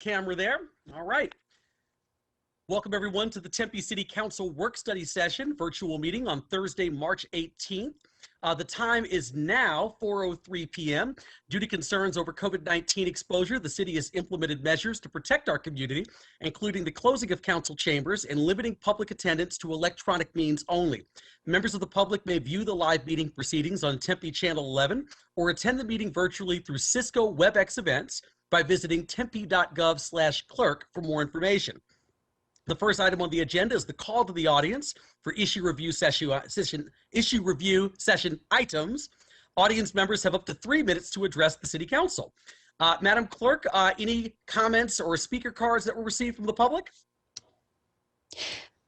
Camera there. All right. Welcome everyone to the Tempe City Council Work Study Session virtual meeting on Thursday, March 18th. The time is now 4:03 p.m. Due to concerns over COVID-19 exposure, the city has implemented measures to protect our community, including the closing of council chambers and limiting public attendance to electronic means only. Members of the public may view the live meeting proceedings on Tempe Channel 11 or attend the meeting virtually through Cisco WebEx events by visiting tempe.gov/clerk for more information. The first item on the agenda is the call to the audience for issue review session items. Audience members have up to 3 minutes to address the City Council. Madam Clerk, any comments or speaker cards that were received from the public?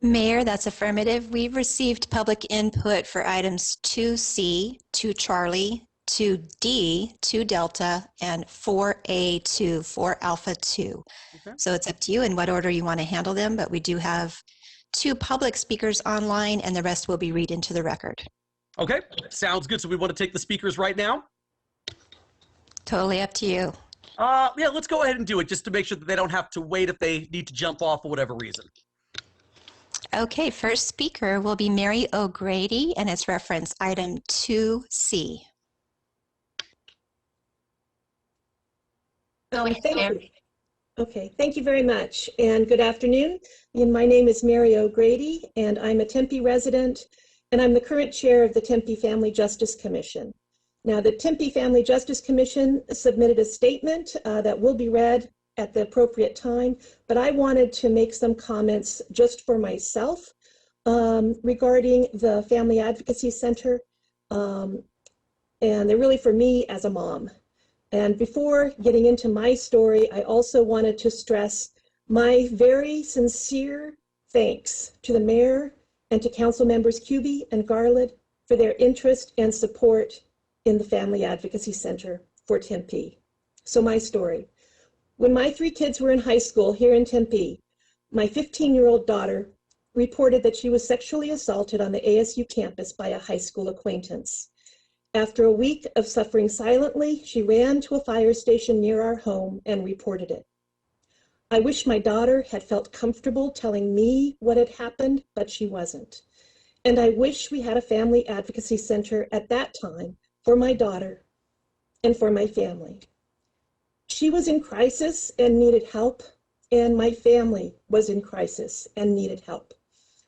Mayor, that's affirmative. We've received public input for items 2C, 2 Charlie, 2D, 2 Delta, and 4A to 4 Alpha 2. Okay. So it's up to you in what order you want to handle them, but we do have 2 public speakers online and the rest will be read into the record. Okay, sounds good. So we want to take the speakers right now? Totally up to you. Yeah, let's go ahead and do it just to make sure that they don't have to wait if they need to jump off for whatever reason. Okay, first speaker will be Mary O'Grady and it's reference item 2C. Thank you. Okay, thank you very much, and good afternoon. And my name is Mary O'Grady, and I'm a Tempe resident, and I'm the current chair of the Tempe Family Justice Commission. Now, the Tempe Family Justice Commission submitted a statement that will be read at the appropriate time, but I wanted to make some comments just for myself regarding the Family Advocacy Center, and they're really for me as a mom. And before getting into my story, I also wanted to stress my very sincere thanks to the mayor and to council members Kuby and Garland for their interest and support in the Family Advocacy Center for Tempe. So my story. When my 3 kids were in high school here in Tempe, my 15-year-old daughter reported that she was sexually assaulted on the ASU campus by a high school acquaintance. After a week of suffering silently, she ran to a fire station near our home and reported it. I wish my daughter had felt comfortable telling me what had happened, but she wasn't. And I wish we had a family advocacy center at that time for my daughter and for my family. She was in crisis and needed help, and my family was in crisis and needed help.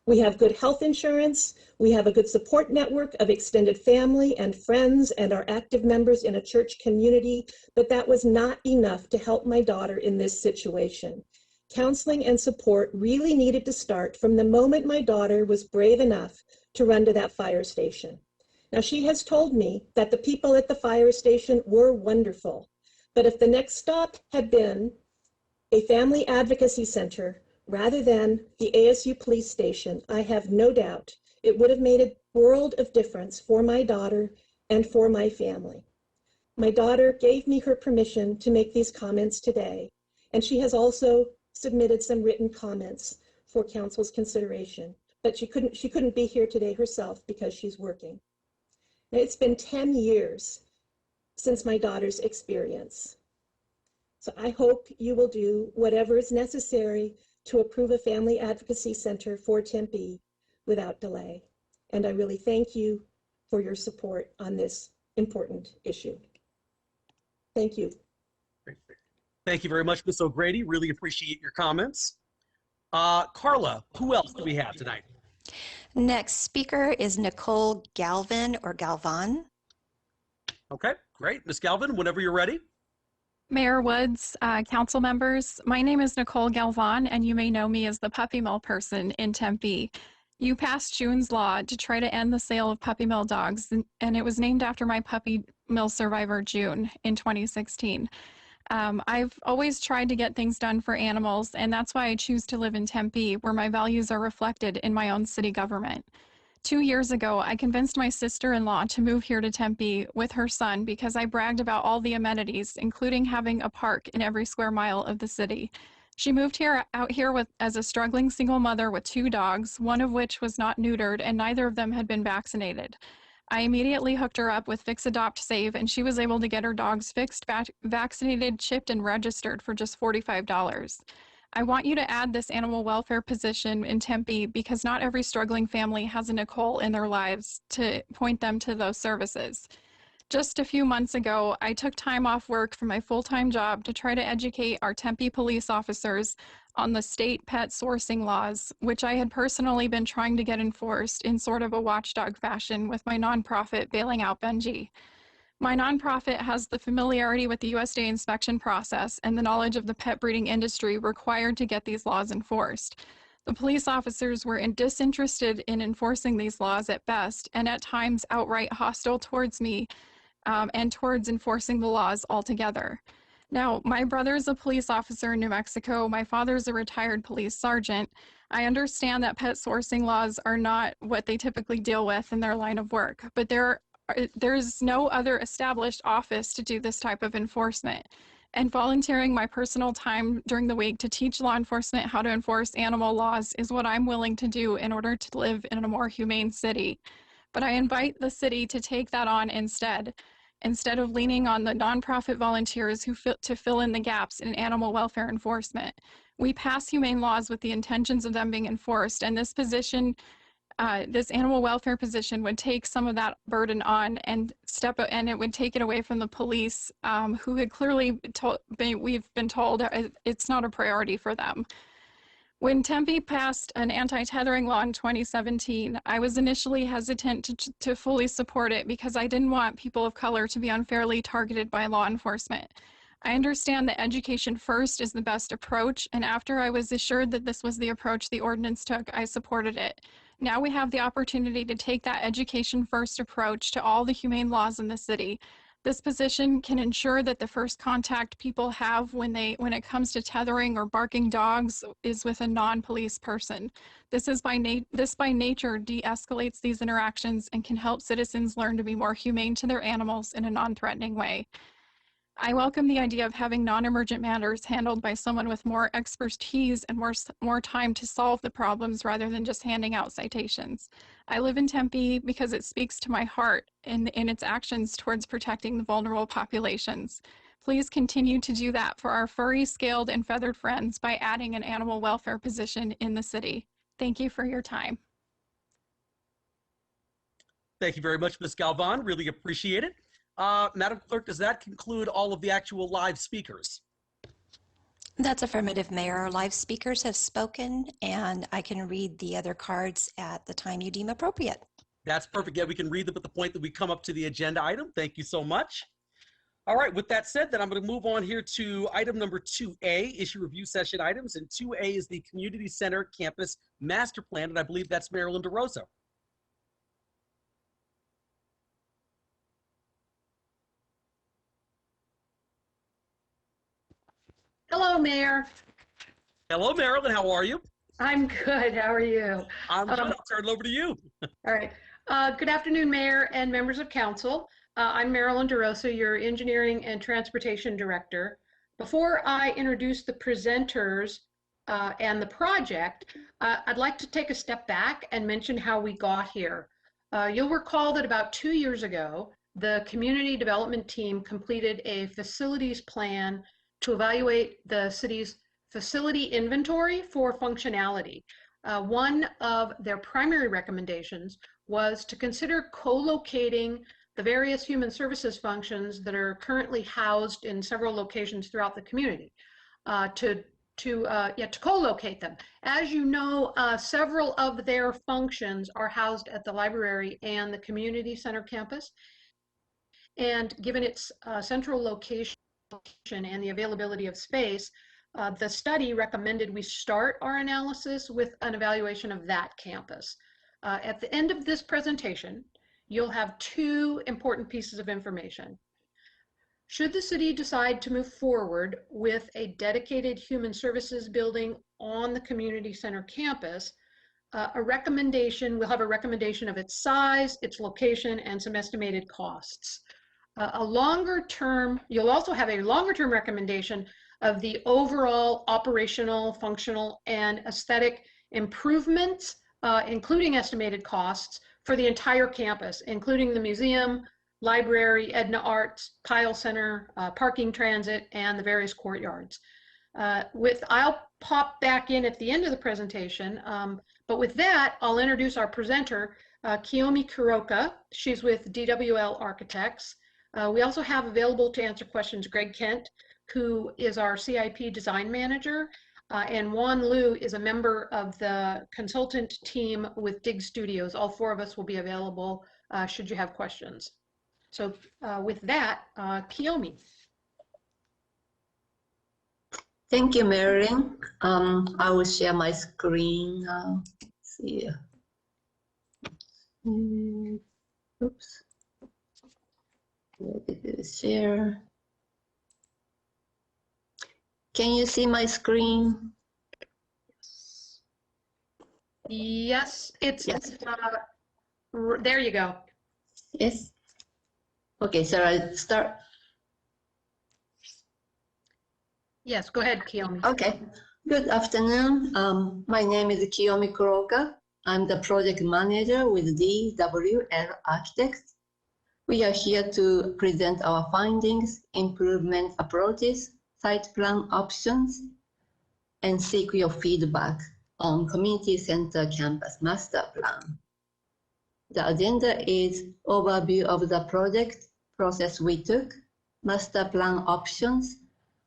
We have good health insurance, we have a good support network of extended family and friends and our active members in a church community, but that was not enough to help my daughter in this situation. Counseling and support really needed to start from the moment my daughter was brave enough to run to that fire station. Now, she has told me that the people at the fire station were wonderful, but if the next stop had been a family advocacy center, rather than the ASU police station, I have no doubt it would have made a world of difference for my daughter and for my family. My daughter gave me her permission to make these comments today, and she has also submitted some written comments for council's consideration, but she couldn't be here today herself because she's working. Now, it's been 10 years since my daughter's experience. So I hope you will do whatever is necessary to approve a family advocacy center for Tempe without delay. And I really thank you for your support on this important issue. Thank you. Thank you very much, Ms. O'Grady. Really appreciate your comments. Carla, who else do we have tonight? Next speaker is Nicole Galvin or Galvan. Okay, great. Ms. Galvin, whenever you're ready. Mayor Woods, council members, my name is Nicole Galvan, and you may know me as the puppy mill person in Tempe. You passed June's Law to try to end the sale of puppy mill dogs, and it was named after my puppy mill survivor, June, in 2016. I've always tried to get things done for animals, and that's why I choose to live in Tempe, where my values are reflected in my own city government. 2 years ago, I convinced my sister-in-law to move here to Tempe with her son because I bragged about all the amenities, including having a park in every square mile of the city. She moved out here as a struggling single mother with 2 dogs, one of which was not neutered and neither of them had been vaccinated. I immediately hooked her up with Fix, Adopt, Save, and she was able to get her dogs fixed, vaccinated, chipped, and registered for just $45. I want you to add this animal welfare position in Tempe because not every struggling family has a Nicole in their lives to point them to those services. Just a few months ago, I took time off work from my full-time job to try to educate our Tempe police officers on the state pet sourcing laws, which I had personally been trying to get enforced in sort of a watchdog fashion with my nonprofit Bailing Out Benji. My nonprofit has the familiarity with the USDA inspection process and the knowledge of the pet breeding industry required to get these laws enforced. The police officers were disinterested in enforcing these laws at best, and at times outright hostile towards me and towards enforcing the laws altogether. Now, my brother's a police officer in New Mexico. My father's a retired police sergeant. I understand that pet sourcing laws are not what they typically deal with in their line of work, but there's no other established office to do this type of enforcement. And volunteering my personal time during the week to teach law enforcement how to enforce animal laws is what I'm willing to do in order to live in a more humane city. But I invite the city to take that on instead of leaning on the nonprofit volunteers to fill in the gaps in animal welfare enforcement. We pass humane laws with the intentions of them being enforced, and this animal welfare position would take some of that burden on and it would take it away from the police, who had clearly we've been told it's not a priority for them. When Tempe passed an anti-tethering law in 2017, I was initially hesitant to fully support it because I didn't want people of color to be unfairly targeted by law enforcement. I understand that education first is the best approach, and after I was assured that this was the approach the ordinance took, I supported it. Now we have the opportunity to take that education first approach to all the humane laws in the city. This position can ensure that the first contact people have when it comes to tethering or barking dogs is with a non-police person. This by nature de-escalates these interactions and can help citizens learn to be more humane to their animals in a non-threatening way. I welcome the idea of having non-emergent matters handled by someone with more expertise and more time to solve the problems rather than just handing out citations. I live in Tempe because it speaks to my heart in its actions towards protecting the vulnerable populations. Please continue to do that for our furry, scaled, and feathered friends by adding an animal welfare position in the city. Thank you for your time. Thank you very much, Ms. Galvan. Really appreciate it. Madam Clerk, does that conclude all of the actual live speakers? That's affirmative, Mayor. Our live speakers have spoken, and I can read the other cards at the time you deem appropriate. That's perfect. Yeah, we can read them at the point that we come up to the agenda item. Thank you so much. All right, with that said, then I'm going to move on here to item number 2A, issue review session items. And 2A is the Community Center Campus Master Plan, and I believe that's Marilyn DeRosa. Hello, Mayor. Hello, Marilyn. How are you? I'm good. How are you? I'm good. I'll turn it over to you. All right. Good afternoon, Mayor and members of Council. I'm Marilyn DeRosa, your Engineering and Transportation Director. Before I introduce the presenters and the project, I'd like to take a step back and mention how we got here. You'll recall that about 2 years ago, the Community Development Team completed a facilities plan to evaluate the city's facility inventory for functionality. One of their primary recommendations was to consider co-locating the various human services functions that are currently housed in several locations throughout the community, to co-locate them. As you know, several of their functions are housed at the library and the community center campus. And given its central location and the availability of space, the study recommended we start our analysis with an evaluation of that campus. At the end of this presentation, you'll have 2 important pieces of information. Should the city decide to move forward with a dedicated human services building on the community center campus, we'll have a recommendation of its size, its location, and some estimated costs. You'll also have a longer term recommendation of the overall operational, functional, and aesthetic improvements, including estimated costs for the entire campus, including the museum, library, Edna Arts, Kyle Center, parking transit, and the various courtyards. I'll pop back in at the end of the presentation, but with that, I'll introduce our presenter, Kiyomi Kuroka. She's with DWL Architects. We also have available to answer questions Greg Kent, who is our CIP design manager, and Juan Liu is a member of the consultant team with Dig Studios. All four of us will be available should you have questions. So with that, Kiyomi. Thank you, Marilyn. I will share my screen now. Let's see. Oops. Where did it share? Can you see my screen? Yes, it's Yes. There you go. Yes. Okay, so I start. Yes, go ahead, Kiyomi. Okay. Good afternoon. My name is Kiyomi Kuroka. I'm the project manager with DWL Architects. We are here to present our findings, improvement approaches, site plan options, and seek your feedback on Community Center Campus Master Plan. The agenda is overview of the project process we took, master plan options,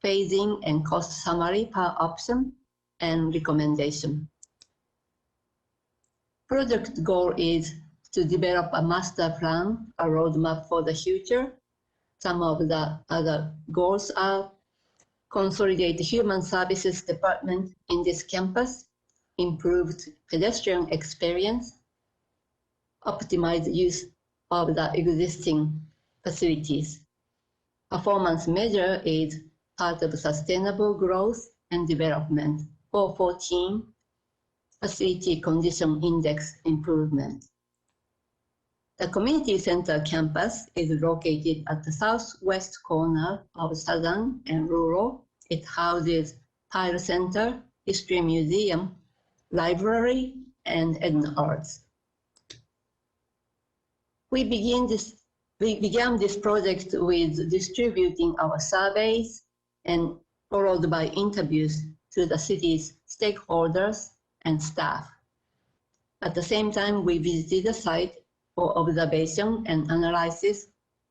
phasing and cost summary per option, and recommendation. Project goal is to develop a master plan, a roadmap for the future. Some of the other goals are consolidate human services department in this campus, improved pedestrian experience, optimize use of the existing facilities. Performance measure is part of sustainable growth and development. 414, facility condition index improvement. The community center campus is located at the southwest corner of Southern and Rural. It houses Kyle Center, History Museum, Library, and Edna Arts. We began this project with distributing our surveys and followed by interviews to the city's stakeholders and staff. At the same time, we visited the site for observation and analysis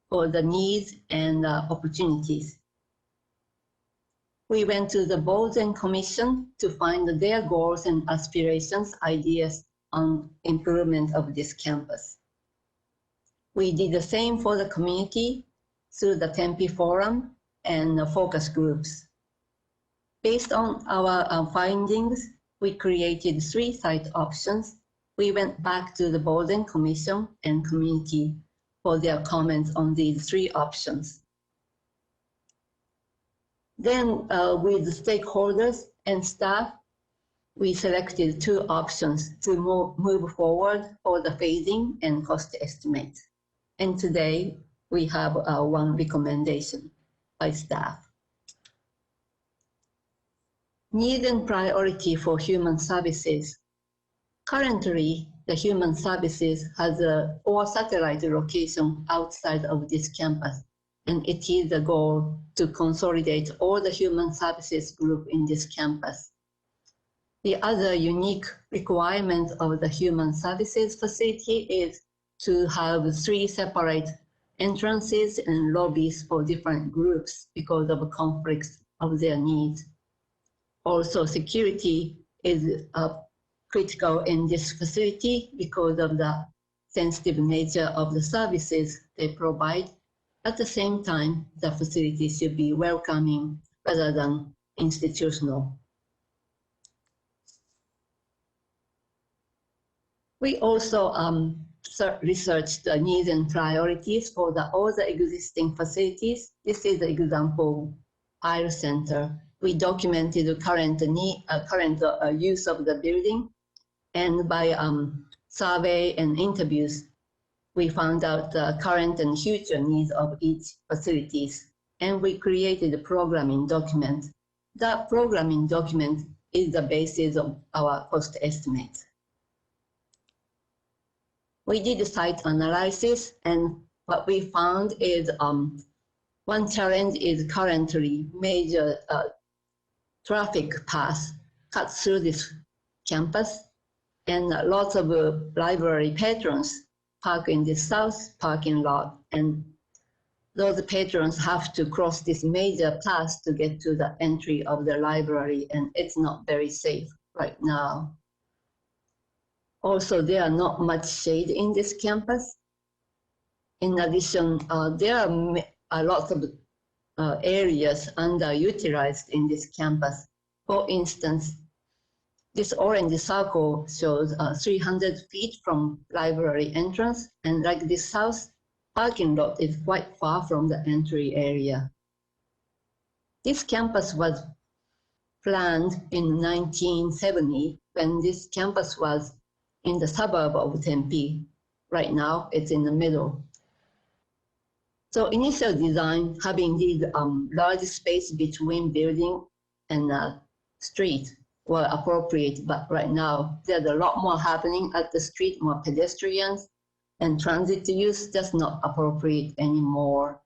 for the needs and opportunities. We went to the boards and commission to find their goals and aspirations, ideas on improvement of this campus. We did the same for the community through the Tempe Forum and focus groups. Based on our findings, we created 3 site options. We went back to the board and commission and community for their comments on these 3 options. Then with the stakeholders and staff, we selected 2 options to move forward for the phasing and cost estimate. And today we have 1 recommendation by staff. Need and priority for human services. Currently, the human services has a 4 satellite location outside of this campus, and it is the goal to consolidate all the human services group in this campus. The other unique requirement of the human services facility is to have 3 separate entrances and lobbies for different groups because of conflicts of their needs. Also, security is critical in this facility because of the sensitive nature of the services they provide. At the same time, the facility should be welcoming rather than institutional. We also researched the needs and priorities for all the existing facilities. This is the example, Kyle Center. We documented the current use of the building, and by survey and interviews, we found out the current and future needs of each facilities, and we created a programming document. That programming document is the basis of our cost estimates. We did a site analysis, and what we found is one challenge is currently major traffic path cuts through this campus, and lots of library patrons park in the south parking lot, and those patrons have to cross this major path to get to the entry of the library, and it's not very safe right now. Also, there are not much shade in this campus. In addition, there are lots of areas underutilized in this campus. For instance, this orange circle shows 300 feet from library entrance, and like this south parking lot is quite far from the entry area. This campus was planned in 1970 when this campus was in the suburb of Tempe. Right now, it's in the middle. So initial design having these large space between building and street were appropriate, but right now there's a lot more happening at the street, more pedestrians, and transit use just not appropriate anymore.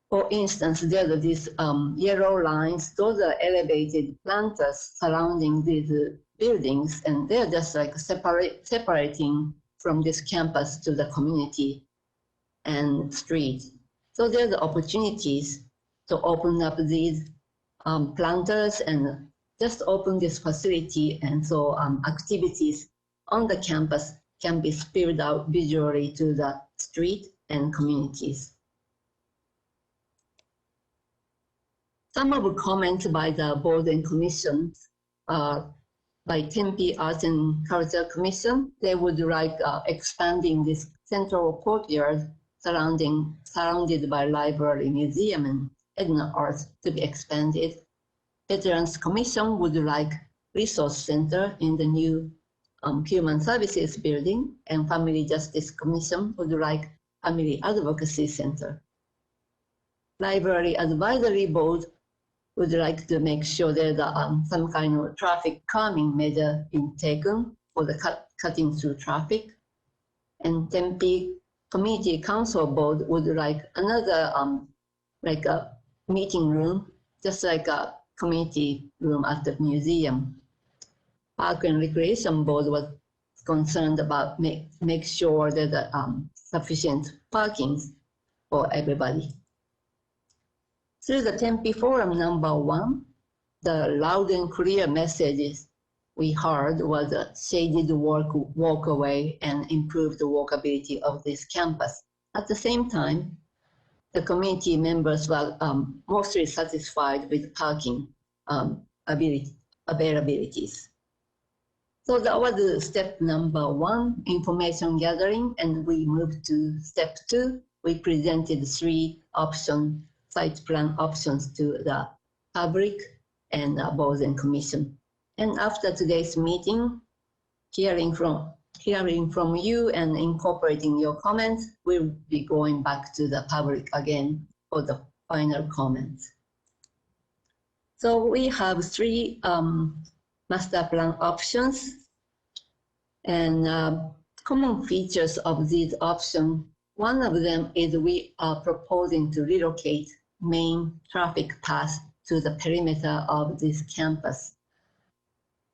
For instance, there are these yellow lines, those are elevated planters surrounding these buildings, and they're just like separating from this campus to the community and street. So there's opportunities to open up these planters and just open this facility, and so activities on the campus can be spilled out visually to the street and communities. Some of the comments by the board and commission, by Tempe Arts and Culture Commission, they would like expanding this central courtyard surrounded by library, museum, and Edna Arts to be expanded. Veterans Commission would like resource center in the new Human Services building, and Family Justice Commission would like Family Advocacy Center. Library Advisory Board would like to make sure there's some kind of traffic calming measure being taken for the cutting through traffic. And Tempe Community Council Board would like another like a meeting room, just like a community room at the museum. Park and Recreation Board was concerned about make sure that sufficient parking for everybody. Through the Tempe Forum #1, the loud and clear messages we heard was a shaded walkway and improved walkability of this campus. At the same time, the community members were mostly satisfied with parking availabilities. So that was step #1, information gathering, and we moved to step 2. We presented 3 site plan options to the public and board and commission. And after today's meeting, hearing from you and incorporating your comments, we'll be going back to the public again for the final comments. So we have 3 master plan options, and common features of these options. One of them is we are proposing to relocate main traffic path to the perimeter of this campus.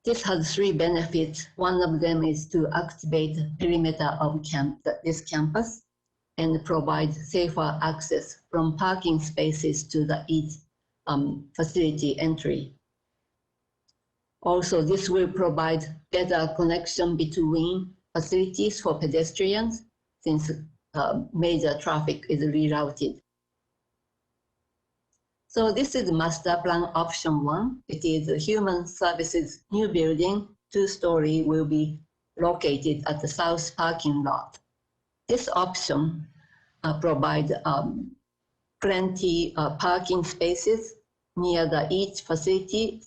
This has 3 benefits. One of them is to activate the perimeter of this campus and provide safer access from parking spaces to each facility entry. Also, this will provide better connection between facilities for pedestrians since major traffic is rerouted. So this is master plan option 1. It is a Human Services new building, 2-story, will be located at the south parking lot. This option provides plenty of parking spaces near each facility,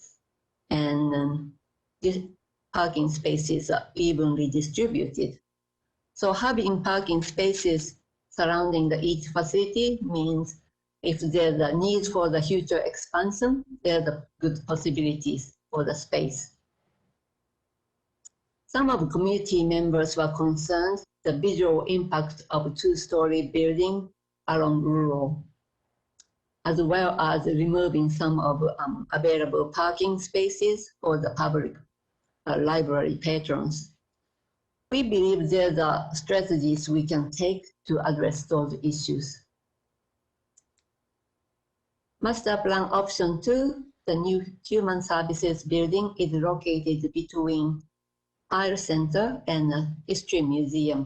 and these parking spaces are evenly distributed. So having parking spaces surrounding each facility means if there's a need for the future expansion, there are good possibilities for the space. Some of committee members were concerned the visual impact of two-story building along rural, as well as removing some of available parking spaces for the public library patrons. We believe there are strategies we can take to address those issues. Master Plan Option 2, the new Human Services building is located between Fire Center and History Museum.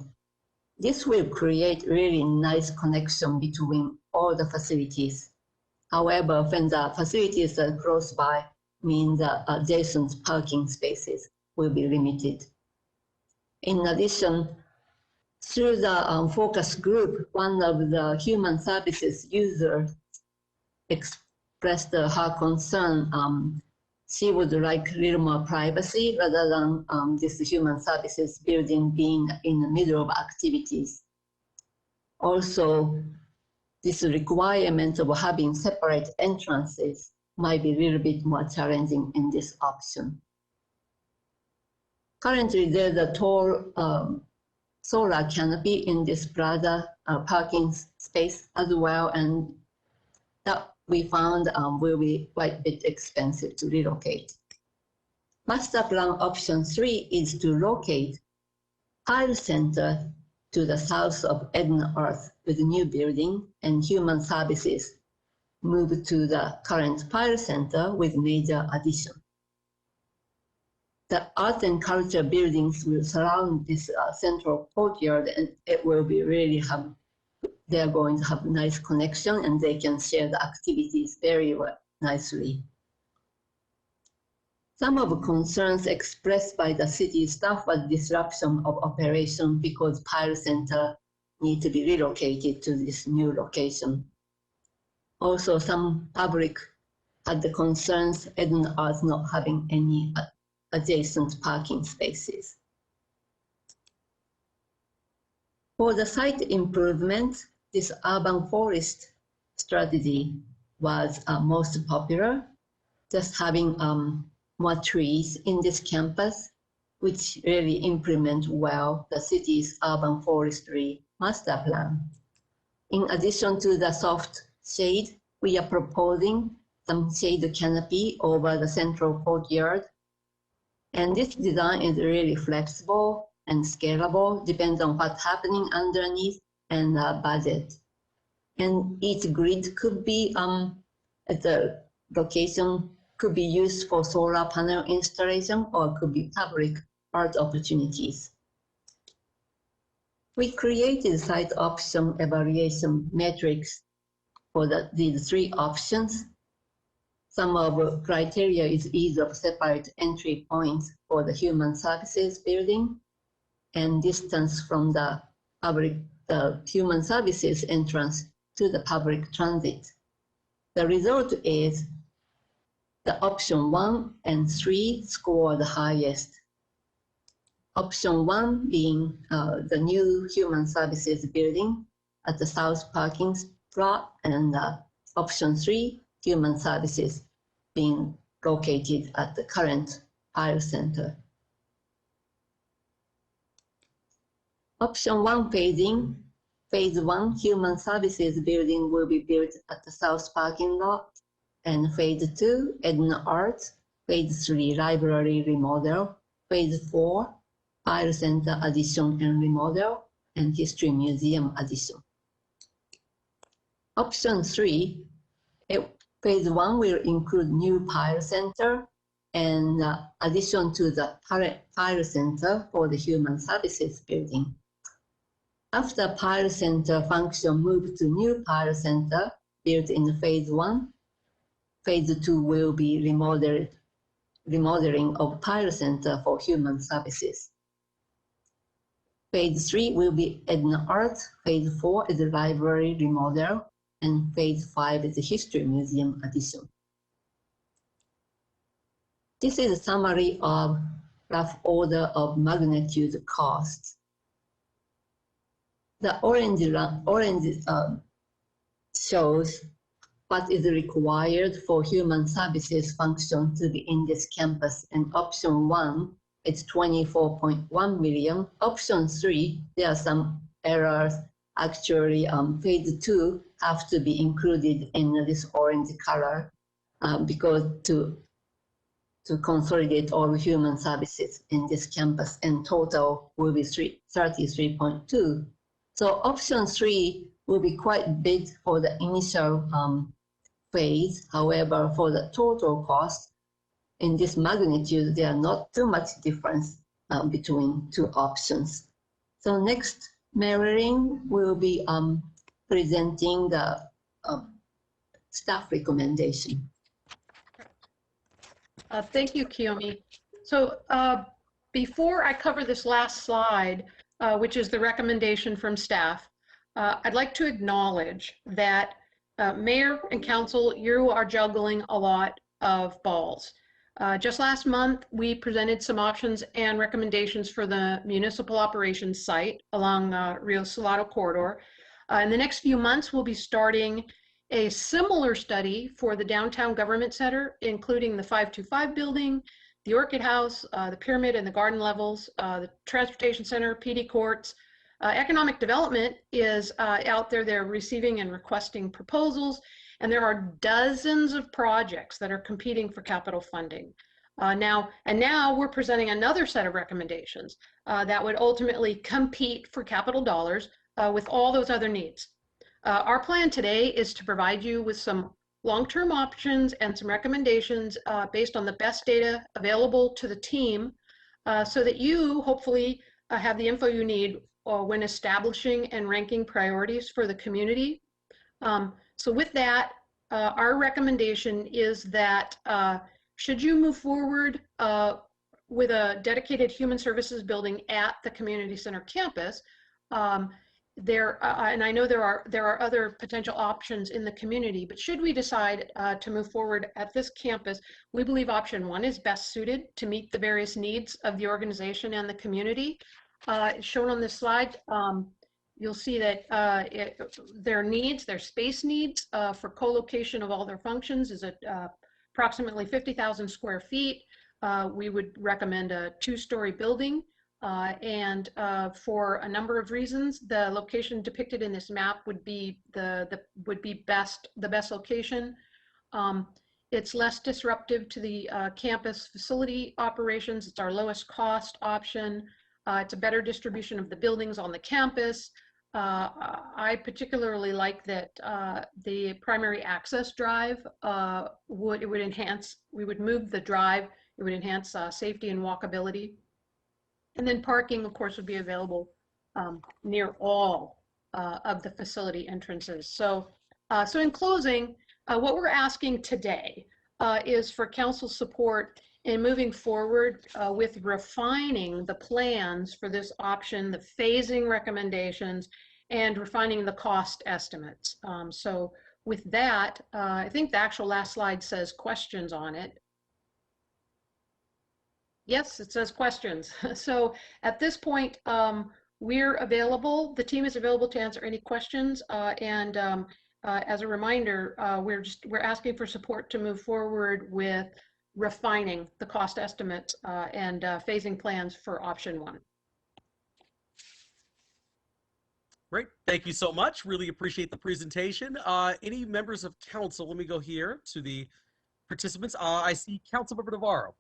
This will create really nice connection between all the facilities. However, when the facilities are close by, means the adjacent parking spaces will be limited. In addition, through the focus group, one of the human services users expressed her concern. She would like a little more privacy rather than this human services building being in the middle of activities. Also, this requirement of having separate entrances might be a little bit more challenging in this option. Currently, there's a tall solar canopy in this plaza parking space as well, and that we found will be quite a bit expensive to relocate. Master Plan Option 3 is to locate Fire Center to the south of Eden Earth with a new building, and human services move to the current Fire Center with major addition. The art and culture buildings will surround this central courtyard, and it will be really they're going to have nice connection, and they can share the activities very well, nicely. Some of the concerns expressed by the city staff was disruption of operation because Fire Center need to be relocated to this new location. Also, some public had the concerns Eden Earth not having any adjacent parking spaces. For the site improvement, this urban forest strategy was most popular, just having more trees in this campus, which really implement well the city's urban forestry master plan. In addition to the soft shade, we are proposing some shade canopy over the central courtyard. And this design is really flexible and scalable, depends on what's happening underneath and budget. And each grid could be at the location could be used for solar panel installation or could be public art opportunities. We created site option evaluation metrics for these three options. Some of the criteria is ease of separate entry points for the human services building and distance from the human services entrance to the public transit. The result is the option 1 and 3 score the highest. Option 1 being the new human services building at the south parking plot, and option 3, human services being located at the current Fire Center. Option 1 phasing. Phase 1 human services building will be built at the south parking lot, and Phase 2 Eden Art, Phase 3 library remodel, Phase 4 Fire Center addition and remodel, and History Museum addition. Option 3, Phase 1 will include new Fire Center and addition to the current Fire Center for the human services building. After Fire Center function moved to new Fire Center built in Phase 1, Phase 2 will be remodeling of Fire Center for human services. Phase 3 will be Eden Art, Phase 4 is the library remodel, and Phase 5 is the History Museum addition. This is a summary of rough order of magnitude costs. The orange shows what is required for human services function to be in this campus, and option 1 it's 24.1 million. Option 3, there are some errors. Actually, phase 2 have to be included in this orange color because to consolidate all human services in this campus, and total will be 33.2. So option 3 will be quite big for the initial phase. However, for the total cost in this magnitude, there are not too much difference between two options. So next, Marilyn will be presenting the staff recommendation. Thank you, Kiyomi. So before I cover this last slide, which is the recommendation from staff, I'd like to acknowledge that Mayor and Council, you are juggling a lot of balls. Just last month, we presented some options and recommendations for the municipal operations site along Rio Salado corridor. In the next few months, we'll be starting a similar study for the downtown government center, including the 525 building, the Orchid House, the pyramid and the garden levels, the transportation center, PD courts. Economic development is out there. They're receiving and requesting proposals, and there are dozens of projects that are competing for capital funding. Now we're presenting another set of recommendations that would ultimately compete for capital dollars with all those other needs. Our plan today is to provide you with some long-term options and some recommendations based on the best data available to the team so that you hopefully have the info you need when establishing and ranking priorities for the community. So with that, our recommendation is that should you move forward with a dedicated human services building at the community center campus, and I know there are other potential options in the community, but should we decide to move forward at this campus, we believe option 1 is best suited to meet the various needs of the organization and the community. Shown on this slide, you'll see that their space needs for co-location of all their functions is at approximately 50,000 square feet. We would recommend a 2-story building. And for a number of reasons, the location depicted in this map would be the best location. It's less disruptive to the campus facility operations. It's our lowest cost option. It's a better distribution of the buildings on the campus. I particularly like that the primary access drive would enhance. We would move the drive. It would enhance safety and walkability. And then parking, of course, would be available near all of the facility entrances. So in closing, what we're asking today is for council support in moving forward with refining the plans for this option, the phasing recommendations, and refining the cost estimates. So with that, I think the actual last slide says questions on it. Yes, it says questions. So at this point, we're available. The team is available to answer any questions. As a reminder, we're asking for support to move forward with refining the cost estimates and phasing plans for option 1. Great, thank you so much. Really appreciate the presentation. Any members of council? Let me go here to the participants. I see Councilmember Navarro.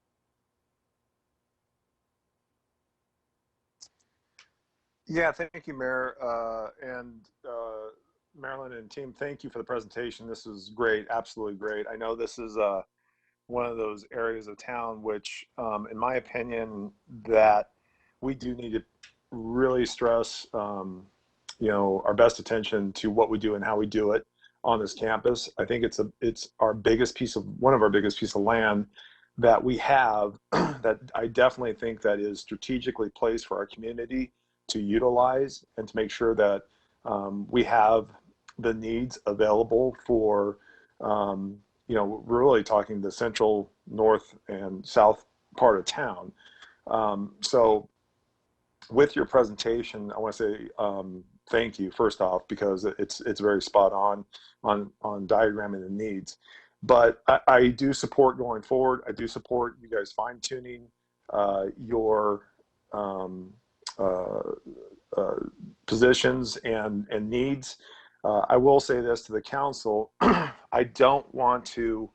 Yeah, thank you, Mayor, and Marilyn and team, thank you for the presentation. This is great, absolutely great. I know this is one of those areas of town which, in my opinion, that we do need to really stress, our best attention to what we do and how we do it on this campus. I think it's one of our biggest piece of land that we have that I definitely think that is strategically placed for our community to utilize and to make sure that we have the needs available for, we're really talking the central, north, and south part of town. So with your presentation, I want to say thank you, first off, because it's very spot on diagramming the needs. But I do support going forward. I do support you guys fine-tuning your positions and needs. I will say this to the council. I don't want to,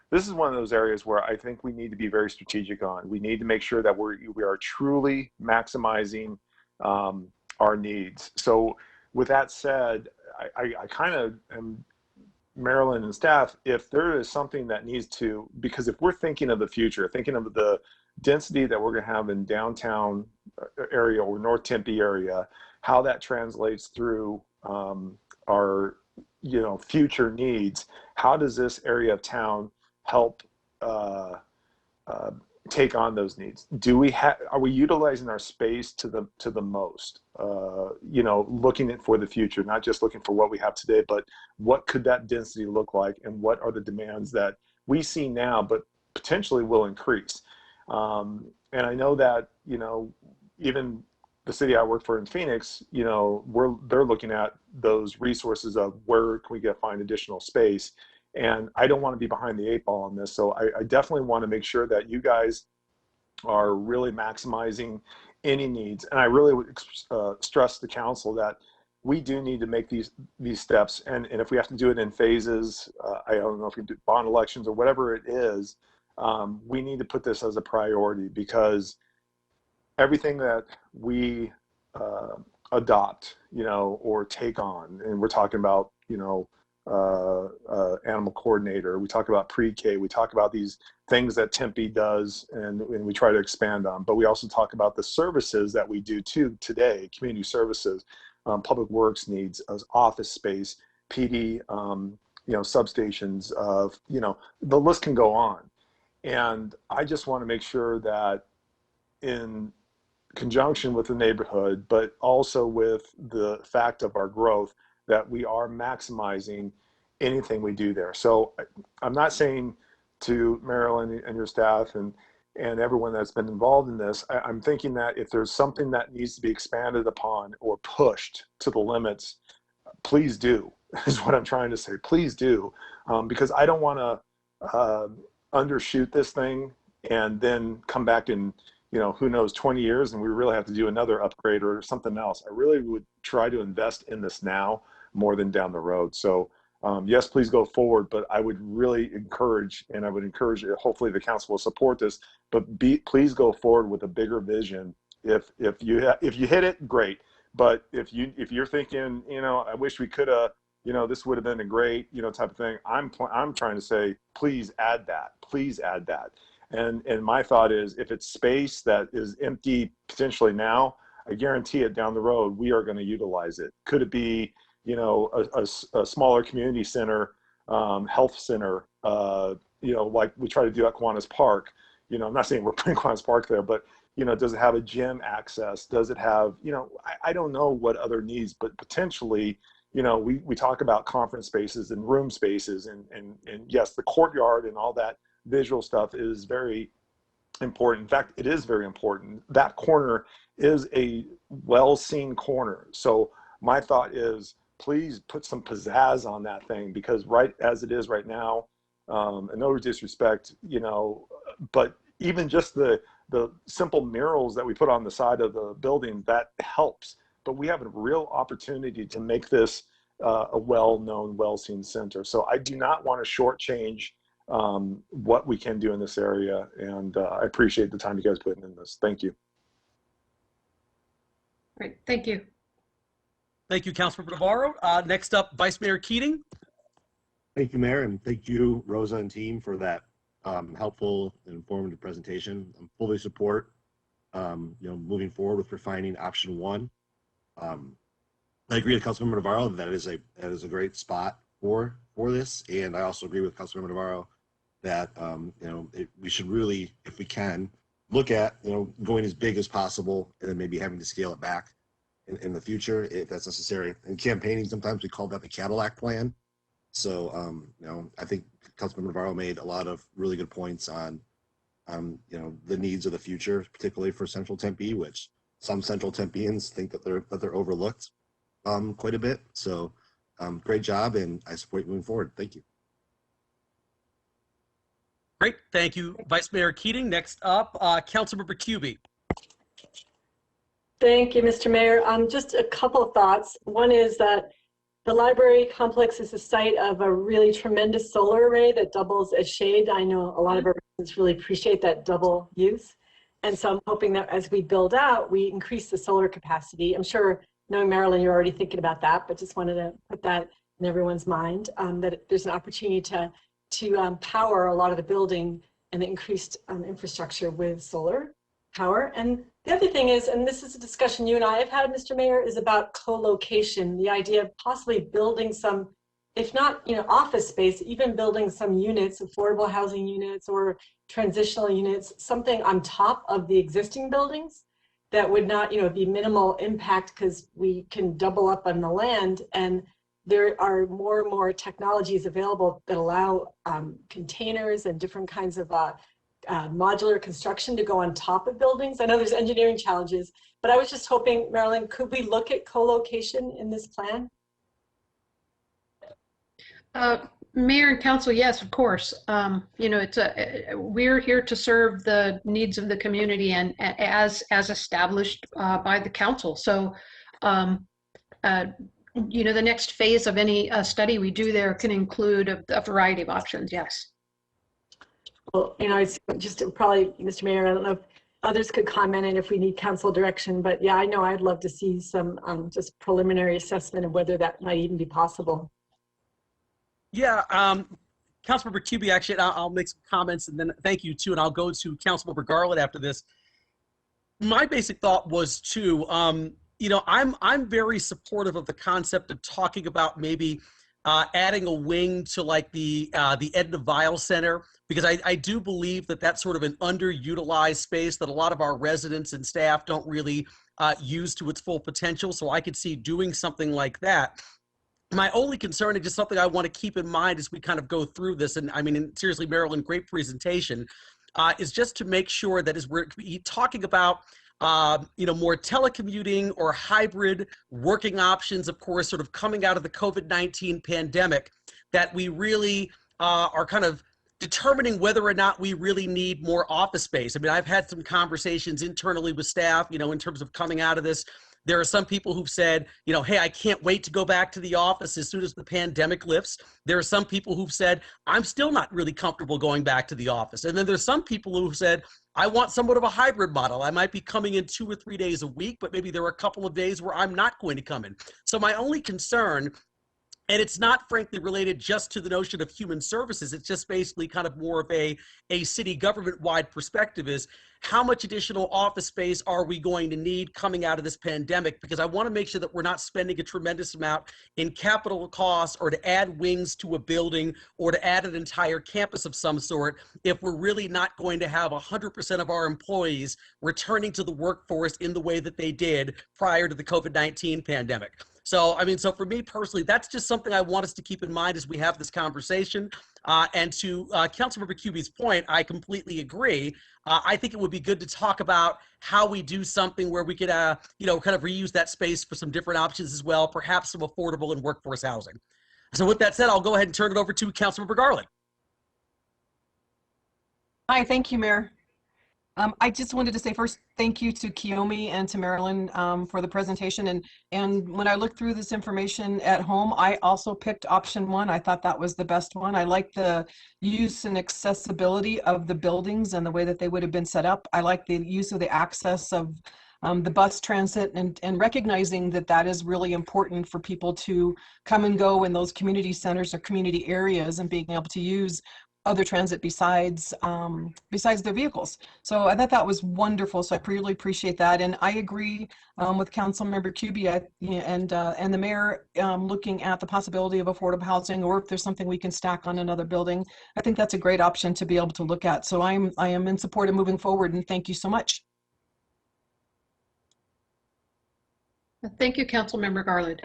this is one of those areas where I think we need to be very strategic on. We need to make sure that we are truly maximizing our needs. So with that said, I kind of am, Marilyn and staff, if there is something that needs to, because if we're thinking of the future, thinking of the density that we're going to have in downtown area or North Tempe area, how that translates through our future needs, how does this area of town help take on those needs? Are we utilizing our space to the most? Looking for the future, not just looking for what we have today, but what could that density look like, and what are the demands that we see now, but potentially will increase? And I know that even the city I work for in Phoenix, they're looking at those resources of where can we find additional space. And I don't want to be behind the 8 ball on this. So I definitely want to make sure that you guys are really maximizing any needs. And I really would stress the council that we do need to make these steps. And if we have to do it in phases, I don't know if we do bond elections or whatever it is, we need to put this as a priority, because everything that we adopt, or take on, and we're talking about, animal coordinator, we talk about pre-K, we talk about these things that Tempe does, and we try to expand on, but we also talk about the services that we do too today, community services, public works needs, office space, PD, substations, the list can go on. And I just want to make sure that in conjunction with the neighborhood, but also with the fact of our growth, that we are maximizing anything we do there. So I'm not saying to Marilyn and your staff and everyone that's been involved in this, I'm thinking that if there's something that needs to be expanded upon or pushed to the limits, please do, is what I'm trying to say. Please do, because I don't want to undershoot this thing and then come back in, who knows, 20 years, and we really have to do another upgrade or something else. I really would try to invest in this now more than down the road. So yes, please go forward, but I would really encourage, and I would encourage, hopefully the council will support this, but please go forward with a bigger vision. If you hit it, great. But if you're thinking, I wish we could have, this would have been a great, type of thing, I'm trying to say, please add that. Please add that. And my thought is, if it's space that is empty potentially now, I guarantee it down the road, we are going to utilize it. Could it be, a smaller community center, health center, like we try to do at Kiwanis Park? I'm not saying we're putting Kiwanis Park there, but, does it have a gym access? Does it have, I don't know what other needs, but potentially, we talk about conference spaces and room spaces, and yes, the courtyard and all that visual stuff is very important. In fact, it is very important. That corner is a well-seen corner. So my thought is, please put some pizzazz on that thing, because right as it is right now, and no disrespect, but even just the simple murals that we put on the side of the building, that helps. But we have a real opportunity to make this a well-known, well-seen center. So I do not want to shortchange what we can do in this area, and I appreciate the time you guys put in this. Thank you. Great, thank you. Thank you, Councilmember Navarro. Next up, Vice Mayor Keating. Thank you, Mayor, and thank you, Rosa and team, for that helpful and informative presentation. I fully support, moving forward with refining option 1. I agree with Councilmember Navarro that is a great spot for this, and I also agree with Councilmember Navarro that we should really, if we can, look at going as big as possible, and then maybe having to scale it back in the future if that's necessary. In campaigning, sometimes we call that the Cadillac plan. So I think Councilmember Navarro made a lot of really good points on the needs of the future, particularly for Central Tempe, which some Central Tempeans think that they're overlooked quite a bit. So great job, and I support you moving forward. Thank you. Great. Thank you, Vice Mayor Keating. Next up, Councilmember Cubie. Thank you, Mr. Mayor. Just a couple of thoughts. One is that the library complex is the site of a really tremendous solar array that doubles as shade. I know a lot of our residents really appreciate that double use. And so I'm hoping that as we build out, we increase the solar capacity. I'm sure, knowing Marilyn, you're already thinking about that, but just wanted to put that in everyone's mind, that there's an opportunity to power a lot of the building and the increased infrastructure with solar power. And the other thing is, and this is a discussion you and I have had, Mr. Mayor, is about co-location, the idea of possibly building some, if not, office space, even building some units, affordable housing units or transitional units, something on top of the existing buildings that would not, be minimal impact because we can double up on the land. And there are more and more technologies available that allow containers and different kinds of modular construction to go on top of buildings. I know there's engineering challenges, but I was just hoping, Marilyn, could we look at co-location in this plan? Mayor and Council, yes, of course. We're here to serve the needs of the community and as established by the council. So, the next phase of any study we do there can include a variety of options. Yes. Well, it's just probably, Mr. Mayor, I don't know if others could comment and if we need council direction, but yeah, I know I'd love to see some just preliminary assessment of whether that might even be possible. Yeah, Councilmember Cubie, actually, I'll make some comments and then thank you too, and I'll go to Councilmember Garland after this. My basic thought was too, I'm very supportive of the concept of talking about maybe adding a wing to like the Edna Vial Center, because I do believe that that's sort of an underutilized space that a lot of our residents and staff don't really use to its full potential. So I could see doing something like that. My only concern, and just something I want to keep in mind as we kind of go through this, and I mean, seriously, Marilyn, great presentation, is just to make sure that as we're talking about more telecommuting or hybrid working options, of course, sort of coming out of the COVID-19 pandemic, that we really are kind of determining whether or not we really need more office space. I mean, I've had some conversations internally with staff, in terms of coming out of this. There are some people who've said, hey, I can't wait to go back to the office as soon as the pandemic lifts. There are some people who've said, I'm still not really comfortable going back to the office. And then there's some people who've said, I want somewhat of a hybrid model. I might be coming in 2 or 3 days a week, but maybe there are a couple of days where I'm not going to come in. So my only concern, and it's not frankly related just to the notion of human services, it's just basically kind of more of a city government-wide perspective, is how much additional office space are we going to need coming out of this pandemic? Because I want to make sure that we're not spending a tremendous amount in capital costs or to add wings to a building or to add an entire campus of some sort if we're really not going to have 100% of our employees returning to the workforce in the way that they did prior to the COVID-19 pandemic. So, so for me personally, that's just something I want us to keep in mind as we have this conversation. And to Councilmember Cubie's point, I completely agree. I think it would be good to talk about how we do something where we could, kind of reuse that space for some different options as well, perhaps some affordable and workforce housing. So with that said, I'll go ahead and turn it over to Councilmember Garland. Hi, thank you, Mayor. I just wanted to say first, thank you to Kiyomi and to Marilyn for the presentation. And when I looked through this information at home, I also picked option 1. I thought that was the best one. I like the use and accessibility of the buildings and the way that they would have been set up. I like the use of the access of the bus transit and recognizing that that is really important for people to come and go in those community centers or community areas and being able to use other transit besides their vehicles. So I thought that was wonderful. So I really appreciate that. And I agree with Councilmember Cubie and the mayor looking at the possibility of affordable housing, or if there's something we can stack on another building. I think that's a great option to be able to look at. So I am in support of moving forward, and thank you so much. Thank you, Councilmember Garland.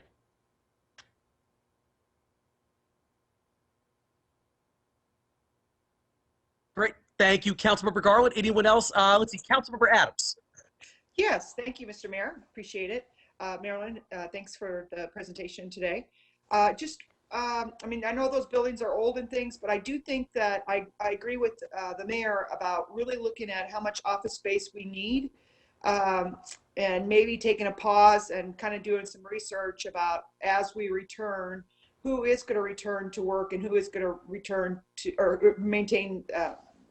Great. Thank you, Councilmember Garland. Anyone else? Let's see, Councilmember Adams. Yes, thank you, Mr. Mayor. Appreciate it. Marilyn, thanks for the presentation today. Just I mean, I know those buildings are old and things, but I do think that I agree with the mayor about really looking at how much office space we need, and maybe taking a pause and kind of doing some research about, as we return, who is going to return to work and who is going to return to or maintain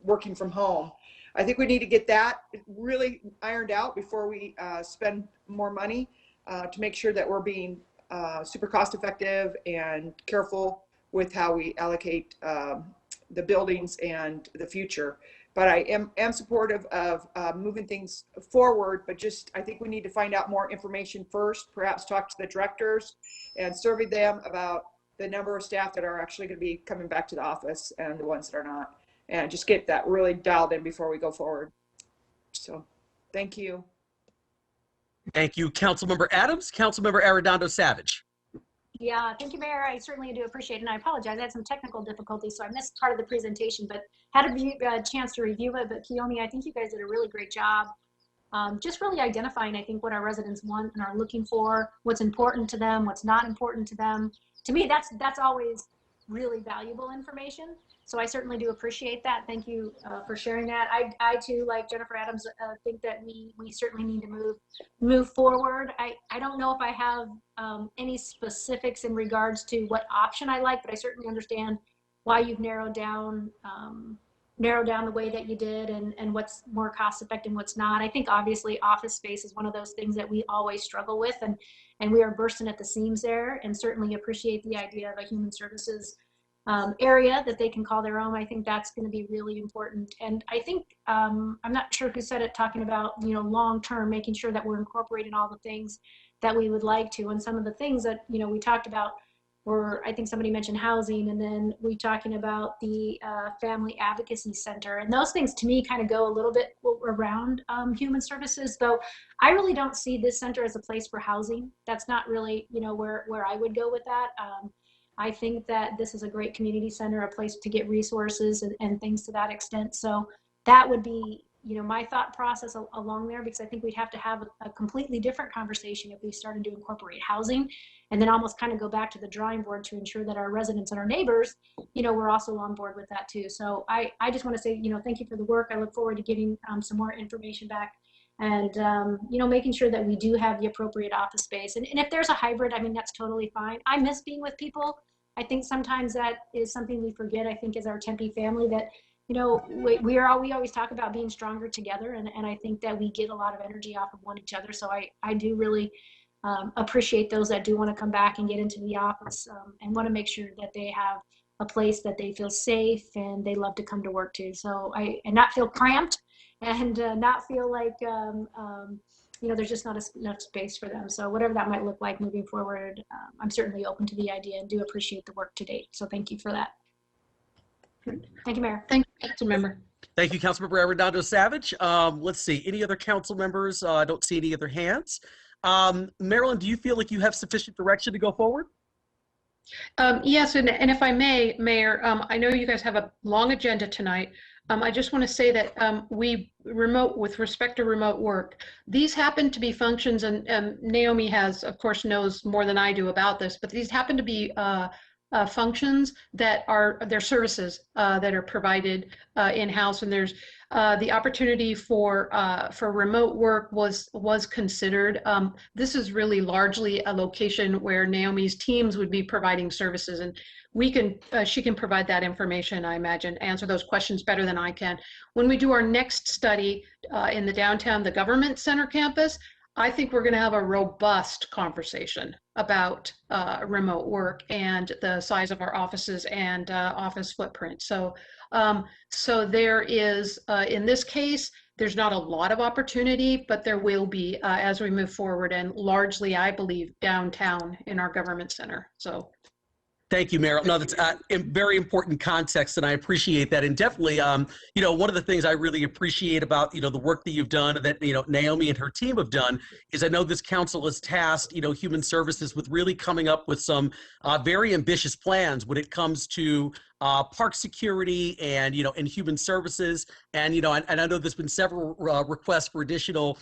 working from home. I think we need to get that really ironed out before we spend more money to make sure that we're being super cost effective and careful with how we allocate the buildings and the future. But I am supportive of moving things forward, but just I think we need to find out more information first, perhaps talk to the directors and survey them about the number of staff that are actually going to be coming back to the office and the ones that are not, and just get that really dialed in before we go forward. So thank you. Thank you, Councilmember Adams. Councilmember Arredondo Savage. Yeah, thank you, Mayor. I certainly do appreciate it, and I apologize. I had some technical difficulties, so I missed part of the presentation, but had a chance to review it. But Kiyomi, I think you guys did a really great job, just really identifying, I think, what our residents want and are looking for, what's important to them, what's not important to them. To me, that's always really valuable information. So I certainly do appreciate that. Thank you for sharing that. I too, like Jennifer Adams, think that we certainly need to move forward. I don't know if I have any specifics in regards to what option I like, but I certainly understand why you've narrowed down the way that you did and what's more cost effective and what's not. I think obviously office space is one of those things that we always struggle with, and we are bursting at the seams there, and certainly appreciate the idea of a human services area that they can call their own. I think that's going to be really important. And I think, I'm not sure who said it, talking about, long-term, making sure that we're incorporating all the things that we would like to. And some of the things that, we talked about were, I think somebody mentioned housing, and then we talking about the Family Advocacy Center. And those things to me kind of go a little bit around human services, though I really don't see this center as a place for housing. That's not really, where I would go with that. I think that this is a great community center, a place to get resources and things to that extent. So that would be, my thought process along there, because I think we'd have to have a completely different conversation if we started to incorporate housing, and then almost kind of go back to the drawing board to ensure that our residents and our neighbors, we're also on board with that too. So I just want to say, thank you for the work. I look forward to getting some more information back, and making sure that we do have the appropriate office space. And if there's a hybrid, I mean, that's totally fine. I miss being with people. I think sometimes that is something we forget, I think, as our Tempe family, that, we always talk about being stronger together. And I think that we get a lot of energy off of one each other. So I do really appreciate those that do want to come back and get into the office, and want to make sure that they have a place that they feel safe and they love to come to work to. So and not feel cramped, and not feel like, there's just not enough space for them. So whatever that might look like moving forward, I'm certainly open to the idea and do appreciate the work to date. So thank you for that. Thank you, Mayor. Thank you, Councilmember. Thank you, Councilmember Arredondo Savage. Let's see, any other council members? I don't see any other hands. Marilyn, do you feel like you have sufficient direction to go forward? Yes, and if I may, Mayor, I know you guys have a long agenda tonight. I just want to say that with respect to remote work, these happen to be functions, and Naomi of course, knows more than I do about this, but these happen to be functions that they're services that are provided in-house, and there's the opportunity for remote work was considered. This is really largely a location where Naomi's teams would be providing services, and she can provide that information, I imagine, answer those questions better than I can. When we do our next study in the Government Center campus, I think we're going to have a robust conversation about remote work and the size of our offices and office footprint. So there is, in this case, there's not a lot of opportunity, but there will be as we move forward, and largely, I believe, downtown in our Government Center. So. Thank you, Meryl. No, that's very important context, and I appreciate that. And definitely, one of the things I really appreciate about, the work that you've done, that, Naomi and her team have done, is I know this council has tasked, Human Services with really coming up with some very ambitious plans when it comes to park security and, and human services. And, and I know there's been several requests for additional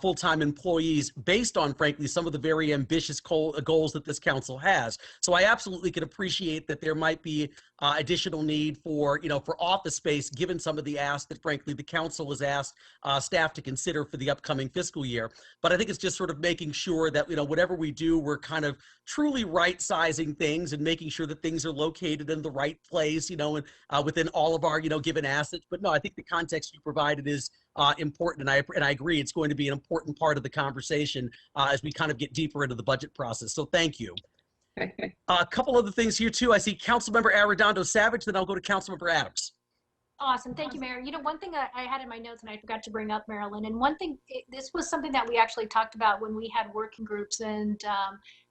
full-time employees based on, frankly, some of the very ambitious goals that this council has. So I absolutely can appreciate that there might be additional need for, for office space, given some of the asks that, frankly, the council has asked staff to consider for the upcoming fiscal year. But I think it's just sort of making sure that, whatever we do, we're kind of truly right-sizing things and making sure that things are located in the right place, and within all of our, given assets. But no, I think the context you provided is important, and I agree it's going to be an important part of the conversation as we kind of get deeper into the budget process. So thank you. Okay. A couple other things here too. I see Councilmember Arredondo Savage, then I'll go to Councilmember Adams. Awesome. Thank you, Mayor. One thing I had in my notes and I forgot to bring up, Marilyn, and one thing, this was something that we actually talked about when we had working groups, and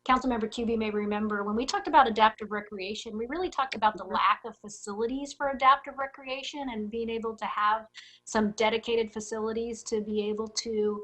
Councilmember QB may remember when we talked about adaptive recreation, we really talked about the lack of facilities for adaptive recreation and being able to have some dedicated facilities to be able to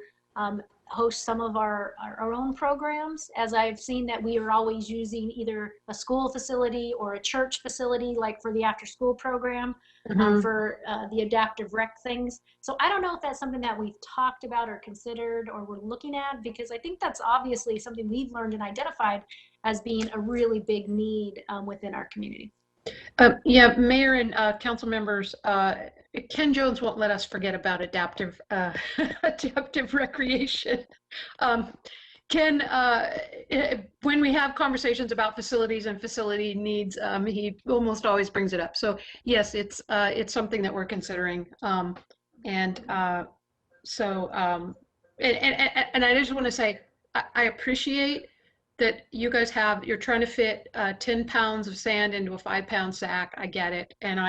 host some of our own programs, as I've seen that we are always using either a school facility or a church facility, like for the after school program, for the adaptive rec things. So I don't know if that's something that we've talked about or considered or we're looking at, because I think that's obviously something we've learned and identified as being a really big need within our community. Yeah, Mayor and council members, Ken Jones won't let us forget about adaptive adaptive recreation. Ken, when we have conversations about facilities and facility needs, he almost always brings it up. So yes, it's something that we're considering. And I just want to say I appreciate that you guys you're trying to fit 10 pounds of sand into a 5-pound sack. I get it. And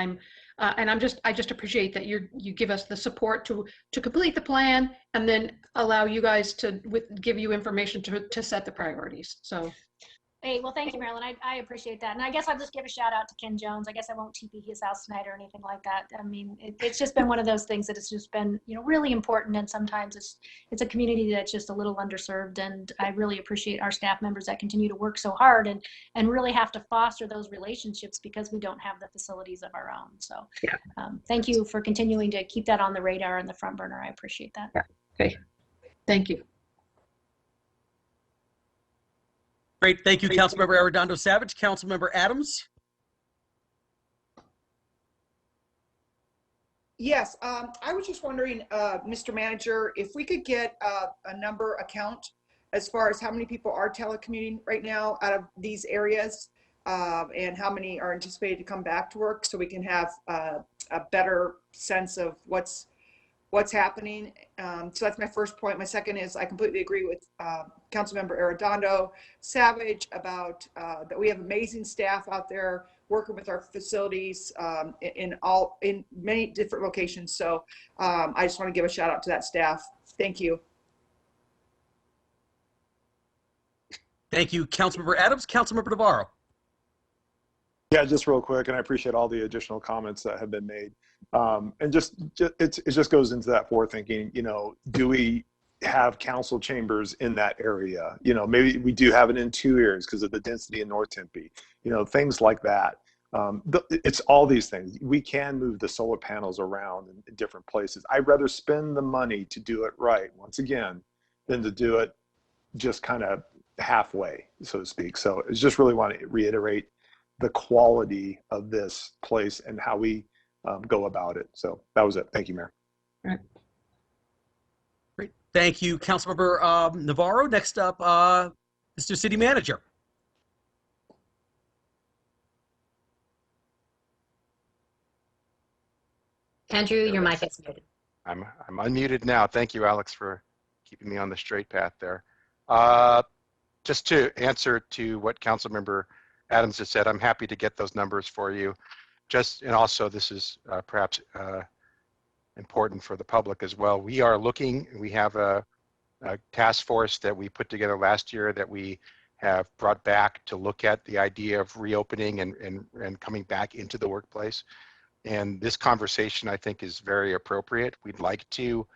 I just appreciate that you give us the support to complete the plan and then allow you guys to give you information to set the priorities. So. Hey, well, thank you, Marilyn. I appreciate that. And I guess I'll just give a shout out to Ken Jones. I guess I won't TP his house tonight or anything like that. I mean, it's just been one of those things that it's just been, really important. And sometimes it's a community that's just a little underserved. And I really appreciate our staff members that continue to work so hard and really have to foster those relationships because we don't have the facilities of our own. So thank you for continuing to keep that on the radar and the front burner. I appreciate that. Yeah. Okay. Thank you. Great. Thank you, Councilmember Arredondo Savage. Councilmember Adams. Yes, I was just wondering, Mr. Manager, if we could get a count as far as how many people are telecommuting right now out of these areas, and how many are anticipated to come back to work, so we can have a better sense of what's happening. So that's my first point. My second is I completely agree with Councilmember Arredondo Savage about that we have amazing staff out there working with our facilities in many different locations. So I just want to give a shout out to that staff. Thank you. Thank you, Councilmember Adams. Councilmember Navarro. Yeah, just real quick, and I appreciate all the additional comments that have been made. And it just goes into that forward thinking, do we have council chambers in that area? Maybe we do have it in 2 areas because of the density in North Tempe, things like that. It's all these things. We can move the solar panels around in different places. I'd rather spend the money to do it right, once again, than to do it just kind of halfway, so to speak. So I just really want to reiterate the quality of this place and how we go about it. So that was it. Thank you, Mayor. All right. Great. Thank you, Councilmember Navarro. Next up, Mr. City Manager. Andrew, your mic is muted. I'm unmuted now. Thank you, Alex, for keeping me on the straight path there. Just to answer to what Councilmember Adams has said, I'm happy to get those numbers for you. And also this is perhaps important for the public as well. We have a task force that we put together last year that we have brought back to look at the idea of reopening and coming back into the workplace. And this conversation, I think, is very appropriate. We'd like to,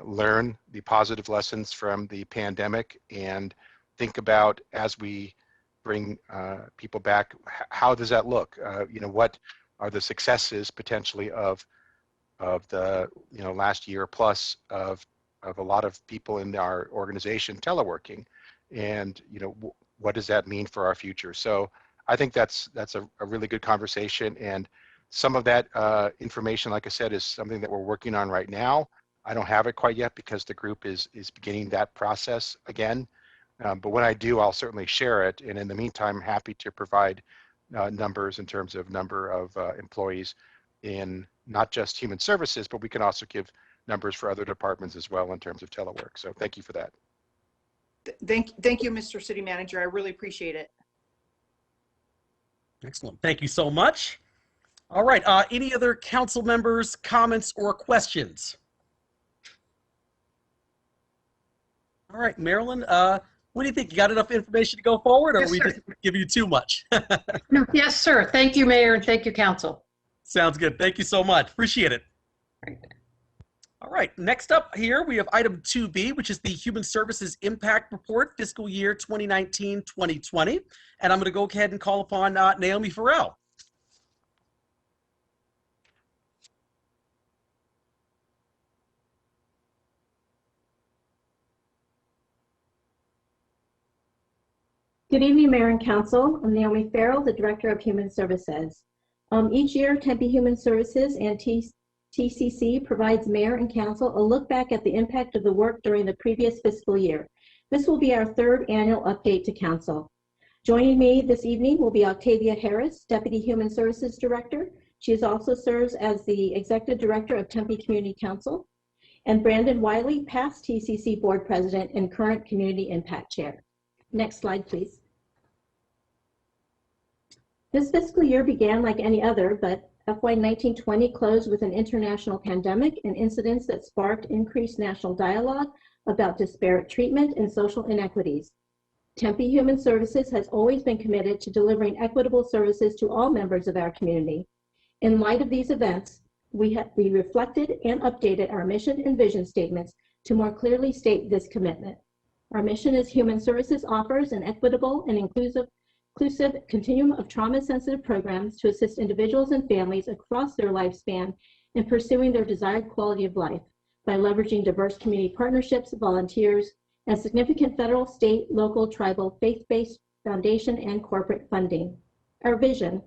learn the positive lessons from the pandemic and think about, as we bring people back, how does that look? What are the successes potentially of the last year plus of a lot of people in our organization teleworking, and what does that mean for our future? So I think that's a really good conversation, and some of that information, like I said, is something that we're working on right now. I don't have it quite yet because the group is beginning that process again. But when I do, I'll certainly share it. And in the meantime, happy to provide numbers in terms of number of employees in not just human services, but we can also give numbers for other departments as well in terms of telework. So thank you for that. Thank you, Mr. City Manager. I really appreciate it. Excellent. Thank you so much. All right. Any other council members, comments, or questions? All right, Marilyn, what do you think? You got enough information to go forward, or Yes, are we sir. just giving you too much? No, yes, sir. Thank you, Mayor, and thank you, Council. Sounds good. Thank you so much. Appreciate it. All right, next up here, we have item 2B, which is the Human Services Impact Report, fiscal year 2019-2020. And I'm going to go ahead and call upon Naomi Farrell. Good evening, Mayor and Council. I'm Naomi Farrell, the Director of Human Services. Each year, Tempe Human Services and TCC provides Mayor and Council a look back at the impact of the work during the previous fiscal year. This will be our third annual update to Council. Joining me this evening will be Octavia Harris, Deputy Human Services Director. She also serves as the Executive Director of Tempe Community Council, and Brandon Wiley, past TCC Board President and current Community Impact Chair. Next slide, please. This fiscal year began like any other, but FY 1920 closed with an international pandemic and incidents that sparked increased national dialogue about disparate treatment and social inequities. Tempe Human Services has always been committed to delivering equitable services to all members of our community. In light of these events, we reflected and updated our mission and vision statements to more clearly state this commitment. Our mission is Human Services offers an equitable and inclusive continuum of trauma-sensitive programs to assist individuals and families across their lifespan in pursuing their desired quality of life by leveraging diverse community partnerships, volunteers, and significant federal, state, local, tribal, faith-based foundation and corporate funding. Our vision: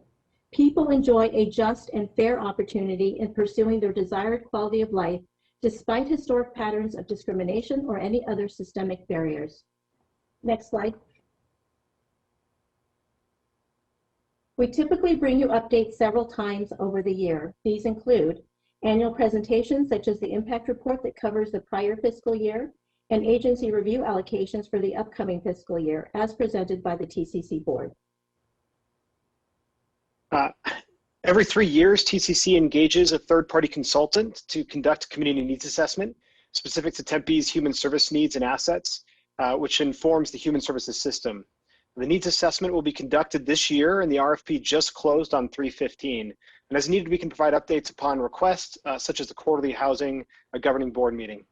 people enjoy a just and fair opportunity in pursuing their desired quality of life despite historic patterns of discrimination or any other systemic barriers. Next slide. We typically bring you updates several times over the year. These include annual presentations such as the impact report that covers the prior fiscal year and agency review allocations for the upcoming fiscal year as presented by the TCC board. Every 3 years, TCC engages a third-party consultant to conduct community needs assessment specific to Tempe's human service needs and assets, which informs the human services system. The needs assessment will be conducted this year, and the RFP just closed on 3/15. And as needed, we can provide updates upon request, such as the quarterly housing governing board meeting.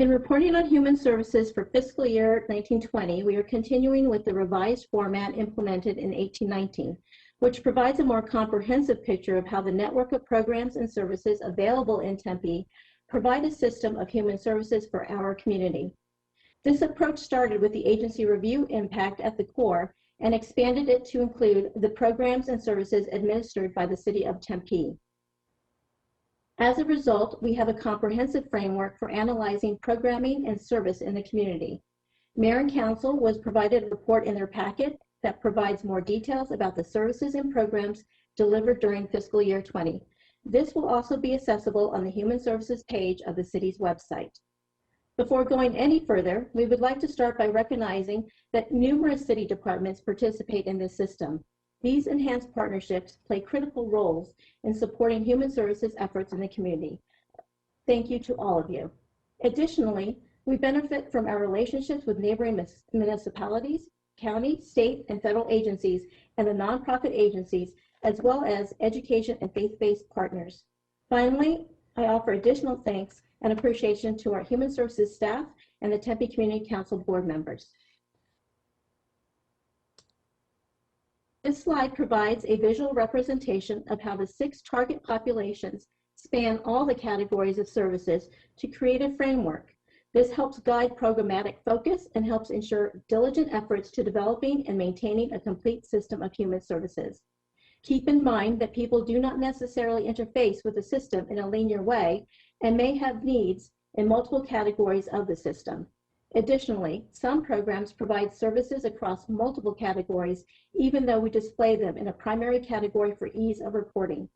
In reporting on human services for fiscal year 1920, we are continuing with the revised format implemented in 1819, which provides a more comprehensive picture of how the network of programs and services available in Tempe provide a system of human services for our community. This approach started with the agency review impact at the core and expanded it to include the programs and services administered by the City of Tempe. As a result, we have a comprehensive framework for analyzing programming and service in the community. Mayor and Council was provided a report in their packet that provides more details about the services and programs delivered during fiscal year 20. This will also be accessible on the Human Services page of the city's website. Before going any further, we would like to start by recognizing that numerous city departments participate in this system. These enhanced partnerships play critical roles in supporting human services efforts in the community. Thank you to all of you. Additionally, we benefit from our relationships with neighboring municipalities, county, state, and federal agencies, and the nonprofit agencies, as well as education and faith-based partners. Finally, I offer additional thanks and appreciation to our human services staff and the Tempe Community Council board members. This slide provides a visual representation of how the 6 target populations span all the categories of services to create a framework. This helps guide programmatic focus and helps ensure diligent efforts to developing and maintaining a complete system of human services. Keep in mind that people do not necessarily interface with the system in a linear way and may have needs in multiple categories of the system. Additionally, some programs provide services across multiple categories, even though we display them in a primary category for ease of reporting.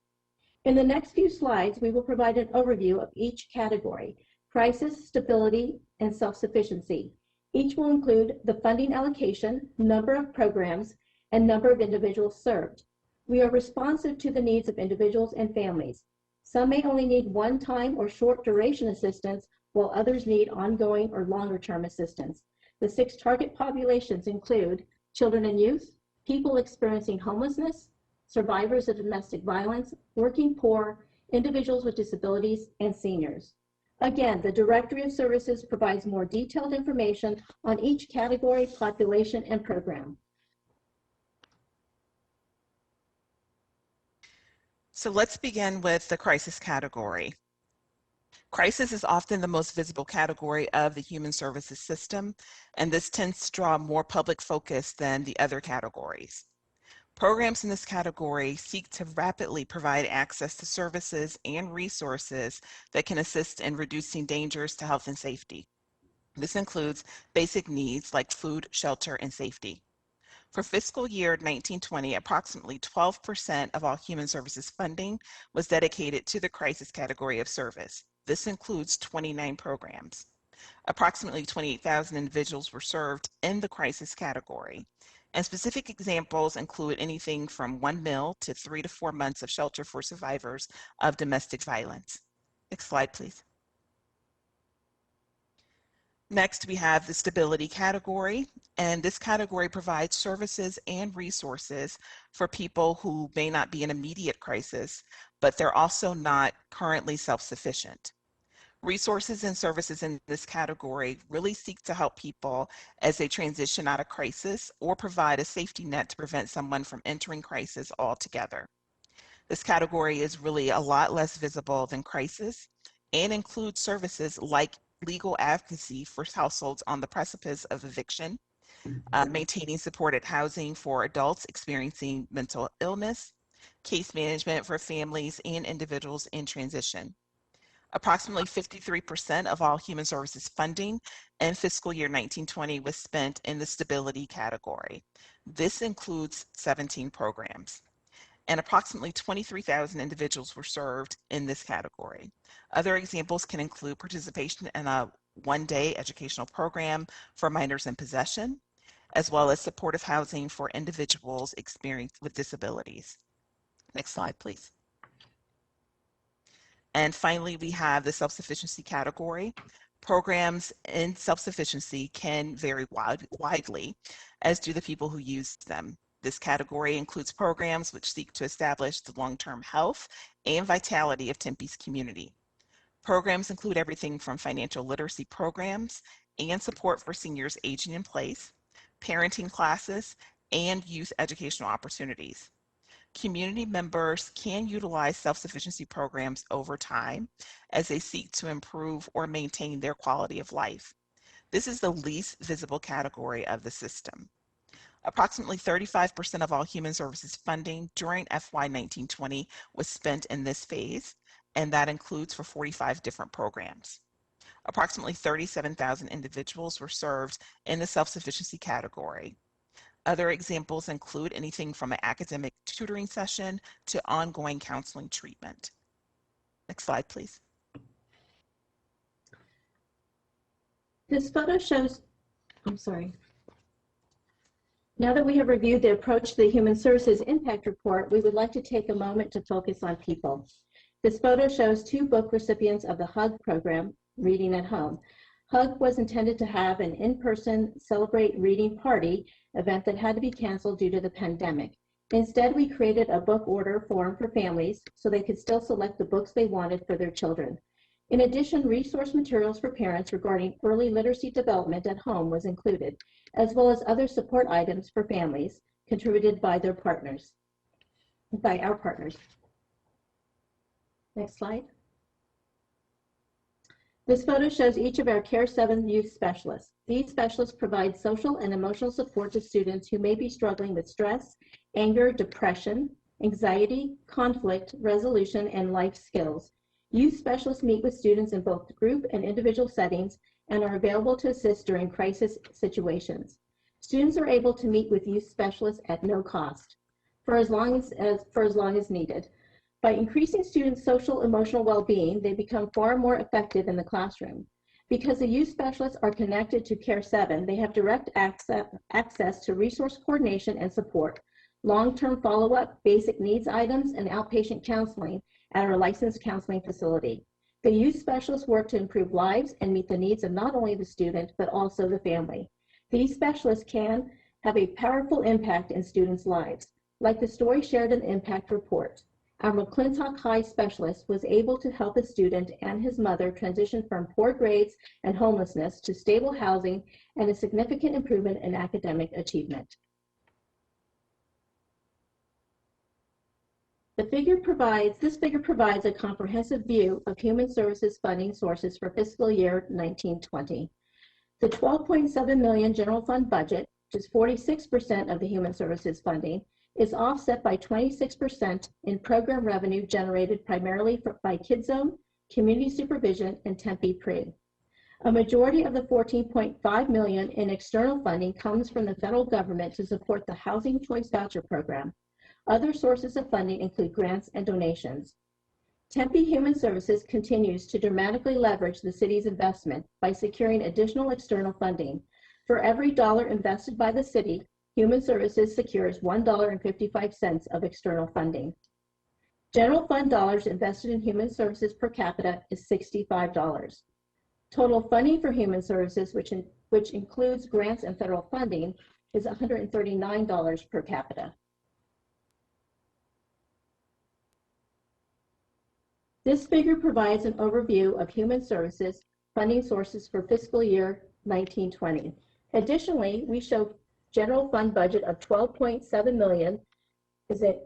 In the next few slides, we will provide an overview of each category: crisis, stability, and self-sufficiency. Each will include the funding allocation, number of programs, and number of individuals served. We are responsive to the needs of individuals and families. Some may only need one-time or short duration assistance, while others need ongoing or longer-term assistance. The 6 target populations include children and youth, people experiencing homelessness, survivors of domestic violence, working poor, individuals with disabilities, and seniors. Again, the Directory of Services provides more detailed information on each category, population, and program. So let's begin with the crisis category. Crisis is often the most visible category of the human services system, and this tends to draw more public focus than the other categories. Programs in this category seek to rapidly provide access to services and resources that can assist in reducing dangers to health and safety. This includes basic needs like food, shelter, and safety. For fiscal year 1920, approximately 12% of all human services funding was dedicated to the crisis category of service. This includes 29 programs. Approximately 28,000 individuals were served in the crisis category. And specific examples include anything from 1 meal to 3 to 4 months of shelter for survivors of domestic violence. Next slide, please. Next, we have the stability category, and this category provides services and resources for people who may not be in immediate crisis, but they're also not currently self-sufficient. Resources and services in this category really seek to help people as they transition out of crisis or provide a safety net to prevent someone from entering crisis altogether. This category is really a lot less visible than crisis and includes services like legal advocacy for households on the precipice of eviction, maintaining supported housing for adults experiencing mental illness, case management for families and individuals in transition. Approximately 53% of all human services funding in fiscal year 1920 was spent in the stability category. This includes 17 programs. And approximately 23,000 individuals were served in this category. Other examples can include participation in a one-day educational program for minors in possession, as well as supportive housing for individuals experienced with disabilities. Next slide, please. And finally, we have the self-sufficiency category. Programs in self-sufficiency can vary widely, as do the people who use them. This category includes programs which seek to establish the long-term health and vitality of Tempe's community. Programs include everything from financial literacy programs and support for seniors aging in place, parenting classes, and youth educational opportunities. Community members can utilize self-sufficiency programs over time as they seek to improve or maintain their quality of life. This is the least visible category of the system. Approximately 35% of all human services funding during FY 1920 was spent in this phase, and that includes for 45 different programs. Approximately 37,000 individuals were served in the self-sufficiency category. Other examples include anything from an academic tutoring session to ongoing counseling treatment. Next slide, please. This photo shows, Now that we have reviewed the approach to the Human Services Impact Report, we would like to take a moment to focus on people. This photo shows 2 book recipients of the HUG program, Reading at Home. HUG was intended to have an in-person Celebrate Reading Party event that had to be canceled due to the pandemic. Instead, we created a book order form for families so they could still select the books they wanted for their children. In addition, resource materials for parents regarding early literacy development at home was included, as well as other support items for families contributed by our partners. Next slide. This photo shows each of our Care 7 youth specialists. These specialists provide social and emotional support to students who may be struggling with stress, anger, depression, anxiety, conflict, resolution, and life skills. Youth specialists meet with students in both group and individual settings and are available to assist during crisis situations. Students are able to meet with youth specialists at no cost for as long as needed. By increasing students' social emotional well-being, they become far more effective in the classroom. Because the youth specialists are connected to Care 7, they have direct access to resource coordination and support, long-term follow-up, basic needs items, and outpatient counseling at our licensed counseling facility. The youth specialists work to improve lives and meet the needs of not only the student, but also the family. These specialists can have a powerful impact in students' lives, like the story shared in the impact report. Our McClintock High specialist was able to help a student and his mother transition from poor grades and homelessness to stable housing and a significant improvement in academic achievement. This figure provides a comprehensive view of human services funding sources for fiscal year 1920. The $12.7 million general fund budget, which is 46% of the human services funding, is offset by 26% in program revenue generated primarily by KidZone, Community Supervision, and Tempe Pre. A majority of the $14.5 million in external funding comes from the federal government to support the Housing Choice Voucher Program. Other sources of funding include grants and donations. Tempe Human Services continues to dramatically leverage the city's investment by securing additional external funding. For every dollar invested by the city, Human Services secures $1.55 of external funding. General fund dollars invested in human services per capita is $65. Total funding for human services, which includes grants and federal funding, is $139 per capita. This figure provides an overview of human services funding sources for fiscal year 1920. Additionally, we show general fund budget of $12.7 million,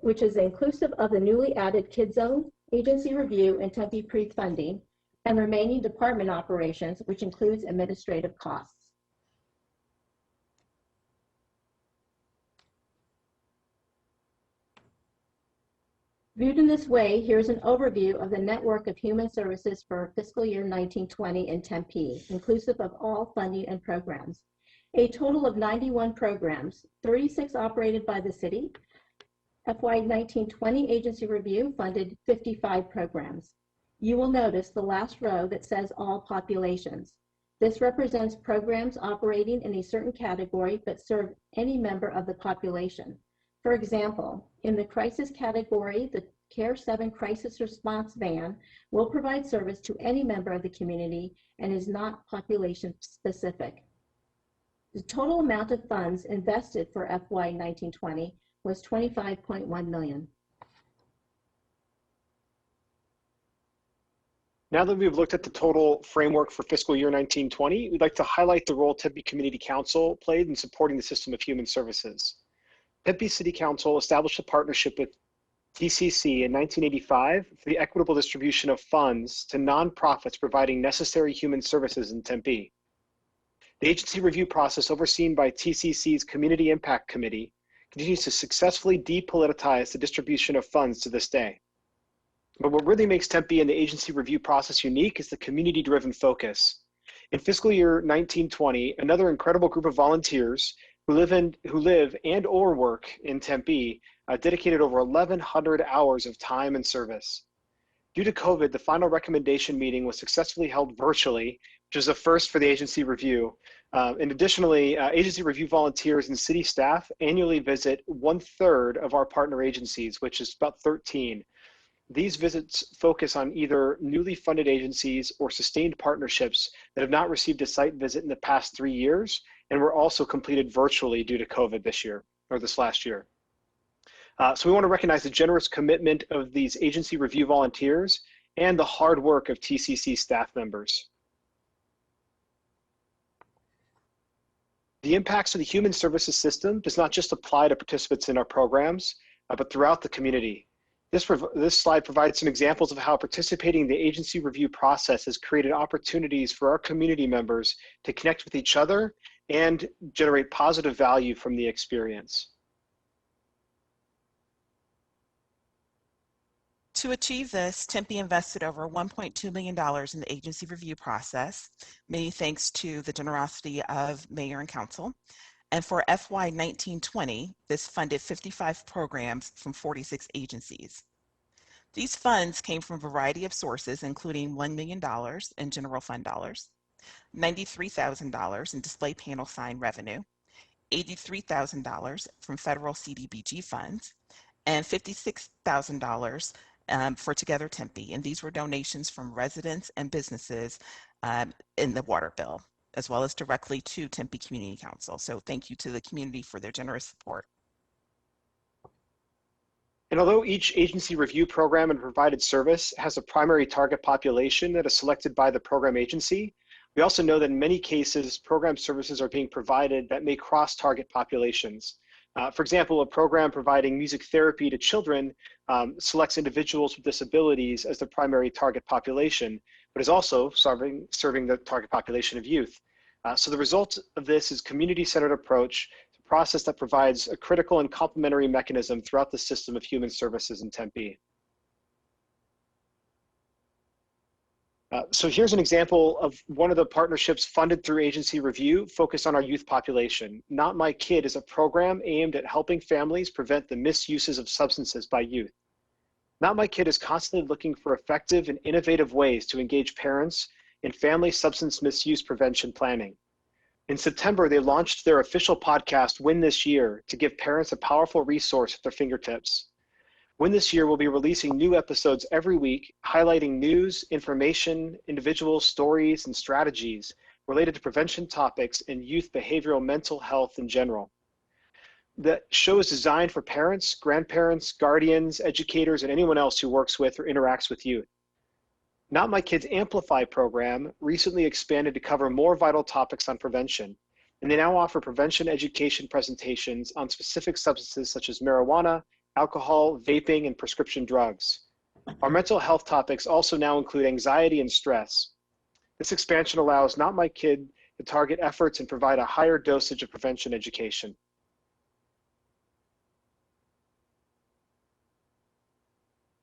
which is inclusive of the newly added KidZone, agency review, and Tempe pre-funding, and remaining department operations, which includes administrative costs. Viewed in this way, here's an overview of the network of human services for fiscal year 1920 in Tempe, inclusive of all funding and programs. A total of 91 programs, 36 operated by the city. FY 1920 agency review funded 55 programs. You will notice the last row that says all populations. This represents programs operating in a certain category but serve any member of the population. For example, in the crisis category, the Care 7 Crisis Response Van will provide service to any member of the community and is not population specific. The total amount of funds invested for FY 1920 was $25.1 million. Now that we've looked at the total framework for fiscal year 1920, we'd like to highlight the role Tempe Community Council played in supporting the system of human services. Tempe City Council established a partnership with TCC in 1985 for the equitable distribution of funds to nonprofits providing necessary human services in Tempe. The agency review process overseen by TCC's Community Impact Committee continues to successfully depoliticize the distribution of funds to this day. But what really makes Tempe and the agency review process unique is the community-driven focus. In fiscal year 1920, another incredible group of volunteers who live and or work in Tempe dedicated over 1,100 hours of time and service. Due to COVID, the final recommendation meeting was successfully held virtually, which is a first for the agency review. And additionally, agency review volunteers and city staff annually visit 1/3 of our partner agencies, which is about 13. These visits focus on either newly funded agencies or sustained partnerships that have not received a site visit in the past 3 years and were also completed virtually due to COVID this last year. So we want to recognize the generous commitment of these agency review volunteers and the hard work of TCC staff members. The impacts of the human services system does not just apply to participants in our programs, but throughout the community. This slide provides some examples of how participating in the agency review process has created opportunities for our community members to connect with each other and generate positive value from the experience. To achieve this, Tempe invested over $1.2 million in the agency review process, many thanks to the generosity of Mayor and Council. And for FY 1920, this funded 55 programs from 46 agencies. These funds came from a variety of sources, including $1 million in general fund dollars, $93,000 in display panel sign revenue, $83,000 from federal CDBG funds, and $56,000 for Together Tempe. And these were donations from residents and businesses in the water bill, as well as directly to Tempe Community Council. So thank you to the community for their generous support. And although each agency review program and provided service has a primary target population that is selected by the program agency, we also know that in many cases, program services are being provided that may cross target populations. For example, a program providing music therapy to children selects individuals with disabilities as the primary target population, but is also serving the target population of youth. So the result of this is community-centered approach, a process that provides a critical and complementary mechanism throughout the system of human services in Tempe. So here's an example of one of the partnerships funded through agency review focused on our youth population. Not My Kid is a program aimed at helping families prevent the misuses of substances by youth. Not My Kid is constantly looking for effective and innovative ways to engage parents in family substance misuse prevention planning. In September, they launched their official podcast, Win This Year, to give parents a powerful resource at their fingertips. Win This Year will be releasing new episodes every week, highlighting news, information, individual stories, and strategies related to prevention topics and youth behavioral mental health in general. The show is designed for parents, grandparents, guardians, educators, and anyone else who works with or interacts with youth. Not My Kid's Amplify program recently expanded to cover more vital topics on prevention, and they now offer prevention education presentations on specific substances such as marijuana, alcohol, vaping, and prescription drugs. Our mental health topics also now include anxiety and stress. This expansion allows Not My Kid to target efforts and provide a higher dosage of prevention education.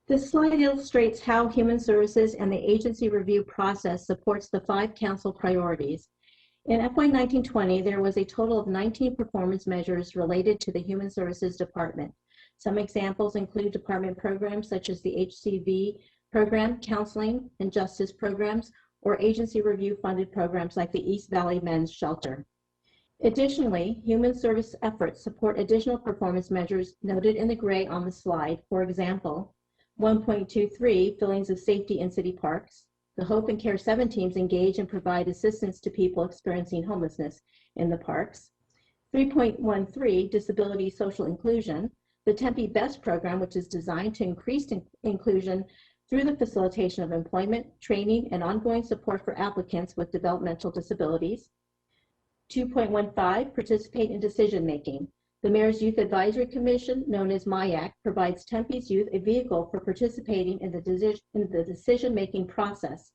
This slide illustrates how human services and the agency review process supports the 5 council priorities. In FY 1920, there was a total of 19 performance measures related to the Human Services Department. Some examples include department programs such as the HCV program, counseling and justice programs, or agency review funded programs like the East Valley Men's Shelter. Additionally, human service efforts support additional performance measures noted in the gray on the slide. For example, 1.23, feelings of safety in city parks. The Hope and Care 7 teams engage and provide assistance to people experiencing homelessness in the parks. 3.13, disability social inclusion. The Tempe BEST program, which is designed to increase inclusion through the facilitation of employment, training, and ongoing support for applicants with developmental disabilities. 2.15, participate in decision-making. The Mayor's Youth Advisory Commission, known as MIAC, provides Tempe's youth a vehicle for participating in the decision-making process.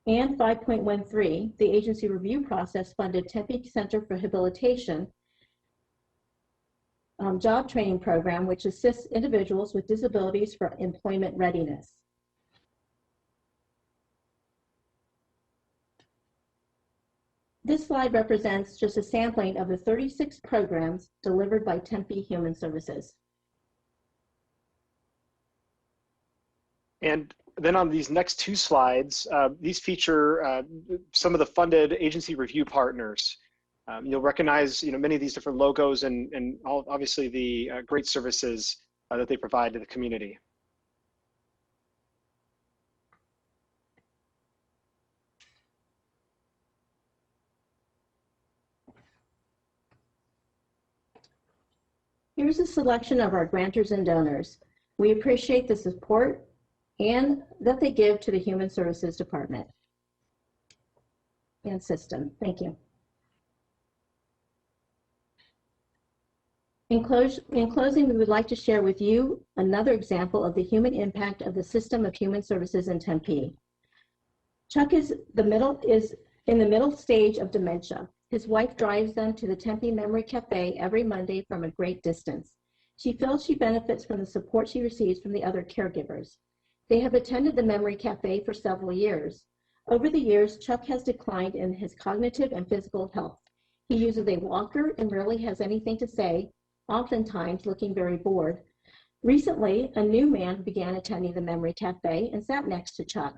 And 5.13, the agency review process funded Tempe Center for Rehabilitation job training program, which assists individuals with disabilities for employment readiness. This slide represents just a sampling of the 36 programs delivered by Tempe Human Services. And then on these next 2 slides, these feature some of the funded agency review partners. You'll recognize, many of these different logos and obviously the great services that they provide to the community. Here's a selection of our grantors and donors. We appreciate the support and that they give to the Human Services Department and system. Thank you. In closing, we would like to share with you another example of the human impact of the system of human services in Tempe. Chuck is in the middle stage of dementia. His wife drives them to the Tempe Memory Cafe every Monday from a great distance. She feels she benefits from the support she receives from the other caregivers. They have attended the Memory Cafe for several years. Over the years, Chuck has declined in his cognitive and physical health. He uses a walker and rarely has anything to say, oftentimes looking very bored. Recently, a new man began attending the Memory Cafe and sat next to Chuck.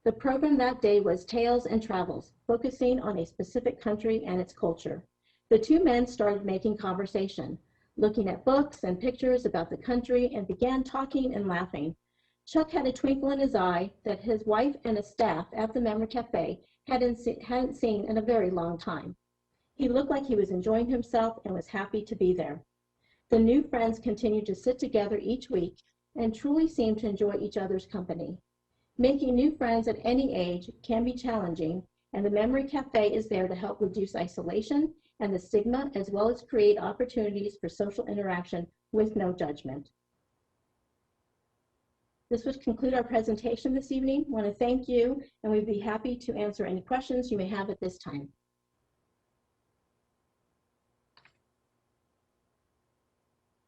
The program that day was Tales and Travels, focusing on a specific country and its culture. The two men started making conversation, looking at books and pictures about the country, and began talking and laughing. Chuck had a twinkle in his eye that his wife and a staff at the Memory Cafe hadn't seen in a very long time. He looked like he was enjoying himself and was happy to be there. The new friends continued to sit together each week and truly seemed to enjoy each other's company. Making new friends at any age can be challenging, and the Memory Cafe is there to help reduce isolation and the stigma, as well as create opportunities for social interaction with no judgment. This would conclude our presentation this evening. I want to thank you, and we'd be happy to answer any questions you may have at this time.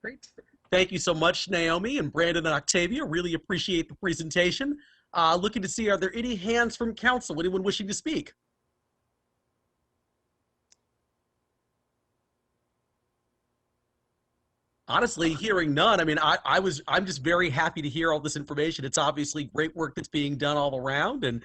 Great. Thank you so much, Naomi and Brandon and Octavia. Really appreciate the presentation. Looking to see, are there any hands from council? Anyone wishing to speak? Honestly, hearing none, I mean, I'm just very happy to hear all this information. It's obviously great work that's being done all around, and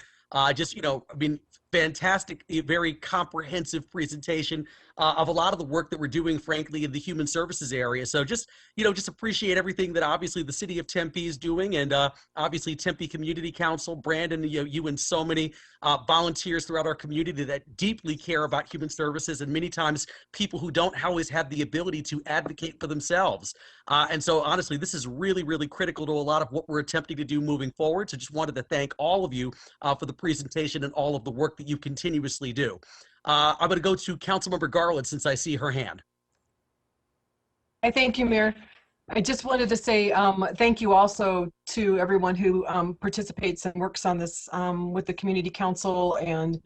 just, you know, I mean, fantastic, very comprehensive presentation of a lot of the work that we're doing, frankly, in the human services area. So just, you know, just appreciate everything that obviously the city of Tempe is doing, and obviously Tempe Community Council, Brandon, you and so many volunteers throughout our community that deeply care about human services, and many times people who don't always have the ability to advocate for themselves. And so honestly, this is really, really critical to a lot of what we're attempting to do moving forward. So just wanted to thank all of you for the presentation and all of the work that you continuously do. I'm going to go to Councilmember Garland since I see her hand. I thank you, Mayor. I just wanted to say thank you also to everyone who participates and works on this with the Community Council, and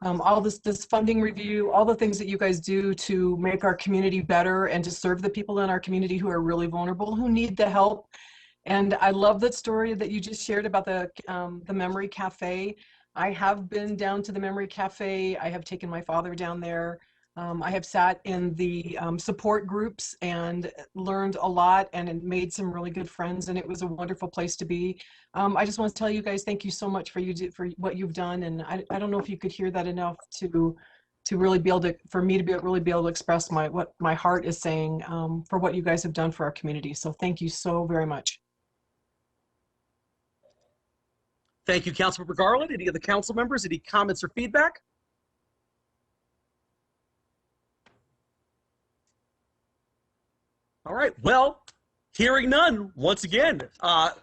all this funding review, all the things that you guys do to make our community better and to serve the people in our community who are really vulnerable, who need the help. And I love that story that you just shared about the Memory Cafe. I have been down to the Memory Cafe. I have taken my father down there. I have sat in the support groups and learned a lot and made some really good friends, and it was a wonderful place to be. I just want to tell you guys thank you so much for what you've done, and I don't know if you could hear that enough to really be able to, for me to really be able to express what my heart is saying for what you guys have done for our community. So thank you so very much. Thank you, Councilmember Garland. Any of the council members, any comments or feedback? All right, well, hearing none, once again,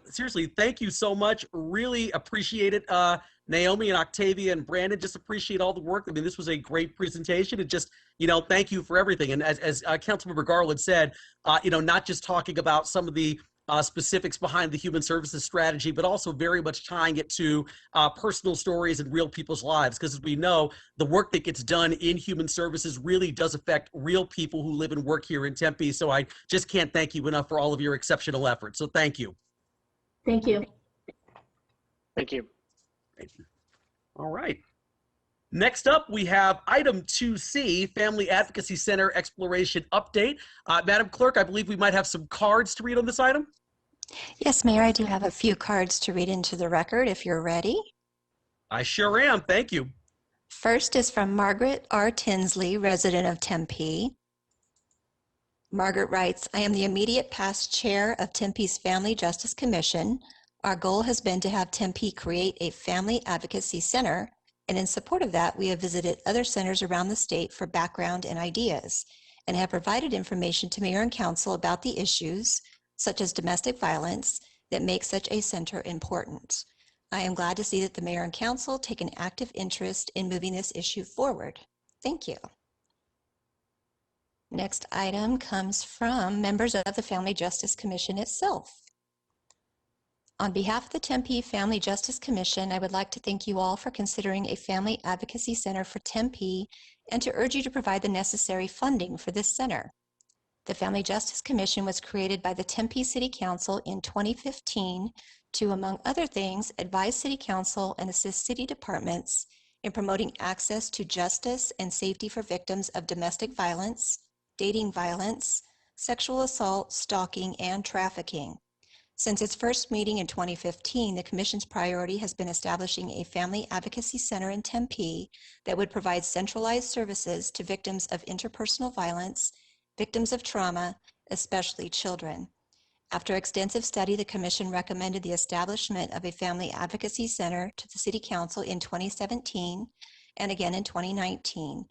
seriously, thank you so much. Really appreciate it. Naomi and Octavia and Brandon, just appreciate all the work. I mean, this was a great presentation, and just, you know, thank you for everything. And as Councilmember Garland said, you know, not just talking about some of the specifics behind the human services strategy, but also very much tying it to personal stories and real people's lives. Because as we know, the work that gets done in human services really does affect real people who live and work here in Tempe. So I just can't thank you enough for all of your exceptional efforts. So thank you. Thank you. Thank you. All right. Next up, we have item 2C, Family Advocacy Center Exploration Update. Madam Clerk, I believe we might have some cards to read on this item. Yes, Mayor, I do have a few cards to read into the record if you're ready. I sure am. Thank you. First is from Margaret R. Tinsley, resident of Tempe. Margaret writes, I am the immediate past chair of Tempe's Family Justice Commission. Our goal has been to have Tempe create a family advocacy center, and in support of that, we have visited other centers around the state for background and ideas, and have provided information to Mayor and Council about the issues, such as domestic violence, that make such a center important. I am glad to see that the mayor and council take an active interest in moving this issue forward. Thank you. Next item comes from members of the Family Justice Commission itself. On behalf of the Tempe Family Justice Commission, I would like to thank you all for considering a Family Advocacy Center for Tempe and to urge you to provide the necessary funding for this center. The Family Justice Commission was created by the Tempe City Council in 2015 to, among other things, advise City Council and assist city departments in promoting access to justice and safety for victims of domestic violence, dating violence, sexual assault, stalking, and trafficking. Since its first meeting in 2015, the Commission's priority has been establishing a family advocacy center in Tempe that would provide centralized services to victims of interpersonal violence, victims of trauma, especially children. After extensive study, the Commission recommended the establishment of a family advocacy center to the City Council in 2017 and again in 2019.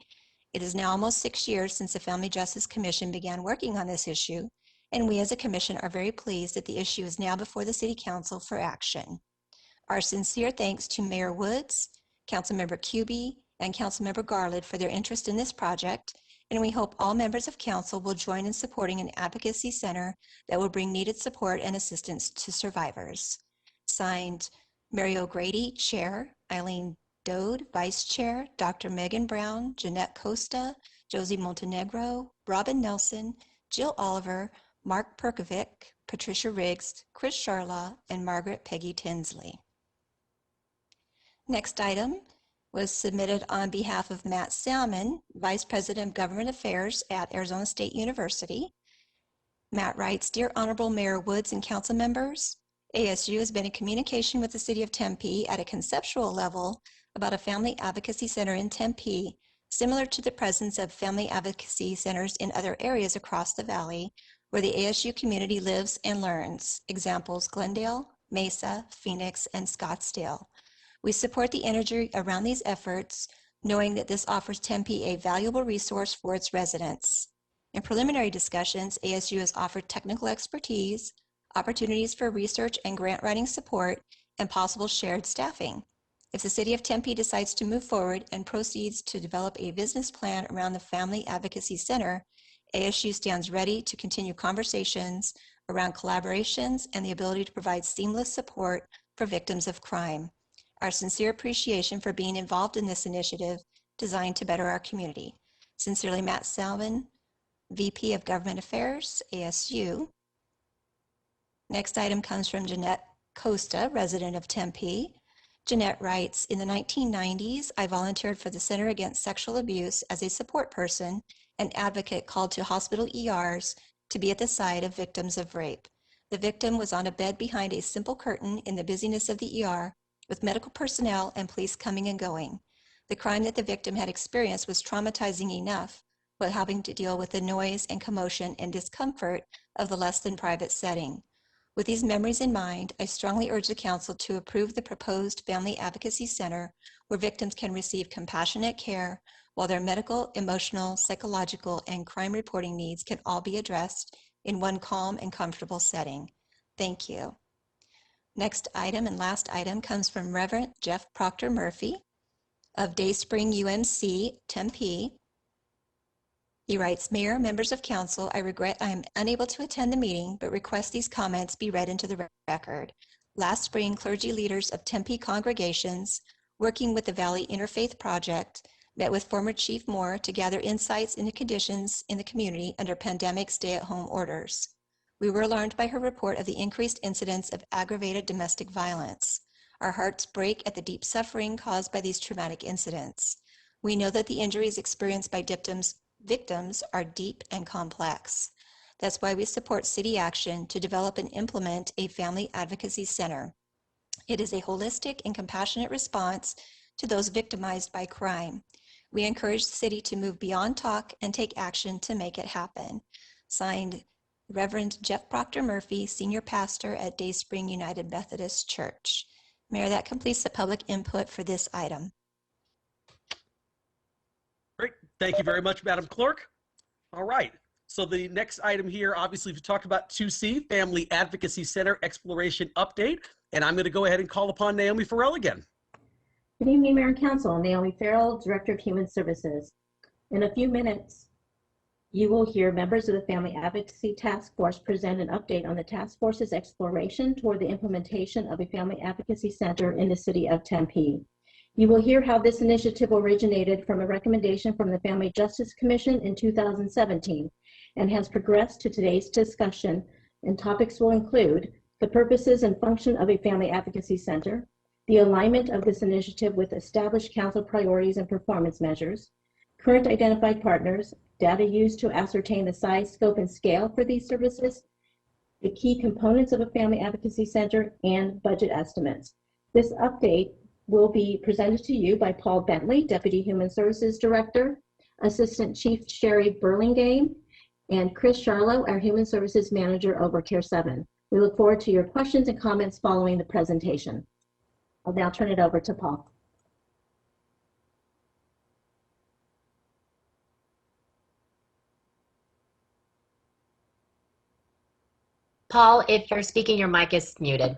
It is now almost 6 years since the Family Justice Commission began working on this issue, and we as a commission are very pleased that the issue is now before the City Council for action. Our sincere thanks to Mayor Woods, Councilmember Kuby, and Councilmember Garland for their interest in this project, and we hope all members of council will join in supporting an advocacy center that will bring needed support and assistance to survivors. Signed, Mary O'Grady, Chair, Eileen Dode, Vice Chair, Dr. Megan Brown, Jeanette Costa, Josie Montenegro, Robin Nelson, Jill Oliver, Mark Perkovic, Patricia Riggs, Chris Sharlaw, and Margaret Peggy Tinsley. Next item was submitted on behalf of Matt Salmon, Vice President of Government Affairs at Arizona State University. Matt writes, Dear Honorable Mayor Woods and council members, ASU has been in communication with the City of Tempe at a conceptual level about a family advocacy center in Tempe, similar to the presence of family advocacy centers in other areas across the valley where the ASU community lives and learns. Examples, Glendale, Mesa, Phoenix, and Scottsdale. We support the energy around these efforts, knowing that this offers Tempe a valuable resource for its residents. In preliminary discussions, ASU has offered technical expertise, opportunities for research and grant writing support, and possible shared staffing. If the City of Tempe decides to move forward and proceeds to develop a business plan around the Family Advocacy Center, ASU stands ready to continue conversations around collaborations and the ability to provide seamless support for victims of crime. Our sincere appreciation for being involved in this initiative designed to better our community. Sincerely, Matt Salmon, VP of Government Affairs, ASU. Next item comes from Jeanette Costa, resident of Tempe. Jeanette writes, in the 1990s, I volunteered for the Center Against Sexual Abuse as a support person and advocate called to hospital ERs to be at the side of victims of rape. The victim was on a bed behind a simple curtain in the busyness of the ER, with medical personnel and police coming and going. The crime that the victim had experienced was traumatizing enough, but having to deal with the noise and commotion and discomfort of the less than private setting. With these memories in mind, I strongly urge the council to approve the proposed Family Advocacy Center where victims can receive compassionate care while their medical, emotional, psychological, and crime reporting needs can all be addressed in one calm and comfortable setting. Thank you. Next item and last item comes from Reverend Jeff Proctor Murphy of Dayspring UMC, Tempe. He writes, Mayor, members of council, I regret I am unable to attend the meeting, but request these comments be read into the record. Last spring, clergy leaders of Tempe congregations, working with the Valley Interfaith Project, met with former Chief Moore to gather insights into conditions in the community under pandemic stay-at-home orders. We were alarmed by her report of the increased incidence of aggravated domestic violence. Our hearts break at the deep suffering caused by these traumatic incidents. We know that the injuries experienced by victims are deep and complex. That's why we support city action to develop and implement a family advocacy center. It is a holistic and compassionate response to those victimized by crime. We encourage the city to move beyond talk and take action to make it happen. Signed, Reverend Jeff Proctor Murphy, Senior Pastor at Dayspring United Methodist Church. Mayor, that completes the public input for this item. Great. Thank you very much, Madam Clerk. All right. So the next item here, obviously, we've talked about 2C, Family Advocacy Center Exploration Update, and I'm going to go ahead and call upon Naomi Farrell again. Good evening, Mayor and Council. Naomi Farrell, Director of Human Services. In a few minutes, you will hear members of the Family Advocacy Task Force present an update on the task force's exploration toward the implementation of a Family Advocacy Center in the city of Tempe. You will hear how this initiative originated from a recommendation from the Family Justice Commission in 2017 and has progressed to today's discussion, and topics will include the purposes and function of a Family Advocacy Center, the alignment of this initiative with established council priorities and performance measures, current identified partners, data used to ascertain the size, scope, and scale for these services, the key components of a Family Advocacy Center, and budget estimates. This update will be presented to you by Paul Bentley, Deputy Human Services Director, Assistant Chief Sherry Burlingame, and Chris Charlo, our Human Services Manager over Tier 7. We look forward to your questions and comments following the presentation. I'll now turn it over to Paul. Paul, if you're speaking, your mic is muted.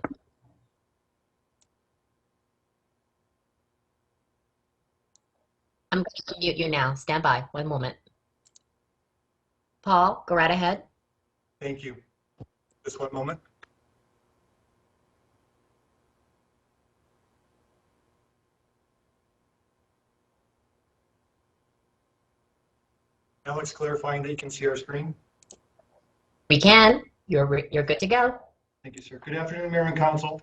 I'm going to mute you now. Stand by 1 moment. Paul, go right ahead. Thank you. Just 1 moment. Alex, clarifying that you can see our screen. We can. You're good to go. Thank you, sir. Good afternoon, Mayor and Council.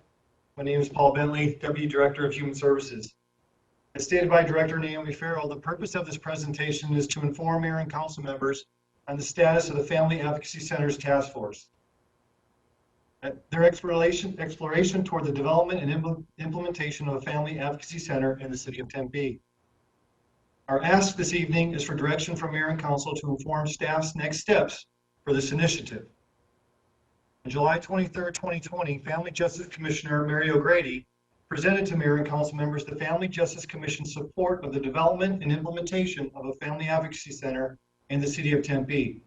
My name is Paul Bentley, Deputy Director of Human Services. As stated by Director Naomi Farrell, the purpose of this presentation is to inform Mayor and Council members on the status of the Family Advocacy Center's task force. Their exploration toward the development and implementation of a Family Advocacy Center in the city of Tempe. Our ask this evening is for direction from Mayor and Council to inform staff's next steps for this initiative. On July 23rd, 2020, Family Justice Commissioner Mary O'Grady presented to Mayor and Council members the Family Justice Commission's support of the development and implementation of a Family Advocacy Center in the city of Tempe.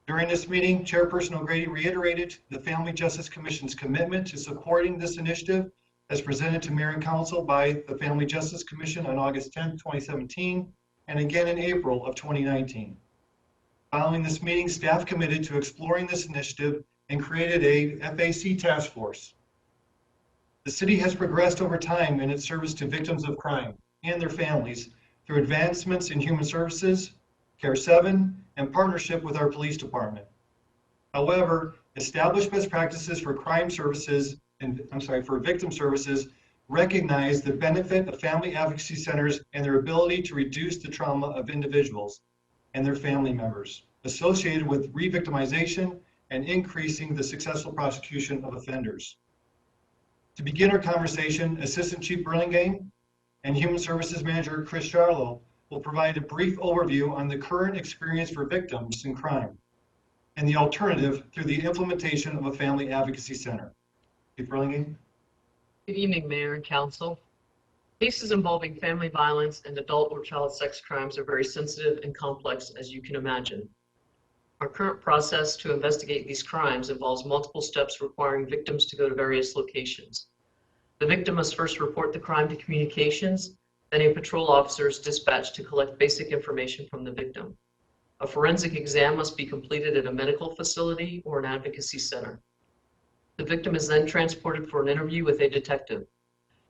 During this meeting, Chairperson O'Grady reiterated the Family Justice Commission's commitment to supporting this initiative as presented to Mayor and Council by the Family Justice Commission on August 10, 2017, and again in April of 2019. Following this meeting, staff committed to exploring this initiative and created a FAC task force. The city has progressed over time in its service to victims of crime and their families through advancements in human services, Care 7, and partnership with our police department. However, established best practices for for victim services recognize the benefit of family advocacy centers and their ability to reduce the trauma of individuals and their family members associated with re-victimization and increasing the successful prosecution of offenders. To begin our conversation, Assistant Chief Burlingame and Human Services Manager Chris Charlo will provide a brief overview on the current experience for victims in crime and the alternative through the implementation of a Family Advocacy Center. Chief Burlingame. Good evening, Mayor and Council. Cases involving family violence and adult or child sex crimes are very sensitive and complex, as you can imagine. Our current process to investigate these crimes involves multiple steps requiring victims to go to various locations. The victim must first report the crime to communications, then a patrol officer is dispatched to collect basic information from the victim. A forensic exam must be completed at a medical facility or an advocacy center. The victim is then transported for an interview with a detective.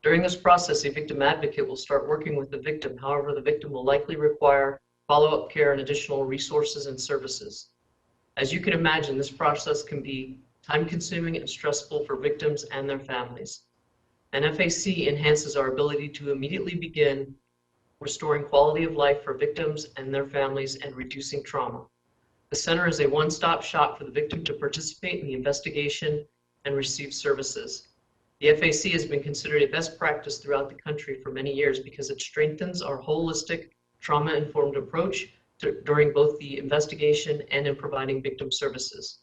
During this process, a victim advocate will start working with the victim. However, the victim will likely require follow-up care and additional resources and services. As you can imagine, this process can be time-consuming and stressful for victims and their families. An FAC enhances our ability to immediately begin restoring quality of life for victims and their families and reducing trauma. The center is a one-stop shop for the victim to participate in the investigation and receive services. The FAC has been considered a best practice throughout the country for many years because it strengthens our holistic, trauma-informed approach during both the investigation and in providing victim services.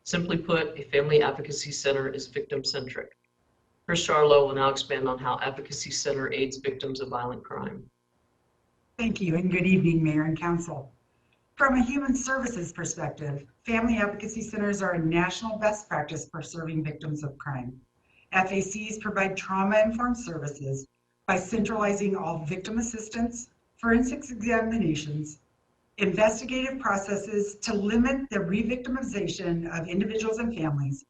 Simply put, a family advocacy center is victim-centric. Chris Charlo will now expand on how Advocacy Center aids victims of violent crime. Thank you, and good evening, Mayor and Council. From a human services perspective, family advocacy centers are a national best practice for serving victims of crime. FACs provide trauma-informed services by centralizing all victim assistance, forensics examinations, investigative processes to limit the re-victimization of individuals and families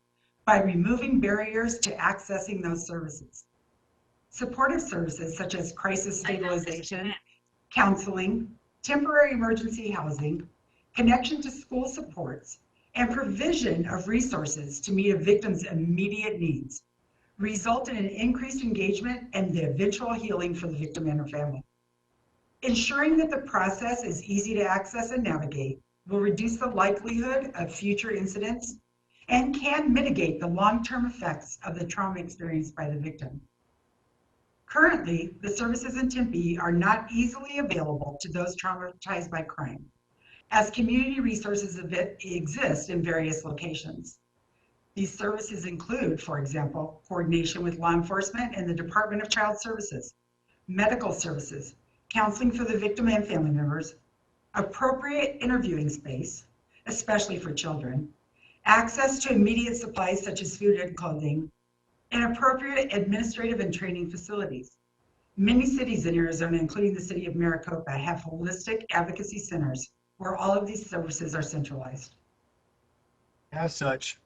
by removing barriers to accessing those services. Supportive services such as crisis stabilization, counseling, temporary emergency housing, connection to school supports, and provision of resources to meet a victim's immediate needs result in an increased engagement and the eventual healing for the victim and her family. Ensuring that the process is easy to access and navigate will reduce the likelihood of future incidents and can mitigate the long-term effects of the trauma experienced by the victim. Currently, the services in Tempe are not easily available to those traumatized by crime, as community resources exist in various locations. These services include, for example, coordination with law enforcement and the Department of Child Services, medical services, counseling for the victim and family members, appropriate interviewing space, especially for children, access to immediate supplies such as food and clothing, and appropriate administrative and training facilities. Many cities in Arizona, including the city of Maricopa, have holistic advocacy centers where all of these services are centralized. As such,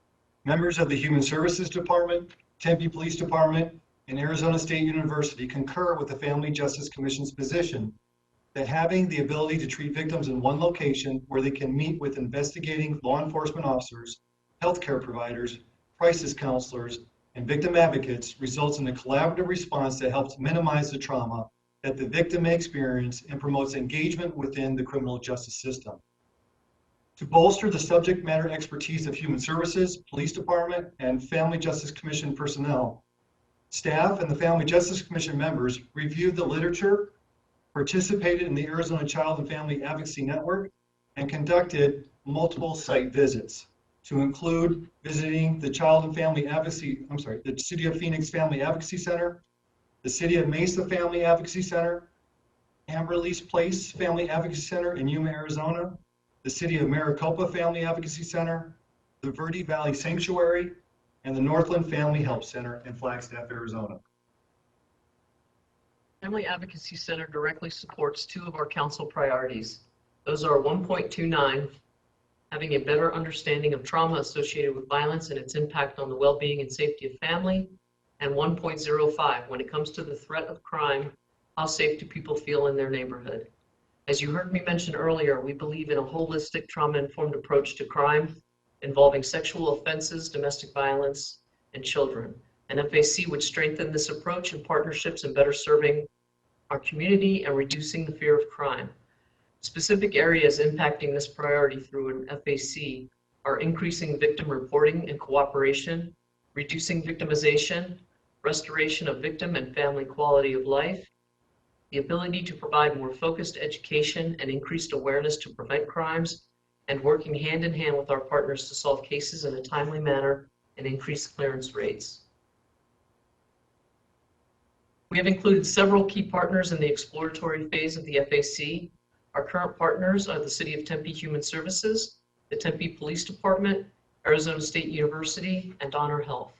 members of the Human Services Department, Tempe Police Department, and Arizona State University concur with the Family Justice Commission's position that having the ability to treat victims in one location where they can meet with investigating law enforcement officers, healthcare providers, crisis counselors, and victim advocates results in a collaborative response that helps minimize the trauma that the victim may experience and promotes engagement within the criminal justice system. To bolster the subject matter expertise of Human Services, Police Department, and Family Justice Commission personnel, staff and the Family Justice Commission members reviewed the literature, participated in the Arizona Child and Family Advocacy Network, and conducted multiple site visits to include visiting the the City of Phoenix Family Advocacy Center, the City of Mesa Family Advocacy Center, Amberlease Place Family Advocacy Center in Yuma, Arizona, the City of Maricopa Family Advocacy Center, the Verde Valley Sanctuary, and the Northland Family Help Center in Flagstaff, Arizona. Family Advocacy Center directly supports two of our council priorities. Those are 1.29, having a better understanding of trauma associated with violence and its impact on the well-being and safety of family, and 1.05, when it comes to the threat of crime, how safe do people feel in their neighborhood? As you heard me mention earlier, we believe in a holistic trauma-informed approach to crime involving sexual offenses, domestic violence, and children. An FAC would strengthen this approach in partnerships and better serving our community and reducing the fear of crime. Specific areas impacting this priority through an FAC are increasing victim reporting and cooperation, reducing victimization, restoration of victim and family quality of life, the ability to provide more focused education and increased awareness to prevent crimes, and working hand in hand with our partners to solve cases in a timely manner and increase clearance rates. We have included several key partners in the exploratory phase of the FAC. Our current partners are the City of Tempe Human Services, the Tempe Police Department, Arizona State University, and Honor Health.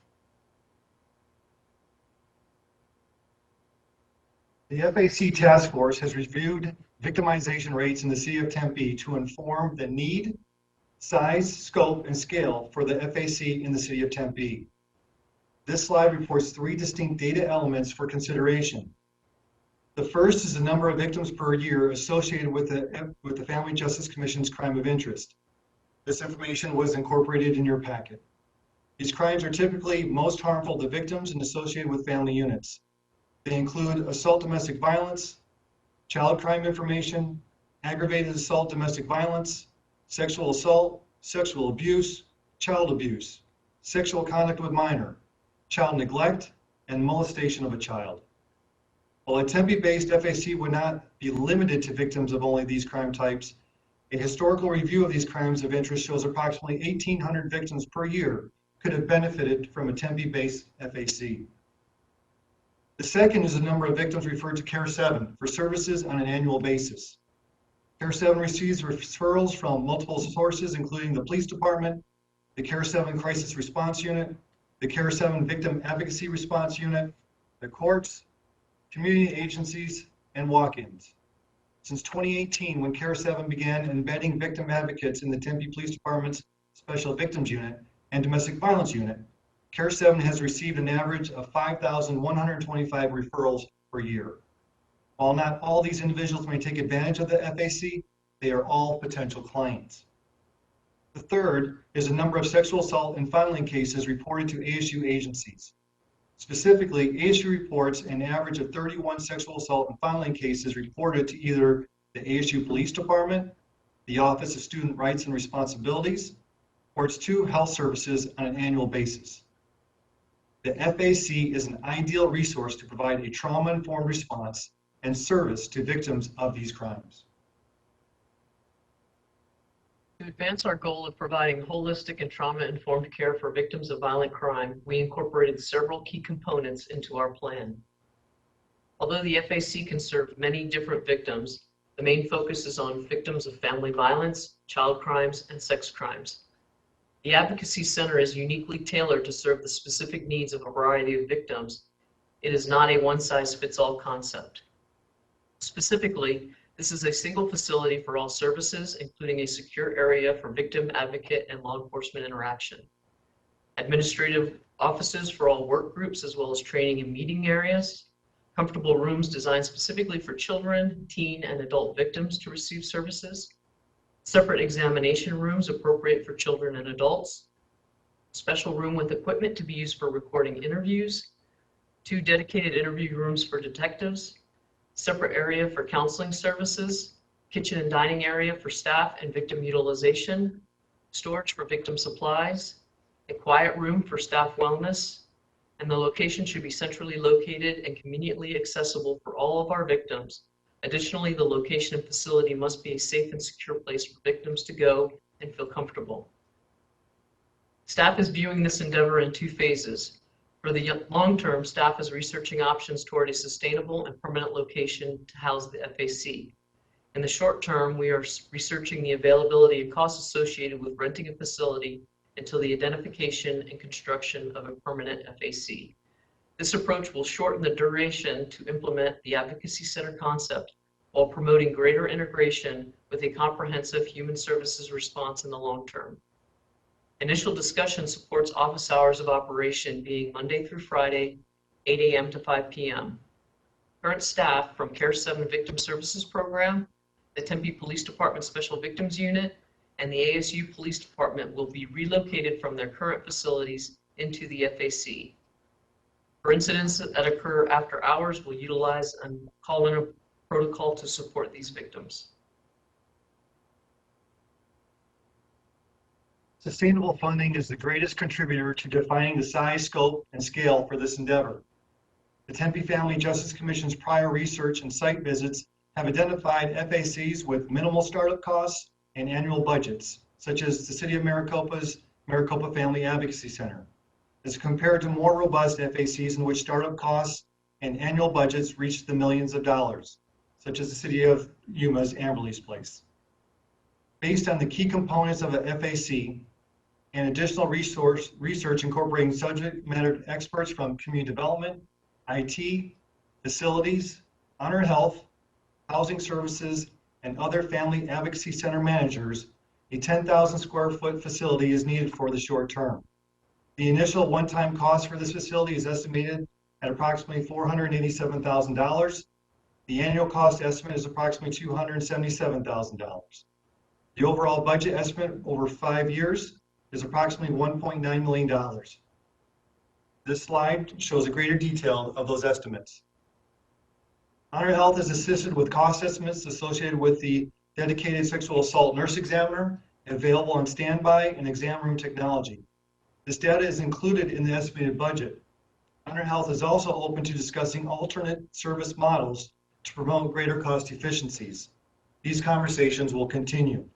The FAC Task Force has reviewed victimization rates in the City of Tempe to inform the need, size, scope, and scale for the FAC in the City of Tempe. This slide reports three distinct data elements for consideration. The first is the number of victims per year associated with the Family Justice Commission's crime of interest. This information was incorporated in your packet. These crimes are typically most harmful to victims and associated with family units. They include assault domestic violence, child crime information, aggravated assault domestic violence, sexual assault, sexual abuse, child abuse, sexual conduct with minor, child neglect, and molestation of a child. While a Tempe-based FAC would not be limited to victims of only these crime types, a historical review of these crimes of interest shows approximately 1,800 victims per year could have benefited from a Tempe-based FAC. The second is the number of victims referred to CARE 7 for services on an annual basis. CARE 7 receives referrals from multiple sources, including the police department, the CARE 7 Crisis Response Unit, the CARE 7 Victim Advocacy Response Unit, the courts, community agencies, and walk-ins. Since 2018, when CARE 7 began embedding victim advocates in the Tempe Police Department's Special Victims Unit and Domestic Violence Unit, CARE 7 has received an average of 5,125 referrals per year. While not all these individuals may take advantage of the FAC, they are all potential clients. The third is the number of sexual assault and fondling cases reported to ASU agencies. Specifically, ASU reports an average of 31 sexual assault and fondling cases reported to either the ASU Police Department, the Office of Student Rights and Responsibilities, or its 2 health services on an annual basis. The FAC is an ideal resource to provide a trauma-informed response and service to victims of these crimes. To advance our goal of providing holistic and trauma-informed care for victims of violent crime, we incorporated several key components into our plan. Although the FAC can serve many different victims, the main focus is on victims of family violence, child crimes, and sex crimes. The Advocacy Center is uniquely tailored to serve the specific needs of a variety of victims. It is not a one-size-fits-all concept. Specifically, this is a single facility for all services, including a secure area for victim, advocate, and law enforcement interaction. Administrative offices for all work groups, as well as training and meeting areas. Comfortable rooms designed specifically for children, teen, and adult victims to receive services. Separate examination rooms appropriate for children and adults. Special room with equipment to be used for recording interviews. 2 dedicated interview rooms for detectives. Separate area for counseling services, kitchen and dining area for staff and victim utilization, storage for victim supplies, a quiet room for staff wellness, and the location should be centrally located and conveniently accessible for all of our victims. Additionally, the location and facility must be a safe and secure place for victims to go and feel comfortable. Staff is viewing this endeavor in 2 phases. For the long term, staff is researching options toward a sustainable and permanent location to house the FAC. In the short term, we are researching the availability and costs associated with renting a facility until the identification and construction of a permanent FAC. This approach will shorten the duration to implement the Advocacy Center concept while promoting greater integration with a comprehensive human services response in the long term. Initial discussion supports office hours of operation being Monday through Friday, 8 a.m. to 5 p.m. Current staff from CARE 7 Victim Services Program, the Tempe Police Department Special Victims Unit, and the ASU Police Department will be relocated from their current facilities into the FAC. For incidents that occur after hours, we'll utilize a call-in protocol to support these victims. Sustainable funding is the greatest contributor to defining the size, scope, and scale for this endeavor. The Tempe Family Justice Commission's prior research and site visits have identified FACs with minimal startup costs and annual budgets, such as the City of Maricopa's Maricopa Family Advocacy Center, as compared to more robust FACs in which startup costs and annual budgets reach the millions of dollars, such as the City of Yuma's Amberley's Place. Based on the key components of a FAC, and additional research incorporating subject matter experts from community development, IT, facilities, honor health, housing services, and other family advocacy center managers, a 10,000 square foot facility is needed for the short term. The initial one-time cost for this facility is estimated at approximately $487,000. The annual cost estimate is approximately $277,000. The overall budget estimate over 5 years is approximately $1.9 million. This slide shows a greater detail of those estimates. Honor Health is assisted with cost estimates associated with the dedicated sexual assault nurse examiner available on standby and exam room technology. This data is included in the estimated budget. Honor Health is also open to discussing alternate service models to promote greater cost efficiencies. These conversations will continue.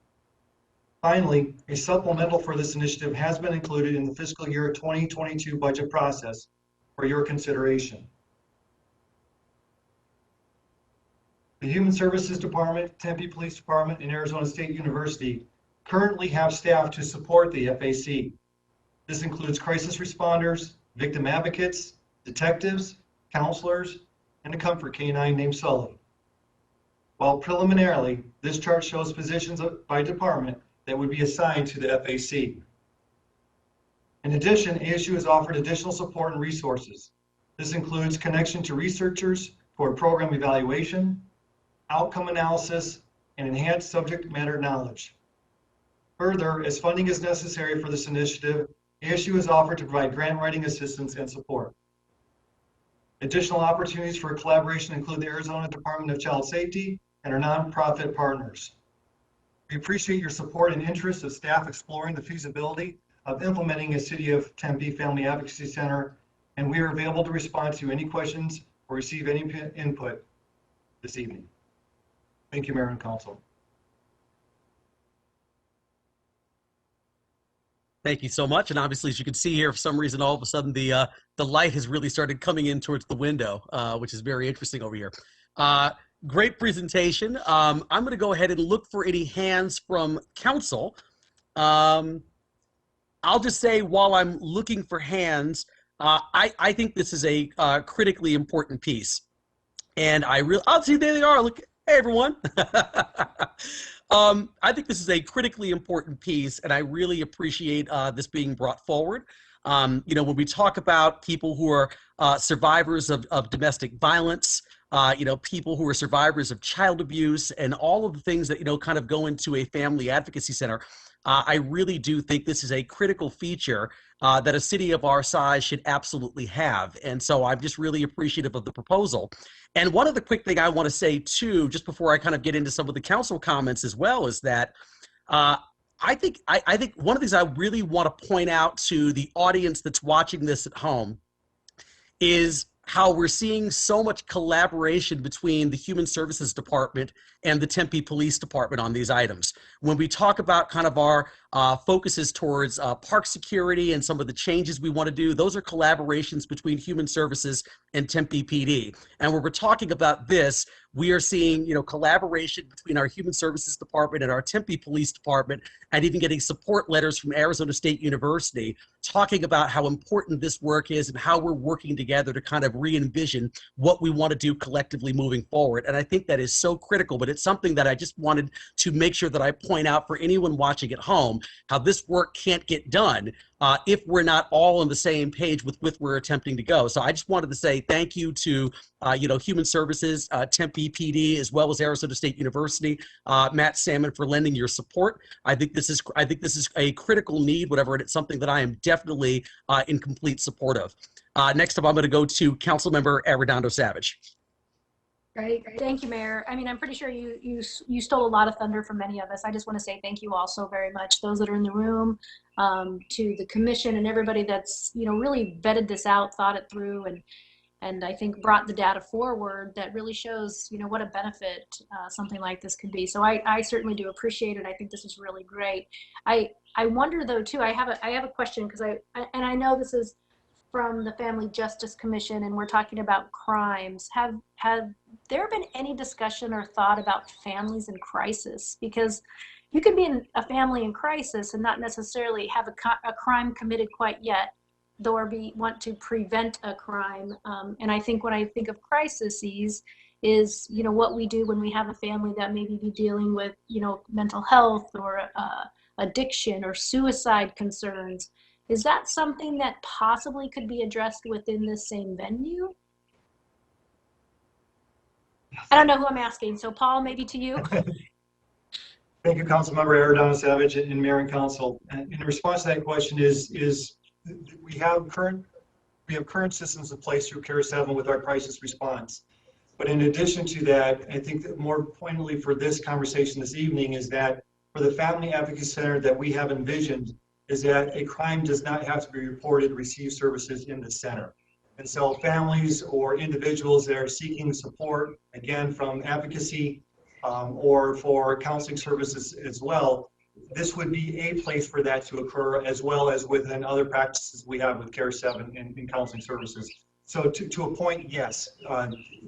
Finally, a supplemental for this initiative has been included in the fiscal year 2022 budget process for your consideration. The Human Services Department, Tempe Police Department, and Arizona State University currently have staff to support the FAC. This includes crisis responders, victim advocates, detectives, counselors, and a comfort canine named Sully. While preliminarily, this chart shows positions by department that would be assigned to the FAC. In addition, ASU has offered additional support and resources. This includes connection to researchers for program evaluation, outcome analysis, and enhanced subject matter knowledge. Further, as funding is necessary for this initiative, ASU has offered to provide grant writing assistance and support. Additional opportunities for collaboration include the Arizona Department of Child Safety and our nonprofit partners. We appreciate your support and interest of staff exploring the feasibility of implementing a City of Tempe Family Advocacy Center, and we are available to respond to any questions or receive any input this evening. Thank you, Mayor and Council. Thank you so much. And obviously, as you can see here, for some reason, all of a sudden, the light has really started coming in towards the window, which is very interesting over here. Great presentation. I'm going to go ahead and look for any hands from council. I'll just say while I'm looking for hands, I think this is a critically important piece. And oh, see, there they are. Look, hey, everyone. I think this is a critically important piece, and I really appreciate this being brought forward. You know, when we talk about people who are survivors of domestic violence, you know, people who are survivors of child abuse, and all of the things that, you know, kind of go into a family advocacy center, I really do think this is a critical feature that a city of our size should absolutely have. And so I'm just really appreciative of the proposal. And one other quick thing I want to say too, just before I kind of get into some of the council comments as well, is that I think one of the things I really want to point out to the audience that's watching this at home is how we're seeing so much collaboration between the Human Services Department and the Tempe Police Department on these items. When we talk about kind of our focuses towards park security and some of the changes we want to do, those are collaborations between Human Services and Tempe PD. And when we're talking about this, we are seeing, you know, collaboration between our Human Services Department and our Tempe Police Department, and even getting support letters from Arizona State University talking about how important this work is and how we're working together to kind of re-envision what we want to do collectively moving forward. And I think that is so critical, but it's something that I just wanted to make sure that I point out for anyone watching at home, how this work can't get done if we're not all on the same page with we're attempting to go. So I just wanted to say thank you to you know, Human Services, Tempe PD, as well as Arizona State University, Matt Salmon, for lending your support. I think this is a critical need, whatever, and it's something that I am definitely in complete support of. Next up, I'm going to go to Councilmember Arredondo Savage. Great. Thank you, Mayor. I mean, I'm pretty sure you stole a lot of thunder from many of us. I just want to say thank you all so very much, those that are in the room, to the commission and everybody that's, you know, really vetted this out, thought it through, and I think brought the data forward that really shows, you know, what a benefit something like this could be. So I certainly do appreciate it. I think this is really great. I wonder though too, I have a question, because I know this is from the Family Justice Commission, and we're talking about crimes. Have there been any discussion or thought about families in crisis? Because you can be in a family in crisis and not necessarily have a crime committed quite yet, though want to prevent a crime. And I think when I think of crises is, you know, what we do when we have a family that maybe be dealing with, you know, mental health or addiction or suicide concerns. Is that something that possibly could be addressed within this same venue? I don't know who I'm asking, so Paul, maybe to you. Thank you, Councilmember Arredondo Savage and Mayor and Council. And in response to that question is we have current systems in place through CARE 7 with our crisis response. But in addition to that, I think that more pointedly for this conversation this evening is that for the Family Advocacy Center that we have envisioned is that a crime does not have to be reported to receive services in the center. And so families or individuals that are seeking support, again, from advocacy or for counseling services as well, this would be a place for that to occur, as well as within other practices we have with CARE 7 and counseling services. So to a point, yes,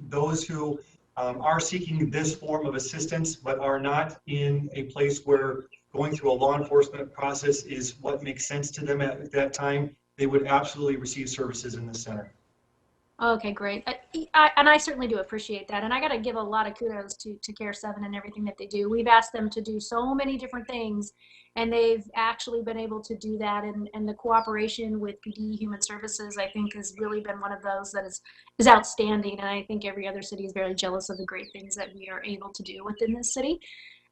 those who are seeking this form of assistance, but are not in a place where going through a law enforcement process is what makes sense to them at that time, they would absolutely receive services in the center. Okay, great. And I certainly do appreciate that. And I got to give a lot of kudos to Care 7 and everything that they do. We've asked them to do so many different things, and they've actually been able to do that. And the cooperation with PD Human Services, I think, has really been one of those that is outstanding. And I think every other city is very jealous of the great things that we are able to do within this city.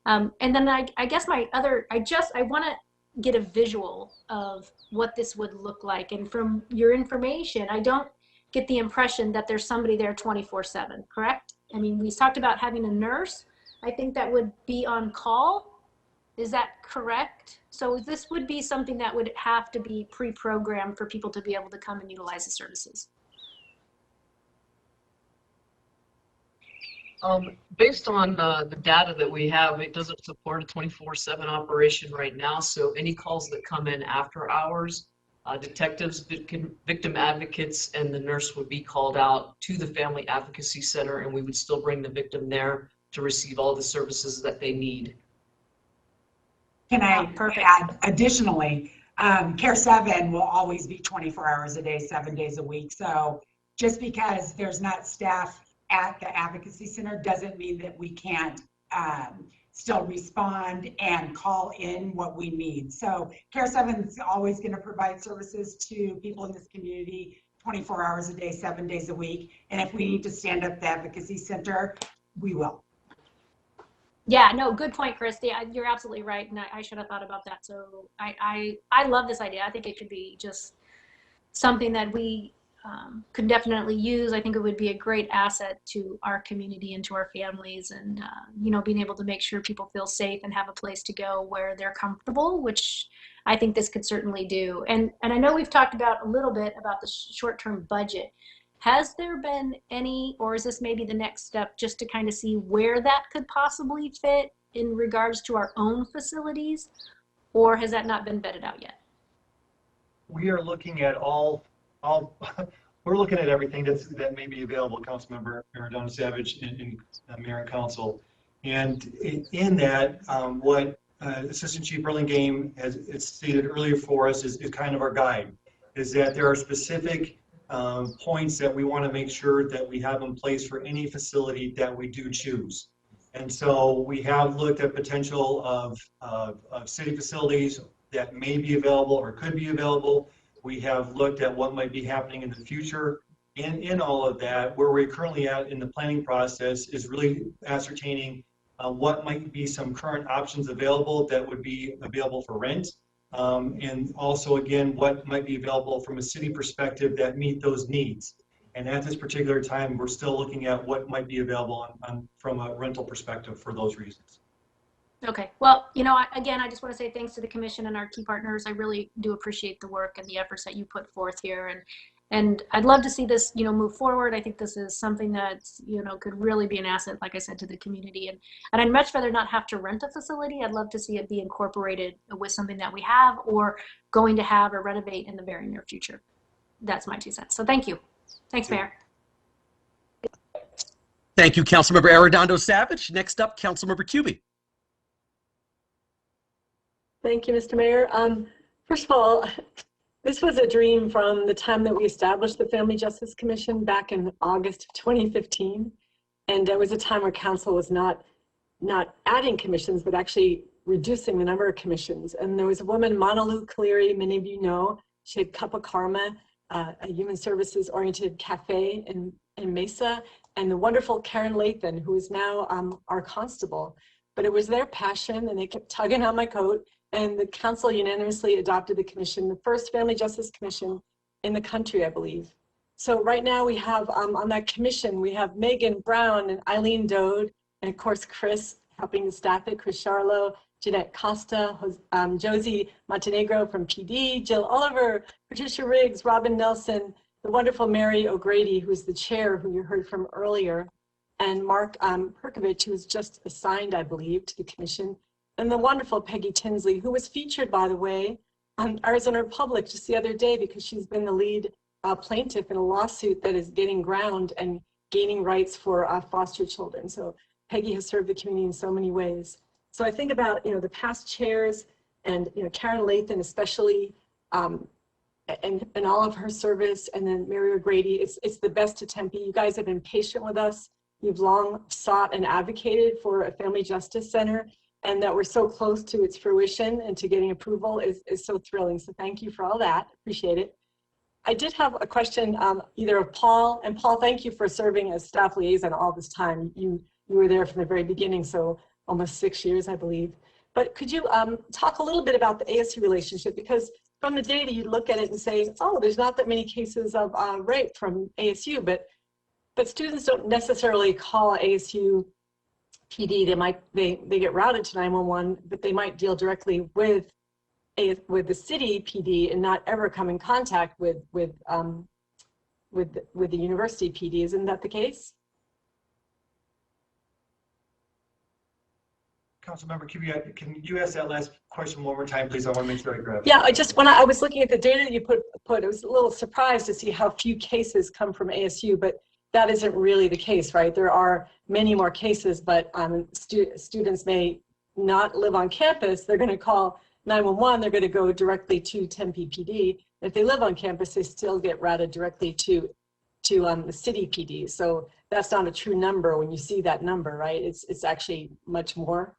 And then I guess I want to get a visual of what this would look like. And from your information, I don't get the impression that there's somebody there 24/7, correct? I mean, we talked about having a nurse. I think that would be on call. Is that correct? So this would be something that would have to be pre-programmed for people to be able to come and utilize the services. Based on the data that we have, it doesn't support a 24/7 operation right now. So any calls that come in after hours, detectives, victim advocates, and the nurse would be called out to the Family Advocacy Center, and we would still bring the victim there to receive all the services that they need. Can I add additionally, Care 7 will always be 24 hours a day, 7 days a week. So just because there's not staff at the Advocacy Center doesn't mean that we can't still respond and call in what we need. So Care 7 is always going to provide services to people in this community 24 hours a day, 7 days a week. And if we need to stand up the Advocacy Center, we will. Yeah, no, good point, Christy. You're absolutely right. And I should have thought about that. So I love this idea. I think it could be just something that we could definitely use. I think it would be a great asset to our community and to our families, and being able to make sure people feel safe and have a place to go where they're comfortable, which I think this could certainly do. And I know we've talked about a little bit about the short-term budget. Has there been any, or is this maybe the next step, just to kind of see where that could possibly fit in regards to our own facilities, or has that not been vetted out yet? We are looking at we're looking at everything that may be available, Councilmember Arredondo Savage and Mayor and Council. And in that, what Assistant Chief Burlingame has stated earlier for us is kind of our guide, is that there are specific points that we want to make sure that we have in place for any facility that we do choose. And so we have looked at potential of city facilities that may be available or could be available. We have looked at what might be happening in the future. In all of that, where we're currently at in the planning process is really ascertaining what might be some current options available that would be available for rent. And also, again, what might be available from a city perspective that meet those needs. And at this particular time, we're still looking at what might be available from a rental perspective for those reasons. Okay, well, again, I just want to say thanks to the commission and our key partners. I really do appreciate the work and the efforts that you put forth here. And I'd love to see this, move forward. I think this is something that, could really be an asset, like I said, to the community. And I'd much rather not have to rent a facility. I'd love to see it be incorporated with something that we have or going to have or renovate in the very near future. That's my 2 cents. So thank you. Thanks, Mayor. Thank you, Councilmember Arredondo Savage. Next up, Councilmember Cubie. Thank you, Mr. Mayor. First of all, this was a dream from the time that we established the Family Justice Commission back in August of 2015. And there was a time where council was not adding commissions, but actually reducing the number of commissions. And there was a woman, Manalu Kaliri, many of you know. She had Cup of Karma, a human services oriented cafe in Mesa, and the wonderful Karen Lathan, who is now our constable. But it was their passion, and they kept tugging on my coat. And the council unanimously adopted the commission, the first Family Justice Commission in the country, I believe. So right now we have on that commission, we have Megan Brown and Eileen Dode, and of course, Chris helping to staff it, Chris Charlo, Jeanette Costa, Josie Montenegro from PD, Jill Oliver, Patricia Riggs, Robin Nelson, the wonderful Mary O'Grady, who's the chair, who you heard from earlier, and Mark Perkovich, who was just assigned, I believe, to the commission. And the wonderful Peggy Tinsley, who was featured, by the way, on Arizona Republic just the other day because she's been the lead plaintiff in a lawsuit that is getting ground and gaining rights for foster children. So Peggy has served the community in so many ways. So I think about, the past chairs and, Karen Lathan especially, and all of her service, and then Mary O'Grady. It's the best to Tempe. You guys have been patient with us. You've long sought and advocated for a family justice center, and that we're so close to its fruition and to getting approval is so thrilling. So thank you for all that. Appreciate it. I did have a question either of Paul, and Paul, thank you for serving as staff liaison all this time. You were there from the very beginning, so almost 6 years, I believe. But could you talk a little bit about the ASU relationship? Because from the data, you look at it and say, oh, there's not that many cases of rape from ASU, but students don't necessarily call ASU PD. They get routed to 911, but they might deal directly with the city PD and not ever come in contact with the university PD. Isn't that the case? Councilmember Kubiak, can you ask that last question one more time, please? I want to make sure I grab it. Yeah, when I was looking at the data that you put, I was a little surprised to see how few cases come from ASU, but that isn't really the case, right? There are many more cases, but students may not live on campus. They're going to call 911. They're going to go directly to Tempe PD. If they live on campus, they still get routed directly to the city PD. So that's not a true number when you see that number, right? It's actually much more.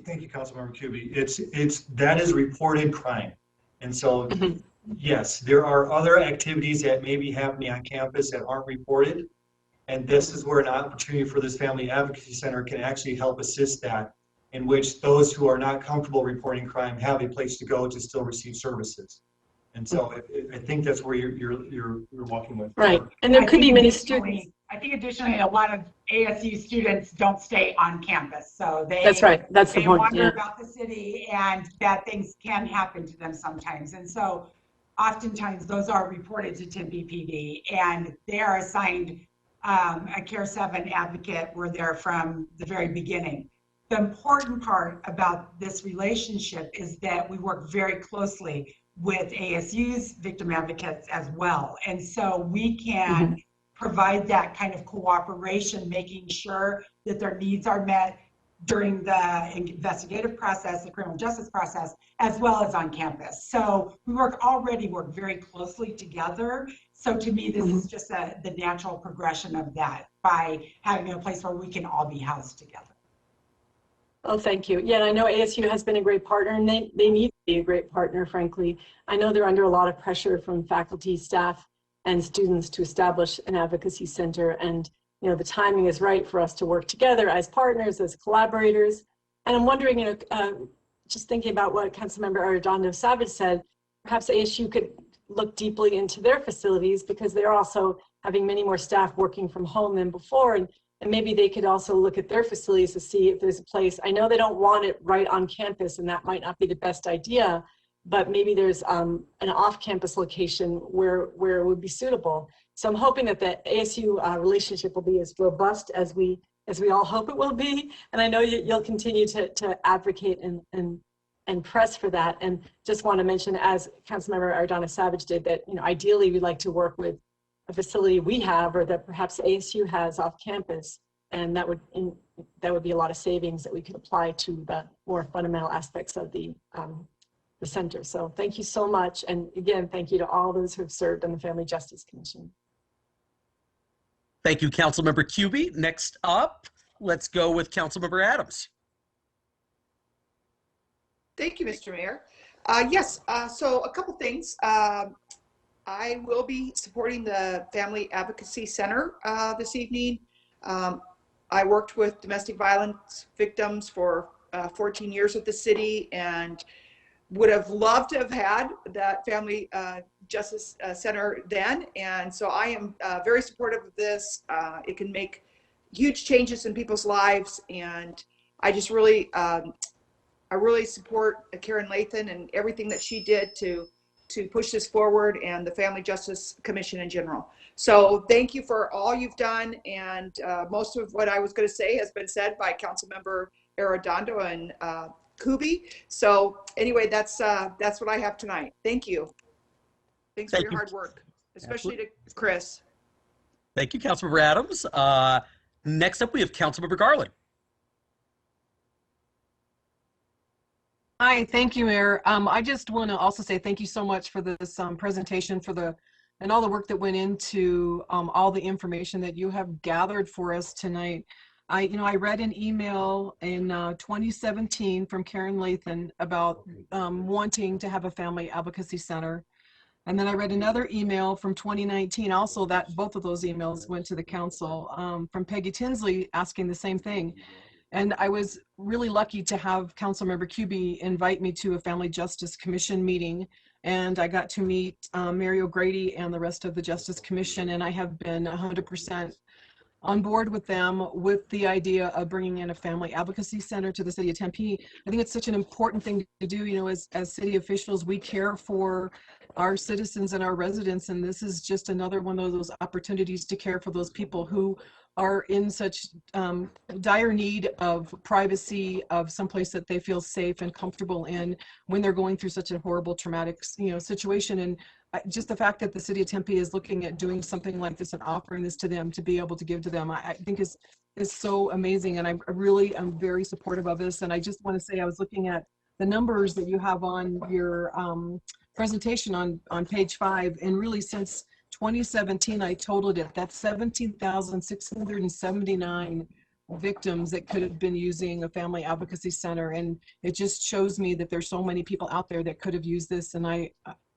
Thank you, Councilmember Kuby. That is reported crime. And so, yes, there are other activities that may be happening on campus that aren't reported. And this is where an opportunity for this Family Advocacy Center can actually help assist that, in which those who are not comfortable reporting crime have a place to go to still receive services. And so I think that's where you're walking with. Right. And there could be many students. I think additionally, a lot of ASU students don't stay on campus. So that's right. That's the point. They wander about the city, and that things can happen to them sometimes. And so oftentimes those are reported to Tempe PD, and they are assigned a Care 7 advocate. We're there from the very beginning. The important part about this relationship is that we work very closely with ASU's victim advocates as well. And so we can provide that kind of cooperation, making sure that their needs are met during the investigative process, the criminal justice process, as well as on campus. So we already work very closely together. So to me, this is just the natural progression of that by having a place where we can all be housed together. Oh, thank you. Yeah, and I know ASU has been a great partner, and they need to be a great partner, frankly. I know they're under a lot of pressure from faculty, staff, and students to establish an advocacy center. And, the timing is right for us to work together as partners, as collaborators. And I'm wondering, just thinking about what Councilmember Arredondo Savage said, perhaps ASU could look deeply into their facilities, because they're also having many more staff working from home than before. And maybe they could also look at their facilities to see if there's a place. I know they don't want it right on campus, and that might not be the best idea, but maybe there's an off-campus location where it would be suitable. So I'm hoping that the ASU relationship will be as robust as we all hope it will be. And I know you'll continue to advocate and press for that. And just want to mention, as Councilmember Arredondo Savage did, that ideally we'd like to work with a facility we have or that perhaps ASU has off campus, and that would be a lot of savings that we could apply to the more fundamental aspects of the center. So thank you so much, and again, thank you to all those who have served on the Family Justice Commission. Thank you, Councilmember Kuby. Next up, let's go with Councilmember Adams. Thank you, Mr. Mayor. Yes, so a couple things. I will be supporting the Family Advocacy Center this evening. I worked with domestic violence victims for 14 years at the city, and would have loved to have had that Family Justice Center then. And so I am very supportive of this. It can make huge changes in people's lives, and I just really, I really support Karen Lathan and everything that she did to push this forward, and the Family Justice Commission in general. So thank you for all you've done, and most of what I was going to say has been said by Councilmember Arredondo and Kuby. So anyway, that's what I have tonight. Thank you. Thanks for your hard work, especially to Chris. Thank you, Councilmember Adams. Next up, we have Councilmember Garland. Hi, thank you, Mayor. I just want to also say thank you so much for this presentation, and all the work that went into all the information that you have gathered for us tonight. I read an email in 2017 from Karen Lathan about wanting to have a family advocacy center. And then I read another email from 2019, also that both of those emails went to the council from Peggy Tinsley asking the same thing. And I was really lucky to have Councilmember Kuby invite me to a Family Justice Commission meeting. And I got to meet Mary O'Grady and the rest of the Justice Commission. And I have been 100% on board with them with the idea of bringing in a family advocacy center to the city of Tempe. I think it's such an important thing to do. You know, as city officials, we care for our citizens and our residents. And this is just another one of those opportunities to care for those people who are in such dire need of privacy, of someplace that they feel safe and comfortable in when they're going through such a horrible, traumatic, situation. And just the fact that the city of Tempe is looking at doing something like this and offering this to them to be able to give to them, I think is so amazing. And I'm very supportive of this. And I just want to say, I was looking at the numbers that you have on your presentation on page 5, and really since 2017, I totaled it. That's 17,679 victims that could have been using a family advocacy center. And it just shows me that there's so many people out there that could have used this. And I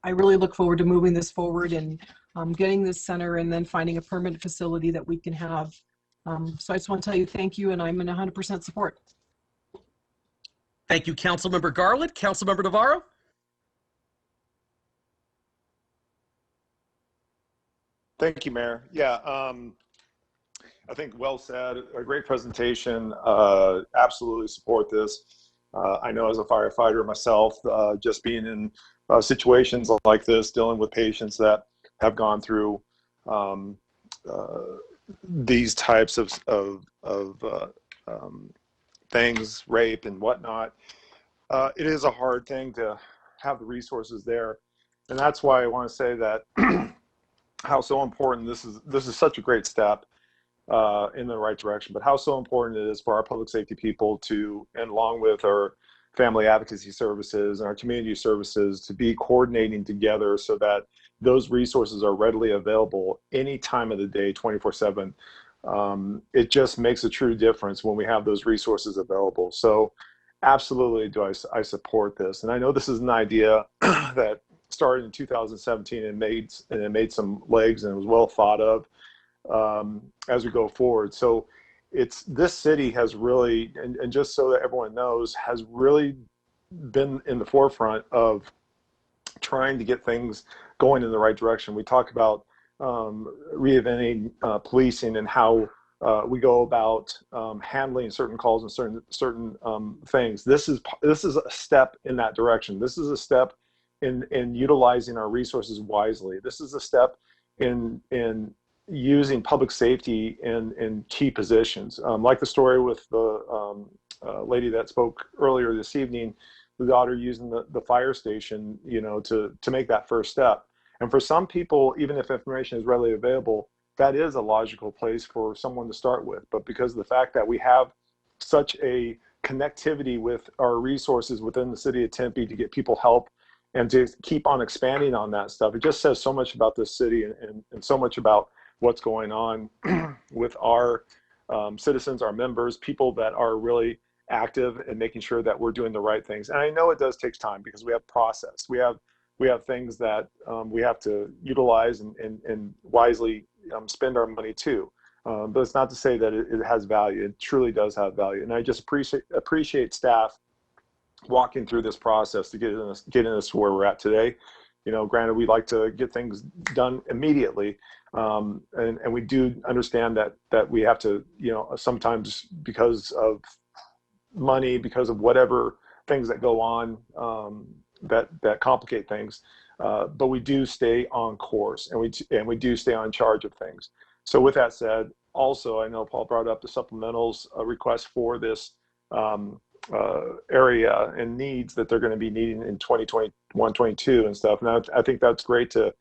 really look forward to moving this forward and getting this center and then finding a permanent facility that we can have. So I just want to tell you thank you, and I'm in 100% support. Thank you, Councilmember Garland. Councilmember Navarro. Thank you, Mayor. Yeah, I think well said. A great presentation. Absolutely support this. I know as a firefighter myself, just being in situations like this, dealing with patients that have gone through these types of things, rape and whatnot, it is a hard thing to have the resources there. And that's why I want to say that how so important this is such a great step in the right direction, but how so important it is for our public safety people to, and along with our family advocacy services and our community services, to be coordinating together so that those resources are readily available any time of the day, 24/7. It just makes a true difference when we have those resources available. So absolutely do I support this. And I know this is an idea that started in 2017 and it made some legs and was well thought of as we go forward. So this city has really, and just so that everyone knows, has really been in the forefront of trying to get things going in the right direction. We talk about reinventing policing and how we go about handling certain calls and certain things. This is a step in that direction. This is a step in utilizing our resources wisely. This is a step in using public safety in key positions. Like the story with the lady that spoke earlier this evening, the daughter using the fire station, to make that first step. And for some people, even if information is readily available, that is a logical place for someone to start with. But because of the fact that we have such a connectivity with our resources within the city of Tempe to get people help and to keep on expanding on that stuff, it just says so much about this city and so much about what's going on with our citizens, our members, people that are really active and making sure that we're doing the right things. And I know it does take time because we have process. We have things that we have to utilize and wisely spend our money too. But it's not to say that it has value. It truly does have value. And I just appreciate staff walking through this process to getting us to where we're at today. Granted, we like to get things done immediately. And we do understand that we have to, sometimes because of money, because of whatever things that go on that complicate things, but we do stay on course and we do stay on charge of things. So with that said, also, I know Paul brought up the supplementals request for this area and needs that they're going to be needing in 2021, 22 and stuff. And I think that's great to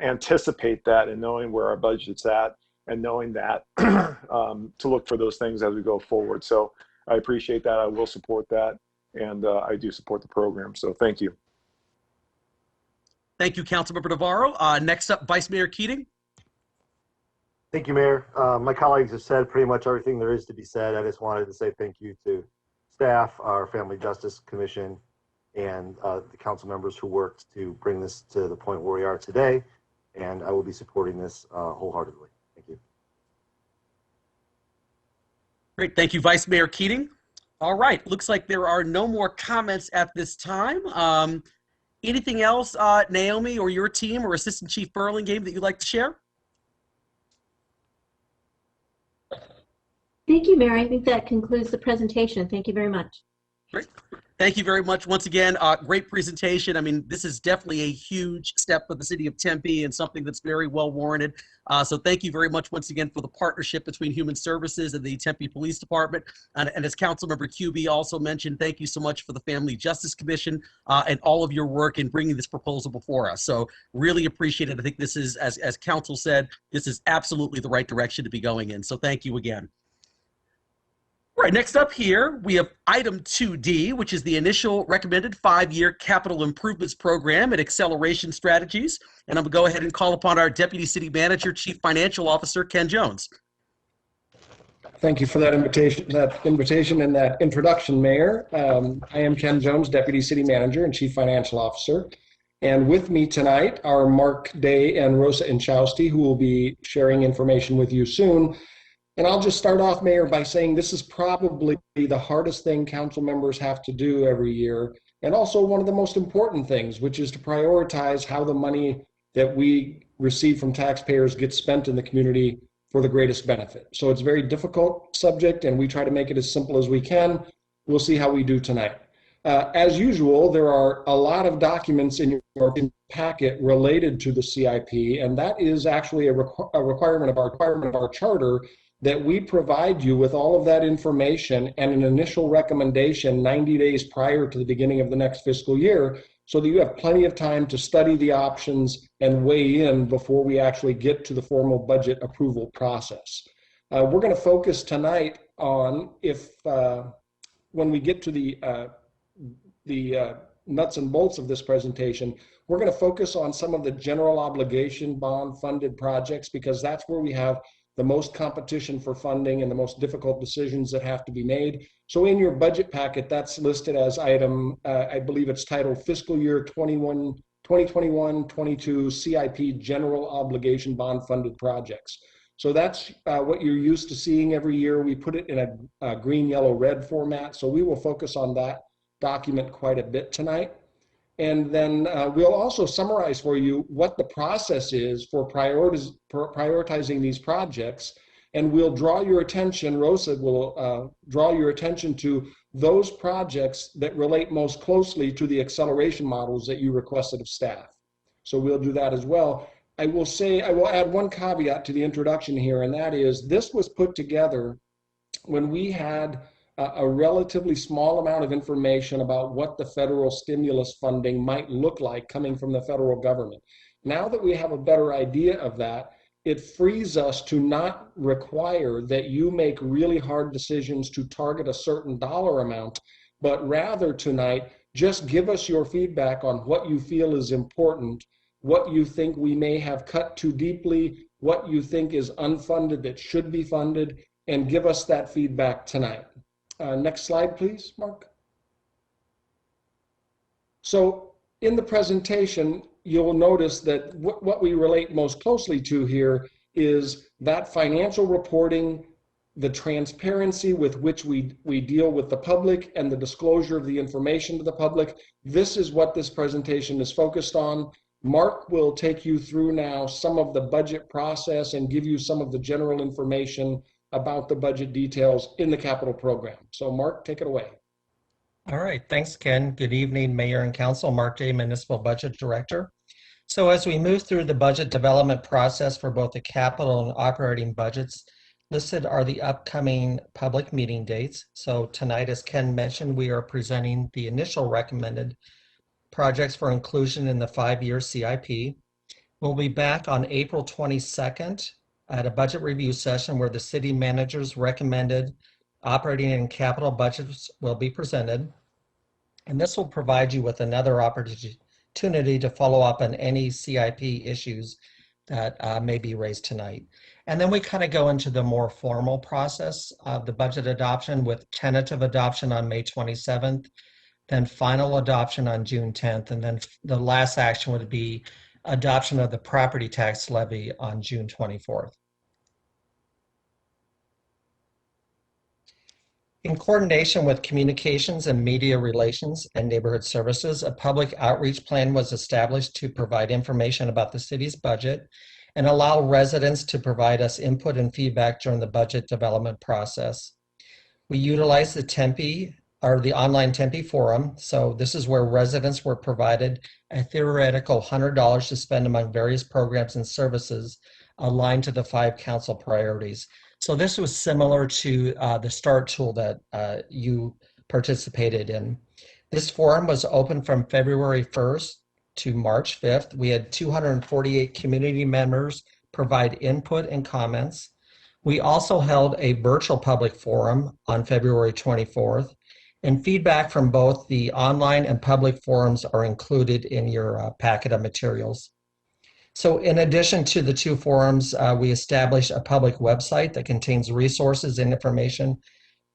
anticipate that and knowing where our budget's at and knowing that to look for those things as we go forward. So I appreciate that. I will support that. And I do support the program. So thank you. Thank you, Councilmember Navarro. Next up, Vice Mayor Keating. Thank you, Mayor. My colleagues have said pretty much everything there is to be said. I just wanted to say thank you to staff, our Family Justice Commission, and the council members who worked to bring this to the point where we are today. And I will be supporting this wholeheartedly. Thank you. Great. Thank you, Vice Mayor Keating. All right. Looks like there are no more comments at this time. Anything else, Naomi or your team or Assistant Chief Burlingame, that you'd like to share? Thank you, Mayor. I think that concludes the presentation. Thank you very much. Great. Thank you very much. Once again, great presentation. I mean, this is definitely a huge step for the city of Tempe and something that's very well warranted. So thank you very much once again for the partnership between Human Services and the Tempe Police Department. And as Councilmember QB also mentioned, thank you so much for the Family Justice Commission and all of your work in bringing this proposal before us. So really appreciate it. I think this is, as Council said, this is absolutely the right direction to be going in. So thank you again. All right, next up here, we have item 2D, which is the initial recommended 5-year capital improvements program and acceleration strategies. And I'm gonna go ahead and call upon our Deputy City Manager, Chief Financial Officer, Ken Jones. Thank you for that invitation and that introduction, Mayor. I am Ken Jones, Deputy City Manager and Chief Financial Officer. And with me tonight are Mark Day and Rosa Inchausti, who will be sharing information with you soon. And I'll just start off, Mayor, by saying this is probably the hardest thing council members have to do every year, and also one of the most important things, which is to prioritize how the money that we receive from taxpayers gets spent in the community for the greatest benefit. So it's a very difficult subject, and we try to make it as simple as we can. We'll see how we do tonight. As usual, there are a lot of documents in your packet related to the CIP, and that is actually a requirement of our charter, that we provide you with all of that information and an initial recommendation 90 days prior to the beginning of the next fiscal year, so that you have plenty of time to study the options and weigh in before we actually get to the formal budget approval process. We're going to focus tonight on, when we get to the nuts and bolts of this presentation, we're going to focus on some of the general obligation bond funded projects, because that's where we have the most competition for funding and the most difficult decisions that have to be made. So in your budget packet, that's listed as item, I believe it's titled Fiscal Year 2021-22 CIP General Obligation Bond Funded Projects. So that's what you're used to seeing every year. We put it in a green, yellow, red format. So we will focus on that document quite a bit tonight. And then we'll also summarize for you what the process is for prioritizing these projects. And we'll draw your attention, Rosa will draw your attention to those projects that relate most closely to the acceleration models that you requested of staff. So we'll do that as well. I will add one caveat to the introduction here, and that is this was put together when we had a relatively small amount of information about what the federal stimulus funding might look like coming from the federal government. Now that we have a better idea of that, it frees us to not require that you make really hard decisions to target a certain dollar amount, but rather tonight, just give us your feedback on what you feel is important, what you think we may have cut too deeply, what you think is unfunded that should be funded, and give us that feedback tonight. Next slide, please, Mark. So in the presentation, you'll notice that what we relate most closely to here is that financial reporting, the transparency with which we deal with the public, and the disclosure of the information to the public. This is what this presentation is focused on. Mark will take you through now some of the budget process and give you some of the general information about the budget details in the capital program. So Mark, take it away. All right, thanks, Ken. Good evening, Mayor and Council. Mark Day, Municipal Budget Director. So as we move through the budget development process for both the capital and operating budgets, listed are the upcoming public meeting dates. So tonight, as Ken mentioned, we are presenting the initial recommended projects for inclusion in the 5-year CIP. We'll be back on April 22nd at a budget review session where the city manager's recommended operating and capital budgets will be presented. And this will provide you with another opportunity to follow up on any CIP issues that may be raised tonight. And then we kind of go into the more formal process of the budget adoption with tentative adoption on May 27th, then final adoption on June 10th, and then the last action would be adoption of the property tax levy on June 24th. In coordination with communications and media relations and neighborhood services, a public outreach plan was established to provide information about the city's budget and allow residents to provide us input and feedback during the budget development process. We utilized the Tempe, or the online Tempe forum. So this is where residents were provided a theoretical $100 to spend among various programs and services aligned to the 5 council priorities. So this was similar to the START tool that you participated in. This forum was open from February 1st to March 5th. We had 248 community members provide input and comments. We also held a virtual public forum on February 24th, and feedback from both the online and public forums are included in your packet of materials. So in addition to the 2 forums, we established a public website that contains resources and information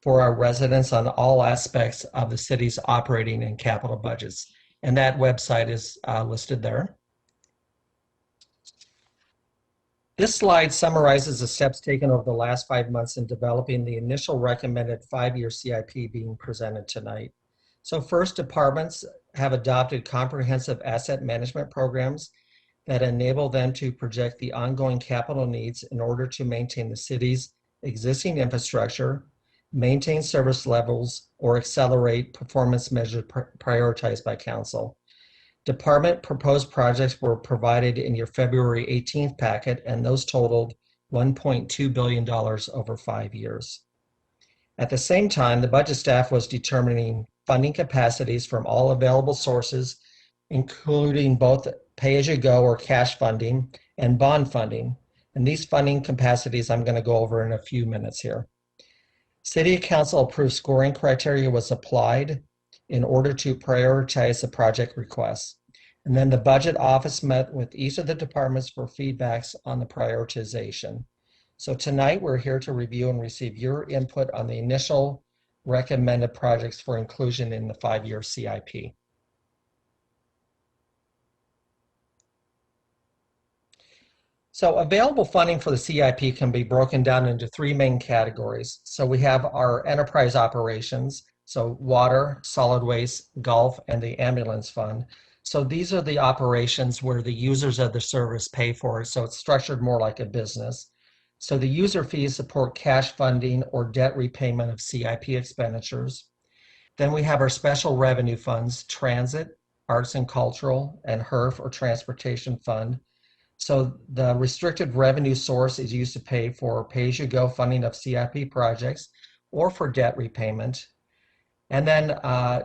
for our residents on all aspects of the city's operating and capital budgets. And that website is listed there. This slide summarizes the steps taken over the last 5 months in developing the initial recommended 5-year CIP being presented tonight. So first, departments have adopted comprehensive asset management programs that enable them to project the ongoing capital needs in order to maintain the city's existing infrastructure, maintain service levels, or accelerate performance measures prioritized by council. Department proposed projects were provided in your February 18th packet, and those totaled $1.2 billion over 5 years. At the same time, the budget staff was determining funding capacities from all available sources, including both pay-as-you-go or cash funding and bond funding. And these funding capacities I'm going to go over in a few minutes here. City Council approved scoring criteria was applied in order to prioritize the project requests. And then the budget office met with each of the departments for feedbacks on the prioritization. So tonight we're here to review and receive your input on the initial recommended projects for inclusion in the 5-year CIP. So available funding for the CIP can be broken down into 3 main categories. So we have our enterprise operations, so water, solid waste, golf, and the ambulance fund. So these are the operations where the users of the service pay for it, so it's structured more like a business. So the user fees support cash funding or debt repayment of CIP expenditures. Then we have our special revenue funds, transit, arts and cultural, and HERF or transportation fund. So the restricted revenue source is used to pay for pay-as-you-go funding of CIP projects or for debt repayment. And then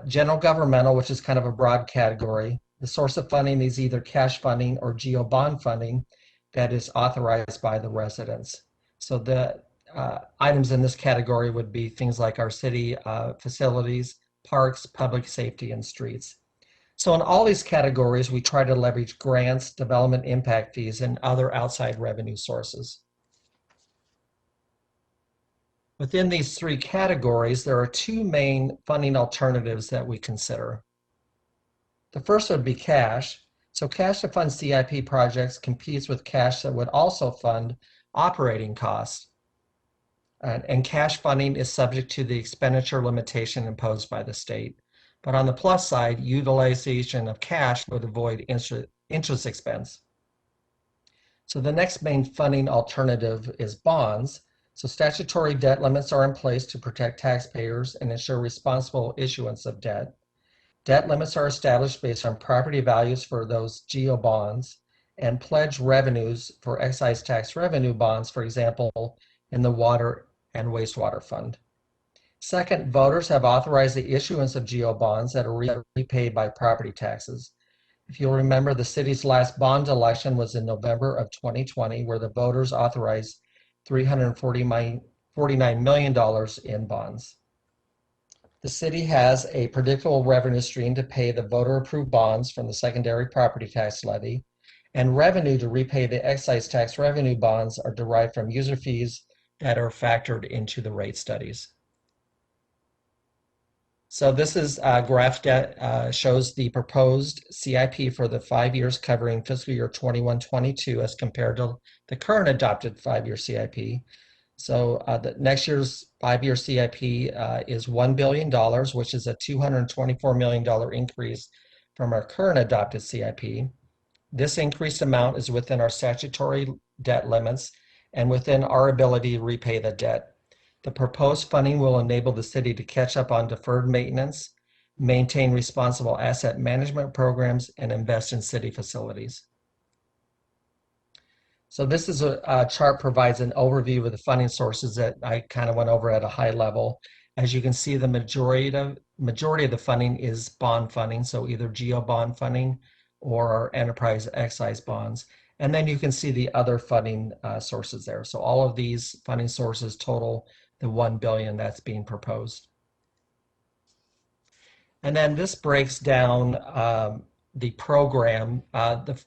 general governmental, which is kind of a broad category. The source of funding is either cash funding or GO bond funding that is authorized by the residents. So the items in this category would be things like our city facilities, parks, public safety, and streets. So in all these categories, we try to leverage grants, development impact fees, and other outside revenue sources. Within these 3 categories, there are 2 main funding alternatives that we consider. The first would be cash. So cash to fund CIP projects competes with cash that would also fund operating costs. And cash funding is subject to the expenditure limitation imposed by the state. But on the plus side, utilization of cash would avoid interest expense. So the next main funding alternative is bonds. So statutory debt limits are in place to protect taxpayers and ensure responsible issuance of debt. Debt limits are established based on property values for those GO bonds and pledge revenues for excise tax revenue bonds, for example, in the water and wastewater fund. Second, voters have authorized the issuance of GO bonds that are repaid by property taxes. If you'll remember, the city's last bond election was in November of 2020, where the voters authorized $349 million in bonds. The city has a predictable revenue stream to pay the voter-approved bonds from the secondary property tax levy, and revenue to repay the excise tax revenue bonds are derived from user fees that are factored into the rate studies. So this is a graph that shows the proposed CIP for the 5 years covering fiscal year 21-22 as compared to the current adopted 5-year CIP. So the next year's 5-year CIP is $1 billion, which is a $224 million increase from our current adopted CIP. This increased amount is within our statutory debt limits and within our ability to repay the debt. The proposed funding will enable the city to catch up on deferred maintenance, maintain responsible asset management programs, and invest in city facilities. So this is a chart provides an overview of the funding sources that I kind of went over at a high level. As you can see, the majority of the funding is bond funding, so either GO bond funding or our enterprise excise bonds. And then you can see the other funding sources there. So all of these funding sources total the $1 billion that's being proposed. And then this breaks down the program, the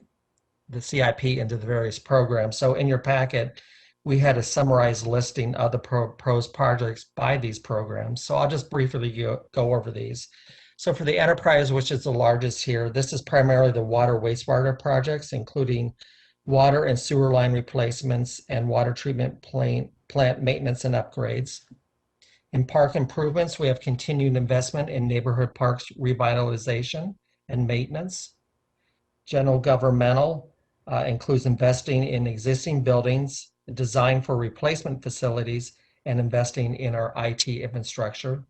CIP into the various programs. So in your packet, we had a summarized listing of the proposed projects by these programs. So I'll just briefly go over these. So for the enterprise, which is the largest here, this is primarily the water wastewater projects, including water and sewer line replacements and water treatment plant maintenance and upgrades. In park improvements, we have continued investment in neighborhood parks revitalization and maintenance. General governmental includes investing in existing buildings, design for replacement facilities, and investing in our IT infrastructure.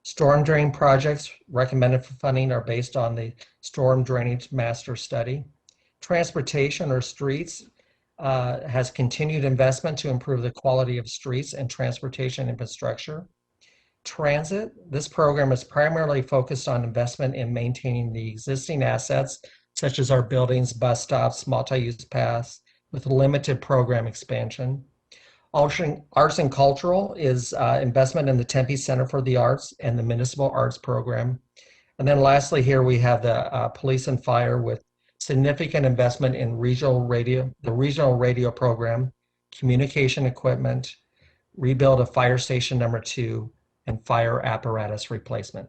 Storm drain projects recommended for funding are based on the Storm Drainage Master Study. Transportation or streets has continued investment to improve the quality of streets and transportation infrastructure. Transit, this program is primarily focused on investment in maintaining the existing assets, such as our buildings, bus stops, multi-use paths, with limited program expansion. Arts and cultural is investment in the Tempe Center for the Arts and the Municipal Arts Program. And then lastly here we have the police and fire with significant investment in the regional radio program, communication equipment, rebuild of fire station number 2, and fire apparatus replacement.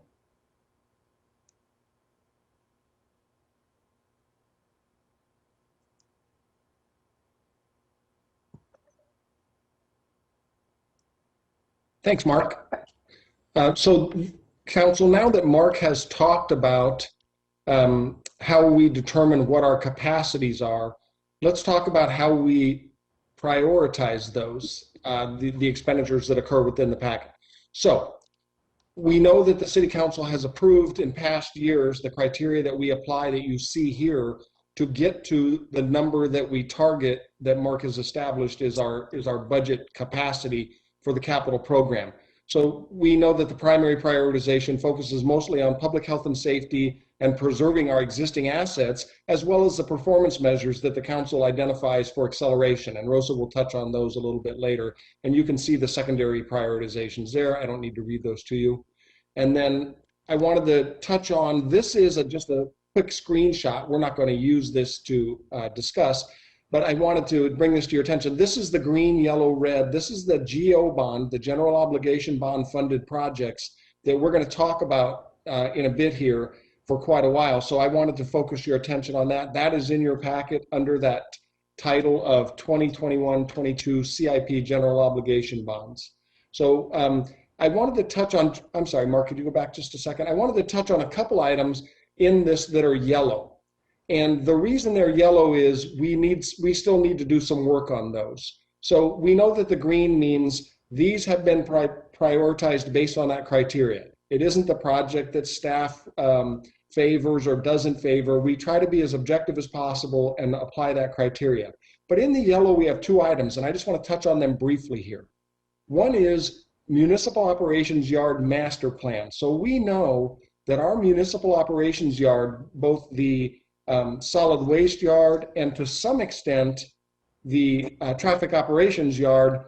Thanks, Mark. So, Council, now that Mark has talked about how we determine what our capacities are, let's talk about how we prioritize those, the expenditures that occur within the packet. So, we know that the City Council has approved in past years the criteria that we apply that you see here to get to the number that we target that Mark has established is our budget capacity for the capital program. So we know that the primary prioritization focuses mostly on public health and safety and preserving our existing assets, as well as the performance measures that the council identifies for acceleration. And Rosa will touch on those a little bit later. And you can see the secondary prioritizations there. I don't need to read those to you. And then I wanted to touch on, this is just a quick screenshot. We're not going to use this to discuss, but I wanted to bring this to your attention. This is the green, yellow, red. This is the GO bond, the general obligation bond funded projects that we're going to talk about in a bit here for quite a while. So I wanted to focus your attention on that. That is in your packet under that title of 2021-22 CIP general obligation bonds. So I wanted to touch on, I'm sorry, Mark, could you go back just a second? I wanted to touch on a couple items in this that are yellow. And the reason they're yellow is we still need to do some work on those. So we know that the green means these have been prioritized based on that criteria. It isn't the project that staff favors or doesn't favor. We try to be as objective as possible and apply that criteria. But in the yellow, we have two items, and I just want to touch on them briefly here. One is municipal operations yard master plan. So we know that our municipal operations yard, both the solid waste yard, and to some extent, the traffic operations yard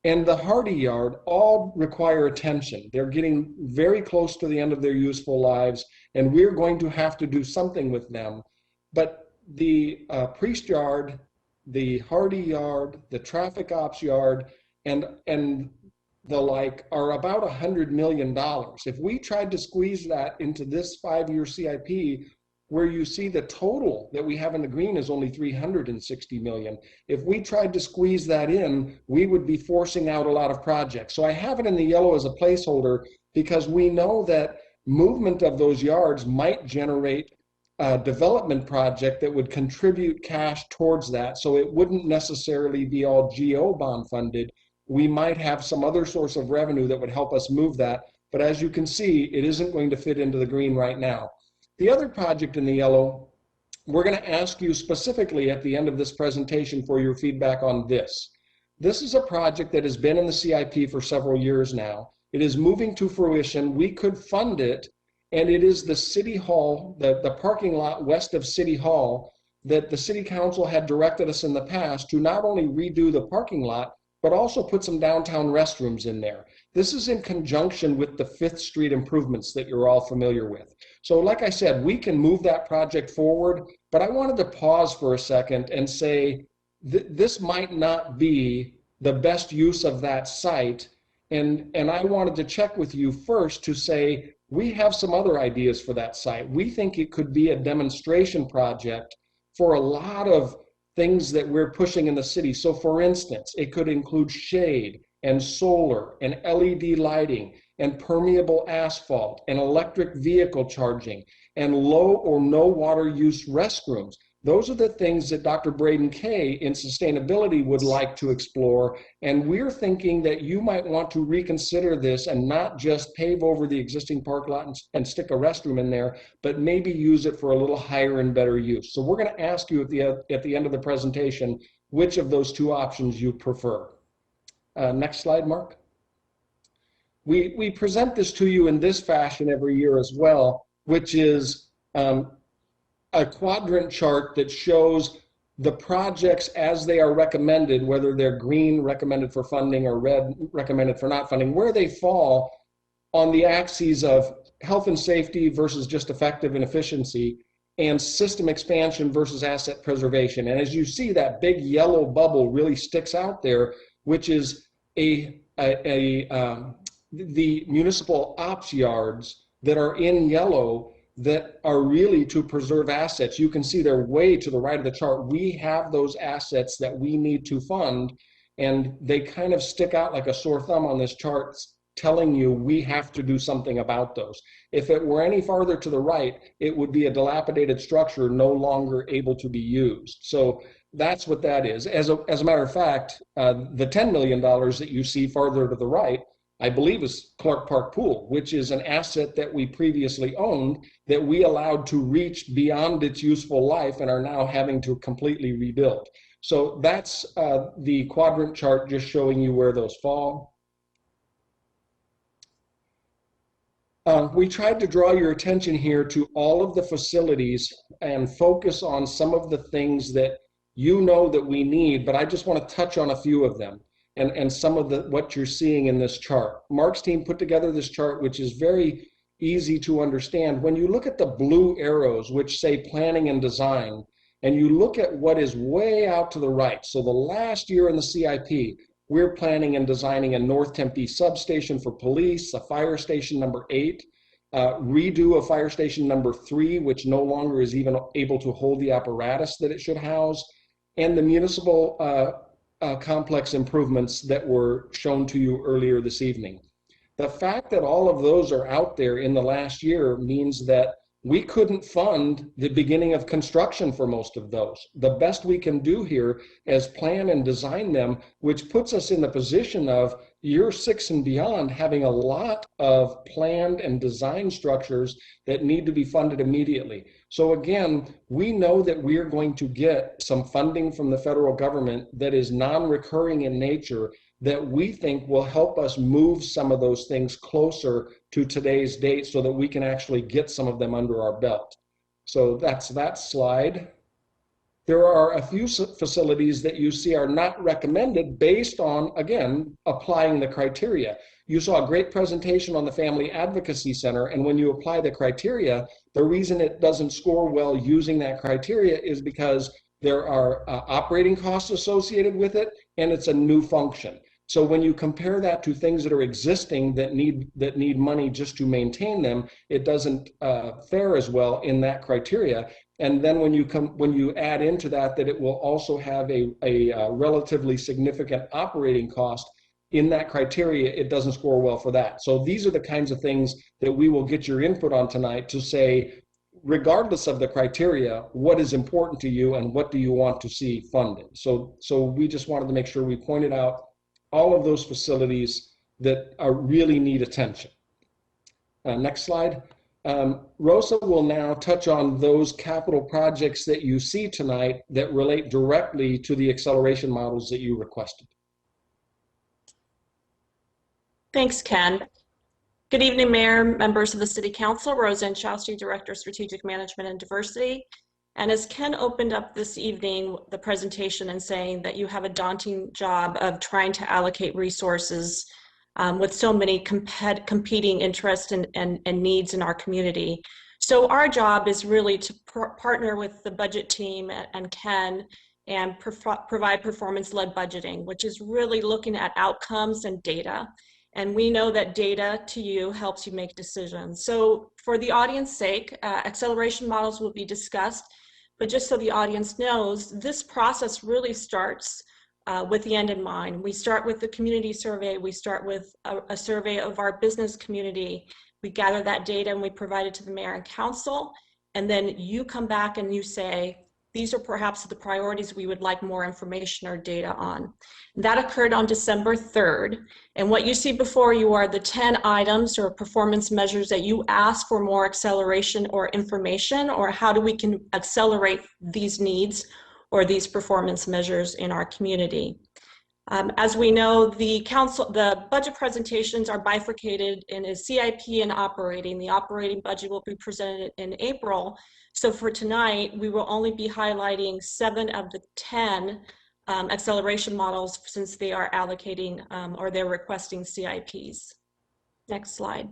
and the Hardy yard all require attention. They're getting very close to the end of their useful lives, and we're going to have to do something with them. But the Priest yard, the Hardy yard, the traffic ops yard, and the like are about $100 million. If we tried to squeeze that into this 5-year CIP, where you see the total that we have in the green is only 360 million. If we tried to squeeze that in, we would be forcing out a lot of projects. So I have it in the yellow as a placeholder because we know that movement of those yards might generate a development project that would contribute cash towards that. So it wouldn't necessarily be all GO bond funded. We might have some other source of revenue that would help us move that. But as you can see, it isn't going to fit into the green right now. The other project in the yellow, we're going to ask you specifically at the end of this presentation for your feedback on this. This is a project that has been in the CIP for several years now. It is moving to fruition. We could fund it, and it is the City Hall, the parking lot west of City Hall, that the City Council had directed us in the past to not only redo the parking lot, but also put some downtown restrooms in there. This is in conjunction with the 5th Street improvements that you're all familiar with. So like I said, we can move that project forward, but I wanted to pause for a second and say this might not be the best use of that site. And I wanted to check with you first to say, we have some other ideas for that site. We think it could be a demonstration project for a lot of things that we're pushing in the city. So for instance, it could include shade and solar and LED lighting and permeable asphalt and electric vehicle charging and low or no water use restrooms. Those are the things that Dr. Braden Kay in sustainability would like to explore. And we're thinking that you might want to reconsider this and not just pave over the existing park lot and stick a restroom in there, but maybe use it for a little higher and better use. So we're going to ask you at the end of the presentation, which of those two options you prefer. Next slide, Mark. We present this to you in this fashion every year as well, which is a quadrant chart that shows the projects as they are recommended, whether they're green, recommended for funding, or red, recommended for not funding, where they fall on the axes of health and safety versus just effective and efficiency, and system expansion versus asset preservation. And as you see, that big yellow bubble really sticks out there, which is the municipal ops yards that are in yellow that are really to preserve assets. You can see they're way to the right of the chart. We have those assets that we need to fund, and they kind of stick out like a sore thumb on this chart, telling you we have to do something about those. If it were any farther to the right, it would be a dilapidated structure no longer able to be used. So that's what that is. As a matter of fact, the $10 million that you see farther to the right, I believe is Clark Park Pool, which is an asset that we previously owned that we allowed to reach beyond its useful life and are now having to completely rebuild. So that's the quadrant chart just showing you where those fall. We tried to draw your attention here to all of the facilities and focus on some of the things that you know that we need, but I just want to touch on a few of them. And some of what you're seeing in this chart. Mark's team put together this chart, which is very easy to understand. When you look at the blue arrows, which say planning and design, and you look at what is way out to the right, so the last year in the CIP, we're planning and designing a North Tempe substation for police, a fire station number 8, redo of fire station number 3, which no longer is even able to hold the apparatus that it should house, and the municipal complex improvements that were shown to you earlier this evening. The fact that all of those are out there in the last year means that we couldn't fund the beginning of construction for most of those. The best we can do here is plan and design them, which puts us in the position of year 6 and beyond having a lot of planned and design structures that need to be funded immediately. So again, we know that we're going to get some funding from the federal government that is non-recurring in nature that we think will help us move some of those things closer to today's date so that we can actually get some of them under our belt. So that's that slide. There are a few facilities that you see are not recommended based on, again, applying the criteria. You saw a great presentation on the Family Advocacy Center, and when you apply the criteria, the reason it doesn't score well using that criteria is because there are operating costs associated with it, and it's a new function. So when you compare that to things that are existing that need money just to maintain them, it doesn't fare as well in that criteria. And then when you add into that it will also have a relatively significant operating cost in that criteria, it doesn't score well for that. So these are the kinds of things that we will get your input on tonight to say, regardless of the criteria, what is important to you and what do you want to see funded? So we just wanted to make sure we pointed out all of those facilities that really need attention. Next slide. Rosa will now touch on those capital projects that you see tonight that relate directly to the acceleration models that you requested. Thanks, Ken. Good evening, Mayor, members of the City Council. Rosa Chowsty, Director of Strategic Management and Diversity. And as Ken opened up this evening, the presentation and saying that you have a daunting job of trying to allocate resources with so many competing interests and needs in our community. So our job is really to partner with the budget team and Ken and provide performance-led budgeting, which is really looking at outcomes and data. And we know that data to you helps you make decisions. So for the audience's sake, acceleration models will be discussed, but just so the audience knows, this process really starts with the end in mind. We start with the community survey. We start with a survey of our business community. We gather that data and we provide it to the mayor and council. And then you come back and you say, these are perhaps the priorities we would like more information or data on. That occurred on December 3rd. And what you see before you are the 10 items or performance measures that you ask for more acceleration or information, or how do we can accelerate these needs or these performance measures in our community. As we know, the budget presentations are bifurcated in a CIP and operating. The operating budget will be presented in April. So for tonight, we will only be highlighting 7 of the 10 acceleration models since they are allocating or they're requesting CIPs. Next slide.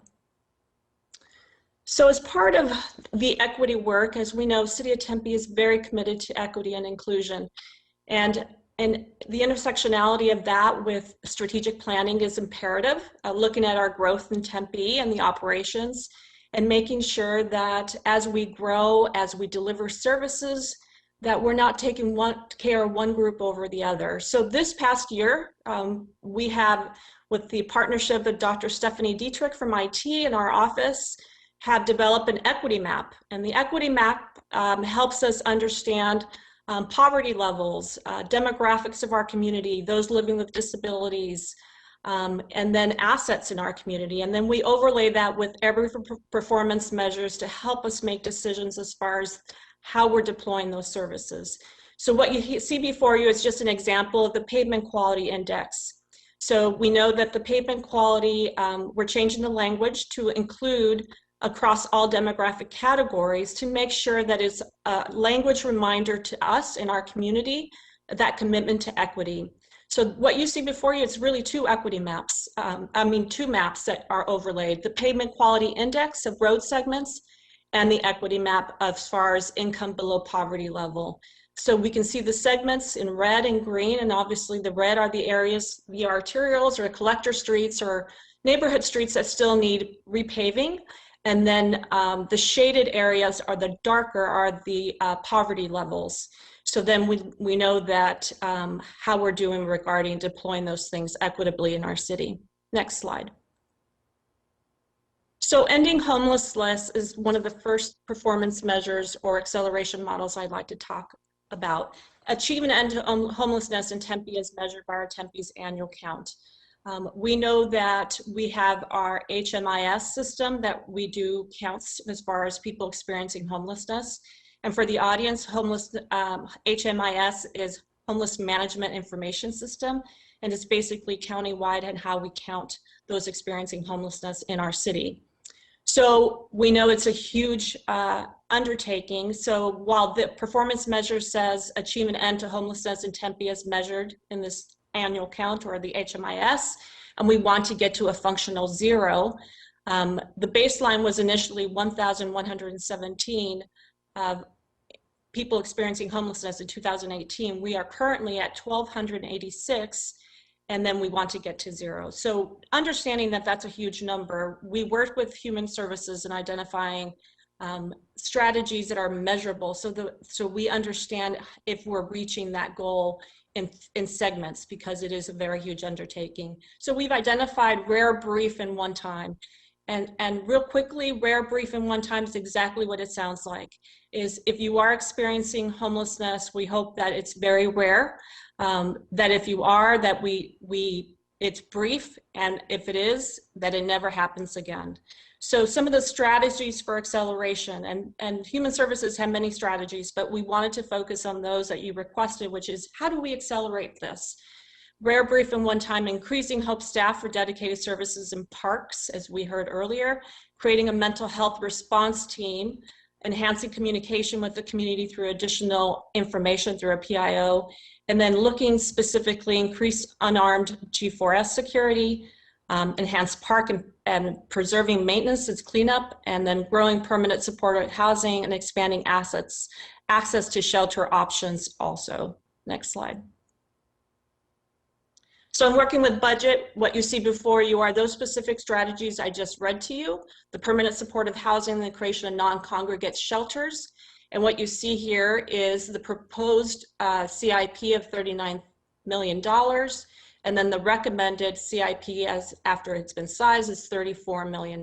So as part of the equity work, as we know, City of Tempe is very committed to equity and inclusion. And the intersectionality of that with strategic planning is imperative, looking at our growth in Tempe and the operations, and making sure that as we grow, as we deliver services, that we're not taking care of one group over the other. So this past year, we have, with the partnership of Dr. Stephanie Dietrich from IT in our office, have developed an equity map. And the equity map helps us understand poverty levels, demographics of our community, those living with disabilities, and then assets in our community. And then we overlay that with every performance measures to help us make decisions as far as how we're deploying those services. So what you see before you is just an example of the pavement quality index. So we know that the pavement quality, we're changing the language to include across all demographic categories to make sure that it's a language reminder to us in our community, that commitment to equity. So what you see before you, it's really 2 equity maps. 2 maps that are overlaid, the pavement quality index of road segments and the equity map as far as income below poverty level. So we can see the segments in red and green, and obviously the red are the areas, the arterials or collector streets or neighborhood streets that still need repaving. And then the shaded areas are the darker, are the poverty levels. So then we know that how we're doing regarding deploying those things equitably in our city. Next slide. So ending homelessness is one of the first performance measures or acceleration models I'd like to talk about. Achieving end to homelessness in Tempe is measured by our Tempe's annual count. We know that we have our HMIS system that we do counts as far as people experiencing homelessness. And for the audience, HMIS is Homeless Management Information System, and it's basically countywide and how we count those experiencing homelessness in our city. So we know it's a huge undertaking. So while the performance measure says achieve an end to homelessness in Tempe as measured in this annual count or the HMIS, and we want to get to a functional zero, the baseline was initially 1,117 people experiencing homelessness in 2018. We are currently at 1,286, and then we want to get to zero. So understanding that that's a huge number, we work with human services in identifying strategies that are measurable so we understand if we're reaching that goal in segments, because it is a very huge undertaking. So we've identified rare, brief, and one time. And real quickly, rare, brief, and one time is exactly what it sounds like. Is if you are experiencing homelessness, we hope that it's very rare, that if you are, that it's brief, and if it is, that it never happens again. So some of the strategies for acceleration, and Human Services have many strategies, but we wanted to focus on those that you requested, which is how do we accelerate this? Rare, brief, and one time, increasing HOPE staff for dedicated services in parks, as we heard earlier, creating a mental health response team, enhancing communication with the community through additional information through a PIO, and then looking specifically increase unarmed G4S security, enhanced park and preserving maintenance as cleanup, and then growing permanent supported housing and expanding access to shelter options also. Next slide. So I'm working with budget. What you see before you are those specific strategies I just read to you, the permanent supportive housing and the creation of non-congregate shelters. And what you see here is the proposed CIP of $39 million. And then the recommended CIP after it's been sized is $34 million.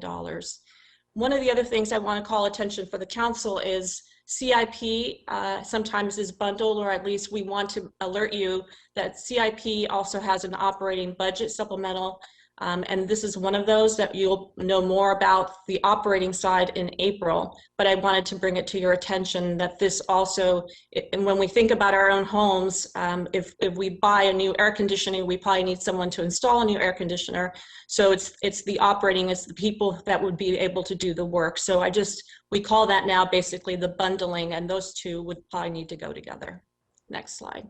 One of the other things I want to call attention for the council is CIP sometimes is bundled, or at least we want to alert you that CIP also has an operating budget supplemental, and this is one of those that you'll know more about the operating side in April, but I wanted to bring it to your attention that this also, and when we think about our own homes, if we buy a new air conditioning, we probably need someone to install a new air conditioner. So it's the operating, it's the people that would be able to do the work. So we call that now basically the bundling, and those two would probably need to go together. Next slide.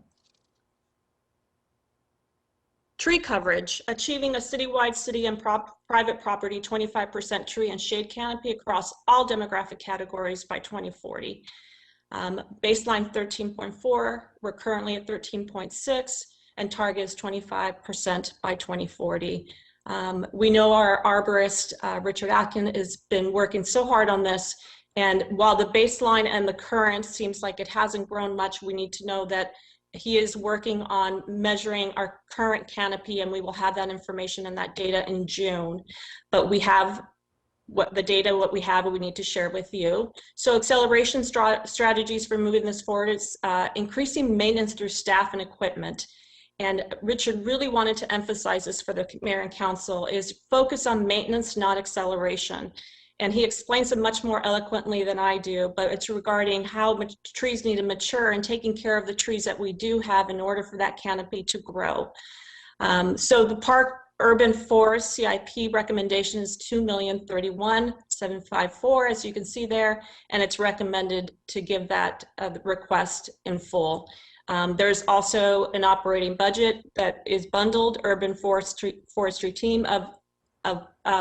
Tree coverage, achieving a citywide city and private property 25% tree and shade canopy across all demographic categories by 2040. Baseline 13.4, we're currently at 13.6, and target is 25% by 2040. We know our arborist, Richard Atkin, has been working so hard on this, and while the baseline and the current seems like it hasn't grown much, we need to know that he is working on measuring our current canopy, and we will have that information and that data in June. But we have what we have, we need to share with you. So acceleration strategies for moving this forward is increasing maintenance through staff and equipment. And Richard really wanted to emphasize this for the mayor and council, is focus on maintenance, not acceleration. And he explains it much more eloquently than I do, but it's regarding how much trees need to mature and taking care of the trees that we do have in order for that canopy to grow. So the park urban forest CIP recommendation is $2,031,754, as you can see there, and it's recommended to give that request in full. There's also an operating budget that is bundled, urban forestry team of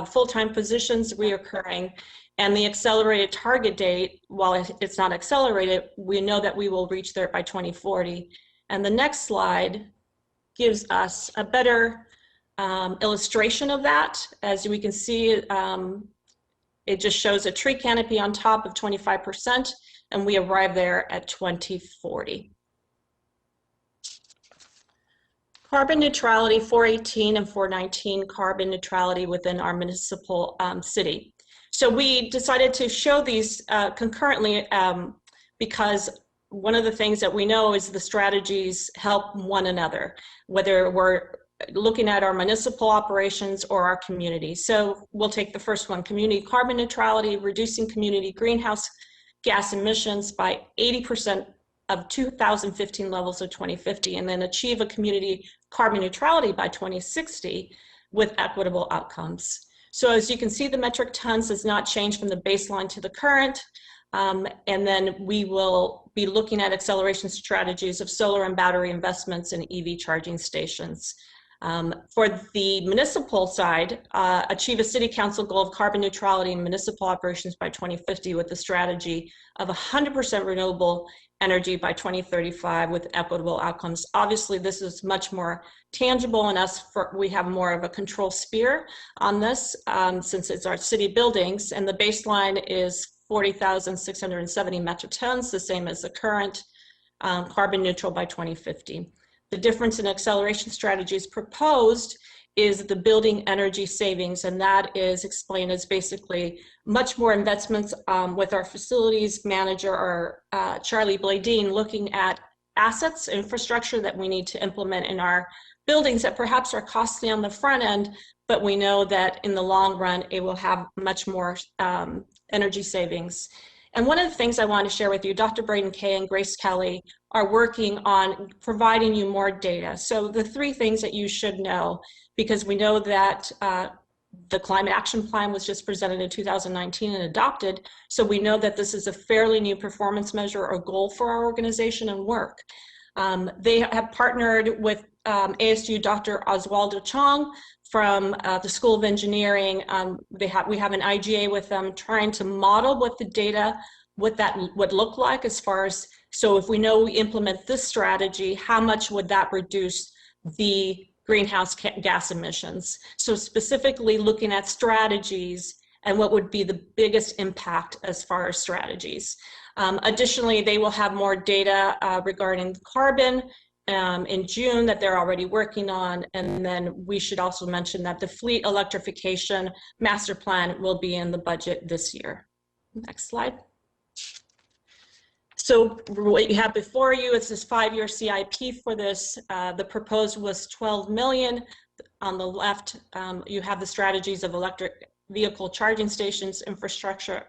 full-time positions reoccurring, and the accelerated target date, while it's not accelerated, we know that we will reach there by 2040. And the next slide gives us a better illustration of that. As we can see, it just shows a tree canopy on top of 25%, and we arrive there at 2040. Carbon neutrality, 418 and 419, carbon neutrality within our municipal city. So we decided to show these concurrently because one of the things that we know is the strategies help one another, whether we're looking at our municipal operations or our community. So we'll take the first one, community carbon neutrality, reducing community greenhouse gas emissions by 80% of 2015 levels of 2050, and then achieve a community carbon neutrality by 2060 with equitable outcomes. So as you can see, the metric tons has not changed from the baseline to the current. And then we will be looking at acceleration strategies of solar and battery investments in EV charging stations. For the municipal side, achieve a city council goal of carbon neutrality in municipal operations by 2050 with the strategy of 100% renewable energy by 2035 with equitable outcomes. Obviously, this is much more tangible in us. We have more of a control sphere on this since it's our city buildings, and the baseline is 40,670 metric tons, the same as the current, carbon neutral by 2050. The difference in acceleration strategies proposed is the building energy savings, and that is explained as basically much more investments with our facilities manager, Charlie Bladine, looking at assets, infrastructure that we need to implement in our buildings that perhaps are costly on the front end, but we know that in the long run, it will have much more energy savings. And one of the things I want to share with you, Dr. Braden Kay and Grace Kelly are working on providing you more data. So the three things that you should know, because we know that the Climate Action Plan was just presented in 2019 and adopted. So we know that this is a fairly new performance measure or goal for our organization and work. They have partnered with ASU Dr. Oswaldo Chong from the School of Engineering. We have an IGA with them trying to model what the data, what that would look like as far as, so if we know we implement this strategy, how much would that reduce the greenhouse gas emissions? So specifically looking at strategies and what would be the biggest impact as far as strategies. Additionally, they will have more data regarding carbon in June that they're already working on. And then we should also mention that the fleet electrification master plan will be in the budget this year. Next slide. So what you have before you is this 5-year CIP for this. The proposed was 12 million. On the left, you have the strategies of electric vehicle charging stations, infrastructure,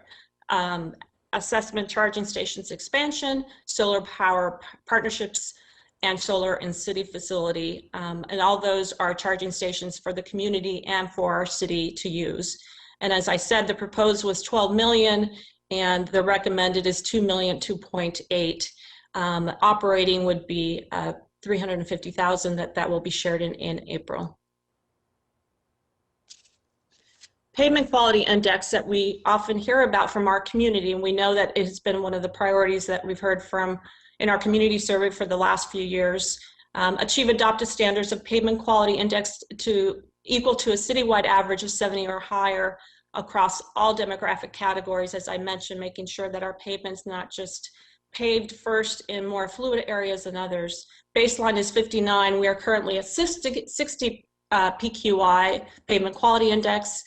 assessment charging stations expansion, solar power partnerships, and solar and city facility. And all those are charging stations for the community and for our city to use. And as I said, the proposed was 12 million and the recommended is 2 million, 2.8. Operating would be 350,000 that will be shared in April. Pavement quality index that we often hear about from our community, and we know that it has been one of the priorities that we've heard from in our community survey for the last few years. Achieve adopted standards of pavement quality index equal to a citywide average of 70 or higher across all demographic categories, as I mentioned, making sure that our pavement's not just paved first in more fluid areas than others. Baseline is 59. We are currently at 60 PQI, pavement quality index.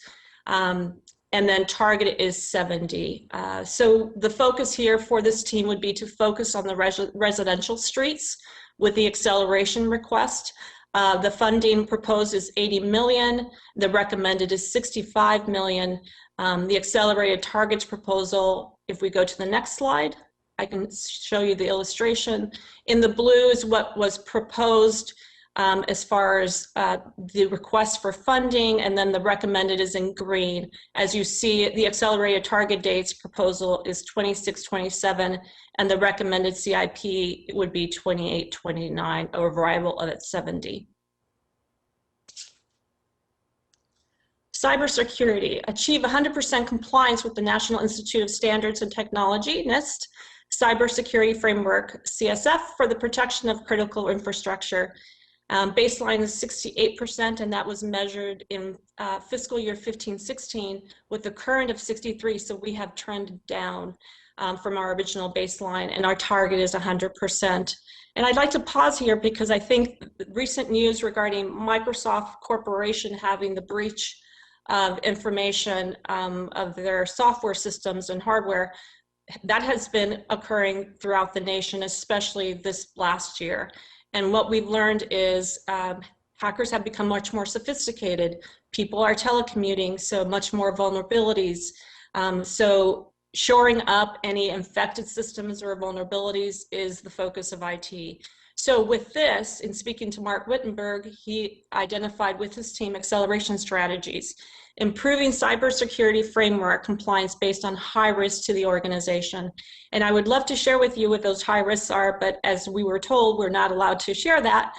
And then target is 70. So the focus here for this team would be to focus on the residential streets with the acceleration request. The funding proposed is 80 million. The recommended is 65 million. The accelerated targets proposal, if we go to the next slide, I can show you the illustration. In the blue is what was proposed as far as the request for funding, and then the recommended is in green. As you see, the accelerated target dates proposal is 26, 27, and the recommended CIP would be 28, 29, a arrival at 70. Cybersecurity, achieve 100% compliance with the National Institute of Standards and Technology, NIST, Cybersecurity Framework, CSF, for the protection of critical infrastructure. Baseline is 68%, and that was measured in fiscal year 15-16 with the current of 63, so we have trended down from our original baseline, and our target is 100%. And I'd like to pause here because I think recent news regarding Microsoft Corporation having the breach of information of their software systems and hardware, that has been occurring throughout the nation, especially this last year. And what we've learned is hackers have become much more sophisticated. People are telecommuting, so much more vulnerabilities. So shoring up any infected systems or vulnerabilities is the focus of IT. So with this, in speaking to Mark Wittenberg, he identified with his team acceleration strategies, improving cybersecurity framework compliance based on high risk to the organization. And I would love to share with you what those high risks are, but as we were told, we're not allowed to share that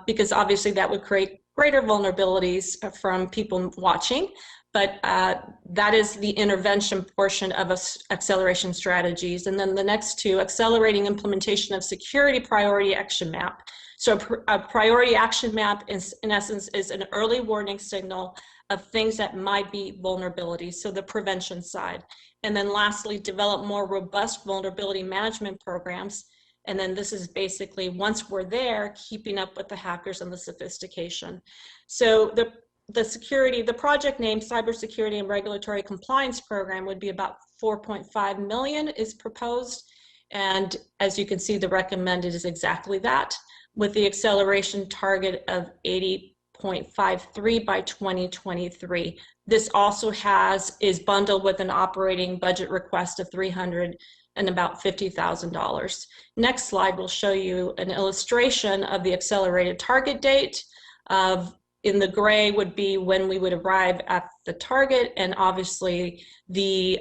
because obviously that would create greater vulnerabilities from people watching. But that is the intervention portion of acceleration strategies. And then the next two, accelerating implementation of security priority action map. So a priority action map is, in essence, is an early warning signal of things that might be vulnerabilities, so the prevention side. And then lastly, develop more robust vulnerability management programs. And then this is basically, once we're there, keeping up with the hackers and the sophistication. So the project name Cybersecurity and Regulatory Compliance Program would be about 4.5 million is proposed. And as you can see, the recommended is exactly that, with the acceleration target of 80.53 by 2023. This also is bundled with an operating budget request of $300 and about $50,000. Next slide will show you an illustration of the accelerated target date. In the gray would be when we would arrive at the target, and obviously the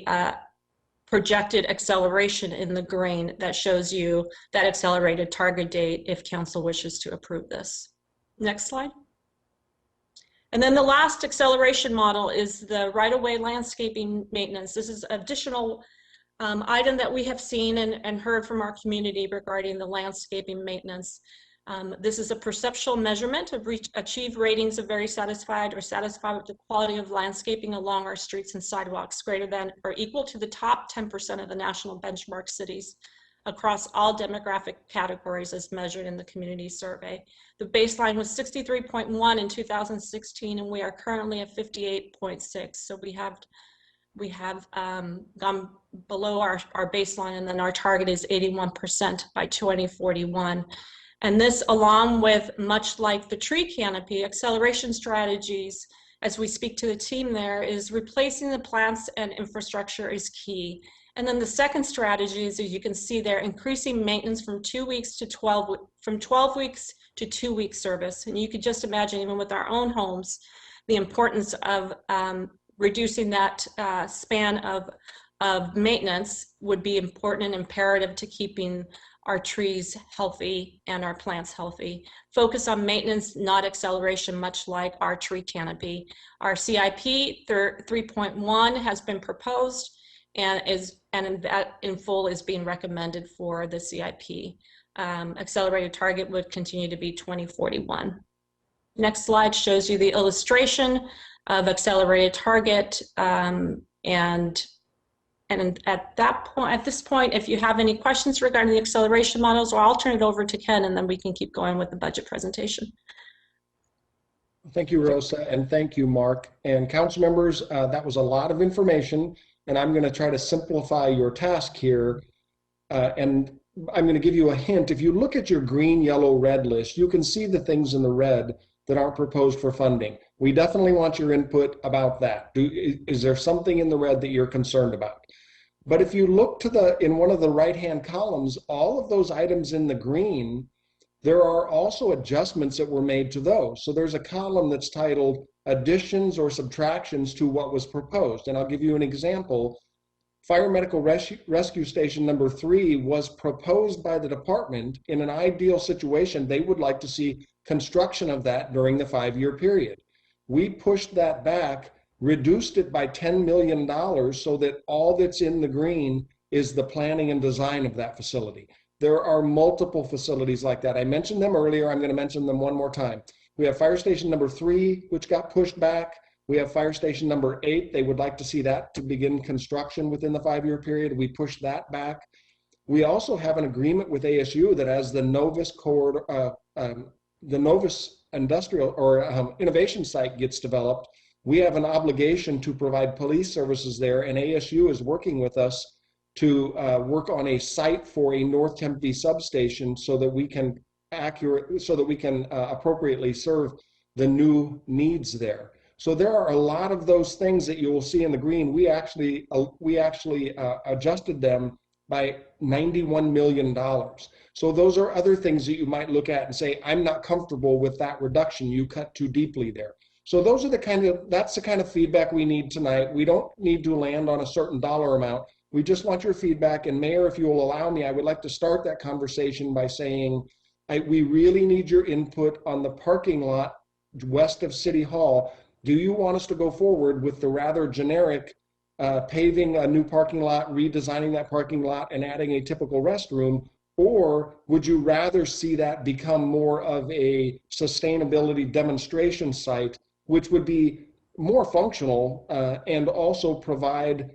projected acceleration in the green that shows you that accelerated target date if council wishes to approve this. Next slide. And then the last acceleration model is the right-of-way landscaping maintenance. This is an additional item that we have seen and heard from our community regarding the landscaping maintenance. This is a perceptual measurement of achieved ratings of very satisfied or satisfied with the quality of landscaping along our streets and sidewalks greater than or equal to the top 10% of the national benchmark cities across all demographic categories as measured in the community survey. The baseline was 63.1 in 2016, and we are currently at 58.6. So we have gone below our baseline, and then our target is 81% by 2041. And this, along with, much like the tree canopy, acceleration strategies, as we speak to the team there, is replacing the plants and infrastructure is key. And then the second strategy is, as you can see there, increasing maintenance from 2 weeks to 12 weeks to 2 week service. And you could just imagine, even with our own homes, the importance of reducing that span of maintenance would be important and imperative to keeping our trees healthy and our plants healthy. Focus on maintenance, not acceleration, much like our tree canopy. Our CIP 3.1 has been proposed and that in full is being recommended for the CIP. Accelerated target would continue to be 2041. Next slide shows you the illustration of accelerated target and at this point, if you have any questions regarding the acceleration models, or I'll turn it over to Ken, and then we can keep going with the budget presentation. Thank you, Rosa, and thank you, Mark. And council members, that was a lot of information, and I'm going to try to simplify your task here. And I'm going to give you a hint. If you look at your green, yellow, red list, you can see the things in the red that aren't proposed for funding. We definitely want your input about that. Is there something in the red that you're concerned about? But if you look to in one of the right-hand columns, all of those items in the green, there are also adjustments that were made to those. So there's a column that's titled additions or subtractions to what was proposed. And I'll give you an example. Fire Medical Rescue Station number 3 was proposed by the department. In an ideal situation, they would like to see construction of that during the 5-year period. We pushed that back, reduced it by $10 million so that all that's in the green is the planning and design of that facility. There are multiple facilities like that. I mentioned them earlier. I'm going to mention them one more time. We have Fire Station number 3, which got pushed back. We have Fire Station number 8. They would like to see that to begin construction within the 5-year period. We pushed that back. We also have an agreement with ASU that as the Novus corridor, the Novus industrial or innovation site gets developed, we have an obligation to provide police services there, and ASU is working with us to work on a site for a North Tempe substation so that we can appropriately serve the new needs there. So there are a lot of those things that you will see in the green. We actually adjusted them by $91 million. So those are other things that you might look at and say, I'm not comfortable with that reduction. You cut too deeply there. So those are that's the kind of feedback we need tonight. We don't need to land on a certain dollar amount. We just want your feedback. And Mayor, if you will allow me, I would like to start that conversation by saying, we really need your input on the parking lot west of City Hall. Do you want us to go forward with the rather generic paving a new parking lot, redesigning that parking lot, and adding a typical restroom? Or would you rather see that become more of a sustainability demonstration site, which would be more functional and also provide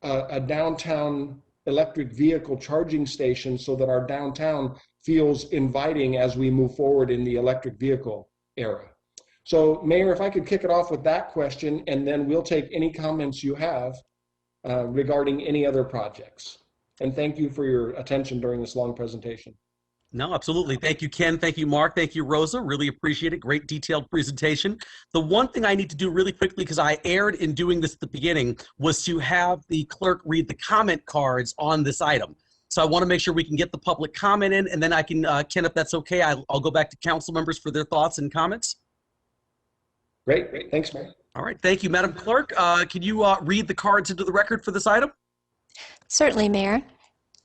a downtown electric vehicle charging station so that our downtown feels inviting as we move forward in the electric vehicle era? So, Mayor, if I could kick it off with that question, and then we'll take any comments you have regarding any other projects. And thank you for your attention during this long presentation. No, absolutely. Thank you, Ken. Thank you, Mark. Thank you, Rosa. Really appreciate it. Great detailed presentation. The one thing I need to do really quickly, because I erred in doing this at the beginning, was to have the clerk read the comment cards on this item. So I want to make sure we can get the public comment in, and then I can, Ken, if that's okay, I'll go back to council members for their thoughts and comments. Great. Thanks, Mayor. All right. Thank you, Madam Clerk. Can you read the cards into the record for this item? Certainly, Mayor.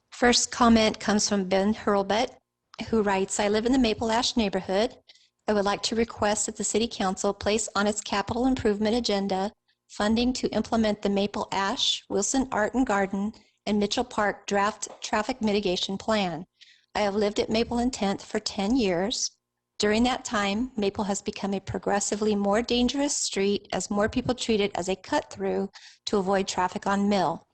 First comment comes from Ben Hurlbut, who writes, I live in the Maple Ash neighborhood. I would like to request that the City Council place on its capital improvement agenda funding to implement the Maple Ash, Wilson Art and Garden, and Mitchell Park draft traffic mitigation plan. I have lived at Maple and 10th for 10 years. During that time, Maple has become a progressively more dangerous street as more people treat it as a cut-through to avoid traffic on Mill.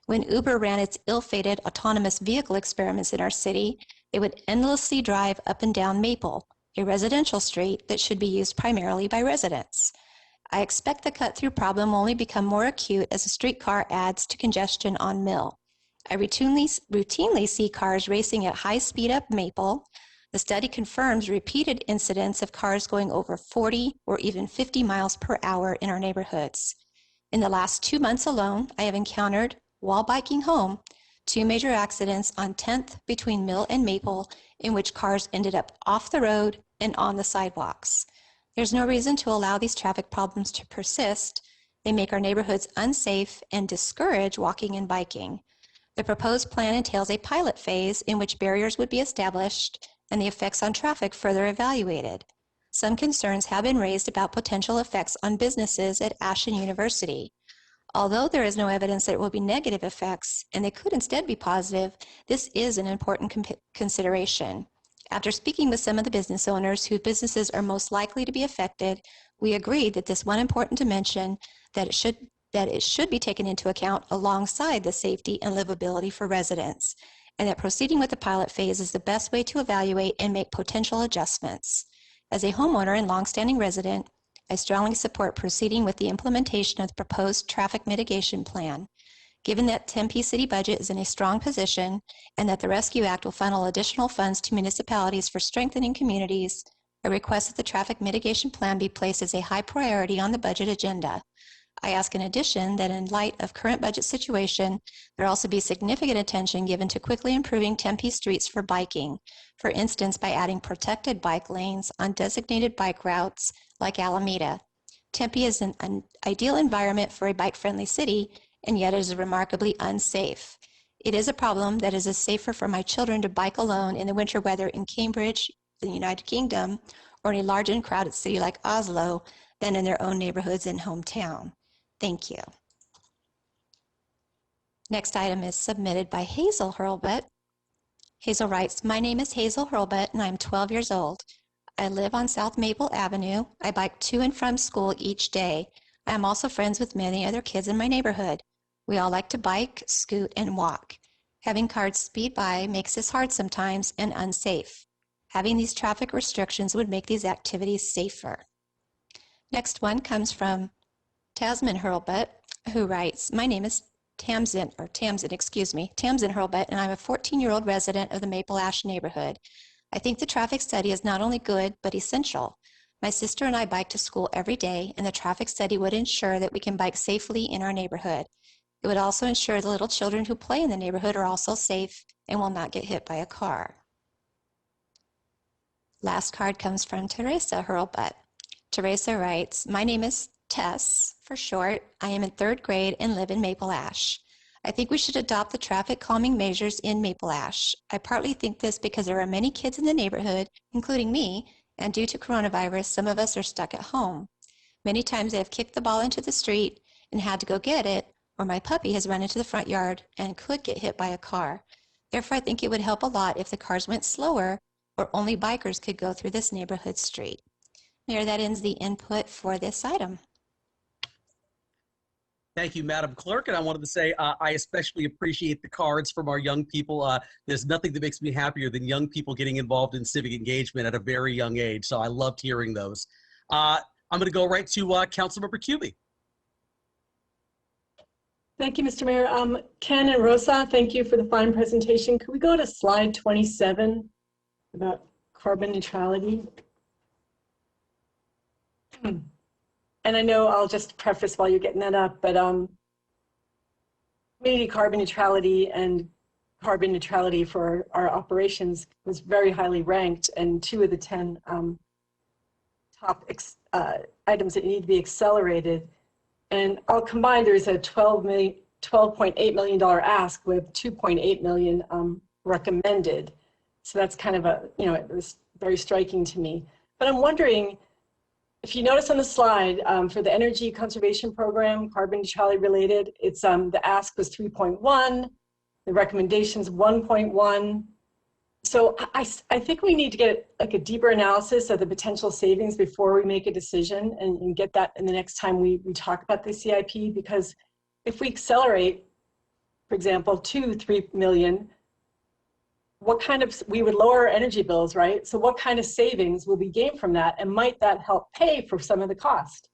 When Uber ran its ill-fated autonomous vehicle experiments in our city, it would endlessly drive up and down Maple, a residential street that should be used primarily by residents. I expect the cut-through problem will only become more acute as a streetcar adds to congestion on Mill. I routinely see cars racing at high speed up Maple. The study confirms repeated incidents of cars going over 40 or even 50 miles per hour in our neighborhoods. In the last 2 months alone, I have encountered, while biking home, 2 major accidents on 10th between Mill and Maple in which cars ended up off the road and on the sidewalks. There's no reason to allow these traffic problems to persist. They make our neighborhoods unsafe and discourage walking and biking. The proposed plan entails a pilot phase in which barriers would be established and the effects on traffic further evaluated. Some concerns have been raised about potential effects on businesses at Ashland University. Although there is no evidence that it will be negative effects, and they could instead be positive, this is an important consideration. After speaking with some of the business owners whose businesses are most likely to be affected, we agreed that this one important dimension that it should be taken into account alongside the safety and livability for residents, and that proceeding with the pilot phase is the best way to evaluate and make potential adjustments. As a homeowner and longstanding resident, I strongly support proceeding with the implementation of the proposed traffic mitigation plan. Given that Tempe city budget is in a strong position and that the Rescue Act will funnel additional funds to municipalities for strengthening communities, I request that the traffic mitigation plan be placed as a high priority on the budget agenda. I ask in addition that in light of current budget situation, there also be significant attention given to quickly improving Tempe streets for biking, for instance by adding protected bike lanes on designated bike routes like Alameda. Tempe is an ideal environment for a bike-friendly city, and yet it is remarkably unsafe. It is a problem that it is safer for my children to bike alone in the winter weather in Cambridge, the United Kingdom, or in a large and crowded city like Oslo than in their own neighborhoods and hometown. Thank you. Next item is submitted by Hazel Hurlbut. Hazel writes, my name is Hazel Hurlbut and I'm 12 years old. I live on South Maple Avenue. I bike to and from school each day. I am also friends with many other kids in my neighborhood. We all like to bike, scoot, and walk. Having cars speed by makes this hard sometimes and unsafe. Having these traffic restrictions would make these activities safer. Next one comes from Tamsin Hurlbut, who writes, my name is Tamsin Hurlbut, and I'm a 14-year-old resident of the Maple Ash neighborhood. I think the traffic study is not only good, but essential. My sister and I bike to school every day, and the traffic study would ensure that we can bike safely in our neighborhood. It would also ensure the little children who play in the neighborhood are also safe and will not get hit by a car. Last card comes from Teresa Hurlbutt. Teresa writes, "My name is Tess, for short. I am in 3rd grade and live in Maple Ash. I think we should adopt the traffic calming measures in Maple Ash. I partly think this because there are many kids in the neighborhood, including me, and due to coronavirus, some of us are stuck at home. Many times I have kicked the ball into the street and had to go get it, or my puppy has run into the front yard and could get hit by a car. Therefore, I think it would help a lot if the cars went slower or only bikers could go through this neighborhood street." Mayor, that ends the input for this item. Thank you, Madam Clerk. And I wanted to say I especially appreciate the cards from our young people. There's nothing that makes me happier than young people getting involved in civic engagement at a very young age. So I loved hearing those. I'm going to go right to Councilmember Cubie. Thank you, Mr. Mayor. Ken and Rosa, thank you for the fine presentation. Could we go to slide 27 about carbon neutrality? And I know I'll just preface while you're getting that up, but community carbon neutrality and carbon neutrality for our operations was very highly ranked, and 2 of the 10 top items that need to be accelerated. And all combined, there's a $12.8 million ask with $2.8 million recommended. So that's kind of a, it was very striking to me. But I'm wondering, if you notice on the slide, for the energy conservation program, carbon neutrality related, it's the ask was 3.1, the recommendations 1.1. So I think we need to get like a deeper analysis of the potential savings before we make a decision and get that in the next time we talk about the CIP, because if we accelerate, for example, to 3 million, we would lower our energy bills, right? So what kind of savings will be gained from that, and might that help pay for some of the cost?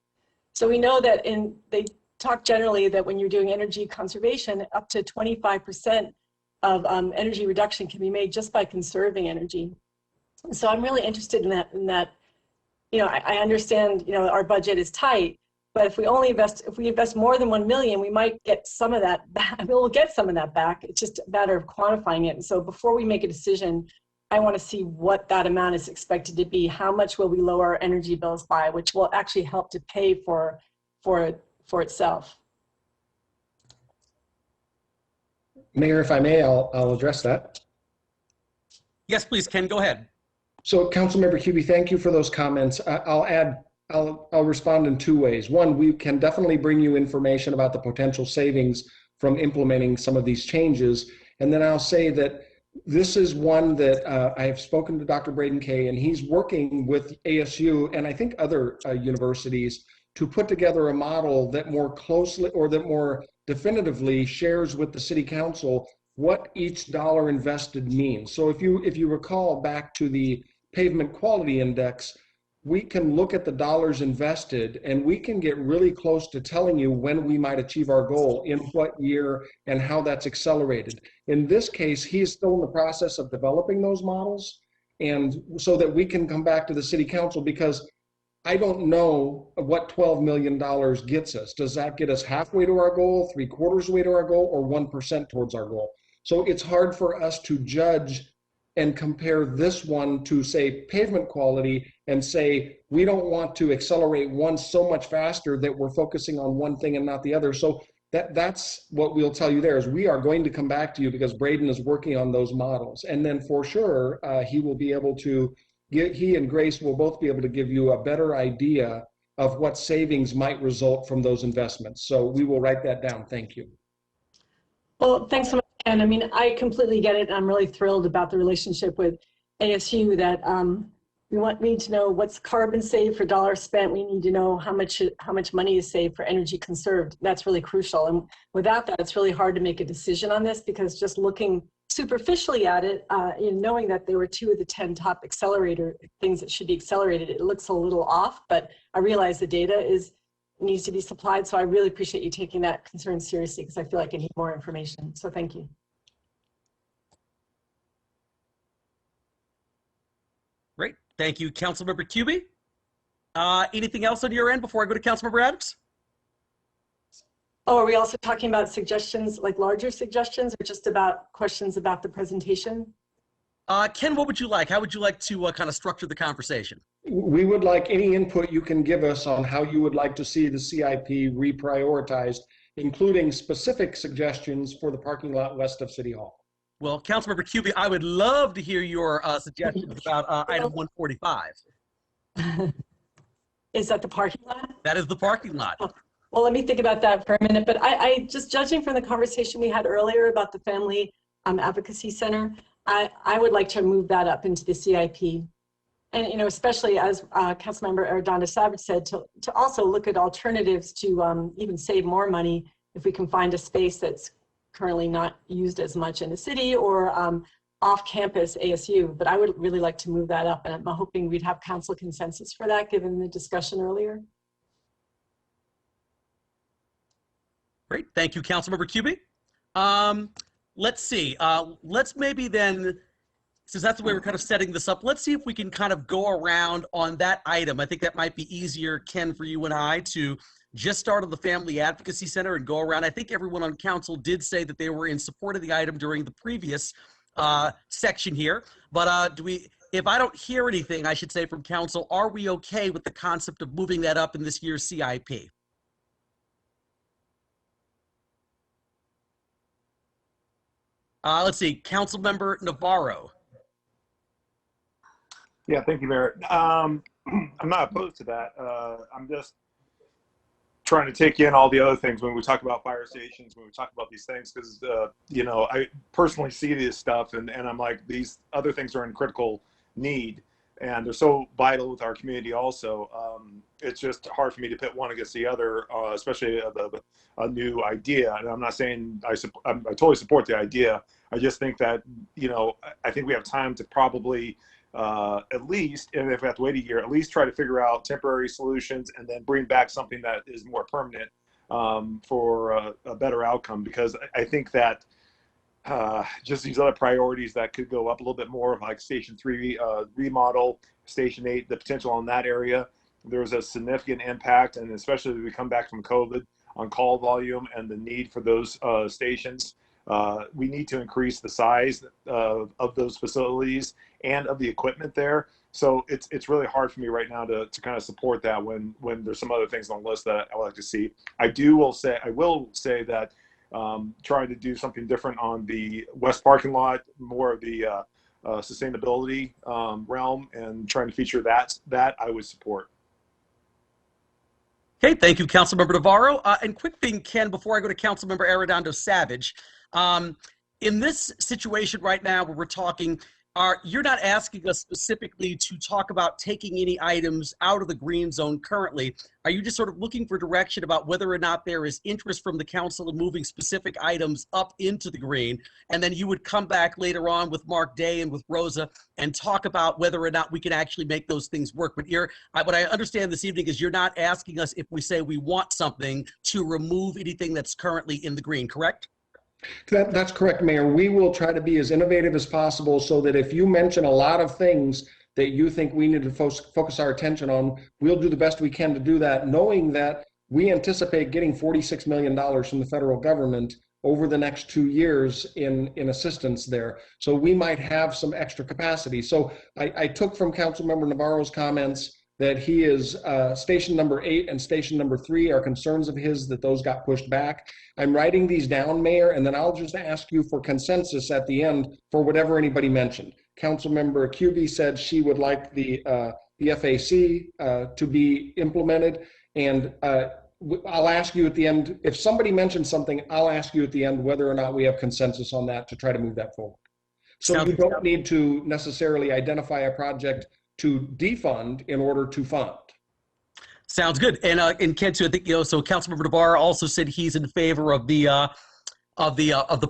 So we know that they talk generally that when you're doing energy conservation, up to 25% of energy reduction can be made just by conserving energy. So I'm really interested in that. I understand, our budget is tight, but if we invest more than 1 million, we might get some of that back. We'll get some of that back. It's just a matter of quantifying it. And so before we make a decision, I want to see what that amount is expected to be. How much will we lower our energy bills by, which will actually help to pay for itself. Mayor, if I may, I'll address that. Yes, please, Ken, go ahead. So Councilmember Cubie, thank you for those comments. I'll respond in 2 ways. One, we can definitely bring you information about the potential savings from implementing some of these changes. And then I'll say that this is one that I have spoken to Dr. Braden Kay, and he's working with ASU and I think other universities to put together a model that more closely or that more definitively shares with the City Council what each dollar invested means. So if you recall back to the pavement quality index, we can look at the dollars invested and we can get really close to telling you when we might achieve our goal, in what year, and how that's accelerated. In this case, he is still in the process of developing those models, and so that we can come back to the City Council, because I don't know what $12 million gets us. Does that get us halfway to our goal, 3/4 way to our goal, or 1% towards our goal? So it's hard for us to judge and compare this one to, say, pavement quality and say, we don't want to accelerate one so much faster that we're focusing on one thing and not the other. So that's what we'll tell you there, is we are going to come back to you because Braden is working on those models. And then for sure, he will be able to, he and Grace will both be able to give you a better idea of what savings might result from those investments. So we will write that down. Thank you. Well, thanks so much, Ken. I mean, I completely get it. I'm really thrilled about the relationship with ASU, that we need to know what's carbon saved for dollars spent. We need to know how much money is saved for energy conserved. That's really crucial. And without that, it's really hard to make a decision on this, because just looking superficially at it, knowing that there were 2 of the 10 top accelerator things that should be accelerated, it looks a little off, but I realize the data needs to be supplied. So I really appreciate you taking that concern seriously, because I feel like I need more information. So thank you. Great. Thank you, Councilmember Cubie. Anything else on your end before I go to Councilmember Adams? Oh, are we also talking about suggestions, like larger suggestions, or just about questions about the presentation? Ken, what would you like? How would you like to kind of structure the conversation? We would like any input you can give us on how you would like to see the CIP reprioritized, including specific suggestions for the parking lot west of City Hall. Well, Councilmember Cubey, I would love to hear your suggestions about item 145. Is that the parking lot? That is the parking lot. Well, let me think about that for a minute. But I just judging from the conversation we had earlier about the Family Advocacy Center, I would like to move that up into the CIP. And, you know, especially as Councilmember Arredondo Savage said, to also look at alternatives to even save more money if we can find a space that's currently not used as much in the city or off-campus ASU. But I would really like to move that up, and I'm hoping we'd have council consensus for that, given the discussion earlier. Great, thank you, Councilmember Cubey. Let's see, let's maybe then, since that's the way we're kind of setting this up, let's see if we can kind of go around on that item. I think that might be easier, Ken, for you and I to just start on the Family Advocacy Center and go around. I think everyone on council did say that they were in support of the item during the previous section here, but if I don't hear anything, I should say, from council, are we okay with the concept of moving that up in this year's CIP? Let's see, Councilmember Navarro. Yeah, thank you, Mayor. I'm not opposed to that. I'm just trying to take in all the other things when we talk about fire stations, when we talk about these things, because, you know, I personally see this stuff and I'm like, these other things are in critical need and they're so vital with our community also. It's just hard for me to pit one against the other, especially a new idea. And I'm not saying I totally support the idea. I just think that, you know, I think we have time to probably at least, and if we have to wait a year, at least try to figure out temporary solutions and then bring back something that is more permanent for a better outcome. Because I think that just these other priorities that could go up a little bit more, like Station 3 remodel, Station 8, the potential on that area, there's a significant impact, and especially as we come back from COVID, on call volume and the need for those stations. We need to increase the size of those facilities and of the equipment there. So it's really hard for me right now to kind of support that when there's some other things on the list that I would like to see. I will say that trying to do something different on the west parking lot, more of the sustainability realm, and trying to feature that I would support. Okay, thank you, Councilmember Navarro. And quick thing, Ken, before I go to Councilmember Arredondo Savage, in this situation right now where we're talking, you're not asking us specifically to talk about taking any items out of the green zone currently. Are you just sort of looking for direction about whether or not there is interest from the council in moving specific items up into the green? And then you would come back later on with Mark Day and with Rosa and talk about whether or not we can actually make those things work. But what I understand this evening is you're not asking us, if we say we want something, to remove anything that's currently in the green, correct? That's correct, Mayor. We will try to be as innovative as possible so that if you mention a lot of things that you think we need to focus our attention on, we'll do the best we can to do that, knowing that we anticipate getting $46 million from the federal government over the next 2 years in assistance there. So we might have some extra capacity. So I took from Councilmember Navarro's comments that he is station number 8 and station number 3 are concerns of his that those got pushed back. I'm writing these down, Mayor, and then I'll just ask you for consensus at the end for whatever anybody mentioned. Councilmember Cubey said she would like the FAC to be implemented, and I'll ask you at the end, if somebody mentions something, I'll ask you at the end whether or not we have consensus on that to try to move that forward. So you don't need to necessarily identify a project to defund in order to fund. Sounds good. And Ken, too, I think, so Councilmember Navarro also said he's in favor of the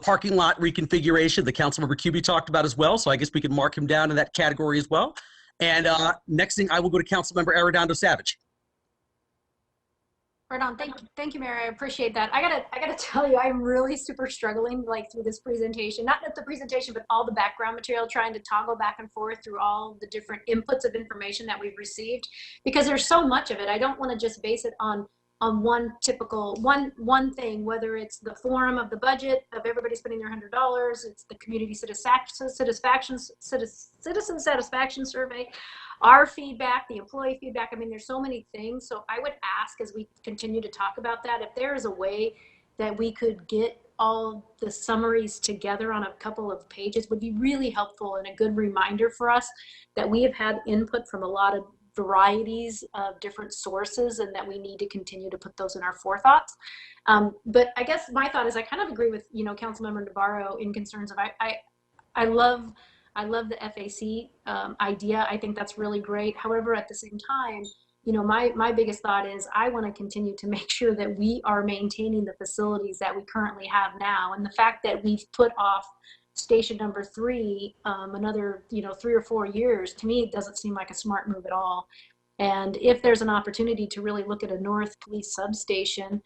parking lot reconfiguration that Councilmember Cubey talked about as well. So I guess we can mark him down in that category as well. And next thing, I will go to Councilmember Arredondo Savage. Right on. Thank you, Mayor. I appreciate that. I gotta tell you, I'm really super struggling through this presentation, not the presentation, but all the background material, trying to toggle back and forth through all the different inputs of information that we've received, because there's so much of it. I don't want to just base it on on one typical one thing, whether it's the forum of the budget of everybody spending their $100, it's the community citizen satisfaction survey, our feedback, the employee feedback. I mean, there's so many things. So I would ask, as we continue to talk about that, if there is a way that we could get all the summaries together on a couple of pages, would be really helpful and a good reminder for us that we have had input from a lot of varieties of different sources, and that we need to continue to put those in our forethoughts. But I guess my thought is, I kind of agree with, Councilmember Navarro in concerns of, I love the FAC idea. I think that's really great. However, at the same time, my biggest thought is I want to continue to make sure that we are maintaining the facilities that we currently have now. And the fact that we've put off station number 3 another 3 or 4 years, to me, it doesn't seem like a smart move at all. And if there's an opportunity to really look at a North Police substation,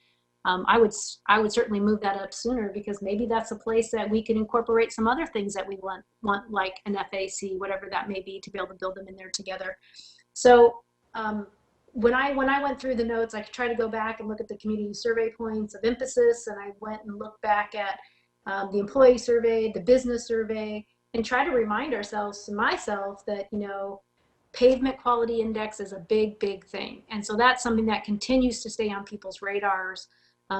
I would certainly move that up sooner, because maybe that's a place that we can incorporate some other things that we want like an FAC, whatever that may be, to be able to build them in there together. So when I went through the notes, I tried to go back and look at the community survey points of emphasis, and I went and looked back at the employee survey, the business survey, and try to remind ourselves, myself, that pavement quality index is a big thing. And so that's something that continues to stay on people's radars,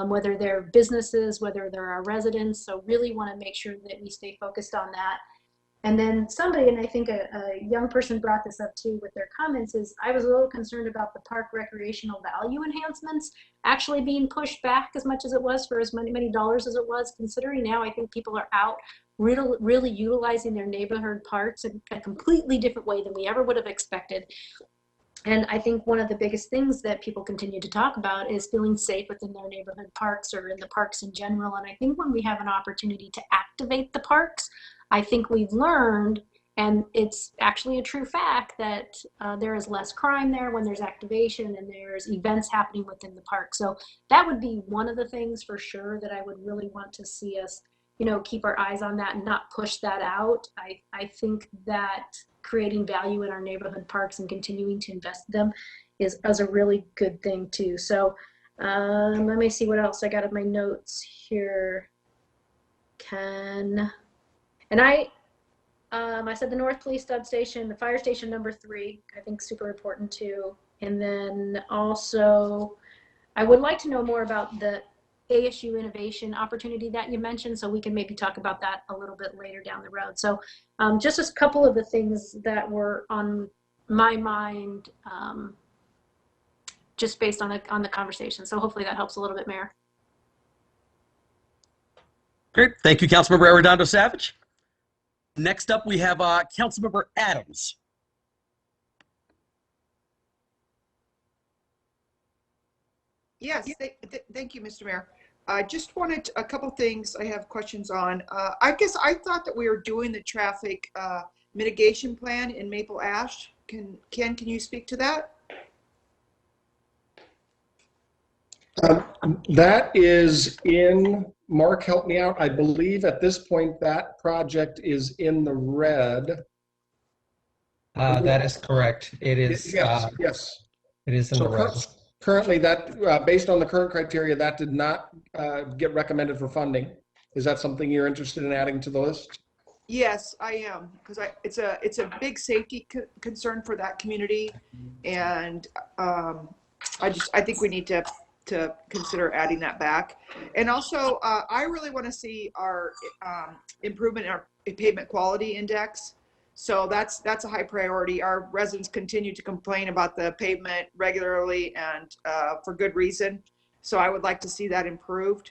whether they're businesses, whether they're our residents. So really want to make sure that we stay focused on that. And then somebody, and I think a young person brought this up too with their comments, is I was a little concerned about the park recreational value enhancements actually being pushed back as much as it was, for as many dollars as it was, considering now I think people are out really utilizing their neighborhood parks in a completely different way than we ever would have expected. And I think one of the biggest things that people continue to talk about is feeling safe within their neighborhood parks, or in the parks in general. And I think when we have an opportunity to activate the parks, I think we've learned, and it's actually a true fact, that there is less crime there when there's activation and there's events happening within the park. So that would be one of the things for sure that I would really want to see us, keep our eyes on that and not push that out. I think that creating value in our neighborhood parks and continuing to invest in them is a really good thing too. So let me see what else I got in my notes here. And I said the North Police substation, the fire station number 3, I think super important too. And then also, I would like to know more about the ASU innovation opportunity that you mentioned, so we can maybe talk about that a little bit later down the road. So just a couple of the things that were on my mind, just based on the conversation. So hopefully that helps a little bit, Mayor. Great. Thank you, Councilmember Arredondo Savage. Next up, we have Councilmember Adams. Yes, thank you, Mr. Mayor. I just wanted a couple things I have questions on. I guess I thought that we were doing the traffic mitigation plan in Maple Ash. Ken, can you speak to that? That is in, Mark, help me out. I believe at this point that project is in the red. That is correct. It is. Yes. It is in the red. Currently, that based on the current criteria, that did not get recommended for funding. Is that something you're interested in adding to the list? Yes, I am, because it's a big safety concern for that community, and I think we need to consider adding that back. And also, I really want to see our improvement in our pavement quality index. So that's a high priority. Our residents continue to complain about the pavement regularly, and for good reason. So I would like to see that improved.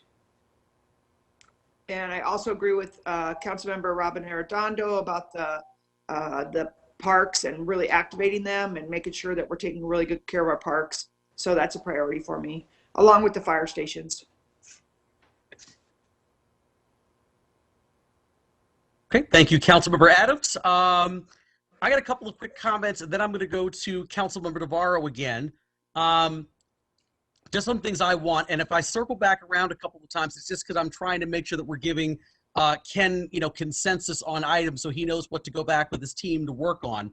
And I also agree with Councilmember Robin Arredondo about the parks and really activating them and making sure that we're taking really good care of our parks. So that's a priority for me, along with the fire stations. Okay, thank you, Councilmember Adams. I got a couple of quick comments, and then I'm going to go to Councilmember Navarro again. Just some things I want, and if I circle back around a couple of times, it's just because I'm trying to make sure that we're giving Ken, consensus on items, so he knows what to go back with his team to work on.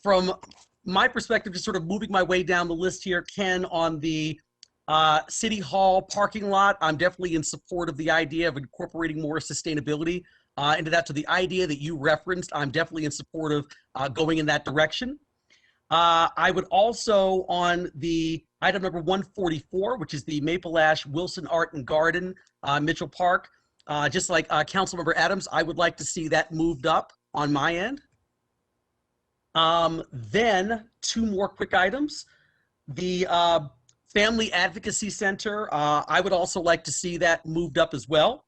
From my perspective, just sort of moving my way down the list here, Ken, on the City Hall parking lot, I'm definitely in support of the idea of incorporating more sustainability into that. So the idea that you referenced, I'm definitely in support of going in that direction. I would also, on the item number 144, which is the Maple Ash Wilson Art and Garden, Mitchell Park, just like Councilmember Adams, I would like to see that moved up on my end. Then two more quick items. The Family Advocacy Center, I would also like to see that moved up as well.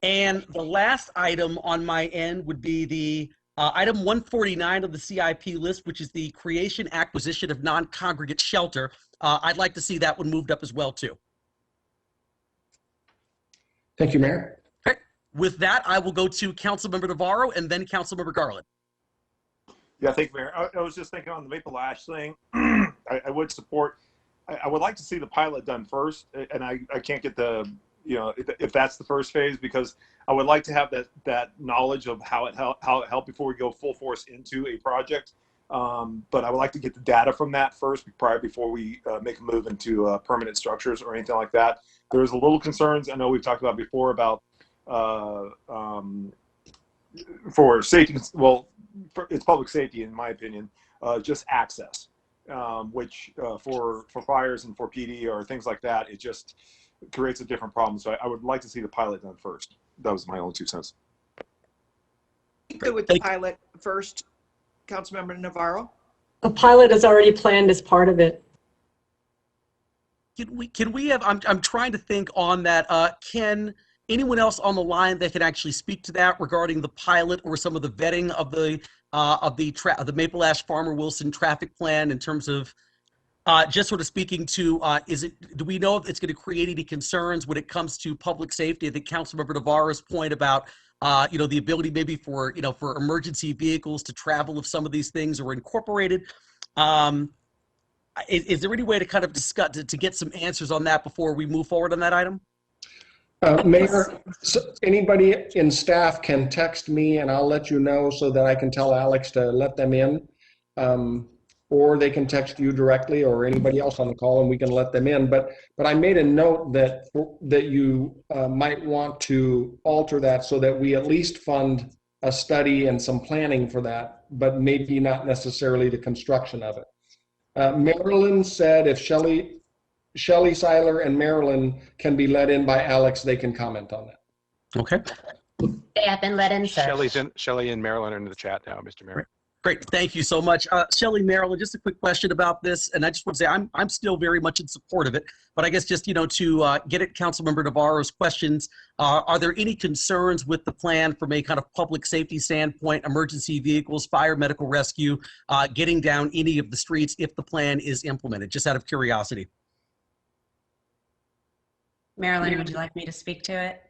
And the last item on my end would be the item 149 of the CIP list, which is the creation acquisition of non-congregate shelter. I'd like to see that one moved up as well too. Thank you, Mayor. Okay. With that, I will go to Councilmember Navarro and then Councilmember Garland. Yeah, thank you, Mayor. I was just thinking on the Maple Ash thing, I would support, I would like to see the pilot done first, and I can't get the, you know, if that's the first phase, because I would like to have that knowledge of how it helped before we go full force into a project. But I would like to get the data from that first, before we make a move into permanent structures or anything like that. There's a little concerns I know we've talked about before about for safety. Well, it's public safety, in my opinion, just access, which for fires and for PD or things like that, it just creates a different problem. So I would like to see the pilot done first. That was my only 2 cents. Good with the pilot first, Councilmember Navarro. A pilot is already planned as part of it. Can we have, I'm trying to think on that, can anyone else on the line that can actually speak to that regarding the pilot or some of the vetting of the Maple Ash Farmer Wilson traffic plan in terms of just sort of speaking to, do we know if it's going to create any concerns when it comes to public safety? I think Councilmember Navarro's point about, the ability maybe for, for emergency vehicles to travel if some of these things are incorporated. Is there any way to kind of discuss, to get some answers on that before we move forward on that item? Mayor, anybody in staff can text me and I'll let you know so that I can tell Alex to let them in. Or they can text you directly or anybody else on the call and we can let them in. But I made a note that you might want to alter that so that we at least fund a study and some planning for that, but maybe not necessarily the construction of it. Marilyn said if Shelley Seiler and Marilyn can be let in by Alex, they can comment on that. Okay. They have been let in, sir. Shelley and Marilyn are in the chat now, Mr. Mayor. Great, thank you so much. Shelley, Marilyn, just a quick question about this, and I just want to say I'm still very much in support of it, but I guess just, to get at Councilmember Navarro's questions, are there any concerns with the plan from a kind of public safety standpoint, emergency vehicles, fire, medical rescue, getting down any of the streets if the plan is implemented, just out of curiosity? Marilyn, would you like me to speak to it?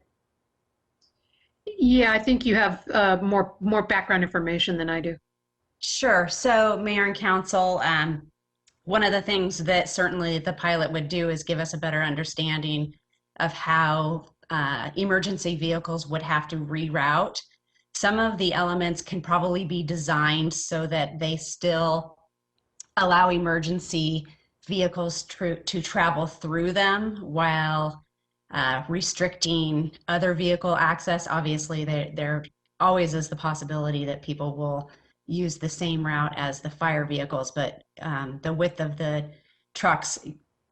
Yeah, I think you have more background information than I do. Sure. So, Mayor and Council, one of the things that certainly the pilot would do is give us a better understanding of how emergency vehicles would have to reroute. Some of the elements can probably be designed so that they still allow emergency vehicles to travel through them while restricting other vehicle access. Obviously, there always is the possibility that people will use the same route as the fire vehicles, but the width of the trucks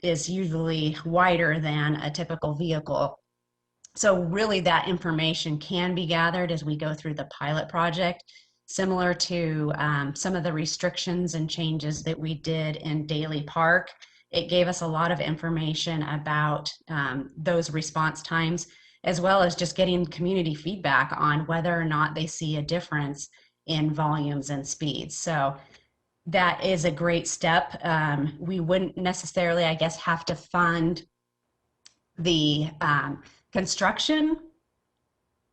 is usually wider than a typical vehicle. So really that information can be gathered as we go through the pilot project, similar to some of the restrictions and changes that we did in Daly Park. It gave us a lot of information about those response times, as well as just getting community feedback on whether or not they see a difference in volumes and speeds. So that is a great step. We wouldn't necessarily, I guess, have to fund the construction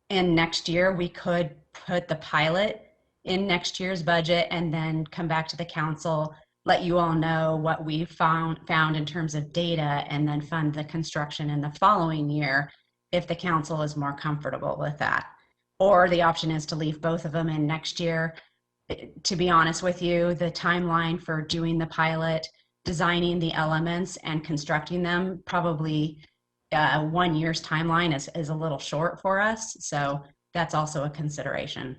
in next year. We could put the pilot in next year's budget and then come back to the council, let you all know what we found in terms of data, and then fund the construction in the following year if the council is more comfortable with that. Or the option is to leave both of them in next year. To be honest with you, the timeline for doing the pilot designing the elements and constructing them, probably 1 year's timeline is a little short for us. So that's also a consideration.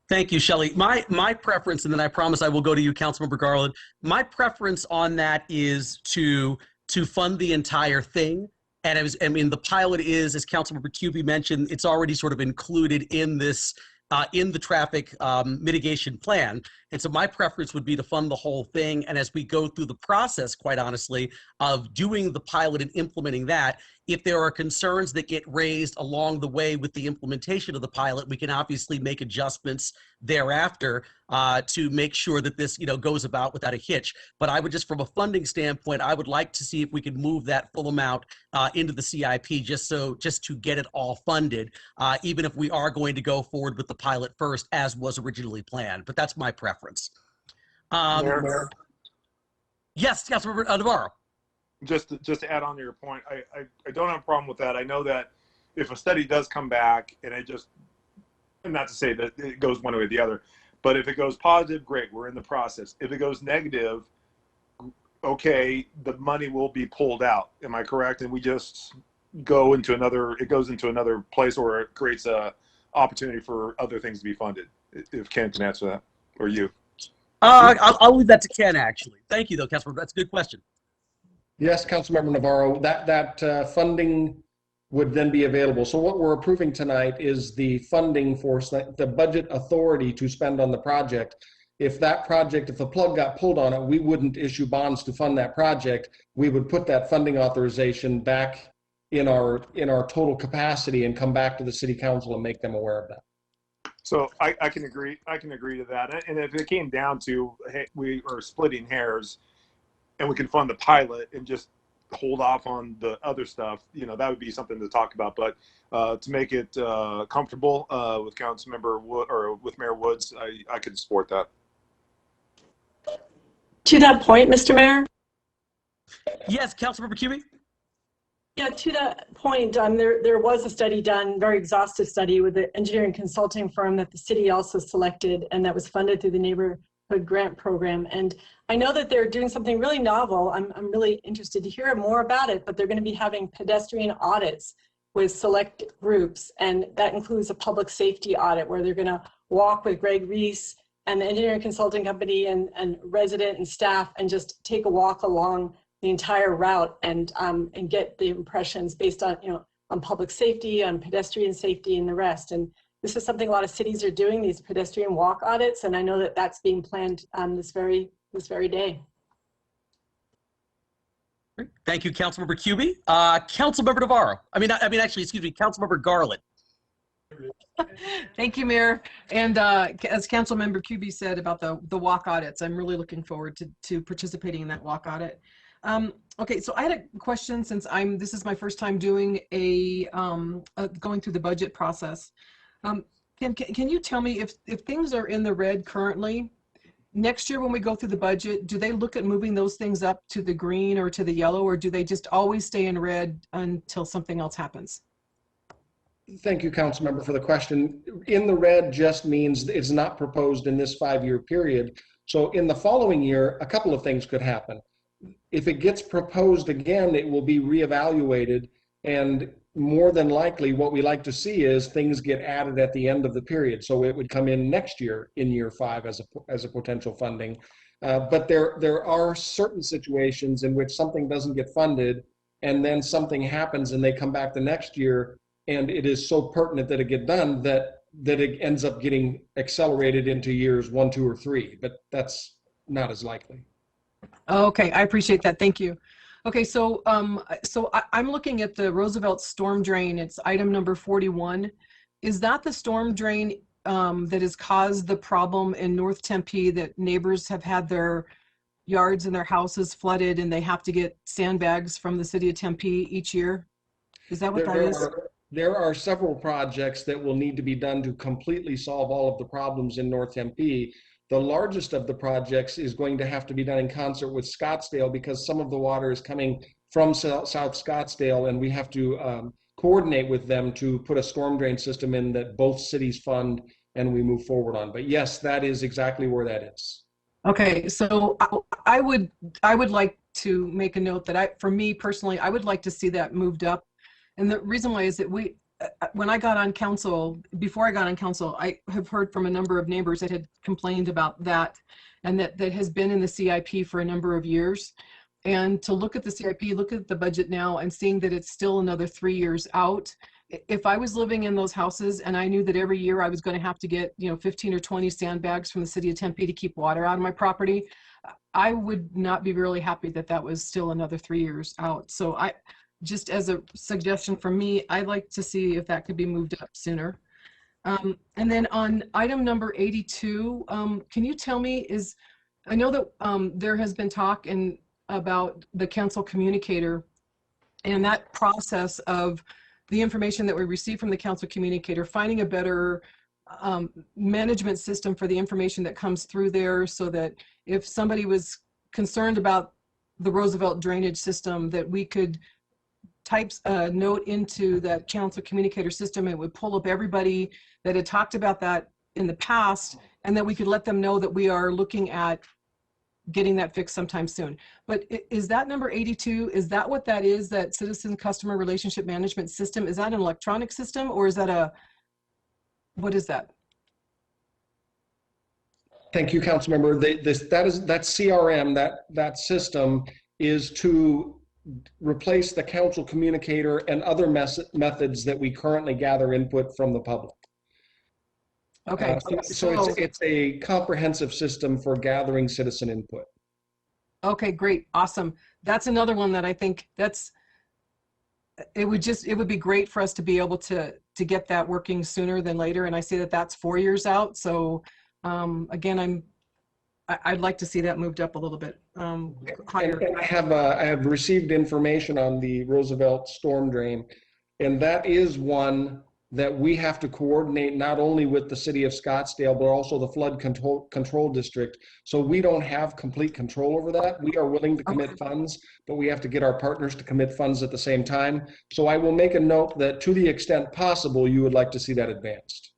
Thank you, Shelley. My preference, and then I promise I will go to you, Councilmember Garland. My preference on that is to fund the entire thing. And I mean, the pilot is, as Councilmember Cubey mentioned, it's already sort of included in this in the traffic mitigation plan. And so my preference would be to fund the whole thing. And as we go through the process, quite honestly, of doing the pilot and implementing that, if there are concerns that get raised along the way with the implementation of the pilot, we can obviously make adjustments thereafter to make sure that this, goes about without a hitch. But I would just, from a funding standpoint, I would like to see if we could move that full amount into the CIP just to get it all funded, even if we are going to go forward with the pilot first, as was originally planned. But that's my preference. Mayor? Yes, Councilmember Navarro. Just to add on to your point, I don't have a problem with that. I know that if a study does come back and and not to say that it goes one way or the other, but if it goes positive, great, we're in the process. If it goes negative, okay, the money will be pulled out. Am I correct? And we just it goes into another place, or it creates a opportunity for other things to be funded. If Ken can answer that, or you. I'll leave that to Ken, actually. Thank you, though, Councilmember. That's a good question. Yes, Councilmember Navarro, that funding would then be available. So what we're approving tonight is the funding for the budget authority to spend on the project. If the plug got pulled on it, we wouldn't issue bonds to fund that project. We would put that funding authorization back in our total capacity and come back to the city council and make them aware of that. So I can agree. I can agree to that. And if it came down to, hey, we are splitting hairs, and we can fund the pilot and just hold off on the other stuff, that would be something to talk about. But to make it comfortable with Councilmember Wood or with Mayor Woods, I could support that. To that point, Mr. Mayor? Yes, Councilmember Cubey? Yeah, to that point, there was a study done, very exhaustive study with the engineering consulting firm that the city also selected, and that was funded through the neighborhood grant program. And I know that they're doing something really novel. I'm really interested to hear more about it, but they're going to be having pedestrian audits with select groups. And that includes a public safety audit where they're going to walk with Greg Reese and the engineering consulting company and resident and staff and just take a walk along the entire route and get the impressions based on, on public safety, on pedestrian safety and the rest. And this is something a lot of cities are doing, these pedestrian walk audits, and I know that that's being planned this very day. Thank you, Councilmember Cubey. Councilmember Navarro. Actually, excuse me, Councilmember Garland. Thank you, Mayor. And as Councilmember Cubey said about the walk audits, I'm really looking forward to participating in that walk audit. Okay, so I had a question since this is my first time doing going through the budget process. Can you tell me if things are in the red currently, next year when we go through the budget, do they look at moving those things up to the green or to the yellow, or do they just always stay in red until something else happens? Thank you, Councilmember, for the question. In the red just means it's not proposed in this 5-year period. So in the following year, a couple of things could happen. If it gets proposed again, it will be reevaluated, and more than likely what we like to see is things get added at the end of the period. So it would come in next year in year 5 as a potential funding. But there are certain situations in which something doesn't get funded and then something happens and they come back the next year and it is so pertinent that it get done that it ends up getting accelerated into years 1, 2, or 3, but that's not as likely. Okay, I appreciate that. Thank you. Okay, so I'm looking at the Roosevelt storm drain. It's item number 41. Is that the storm drain that has caused the problem in North Tempe that neighbors have had their yards and their houses flooded and they have to get sandbags from the city of Tempe each year? Is that what that is? There are several projects that will need to be done to completely solve all of the problems in North Tempe. The largest of the projects is going to have to be done in concert with Scottsdale because some of the water is coming from South Scottsdale, and we have to coordinate with them to put a storm drain system in that both cities fund and we move forward on. But yes, that is exactly where that is. Okay, so I would like to make a note that for me personally, I would like to see that moved up. And the reason why is that when I got on council, before I got on council, I have heard from a number of neighbors that had complained about that, and that has been in the CIP for a number of years. And to look at the CIP, look at the budget now and seeing that it's still another 3 years out. If I was living in those houses and I knew that every year I was going to have to get, 15 or 20 sandbags from the city of Tempe to keep water out of my property, I would not be really happy that that was still another 3 years out. So just as a suggestion from me, I'd like to see if that could be moved up sooner. And then on item number 82, can you tell me, I know that there has been talk about the council communicator and that process of the information that we receive from the council communicator, finding a better management system for the information that comes through there, so that if somebody was concerned about the Roosevelt drainage system, that we could type a note into that council communicator system. It would pull up everybody that had talked about that in the past, and that we could let them know that we are looking at getting that fixed sometime soon. But is that number 82, is that what that is, that citizen customer relationship management system? Is that an electronic system, or is that what is that? Thank you, Councilmember. That CRM, that system is to replace the council communicator and other methods that we currently gather input from the public. Okay. So it's a comprehensive system for gathering citizen input. Okay, great, awesome. That's another one that I think it would be great for us to be able to get that working sooner than later. And I see that that's 4 years out. So again, I'd like to see that moved up a little bit higher. And I have received information on the Roosevelt storm drain, and that is one that we have to coordinate not only with the city of Scottsdale, but also the flood control district. So we don't have complete control over that. We are willing to commit funds, but we have to get our partners to commit funds at the same time. So I will make a note that to the extent possible, you would like to see that advanced.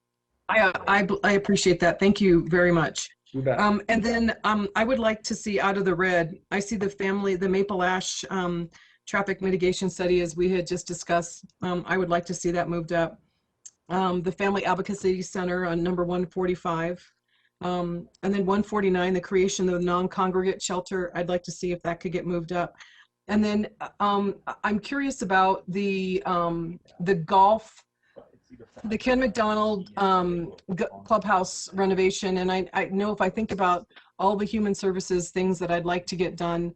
I appreciate that. Thank you very much. You bet. And then I would like to see out of the red, I see the Maple Ash traffic mitigation study, as we had just discussed. I would like to see that moved up. The Family Advocacy Center on number 145. And then 149, the creation of the non-congregate shelter. I'd like to see if that could get moved up. And then I'm curious about the golf, the Ken McDonald clubhouse renovation. And I know if I think about all the human services things that I'd like to get done,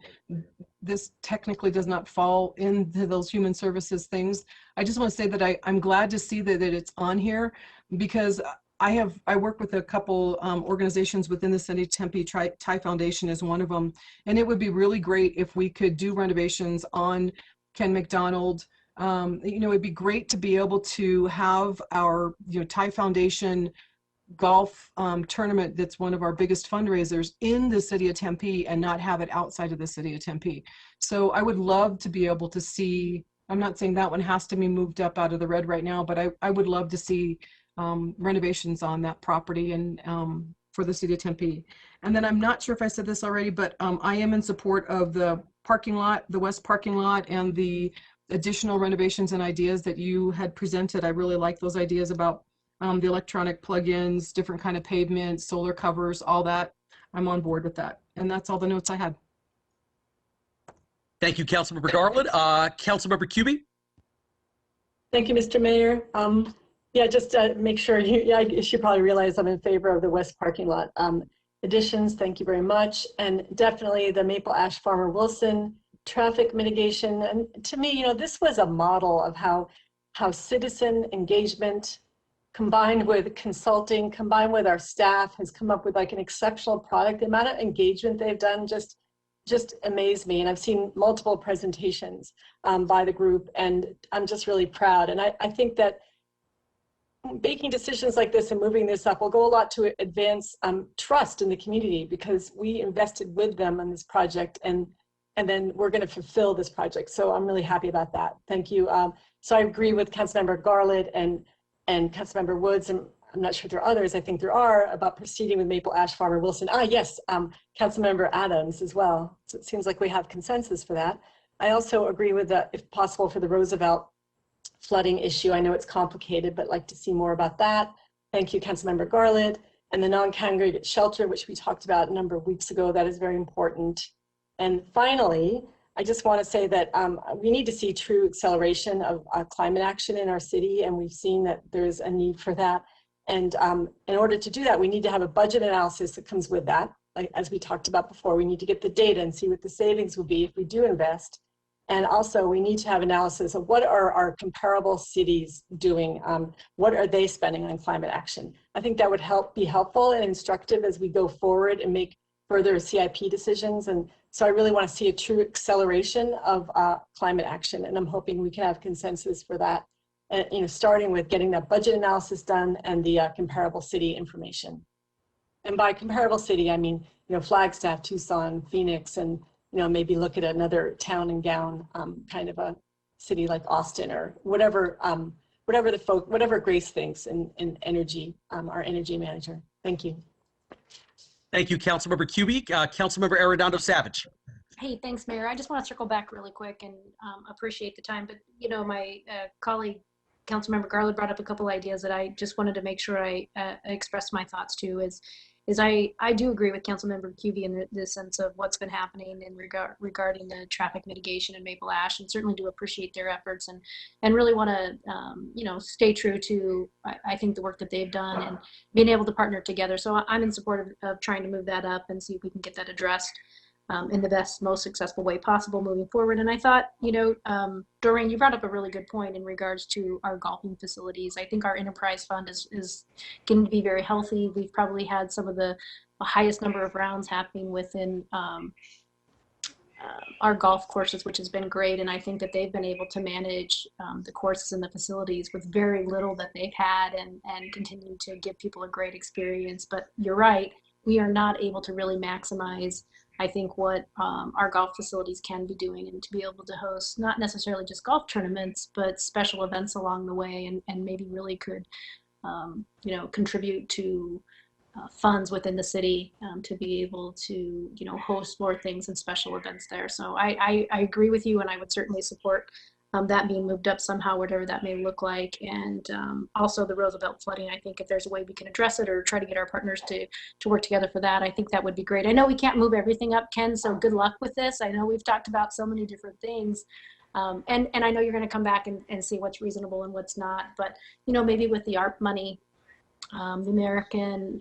this technically does not fall into those human services things. I just want to say that I'm glad to see that it's on here, because I work with a couple organizations within the city. Tempe Thai Foundation is one of them, and it would be really great if we could do renovations on Ken McDonald. It'd be great to be able to have our Thai Foundation golf tournament, that's one of our biggest fundraisers, in the city of Tempe, and not have it outside of the city of Tempe. So I would love to be able to see, I'm not saying that one has to be moved up out of the red right now, but I would love to see renovations on that property and for the city of Tempe. And then I'm not sure if I said this already, but I am in support of the parking lot, the west parking lot, and the additional renovations and ideas that you had presented. I really like those ideas about the electronic plugins, different kind of pavement, solar covers, all that. I'm on board with that. And that's all the notes I had. Thank you, Councilmember Garland. Councilmember Cubie? Thank you, Mr. Mayor. Just to make sure, you should probably realize I'm in favor of the west parking lot additions. Thank you very much. And definitely the Maple Ash Farmer Wilson traffic mitigation. And to me, this was a model of how citizen engagement combined with consulting, combined with our staff, has come up with like an exceptional product. The amount of engagement they've done just amazed me. And I've seen multiple presentations by the group, and I'm just really proud. And I think that making decisions like this and moving this up will go a lot to advance trust in the community, because we invested with them on this project, and then we're going to fulfill this project. So I'm really happy about that. Thank you. So I agree with Councilmember Garland and Councilmember Woods, and I'm not sure if there are others, I think there are, about proceeding with Maple Ash Farmer Wilson. Yes, Councilmember Adams as well. So it seems like we have consensus for that. I also agree with the, if possible, for the Roosevelt flooding issue. I know it's complicated, but like to see more about that. Thank you, Councilmember Garland. And the non-congregate shelter, which we talked about a number of weeks ago, that is very important. And finally, I just want to say that we need to see true acceleration of climate action in our city, and we've seen that there's a need for that. And in order to do that, we need to have a budget analysis that comes with that. Like, as we talked about before, we need to get the data and see what the savings will be if we do invest. And also, we need to have analysis of what are our comparable cities doing? What are they spending on climate action? I think that would be helpful and instructive as we go forward and make further CIP decisions. And so I really want to see a true acceleration of climate action, and I'm hoping we can have consensus for that. Starting with getting that budget analysis done and the comparable city information. And by comparable city, I mean, Flagstaff, Tucson, Phoenix, and maybe look at another town and gown kind of a city like Austin or whatever Grace thinks in energy, our energy manager. Thank you. Thank you, Councilmember Cubie. Councilmember Arredondo Savage. Hey, thanks, Mayor. I just want to circle back really quick and appreciate the time. But, my colleague, Councilmember Garland, brought up a couple ideas that I just wanted to make sure I expressed my thoughts to. I do agree with Councilmember Cubie in the sense of what's been happening in regarding the traffic mitigation in Maple Ash, and certainly do appreciate their efforts and really want to stay true to I think the work that they've done and being able to partner together. So I'm in support of trying to move that up and see if we can get that addressed in the best, most successful way possible moving forward. And I thought, Doreen, you brought up a really good point in regards to our golfing facilities. I think our enterprise fund is going to be very healthy. We've probably had some of the highest number of rounds happening within our golf courses, which has been great. And I think that they've been able to manage the courses and the facilities with very little that they've had and continue to give people a great experience. But you're right, we are not able to really maximize, I think, what our golf facilities can be doing, and to be able to host not necessarily just golf tournaments, but special events along the way, and maybe really could, contribute to funds within the city to be able to, host more things and special events there. So I agree with you, and I would certainly support that being moved up somehow, whatever that may look like. And also the Roosevelt flooding, I think if there's a way we can address it or try to get our partners to work together for that, I think that would be great. I know we can't move everything up, Ken, so good luck with this. I know we've talked about so many different things. And I know you're going to come back and see what's reasonable and what's not. But, maybe with the ARP money, the American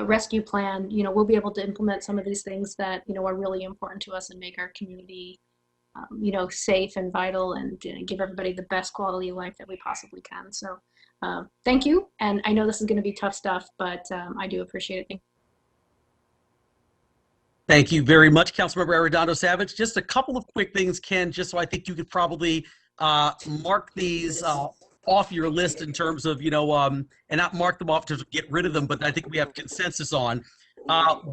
Rescue Plan, we'll be able to implement some of these things that, are really important to us and make our community safe and vital, and give everybody the best quality of life that we possibly can. So thank you. And I know this is going to be tough stuff, but I do appreciate it. Thank you very much, Councilmember Arredondo Savage. Just a couple of quick things, Ken, just so I think you could probably mark these off your list in terms of, and not mark them off to get rid of them, but I think we have consensus on.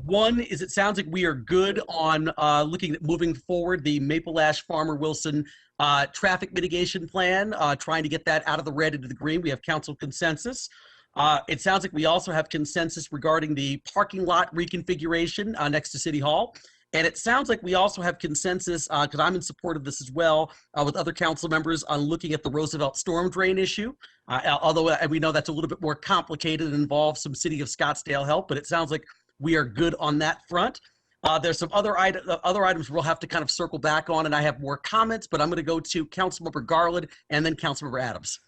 One is, it sounds like we are good on looking at moving forward the Maple Ash Farmer Wilson traffic mitigation plan, trying to get that out of the red into the green. We have council consensus. It sounds like we also have consensus regarding the parking lot reconfiguration next to City Hall. And it sounds like we also have consensus, because I'm in support of this as well, with other council members on looking at the Roosevelt storm drain issue. Although we know that's a little bit more complicated and involves some City of Scottsdale help, but it sounds like we are good on that front. There's some other items we'll have to kind of circle back on, and I have more comments, but I'm going to go to Councilmember Garland and then Councilmember Adams.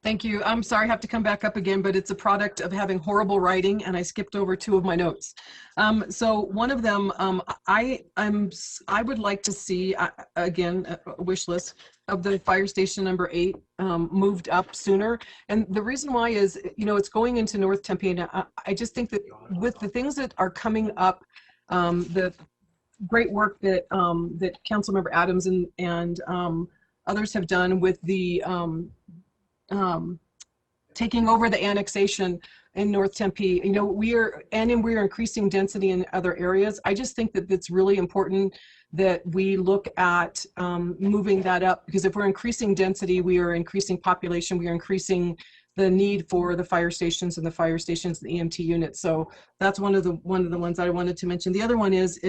Thank you. I'm sorry I have to come back up again, but it's a product of having horrible writing, and I skipped over two of my notes. So one of them, I would like to see, again, a wish list of the fire station number 8 moved up sooner. And the reason why is, it's going into North Tempe, and I just think that with the things that are coming up, the great work that that Councilmember Adams and others have done with the taking over the annexation in North Tempe, we are increasing density in other areas. I just think that it's really important that we look at moving that up, because if we're increasing density, we are increasing population, we are increasing the need for the fire stations and the EMT units. So that's one of the ones I wanted to mention. The other one is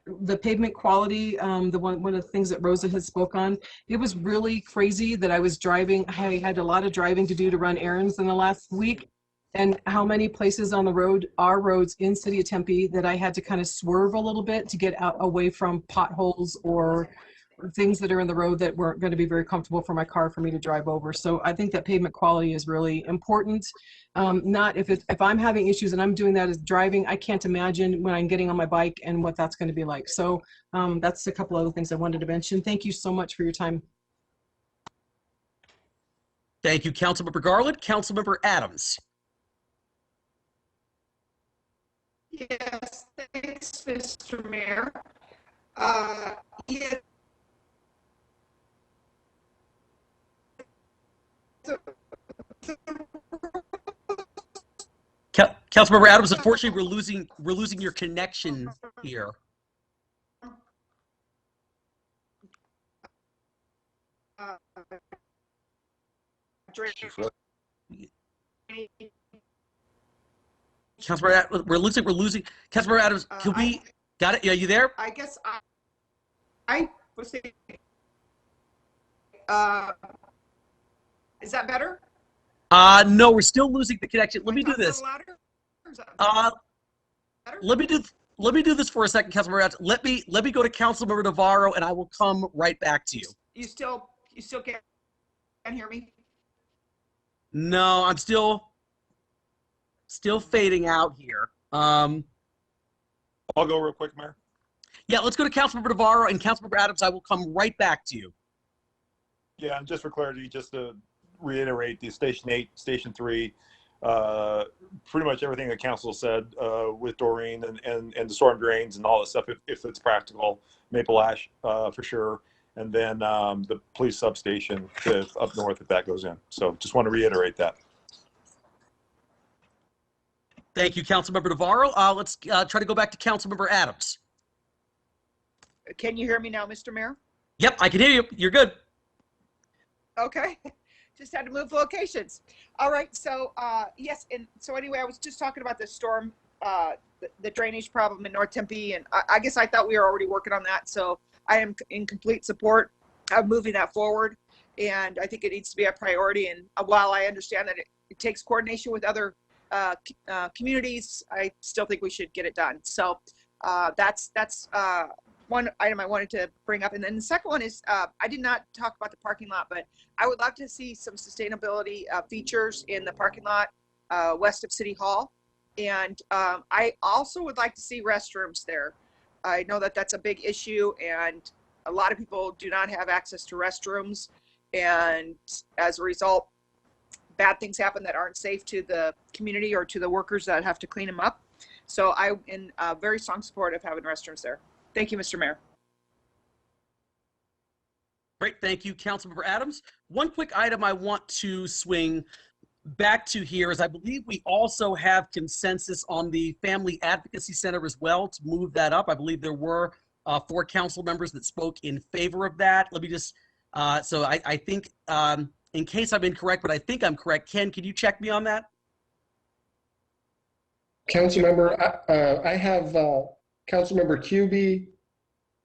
the pavement quality, one of the things that Rosa has spoke on. It was really crazy that I was driving. I had a lot of driving to do to run errands in the last week, and how many places on the road, our roads in City of Tempe, that I had to kind of swerve a little bit to get out away from potholes or things that are in the road that weren't going to be very comfortable for my car for me to drive over. So I think that pavement quality is really important. Not if I'm having issues and I'm doing that as driving, I can't imagine when I'm getting on my bike and what that's going to be like. So that's a couple other things I wanted to mention. Thank you so much for your time. Thank you, Councilmember Garland. Councilmember Adams. Yes, thanks, Mr. Mayor. Yeah. Councilmember Adams, unfortunately, we're losing your connection here. Councilmember Adams, we're losing. Councilmember Adams, can we got it? Yeah, you there? I guess I was saying, is that better? No, we're still losing the connection. Let me do this. Let me do this for a second, Councilmember Adams. Let me go to Councilmember Navarro, and I will come right back to you. You still can't hear me? No, I'm still fading out here. I'll go real quick, Mayor. Yeah, let's go to Councilmember Navarro, and Councilmember Adams, I will come right back to you. Yeah, and just for clarity, just to reiterate, the Station 8, Station 3, pretty much everything the council said with Doreen and the storm drains and all that stuff, if it's practical, Maple Ash for sure, and then the police substation up north if that goes in. So just want to reiterate that. Thank you, Councilmember Navarro. Let's try to go back to Councilmember Adams. Can you hear me now, Mr. Mayor? Yep, I can hear you. You're good. Okay. Just had to move locations. All right. So yes, and so anyway, I was just talking about the storm, the drainage problem in North Tempe, and I guess I thought we were already working on that. So I am in complete support of moving that forward, and I think it needs to be a priority. And while I understand that it takes coordination with other communities, I still think we should get it done. So that's one item I wanted to bring up. And then the second one is, I did not talk about the parking lot, but I would love to see some sustainability features in the parking lot west of City Hall. And I also would like to see restrooms there. I know that that's a big issue, and a lot of people do not have access to restrooms. And as a result, bad things happen that aren't safe to the community or to the workers that have to clean them up. So I'm in very strong support of having restrooms there. Thank you, Mr. Mayor. Great, thank you, Councilmember Adams. One quick item I want to swing back to here is I believe we also have consensus on the Family Advocacy Center as well to move that up. I believe there were 4 council members that spoke in favor of that. Let me just, so I think, in case I'm incorrect, but I think I'm correct. Ken, can you check me on that? Councilmember, I have Councilmember Cubey,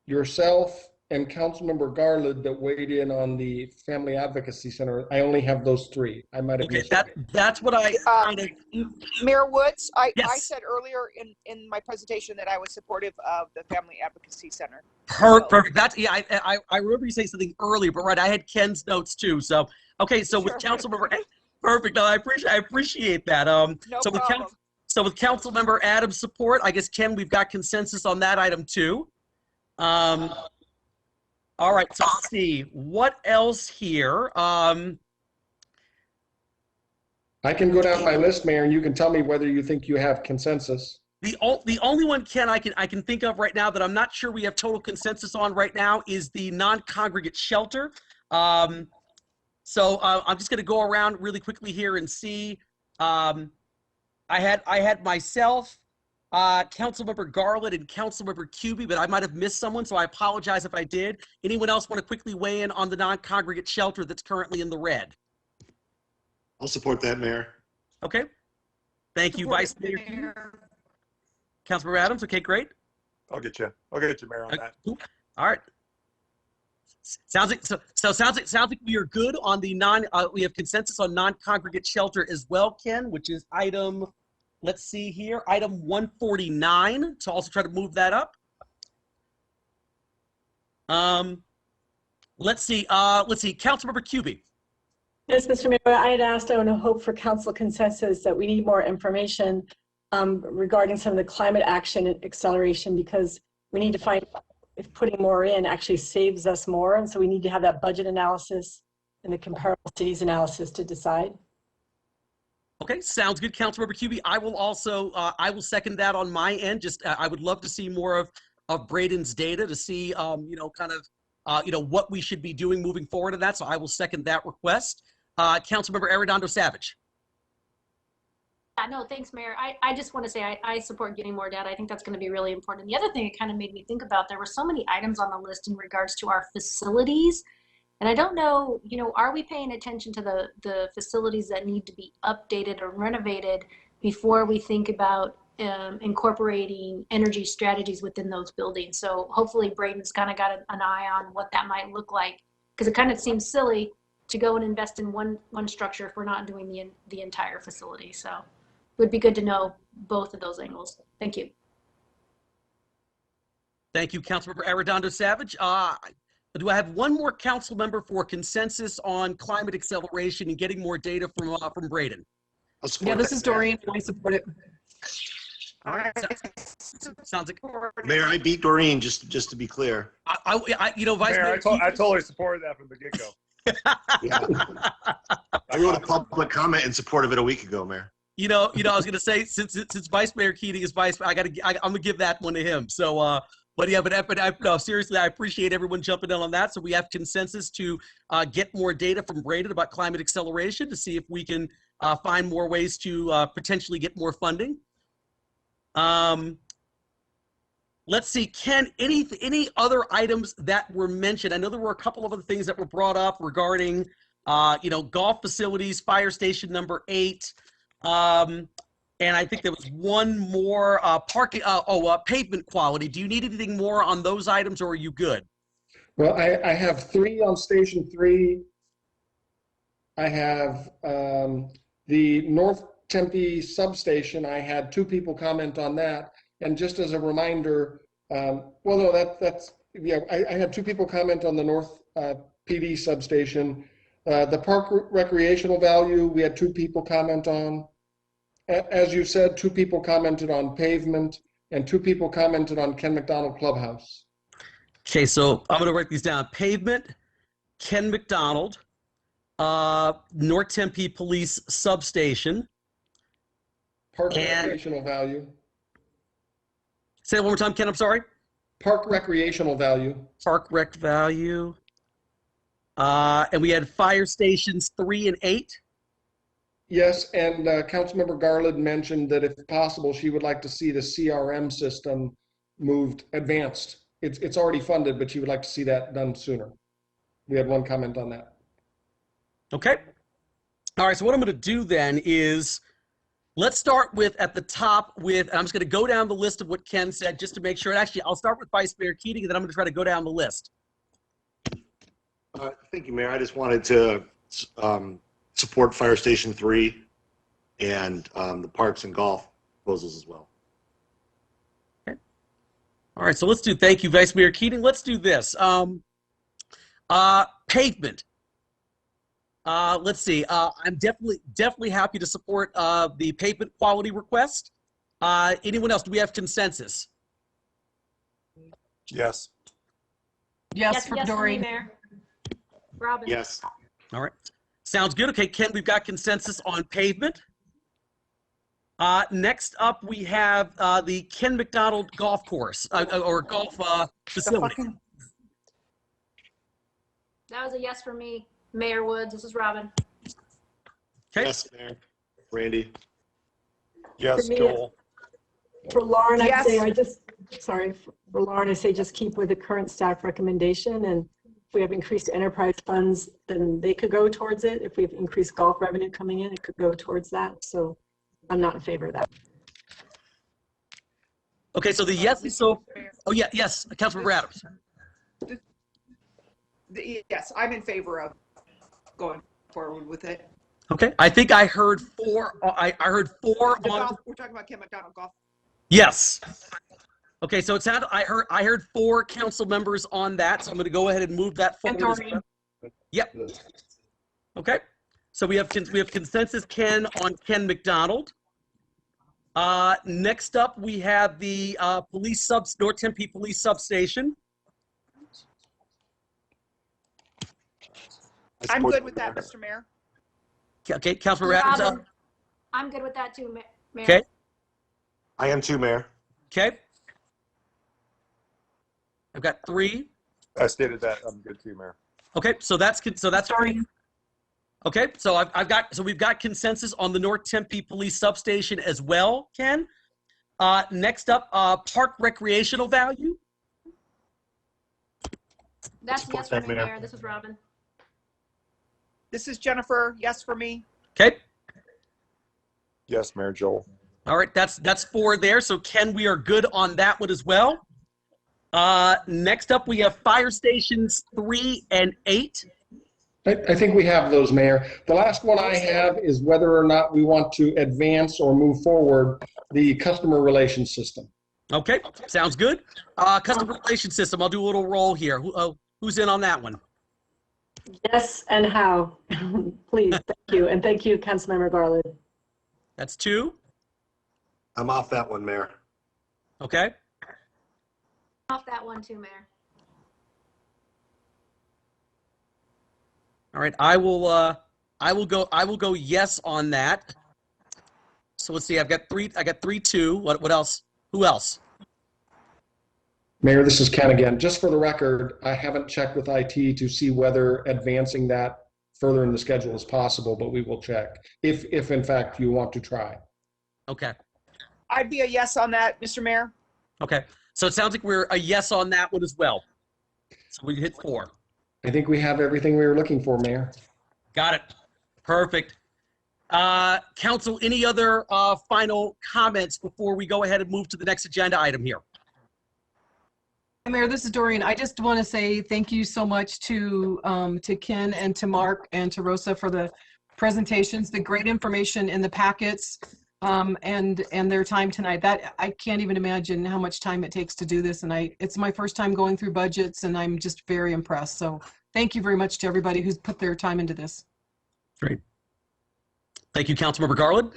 yourself, and Councilmember Garland that weighed in on the Family Advocacy Center. I only have those 3. I might have missed that's what I kind of. Mayor Woods, I Yes. said earlier in my presentation that I was supportive of the Family Advocacy Center. Perfect. That's, yeah, I remember you saying something earlier, but right, I had Ken's notes too. So, okay, so with Councilmember, perfect. No, I appreciate that. No so with problem. with Councilmember Adams' support, I guess, Ken, we've got consensus on that item too. All right, so let's see what else here. I can go down my list, Mayor, and you can tell me whether you think you have consensus. The only one, Ken, I can think of right now that I'm not sure we have total consensus on right now is the non-congregate shelter. So I'm just going to go around really quickly here and see. I had myself, Councilmember Garland and Councilmember Cubey, but I might have missed someone, so I apologize if I did. Anyone else want to quickly weigh in on the non-congregate shelter that's currently in the red? I'll support that, Mayor. Okay. Thank you, Vice Mayor. Councilmember Adams. Okay, great. I'll get you, Mayor, on that. All right. Sounds like sounds like we are good on the we have consensus on non-congregate shelter as well, Ken, which is item, let's see here, item 149. So also try to move that up. Let's see, Councilmember Cubey. Yes, Mr. Mayor, I had asked, I want to hope for council consensus that we need more information regarding some of the climate action and acceleration, because we need to find if putting more in actually saves us more. And so we need to have that budget analysis and the comparable cities analysis to decide. Okay, sounds good, Councilmember Cubey. I will also, I will second that on my end. Just, I would love to see more of Braden's data to see, you know, kind of, you know, what we should be doing moving forward in that. So I will second that request. Councilmember Arredondo Savage. No, thanks, Mayor. I just want to say I support getting more data. I think that's going to be really important. The other thing it kind of made me think about, there were so many items on the list in regards to our facilities. And I don't know, you know, are we paying attention to the facilities that need to be updated or renovated before we think about incorporating energy strategies within those buildings? So hopefully Braden's kind of got an eye on what that might look like, because it kind of seems silly to go and invest in one structure if we're not doing the entire facility. So it would be good to know both of those angles. Thank you. Thank you, Councilmember Arredondo Savage. Do I have one more council member for consensus on climate acceleration and getting more data from Braden? Yeah, this is Doreen. I support it. All right. Sounds like Mayor, I beat Doreen, just to be clear. I you know, Vice Mayor, Mayor, I totally supported that from the get-go. Yeah. I wrote a public comment in support of it a week ago, Mayor. You know, I was gonna say since Vice Mayor Keating is I'm gonna give that one to him. So, but yeah, no, seriously, I appreciate everyone jumping in on that. So we have consensus to get more data from Braden about climate acceleration to see if we can find more ways to potentially get more funding. Let's see, Ken, any other items that were mentioned? I know there were a couple of other things that were brought up regarding, you know, golf facilities, fire station number 8. And I think there was one more parking, pavement quality. Do you need anything more on those items, or are you good? Well, I have 3 on Station 3. I have the North Tempe substation. I had 2 people comment on that. And just as a reminder, well, no, that's, yeah, I had 2 people comment on the North PD substation. The park recreational value, we had 2 people comment on. As you said, 2 people commented on pavement and 2 people commented on Ken McDonald Clubhouse. Okay, so I'm gonna write these down. Pavement, Ken McDonald, North Tempe Police Substation. Park recreational value. Say it one more time, Ken, I'm sorry. Park recreational value. Park rec value. And we had fire stations 3 and 8. Yes, and Councilmember Garland mentioned that if possible, she would like to see the CRM system advanced. It's already funded, but she would like to see that done sooner. We had 1 comment on that. Okay. All right, so what I'm gonna do then is, let's start with at the top with, I'm just gonna go down the list of what Ken said just to make sure. Actually, I'll start with Vice Mayor Keating, and then I'm gonna try to go down the list. Thank you, Mayor. I just wanted to support Fire Station 3 and the parks and golf proposals as well. Okay. All right, so let's do, thank you, Vice Mayor Keating. Let's do this. Pavement. Let's see, I'm definitely happy to support the pavement quality request. Anyone else? Do we have consensus? Yes. Yes, for Doreen. Mayor. Robin. Yes. All right. Sounds good. Okay, Ken, we've got consensus on pavement. Next up, we have the Ken McDonald Golf Course or golf facility. That was a yes for me. Mayor Woods, this is Robin. Okay. Yes, Mayor. Randy. Yes, For me, Joel. For Lauren, I'd say Yes. for Lauren, I say just keep with the current staff recommendation, and if we have increased enterprise funds, then they could go towards it. If we have increased golf revenue coming in, it could go towards that. So I'm not in favor of that. Okay, so the yes, so, oh yeah, yes, Councilmember Adams. Yes, I'm in favor of going forward with it. Okay, I think I heard four, I heard four on, We're talking about Ken McDonald golf. yes. Okay, so it sounded, I heard four council members on that, so I'm gonna go ahead and move that forward. Yep. Okay, so we have consensus Ken on Ken McDonald. Next up, we have the North Tempe Police Substation. I'm good with that, Mr. Mayor. Okay, Councilmember Adams. Robin, I'm good with that too, Mayor. Okay. I am too, Mayor. Okay. I've got three. I stated that. I'm good too, Mayor. Okay, so that's three. Okay, so we've got consensus on the North Tempe Police Substation as well, Ken. Next up, park recreational value. That's yes for me, Mayor. This is Robin. This is Jennifer. Yes for me. Okay. Yes, Mayor Joel. All right, that's four there. So Ken, we are good on that one as well. Next up, we have fire stations 3 and 8. I think we have those, Mayor. The last one I have is whether or not we want to advance or move forward the customer relations system. Okay, sounds good. Customer relations system, I'll do a little roll here. Who's in on that one? Yes, and how? Please, thank you. And thank you, Councilmember Garland. That's 2. I'm off that one, Mayor. Okay. Off that one too, Mayor. All right, I will go yes on that. So let's see, I got 3, 2. What else? Who else? Mayor, this is Ken again. Just for the record, I haven't checked with IT to see whether advancing that further in the schedule is possible, but we will check if in fact you want to try. Okay. I'd be a yes on that, Mr. Mayor. Okay. So it sounds like we're a yes on that one as well. So we hit 4. I think we have everything we were looking for, Mayor. Got it. Perfect. Council, any other final comments before we go ahead and move to the next agenda item here? Mayor, this is Doreen. I just want to say thank you so much to Ken and to Mark and to Rosa for the presentations, the great information in the packets, and their time tonight. That I can't even imagine how much time it takes to do this, and it's my first time going through budgets, and I'm just very impressed. So thank you very much to everybody who's put their time into this. Great. Thank you, Councilmember Garland.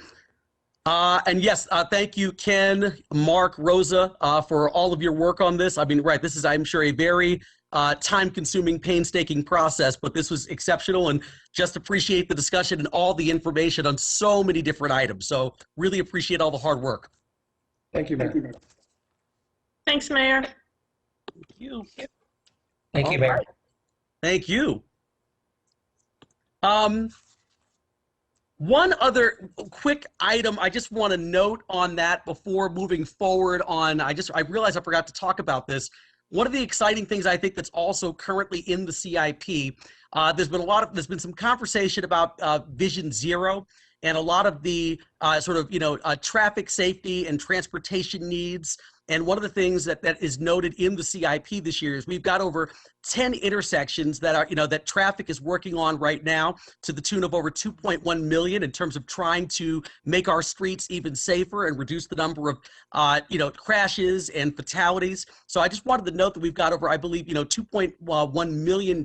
And yes, thank you, Ken, Mark, Rosa, for all of your work on this. I mean, right, this is, I'm sure, a very time-consuming, painstaking process, but this was exceptional, and just appreciate the discussion and all the information on so many different items. So really appreciate all the hard work. Thank you, Mayor. Thanks, Mayor. Thank you. Thank you, All Mayor. right. Thank you. One other quick item I just want to note on that before moving forward on, I realized I forgot to talk about this. One of the exciting things I think that's also currently in the CIP, there's been some conversation about Vision Zero and a lot of the traffic safety and transportation needs. And one of the things that is noted in the CIP this year is we've got over 10 intersections that are, that traffic is working on right now to the tune of over 2.1 million in terms of trying to make our streets even safer and reduce the number of, crashes and fatalities. So I just wanted to note that we've got over, I believe, $2.1 million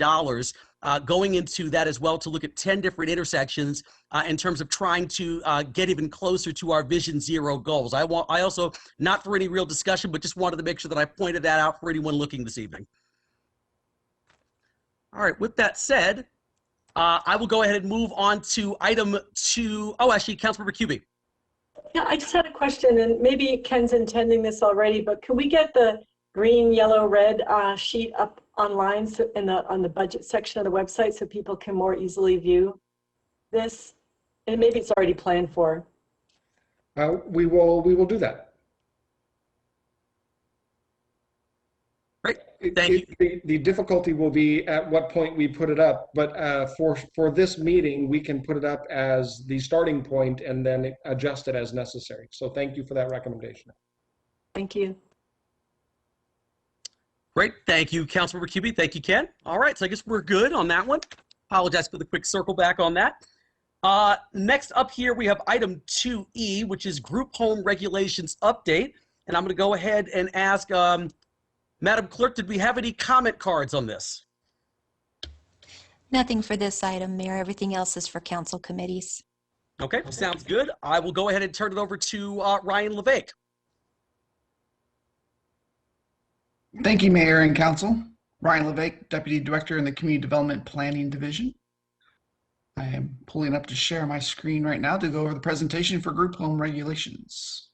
going into that as well to look at 10 different intersections in terms of trying to get even closer to our Vision Zero goals. I also, not for any real discussion, but just wanted to make sure that I pointed that out for anyone looking this evening. All right, with that said, I will go ahead and move on to item 2. Oh, actually, Councilmember Cubie. Yeah, I just had a question, and maybe Ken's intending this already, but can we get the green, yellow, red sheet up online on the budget section of the website so people can more easily view this? And maybe it's already planned for. We will do that. Thank you. The difficulty will be at what point we put it up, but for this meeting, we can put it up as the starting point and then adjust it as necessary. So thank you for that recommendation. Thank you. Great. Thank you, Councilmember Cubie. Thank you, Ken. All right, so I guess we're good on that one. Apologize for the quick circle back on that. Next up here, we have item 2E, which is group home regulations update. And I'm going to go ahead and ask Madam Clerk, did we have any comment cards on this? Nothing for this item, Mayor. Everything else is for council committees. Okay, sounds good. I will go ahead and turn it over to Ryan LeVake. Thank you, Mayor and Council. Ryan LeVake, Deputy Director in the Community Development Planning Division. I am pulling up to share my screen right now to go over the presentation for group home regulations.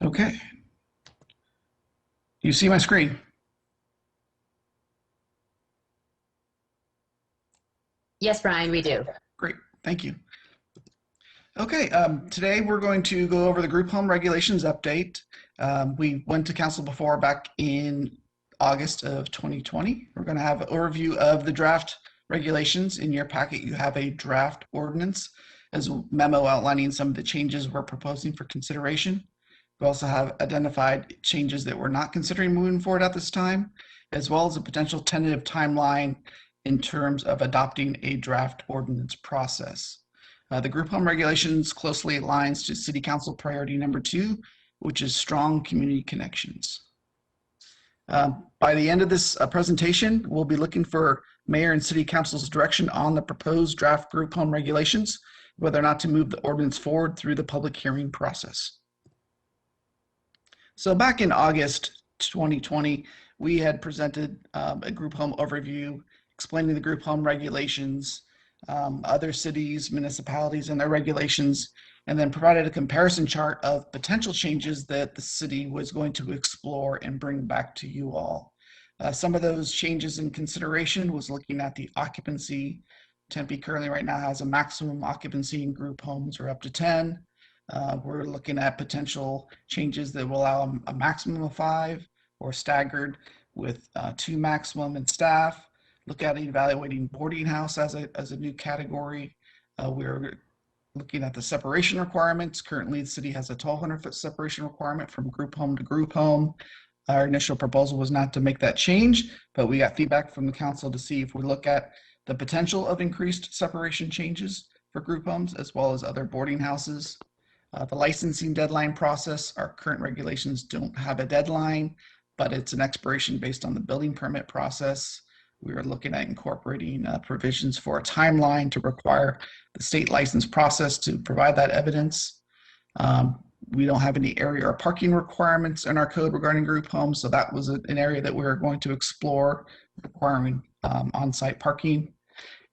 Okay. You see my screen? Yes, Brian, we do. Great, thank you. Okay, today we're going to go over the group home regulations update. We went to council before back in August of 2020. We're going to have an overview of the draft regulations. In your packet, you have a draft ordinance as a memo outlining some of the changes we're proposing for consideration. We also have identified changes that we're not considering moving forward at this time, as well as a potential tentative timeline in terms of adopting a draft ordinance process. The group home regulations closely aligns to City Council priority number 2, which is strong community connections. By the end of this presentation, we'll be looking for Mayor and City Council's direction on the proposed draft group home regulations, whether or not to move the ordinance forward through the public hearing process. So back in August 2020, we had presented a group home overview explaining the group home regulations, other cities, municipalities, and their regulations, and then provided a comparison chart of potential changes that the city was going to explore and bring back to you all. Some of those changes in consideration was looking at the occupancy. Tempe currently right now has a maximum occupancy in group homes or up to 10. We're looking at potential changes that will allow a maximum of 5 or staggered with 2 maximum in staff. Look at evaluating boarding house as a new category. We're looking at the separation requirements. Currently, the city has a 1,200-foot separation requirement from group home to group home. Our initial proposal was not to make that change, but we got feedback from the council to see if we look at the potential of increased separation changes for group homes as well as other boarding houses. The licensing deadline process, our current regulations don't have a deadline, but it's an expiration based on the building permit process. We are looking at incorporating provisions for a timeline to require the state license process to provide that evidence. We don't have any area or parking requirements in our code regarding group homes, so that was an area that we were going to explore, requiring on-site parking.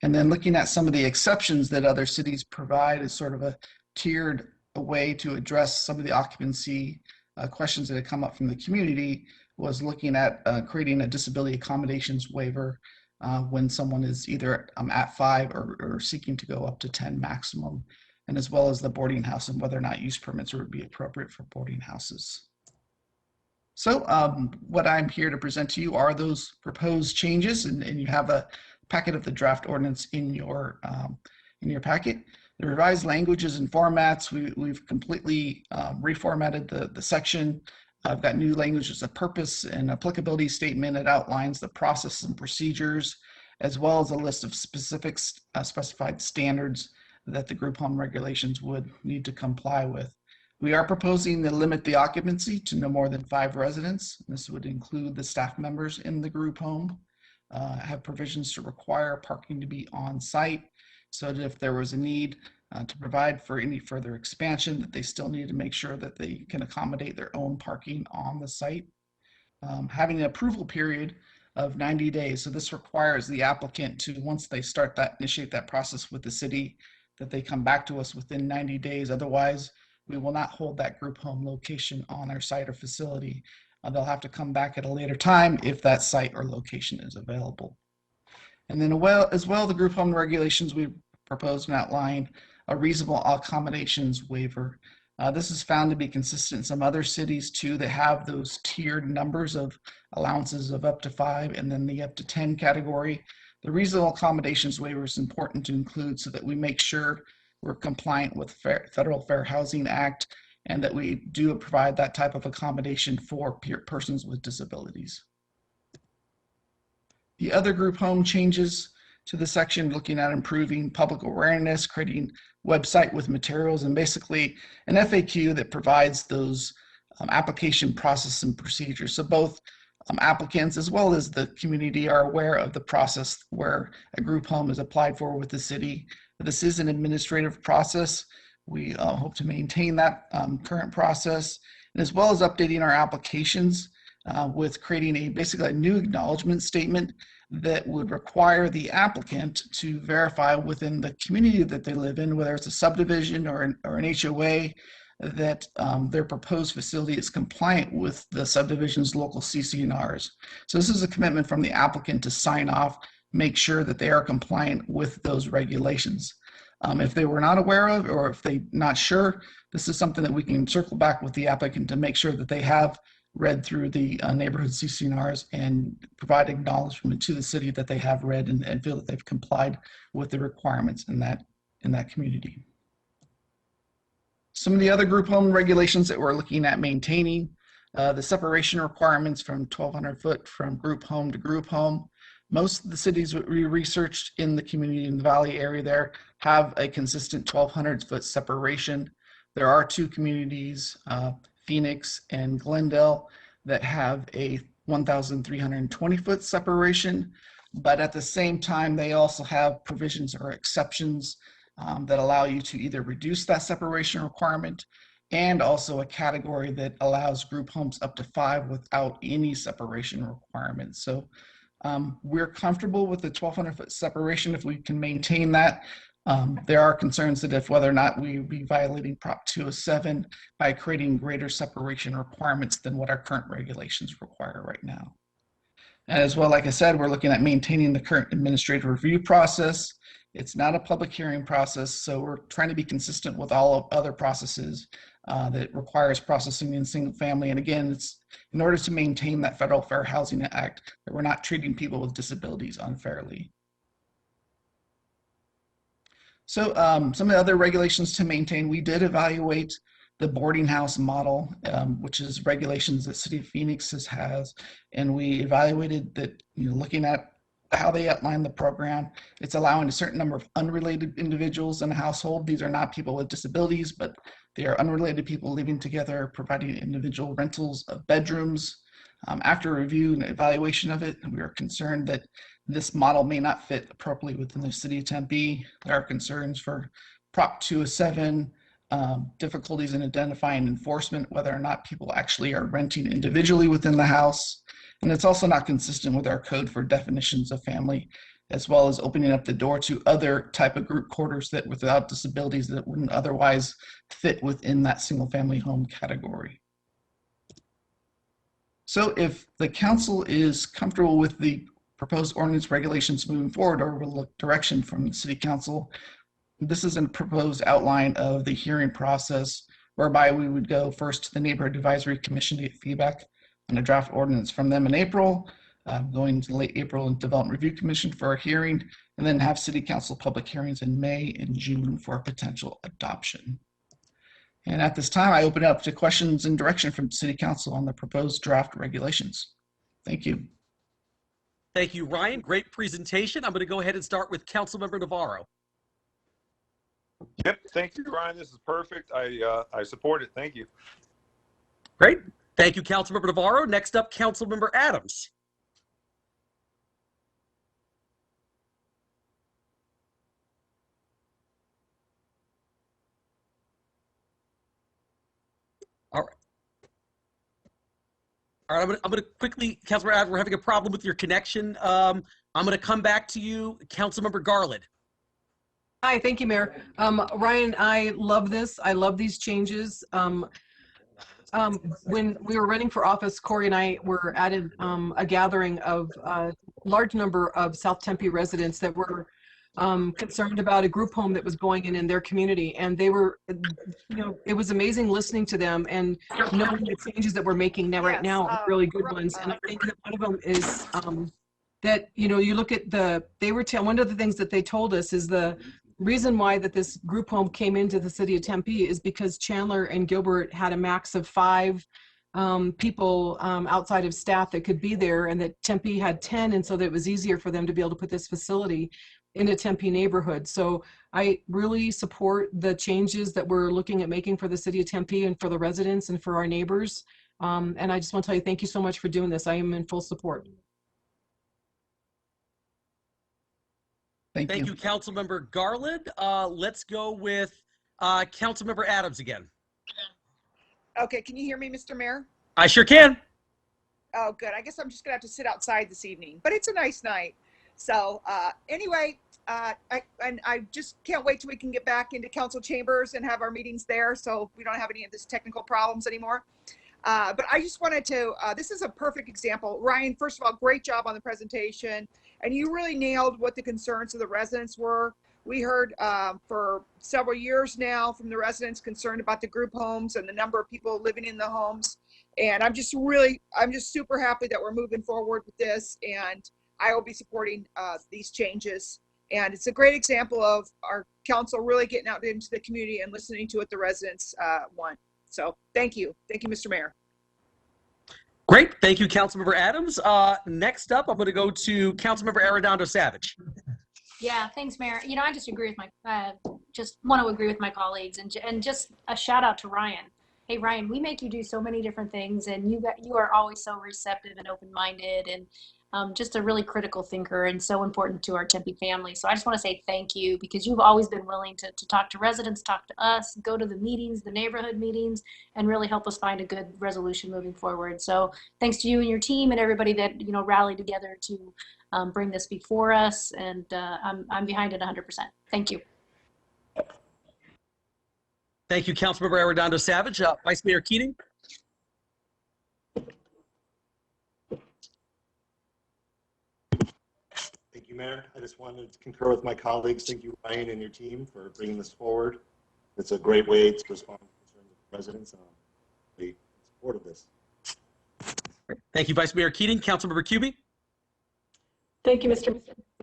And then looking at some of the exceptions that other cities provide as sort of a tiered way to address some of the occupancy questions that had come up from the community, was looking at creating a disability accommodations waiver when someone is either at 5 or seeking to go up to 10 maximum, and as well as the boarding house and whether or not use permits would be appropriate for boarding houses. So what I'm here to present to you are those proposed changes, and you have a packet of the draft ordinance in your packet. The revised languages and formats, we've completely reformatted the section. I've got new languages of purpose and applicability statement. It outlines the process and procedures, as well as a list of specific specified standards that the group home regulations would need to comply with. We are proposing to limit the occupancy to no more than 5 residents. This would include the staff members in the group home, have provisions to require parking to be on site, so that if there was a need to provide for any further expansion, that they still need to make sure that they can accommodate their own parking on the site. Having an approval period of 90 days. So this requires the applicant to, once they initiate that process with the city, that they come back to us within 90 days. Otherwise, we will not hold that group home location on our site or facility. They'll have to come back at a later time if that site or location is available. And then as well, the group home regulations we proposed and outlined a reasonable accommodations waiver. This is found to be consistent in some other cities too that have those tiered numbers of allowances of up to 5 and then the up to 10 category. The reasonable accommodations waiver is important to include so that we make sure we're compliant with Federal Fair Housing Act and that we do provide that type of accommodation for persons with disabilities. The other group home changes to the section looking at improving public awareness, creating website with materials, and basically an FAQ that provides those application process and procedures. So both applicants as well as the community are aware of the process where a group home is applied for with the city. This is an administrative process. We hope to maintain that current process, and as well as updating our applications with creating basically a new acknowledgement statement that would require the applicant to verify within the community that they live in, whether it's a subdivision or an HOA, that their proposed facility is compliant with the subdivision's local CC&Rs. So this is a commitment from the applicant to sign off, make sure that they are compliant with those regulations. If they were not aware of, or if they're not sure, this is something that we can circle back with the applicant to make sure that they have read through the neighborhood CC&Rs and provide acknowledgement to the city that they have read and feel that they've complied with the requirements in that community. Some of the other group home regulations that we're looking at maintaining, the separation requirements from 1,200 foot from group home to group home. Most of the cities that we researched in the community in the Valley area there have a consistent 1,200 foot separation. There are 2 communities, Phoenix and Glendale, that have a 1,320 foot separation, but at the same time, they also have provisions or exceptions that allow you to either reduce that separation requirement and also a category that allows group homes up to 5 without any separation requirements. So we're comfortable with the 1,200 foot separation if we can maintain that. There are concerns that if whether or not we be violating Prop 207 by creating greater separation requirements than what our current regulations require right now. And as well, like I said, we're looking at maintaining the current administrative review process. It's not a public hearing process, so we're trying to be consistent with all of other processes that requires processing in single family. And again, it's in order to maintain that Federal Fair Housing Act, that we're not treating people with disabilities unfairly. So some of the other regulations to maintain, we did evaluate the boarding house model, which is regulations that City of Phoenix has, and we evaluated that, looking at how they outline the program, it's allowing a certain number of unrelated individuals in a household. These are not people with disabilities, but they are unrelated people living together, providing individual rentals of bedrooms. After review and evaluation of it, we are concerned that this model may not fit appropriately within the City of Tempe. There are concerns for Prop 207, difficulties in identifying enforcement, whether or not people actually are renting individually within the house. And it's also not consistent with our code for definitions of family, as well as opening up the door to other type of group quarters that without disabilities that wouldn't otherwise fit within that single family home category. So if the council is comfortable with the proposed ordinance regulations moving forward, or will look direction from the city council, this is a proposed outline of the hearing process, whereby we would go first to the Neighborhood Advisory Commission to get feedback on a draft ordinance from them in April, going to late April and Development Review Commission for a hearing, and then have city council public hearings in May and June for potential adoption. And at this time, I open it up to questions and direction from city council on the proposed draft regulations. Thank you. Thank you, Ryan. Great presentation. I'm going to go ahead and start with Councilmember Navarro. Yep, thank you, Ryan. This is perfect. I support it. Thank you. Great. Thank you, Councilmember Navarro. Next up, Councilmember Adams. All right. All right, I'm going to quickly, Councilmember Adams, we're having a problem with your connection. I'm going to come back to you, Councilmember Garland. Hi, thank you, Mayor. Ryan, I love this. I love these changes. When we were running for office, Corey and I were at a gathering of a large number of South Tempe residents that were concerned about a group home that was going in their community, and they were, it was amazing listening to them and knowing the changes that we're making now right now are really good ones. And I think that one of them is that you look at one of the things that they told us is the reason why that this group home came into the city of Tempe is because Chandler and Gilbert had a max of 5 people outside of staff that could be there, and that Tempe had 10, and so that it was easier for them to be able to put this facility in a Tempe neighborhood. So I really support the changes that we're looking at making for the city of Tempe and for the residents and for our neighbors. And I just want to tell you, thank you so much for doing this. I am in full support. Thank you, Councilmember Garland. Let's go with Councilmember Adams again. Okay, can you hear me, Mr. Mayor? I sure can. Oh, good. I guess I'm just gonna have to sit outside this evening, but it's a nice night. So anyway, I just can't wait till we can get back into council chambers and have our meetings there, so we don't have any of this technical problems anymore. But I just wanted to, this is a perfect example. Ryan, first of all, great job on the presentation, and you really nailed what the concerns of the residents were. We heard for several years now from the residents concerned about the group homes and the number of people living in the homes. And I'm just super happy that we're moving forward with this, and I will be supporting these changes. And it's a great example of our council really getting out into the community and listening to what the residents want. So thank you. Thank you, Mr. Mayor. Great. Thank you, Councilmember Adams. Next up, I'm going to go to Councilmember Arredondo Savage. Yeah, thanks, Mayor. I just agree with just want to agree with my colleagues, and just a shout out to Ryan. Hey, Ryan, we make you do so many different things, and you are always so receptive and open-minded, and just a really critical thinker and so important to our Tempe family. So I just want to say thank you, because you've always been willing to talk to residents, talk to us, go to the meetings, the neighborhood meetings, and really help us find a good resolution moving forward. So thanks to you and your team and everybody that rallied together to bring this before us, and I'm behind it 100%. Thank you. Thank you, Councilmember Arredondo Savage. Vice Mayor Keating. Thank you, Mayor. I just wanted to concur with my colleagues. Thank you, Ryan, and your team for bringing this forward. It's a great way to respond to concerns of the residents, and I'm in support of this. Thank you, Vice Mayor Keating. Councilmember Cubie. Thank you, Mr.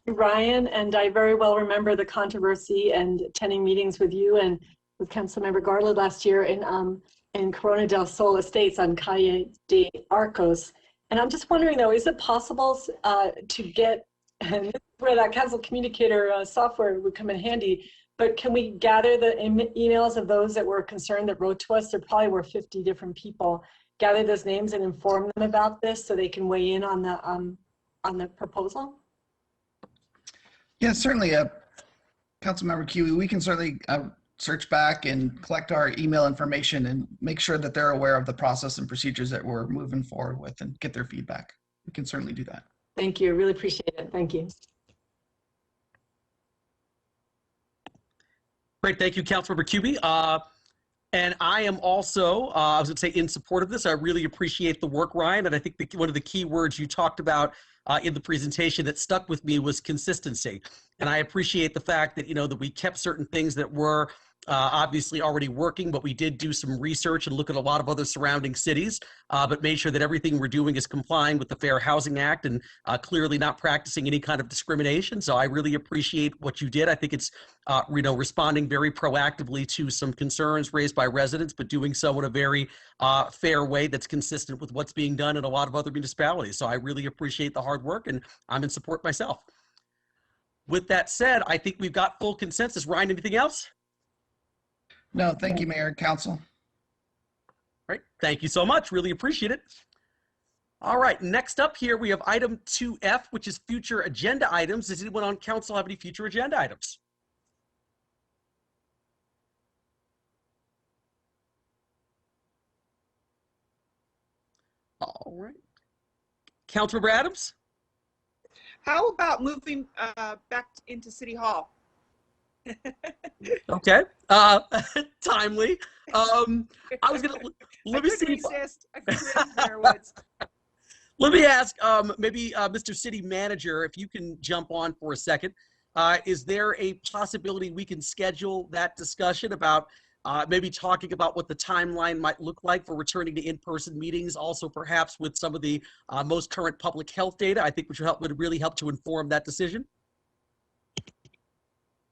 Ryan, and I very well remember the controversy and attending meetings with you and with Councilmember Garland last year in Corona del Sol Estates on Calle de Arcos. And I'm just wondering, though, is it possible to get, and this is where that council communicator software would come in handy, but can we gather the emails of those that were concerned that wrote to us? There probably were 50 different people. Gather those names and inform them about this so they can weigh in on the proposal? Yeah, certainly. Councilmember Kiwi, we can certainly search back and collect our email information and make sure that they're aware of the process and procedures that we're moving forward with and get their feedback. We can certainly do that. Thank you. Really appreciate it. Thank you. Great. Thank you, Councilmember Cubie. And I am also, I was going to say, in support of this. I really appreciate the work, Ryan. And I think one of the key words you talked about in the presentation that stuck with me was consistency. And I appreciate the fact that, that we kept certain things that were obviously already working, but we did do some research and look at a lot of other surrounding cities, but made sure that everything we're doing is complying with the Fair Housing Act and clearly not practicing any kind of discrimination. So I really appreciate what you did. I think it's, responding very proactively to some concerns raised by residents, but doing so in a very fair way that's consistent with what's being done in a lot of other municipalities. So I really appreciate the hard work, and I'm in support myself. With that said, I think we've got full consensus. Ryan, anything else? No, thank you, Mayor and Council. All right, thank you so much. Really appreciate it. All right, next up here, we have item 2F, which is future agenda items. Does anyone on council have any future agenda items? All right. Councilmember Adams? How about moving back into City Hall? Okay. Timely. I was gonna let me see. Let me ask maybe Mr. City Manager, if you can jump on for a second. Is there a possibility we can schedule that discussion about maybe talking about what the timeline might look like for returning to in-person meetings, also perhaps with some of the most current public health data, I think would really help to inform that decision?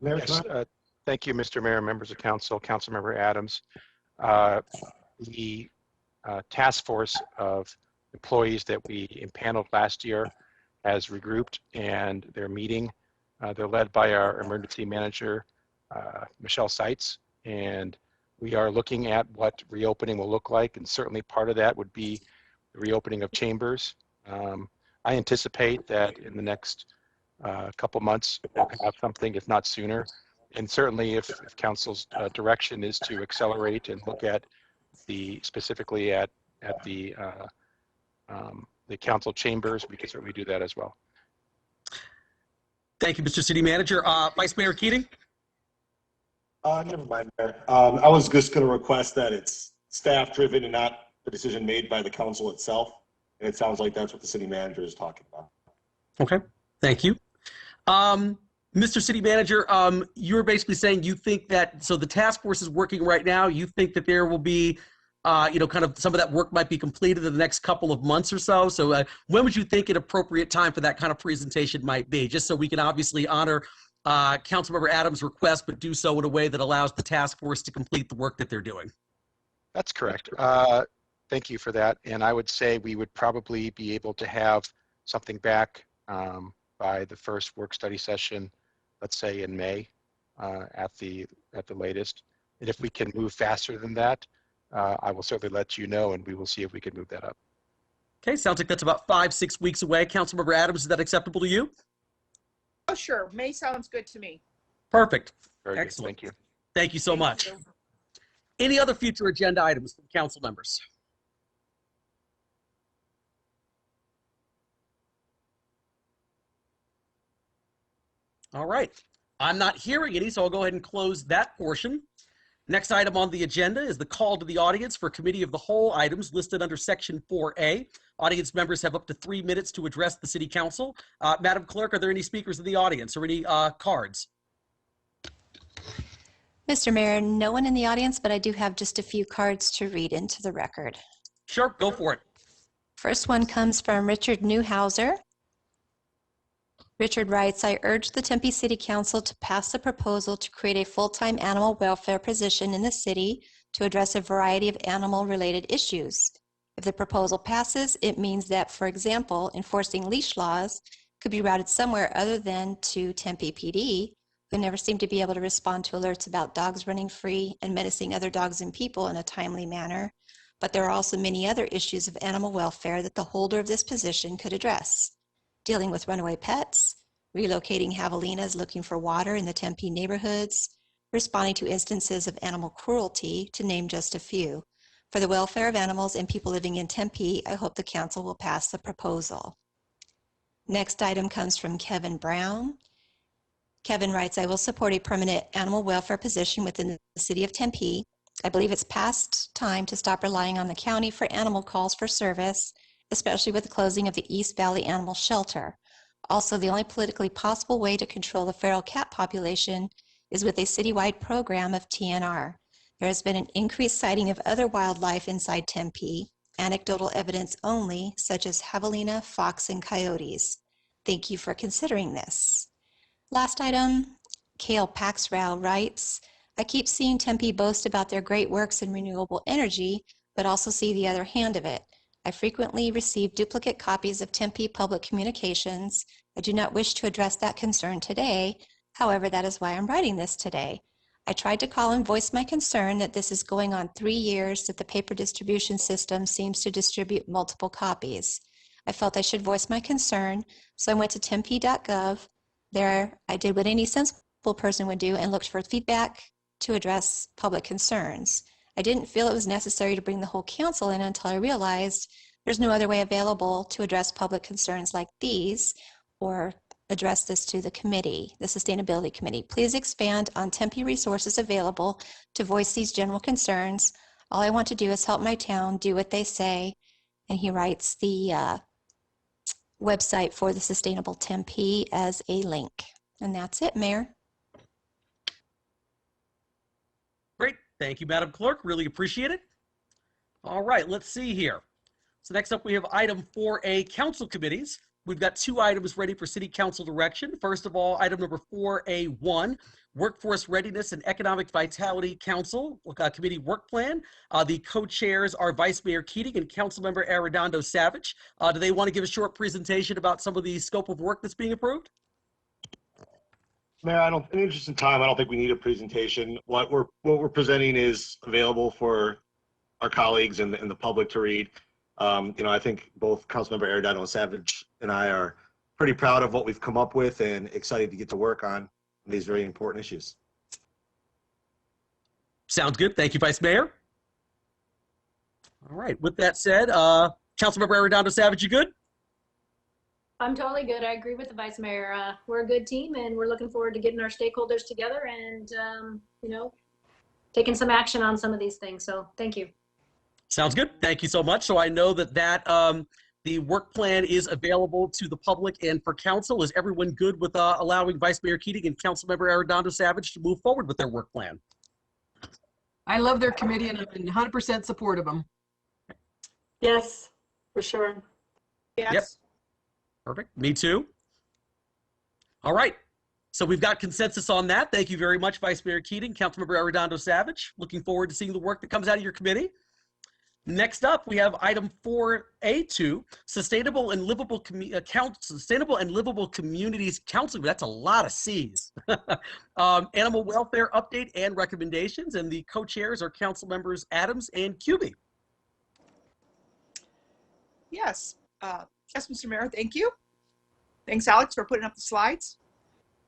Yes, thank you, Mr. Mayor, members of council, Councilmember Adams. The task force of employees that we impaneled last year has regrouped, and they're meeting. They're led by our emergency manager, Michelle Seitz, and we are looking at what reopening will look like, and certainly part of that would be the reopening of chambers. I anticipate that in the next couple months we'll have something, if not sooner. And certainly if council's direction is to accelerate and look at specifically at the council chambers, we can certainly do that as well. Thank you, Mr. City Manager. Vice Mayor Keating? Never mind, Mayor. I was just going to request that it's staff-driven and not the decision made by the council itself. And it sounds like that's what the city manager is talking about. Okay. Thank you. Mr. City Manager, you're basically saying you think that, so the task force is working right now, you think that there will be, kind of some of that work might be completed in the next couple of months or so. So when would you think an appropriate time for that kind of presentation might be? Just so we can obviously honor Councilmember Adams' request, but do so in a way that allows the task force to complete the work that they're doing. That's correct. Thank you for that. And I would say we would probably be able to have something back by the first work study session, let's say in May at the latest. And if we can move faster than that, I will certainly let you know, and we will see if we can move that up. Okay, sounds like that's about 5-6 weeks away. Councilmember Adams, is that acceptable to you? Oh, sure. May sounds good to me. Perfect. Very Excellent. Good. Thank you. Thank you so much. Any other future agenda items from council members? All right. I'm not hearing any, so I'll go ahead and close that portion. Next item on the agenda is the call to the audience for committee of the whole items listed under section 4A. Audience members have up to 3 minutes to address the city council. Madam Clerk, are there any speakers in the audience or any cards? Mr. Mayor, no one in the audience, but I do have just a few cards to read into the record. Sure, go for it. First one comes from Richard Newhauser. Richard writes, I urge the Tempe City Council to pass a proposal to create a full-time animal welfare position in the city to address a variety of animal-related issues. If the proposal passes, it means that, for example, enforcing leash laws could be routed somewhere other than to Tempe PD, who never seem to be able to respond to alerts about dogs running free and menacing other dogs and people in a timely manner. But there are also many other issues of animal welfare that the holder of this position could address. Dealing with runaway pets, relocating javelinas looking for water in the Tempe neighborhoods, responding to instances of animal cruelty, to name just a few. For the welfare of animals and people living in Tempe, I hope the council will pass the proposal. Next item comes from Kevin Brown. Kevin writes, I will support a permanent animal welfare position within the city of Tempe. I believe it's past time to stop relying on the county for animal calls for service, especially with the closing of the East Valley Animal Shelter. Also, the only politically possible way to control the feral cat population is with a citywide program of TNR. There has been an increased sighting of other wildlife inside Tempe, anecdotal evidence only, such as javelina, fox, and coyotes. Thank you for considering this. Last item, Kale Paxrau writes, I keep seeing Tempe boast about their great works in renewable energy, but also see the other hand of it. I frequently receive duplicate copies of Tempe Public Communications. I do not wish to address that concern today. However, that is why I'm writing this today. I tried to call and voice my concern that this is going on 3 years that the paper distribution system seems to distribute multiple copies. I felt I should voice my concern, so I went to tempe.gov. There, I did what any sensible person would do and looked for feedback to address public concerns. I didn't feel it was necessary to bring the whole council in until I realized there's no other way available to address public concerns like these or address this to the committee, the Sustainability Committee. Please expand on Tempe resources available to voice these general concerns. All I want to do is help my town do what they say. And he writes the website for the Sustainable Tempe as a link. And that's it, Mayor. Great. Thank you, Madam Clerk. Really appreciate it. All right, let's see here. So next up, we have item 4A, council committees. We've got 2 items ready for city council direction. First of all, item number 4A1, Workforce Readiness and Economic Vitality Council Committee Work Plan. The co-chairs are Vice Mayor Keating and Councilmember Arredondo Savage. Do they want to give a short presentation about some of the scope of work that's being approved? Mayor, in the interest of time, I don't think we need a presentation. What we're presenting is available for our colleagues and the public to read. I think both Councilmember Arredondo Savage and I are pretty proud of what we've come up with and excited to get to work on these very important issues. Sounds good. Thank you, Vice Mayor. All right. With that said, Councilmember Arredondo Savage, you good? I'm totally good. I agree with the Vice Mayor. We're a good team, and we're looking forward to getting our stakeholders together and, taking some action on some of these things. So thank you. Sounds good. Thank you so much. So I know that the work plan is available to the public and for council. Is everyone good with allowing Vice Mayor Keating and Councilmember Arredondo Savage to move forward with their work plan? I love their committee and I'm in 100% support of them. Yes, for sure. Yes. Yep. Perfect. Me too. All right. So we've got consensus on that. Thank you very much, Vice Mayor Keating, Councilmember Arredondo Savage. Looking forward to seeing the work that comes out of your committee. Next up, we have item 4A2, Sustainable and Livable Communities Counseling. That's a lot of C's. Animal welfare update and recommendations, and the co-chairs are Council Members Adams and Cubey. Yes. Yes, Mr. Mayor, thank you. Thanks, Alex, for putting up the slides.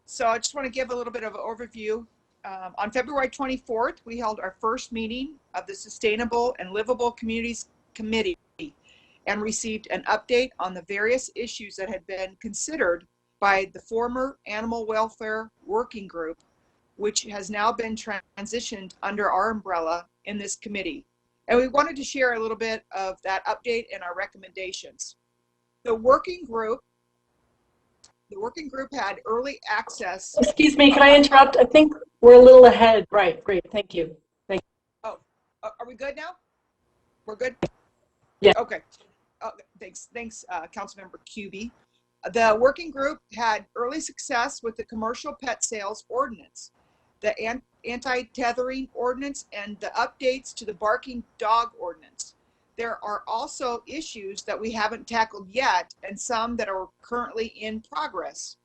So I just want to give a little bit of an overview. On February 24th, we held our first meeting of the Sustainable and Livable Communities Committee and received an update on the various issues that had been considered by the former Animal Welfare Working Group, which has now been transitioned under our umbrella in this committee. And we wanted to share a little bit of that update and our recommendations. The working group had early access. Excuse me, can I interrupt? I think we're a little ahead. Right, great, thank you. Thank you. Oh, are we good now? We're good? Yeah. Okay. Thanks, Councilmember Cubey. The working group had early success with the commercial pet sales ordinance, the anti-tethering ordinance, and the updates to the barking dog ordinance. There are also issues that we haven't tackled yet and some that are currently in progress.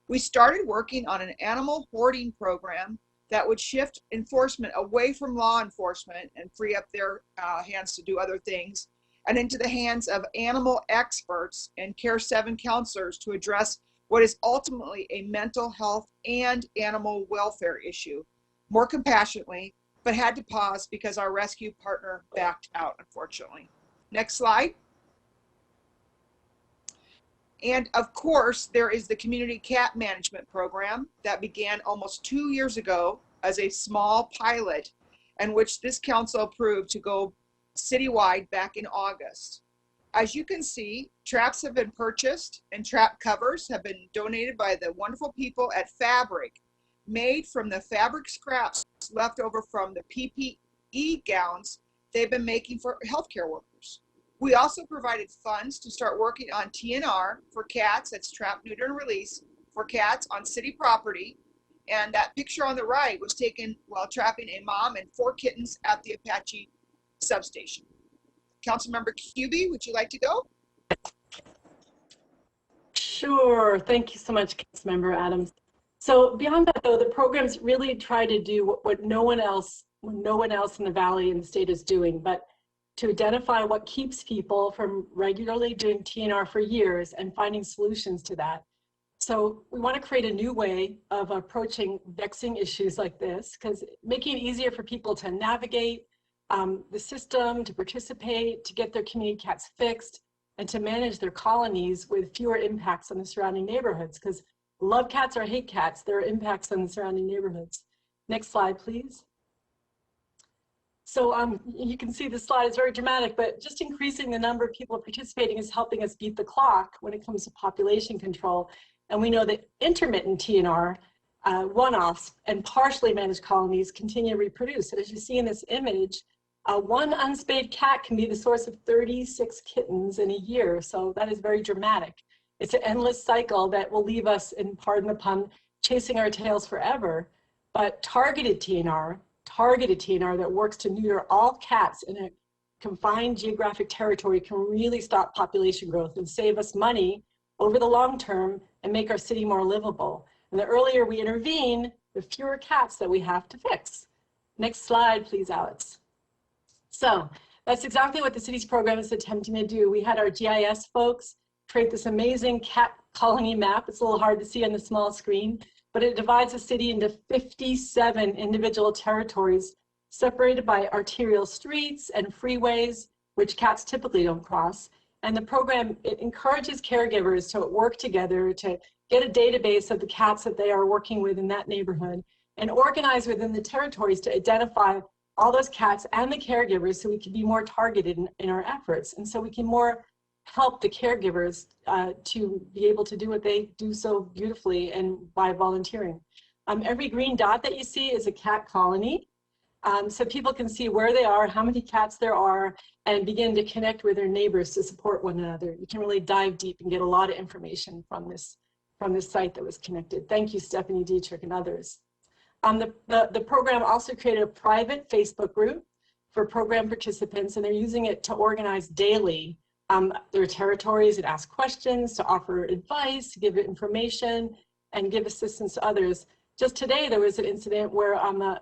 We started working on an animal hoarding program that would shift enforcement away from law enforcement and free up their hands to do other things and into the hands of animal experts and Care 7 counselors to address what is ultimately a mental health and animal welfare issue more compassionately, but had to pause because our rescue partner backed out, unfortunately. Next slide. And of course, there is the community cat management program that began almost 2 years ago as a small pilot, and which this council approved to go citywide back in August. As you can see, traps have been purchased and trap covers have been donated by the wonderful people at Fabric, made from the fabric scraps left over from the PPE gowns they've been making for healthcare workers. We also provided funds to start working on TNR for cats, that's trap, neuter, and release, for cats on city property. And that picture on the right was taken while trapping a mom and 4 kittens at the Apache substation. Councilmember Cubey, would you like to go? Sure, thank you so much, Councilmember Adams. So beyond that, though, the programs really try to do what no one else in the Valley and the state is doing, but to identify what keeps people from regularly doing TNR for years and finding solutions to that. So we want to create a new way of approaching vexing issues like this, because making it easier for people to navigate the system, to participate, to get their community cats fixed, and to manage their colonies with fewer impacts on the surrounding neighborhoods, because love cats or hate cats, there are impacts on the surrounding neighborhoods. Next slide, please. So you can see the slide is very dramatic, but just increasing the number of people participating is helping us beat the clock when it comes to population control. And we know that intermittent TNR, one-offs and partially managed colonies continue to reproduce. And as you see in this image, one unspayed cat can be the source of 36 kittens in a year. So that is very dramatic. It's an endless cycle that will leave us, and pardon the pun, chasing our tails forever. But targeted TNR that works to neuter all cats in a confined geographic territory can really stop population growth and save us money over the long term and make our city more livable. And the earlier we intervene, the fewer cats that we have to fix. Next slide, please, Alex. So that's exactly what the city's program is attempting to do. We had our GIS folks create this amazing cat colony map. It's a little hard to see on the small screen, but it divides the city into 57 individual territories separated by arterial streets and freeways, which cats typically don't cross. And the program, it encourages caregivers to work together to get a database of the cats that they are working with in that neighborhood and organize within the territories to identify all those cats and the caregivers so we can be more targeted in our efforts. And so we can more help the caregivers to be able to do what they do so beautifully and by volunteering. Every green dot that you see is a cat colony. So people can see where they are, how many cats there are, and begin to connect with their neighbors to support one another. You can really dive deep and get a lot of information from this site that was connected. Thank you, Stephanie Dietrich and others. The program also created a private Facebook group for program participants, and they're using it to organize daily their territories and ask questions, to offer advice, to give information, and give assistance to others. Just today, there was an incident where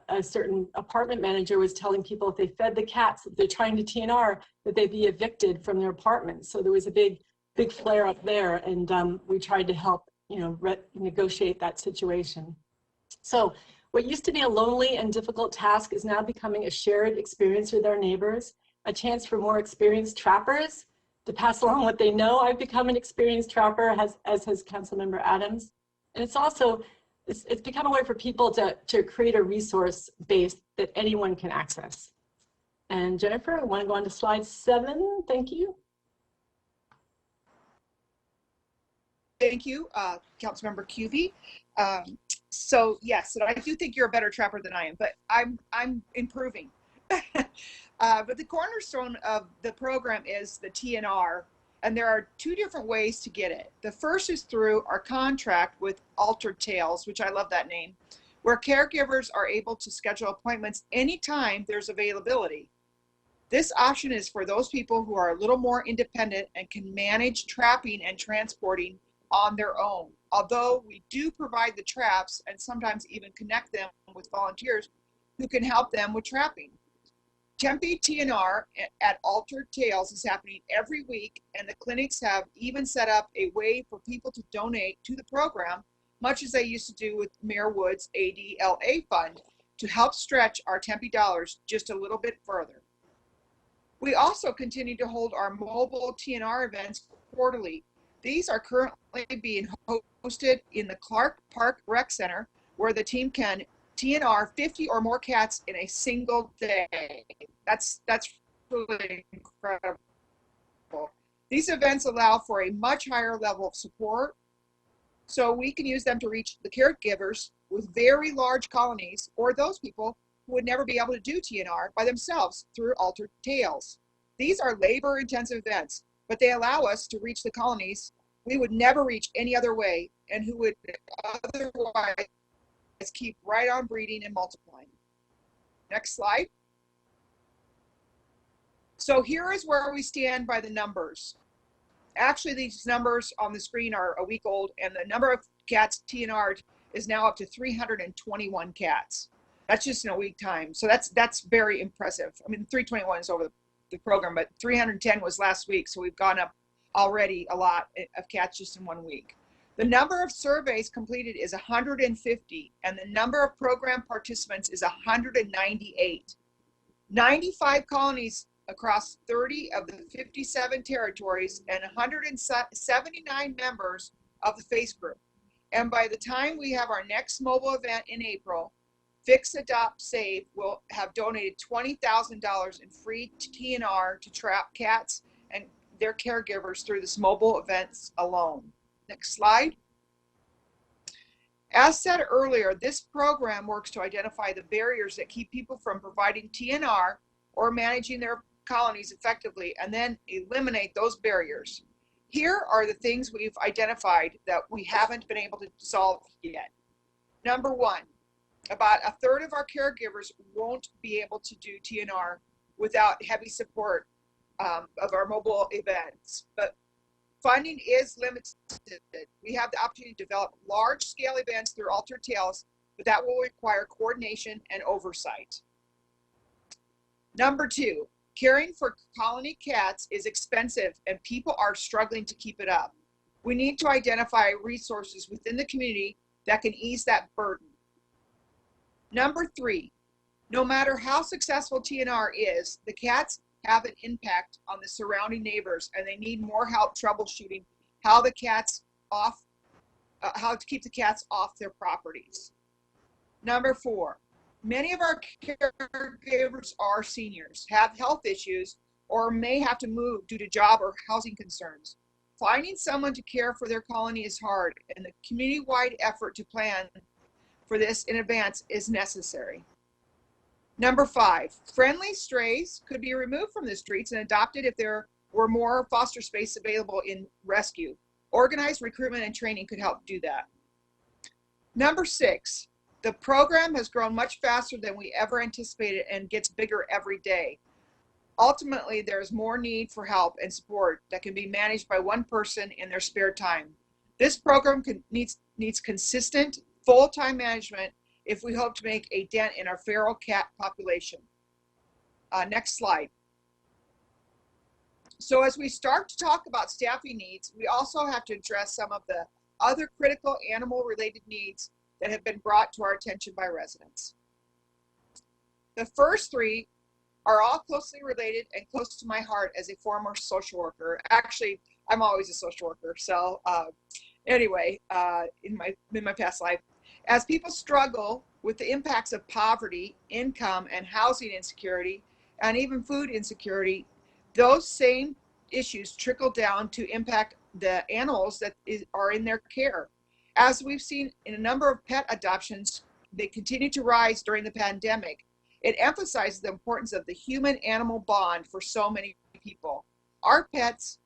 a certain apartment manager was telling people if they fed the cats that they're trying to TNR, that they'd be evicted from their apartments. So there was a big flare up there, and we tried to help, negotiate that situation. So what used to be a lonely and difficult task is now becoming a shared experience with our neighbors, a chance for more experienced trappers to pass along what they know. I've become an experienced trapper, as has Councilmember Adams. And it's also, it's become a way for people to create a resource base that anyone can access. And Jennifer, I want to go on to slide 7. Thank you. Thank you, Councilmember Cuvey. So yes, and I do think you're a better trapper than I am, but I'm improving. But the cornerstone of the program is the TNR, and there are 2 different ways to get it. The first is through our contract with Altered Tales, which I love that name, where caregivers are able to schedule appointments anytime there's availability. This option is for those people who are a little more independent and can manage trapping and transporting on their own. Although we do provide the traps and sometimes even connect them with volunteers who can help them with trapping. Tempe TNR at Altered Tales is happening every week, and the clinics have even set up a way for people to donate to the program, much as they used to do with Mayor Wood's ADLA fund, to help stretch our Tempe dollars just a little bit further. We also continue to hold our mobile TNR events quarterly. These are currently being hosted in the Clark Park Rec Center, where the team can TNR 50 or more cats in a single day. That's really incredible. These events allow for a much higher level of support, so we can use them to reach the caregivers with very large colonies or those people who would never be able to do TNR by themselves through Altered Tales. These are labor-intensive events, but they allow us to reach the colonies we would never reach any other way and who would otherwise keep right on breeding and multiplying. Next slide. So here is where we stand by the numbers. Actually, these numbers on the screen are a week old, and the number of cats TNR'd is now up to 321 cats. That's just in a week time. So that's very impressive. I mean, 321 is over the program, but 310 was last week. So we've gone up already a lot of cats just in 1 week. The number of surveys completed is 150, and the number of program participants is 198. 95 colonies across 30 of the 57 territories and 179 members of the face group. And by the time we have our next mobile event in April, Fix, Adopt, Save will have donated $20,000 in free TNR to trap cats and their caregivers through this mobile events alone. Next slide. As said earlier, this program works to identify the barriers that keep people from providing TNR or managing their colonies effectively, and then eliminate those barriers. Here are the things we've identified that we haven't been able to solve yet. Number one, about a third of our caregivers won't be able to do TNR without heavy support of our mobile events, but funding is limited. We have the opportunity to develop large-scale events through Altered Tales, but that will require coordination and oversight. Number two, caring for colony cats is expensive and people are struggling to keep it up. We need to identify resources within the community that can ease that burden. Number three, no matter how successful TNR is, the cats have an impact on the surrounding neighbors, and they need more help troubleshooting how to keep the cats off their properties. Number four, many of our caregivers are seniors, have health issues, or may have to move due to job or housing concerns. Finding someone to care for their colony is hard, and the community-wide effort to plan for this in advance is necessary. Number five, friendly strays could be removed from the streets and adopted if there were more foster space available in rescue. Organized recruitment and training could help do that. Number six, the program has grown much faster than we ever anticipated and gets bigger every day. Ultimately, there's more need for help and support that can be managed by one person in their spare time. This program needs consistent, full-time management if we hope to make a dent in our feral cat population. Next slide. So as we start to talk about staffing needs, we also have to address some of the other critical animal-related needs that have been brought to our attention by residents. The first three are all closely related and close to my heart as a former social worker. Actually, I'm always a social worker, so anyway, in my past life. As people struggle with the impacts of poverty, income, and housing insecurity, and even food insecurity, those same issues trickle down to impact the animals that are in their care. As we've seen in a number of pet adoptions, they continue to rise during the pandemic. It emphasizes the importance of the human-animal bond for so many people. Our pets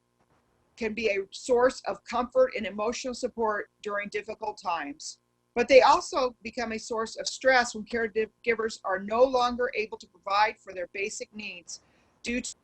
can be a source of comfort and emotional support during difficult times, but they also become a source of stress when caregivers are no longer able to provide for their basic needs due to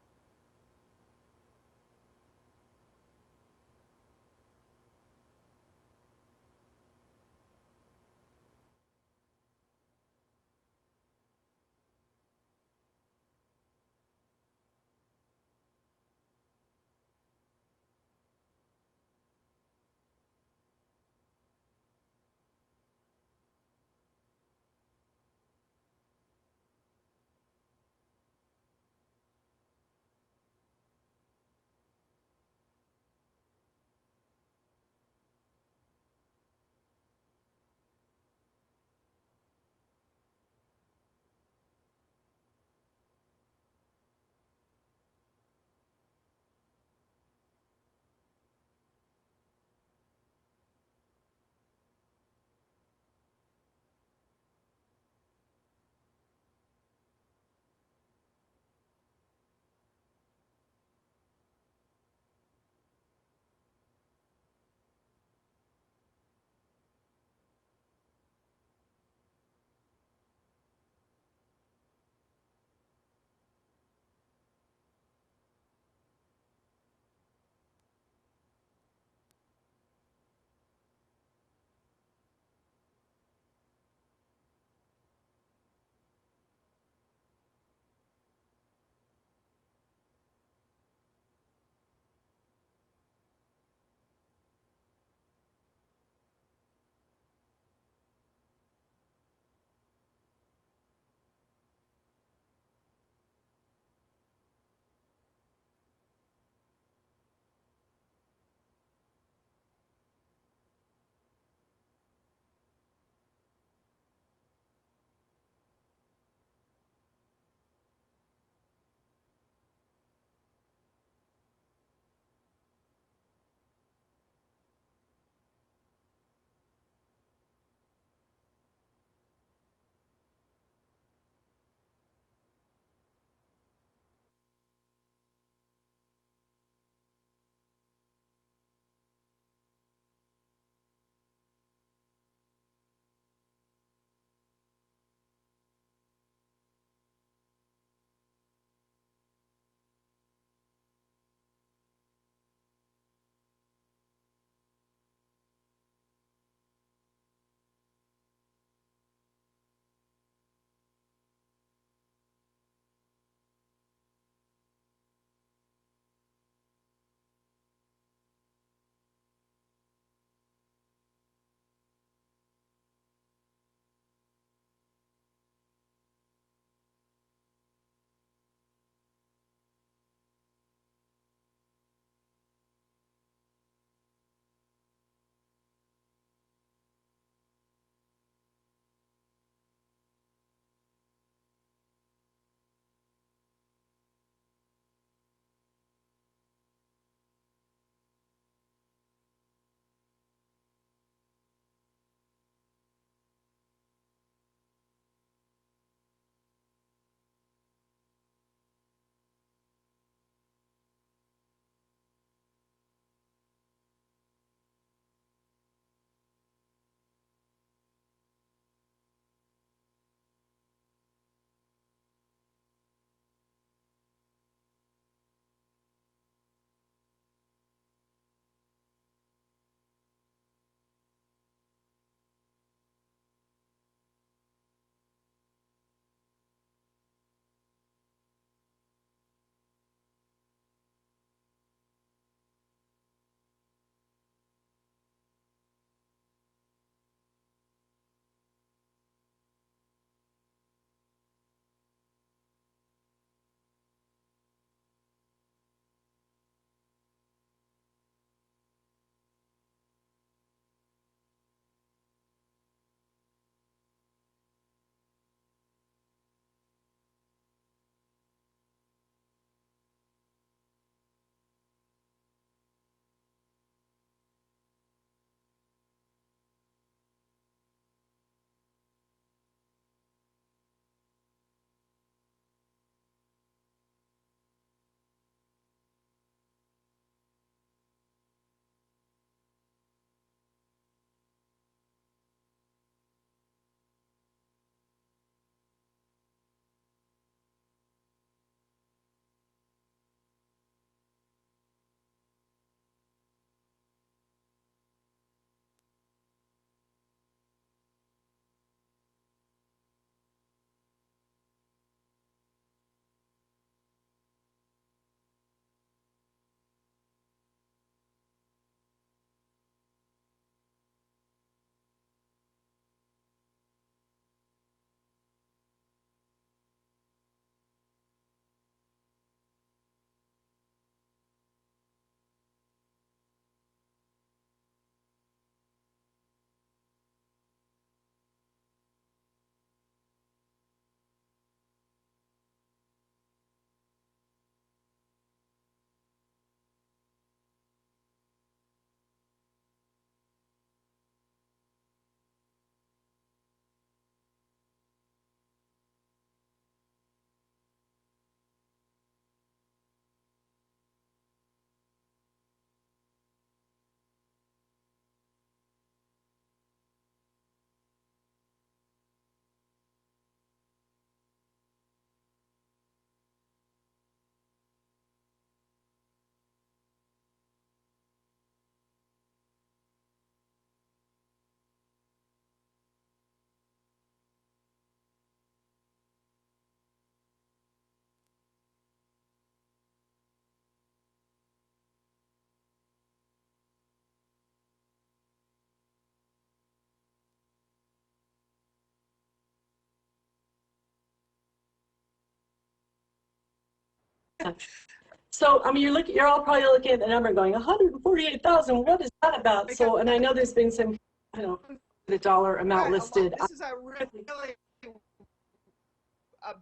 So, I mean, you're all probably looking at the number going, 148,000, what is that about? So, and I know there's been some, I don't know, the dollar amount listed. This is a really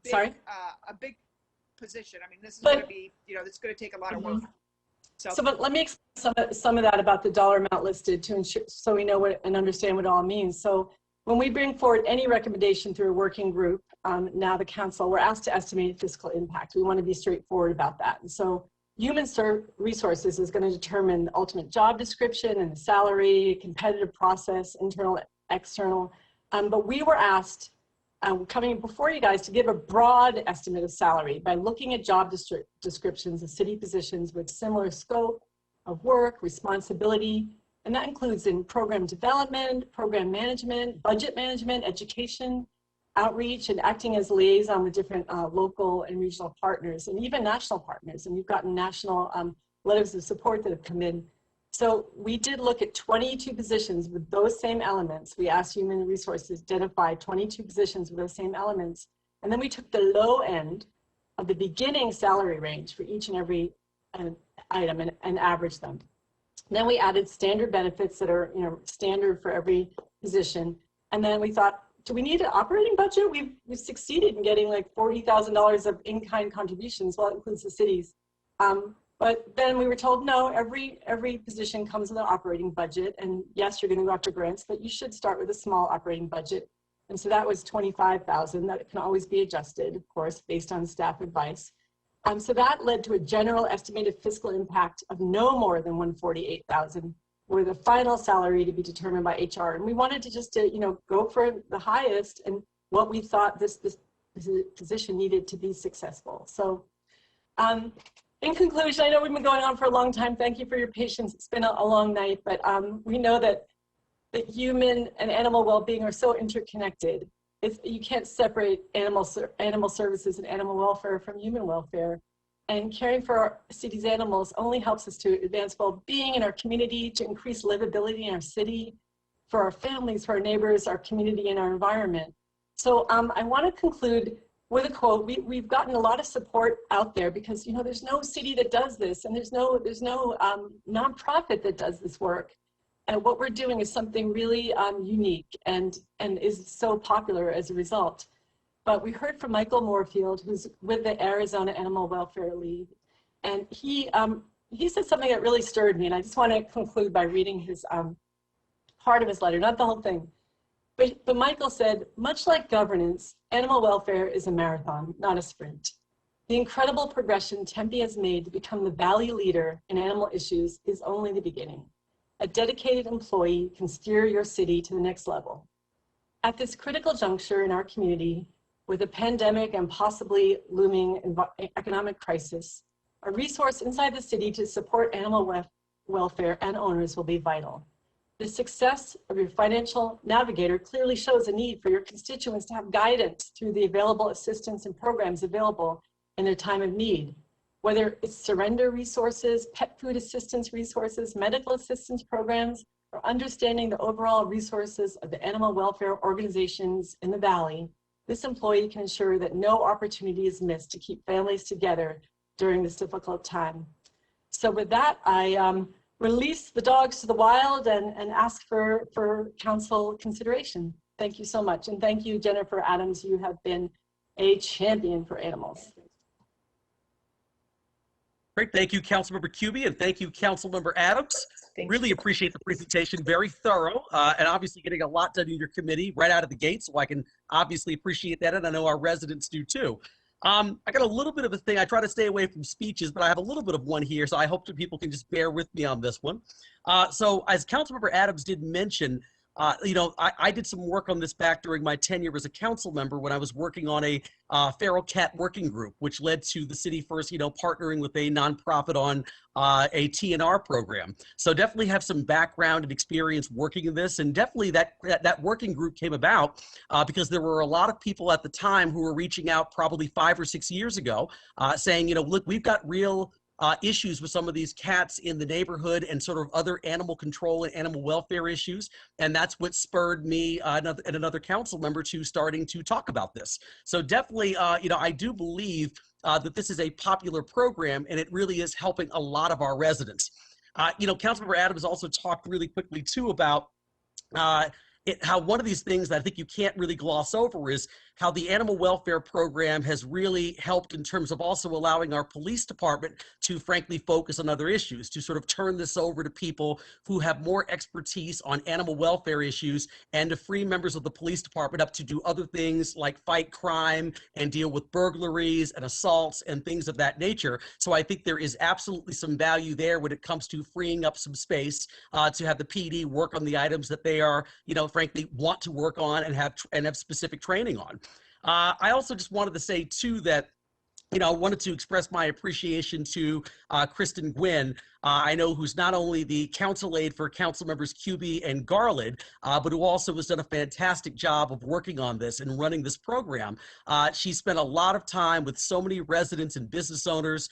Sorry? A big position. I mean, this is But- going to be, this is going to take a lot of work. So, but let me explain some of that about the dollar amount listed to ensure, so we know what and understand what it all means. So when we bring forward any recommendation through a working group, now the council, we're asked to estimate fiscal impact. We want to be straightforward about that. And so human resources is going to determine the ultimate job description and the salary, competitive process, internal, external. But we were asked, coming before you guys, to give a broad estimate of salary by looking at job descriptions of city positions with similar scope of work, responsibility, and that includes in program development, program management, budget management, education, outreach, and acting as liaison with different local and regional partners, and even national partners. And we've gotten national letters of support that have come in. So we did look at 22 positions with those same elements. We asked Human Resources to identify 22 positions with those same elements. And then we took the low end of the beginning salary range for each and every item and averaged them. Then we added standard benefits that are standard for every position. And then we thought, do we need an operating budget? We've succeeded in getting like $40,000 of in-kind contributions. Well, it includes the cities. But then we were told, no, every position comes with an operating budget. And yes, you're going to go after grants, but you should start with a small operating budget. And so that was $25,000. That can always be adjusted, of course, based on staff advice. So that led to a general estimated fiscal impact of no more than $148,000, with a final salary to be determined by HR. And we wanted to just go for the highest and what we thought this position needed to be successful. So in conclusion, I know we've been going on for a long time. Thank you for your patience. It's been a long night, but we know that human and animal well-being are so interconnected. You can't separate animal services and animal welfare from human welfare. And caring for our city's animals only helps us to advance well-being in our community, to increase livability in our city, for our families, for our neighbors, our community, and our environment. So I want to conclude with a quote. We've gotten a lot of support out there because there's no city that does this, and there's no nonprofit that does this work. And what we're doing is something really unique and is so popular as a result. But we heard from Michael Moorfield, who's with the Arizona Animal Welfare League, and he said something that really stirred me, and I just want to conclude by reading his part of his letter, not the whole thing. But Michael said, much like governance, animal welfare is a marathon, not a sprint. The incredible progression Tempe has made to become the valley leader in animal issues is only the beginning. A dedicated employee can steer your city to the next level. At this critical juncture in our community, with a pandemic and possibly looming economic crisis, a resource inside the city to support animal welfare and owners will be vital. The success of your financial navigator clearly shows a need for your constituents to have guidance through the available assistance and programs available in their time of need. Whether it's surrender resources, pet food assistance resources, medical assistance programs, or understanding the overall resources of the animal welfare organizations in the Valley, this employee can ensure that no opportunity is missed to keep families together during this difficult time. So with that, I release the dogs to the wild and ask for council consideration. Thank you so much. And thank you, Jennifer Adams. You have been a champion for animals. Great. Thank you, Councilmember Cubie, and thank you, Councilmember Adams. Really appreciate the presentation. Very thorough, and obviously getting a lot done in your committee right out of the gate, so I can obviously appreciate that, and I know our residents do too. I got a little bit of a thing. I try to stay away from speeches, but I have a little bit of one here, so I hope that people can just bear with me on this one. So as Councilmember Adams did mention, I did some work on this back during my tenure as a council member when I was working on a feral cat working group, which led to the city first, partnering with a nonprofit on a TNR program. So definitely have some background and experience working in this, and definitely that working group came about because there were a lot of people at the time who were reaching out probably 5 or 6 years ago saying, look, we've got real issues with some of these cats in the neighborhood and sort of other animal control and animal welfare issues. And that's what spurred me and another council member to starting to talk about this. So definitely, I do believe that this is a popular program and it really is helping a lot of our residents. Councilmember Adams also talked really quickly too about how one of these things that I think you can't really gloss over is how the animal welfare program has really helped in terms of also allowing our police department to frankly focus on other issues, to sort of turn this over to people who have more expertise on animal welfare issues and to free members of the police department up to do other things like fight crime and deal with burglaries and assaults and things of that nature. So I think there is absolutely some value there when it comes to freeing up some space to have the PD work on the items that they are, frankly, want to work on and have specific training on. I also just wanted to say too that I wanted to express my appreciation to Kristen Gwynn, I know who's not only the council aide for council members Kuby and Garland, but who also has done a fantastic job of working on this and running this program. She spent a lot of time with so many residents and business owners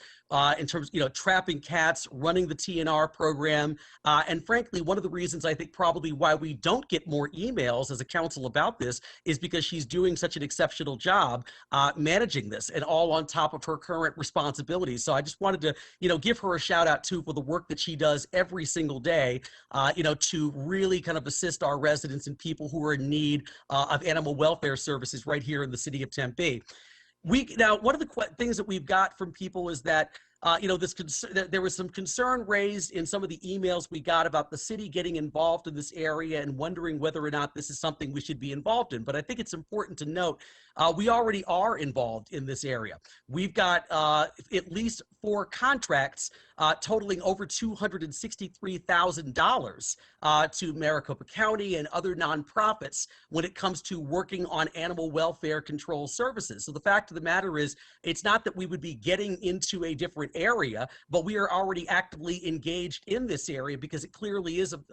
in terms of, trapping cats, running the TNR program. And frankly, one of the reasons I think probably why we don't get more emails as a council about this is because she's doing such an exceptional job managing this and all on top of her current responsibilities. So I just wanted to, give her a shout out too for the work that she does every single day, to really kind of assist our residents and people who are in need of animal welfare services right here in the city of Tempe. Now, one of the things that we've got from people is that there was some concern raised in some of the emails we got about the city getting involved in this area and wondering whether or not this is something we should be involved in. But I think it's important to note we already are involved in this area. We've got at least 4 contracts totaling over $263,000 to Maricopa County and other nonprofits when it comes to working on animal welfare control services. So the fact of the matter is, it's not that we would be getting into a different area, but we are already actively engaged in this area because it clearly is of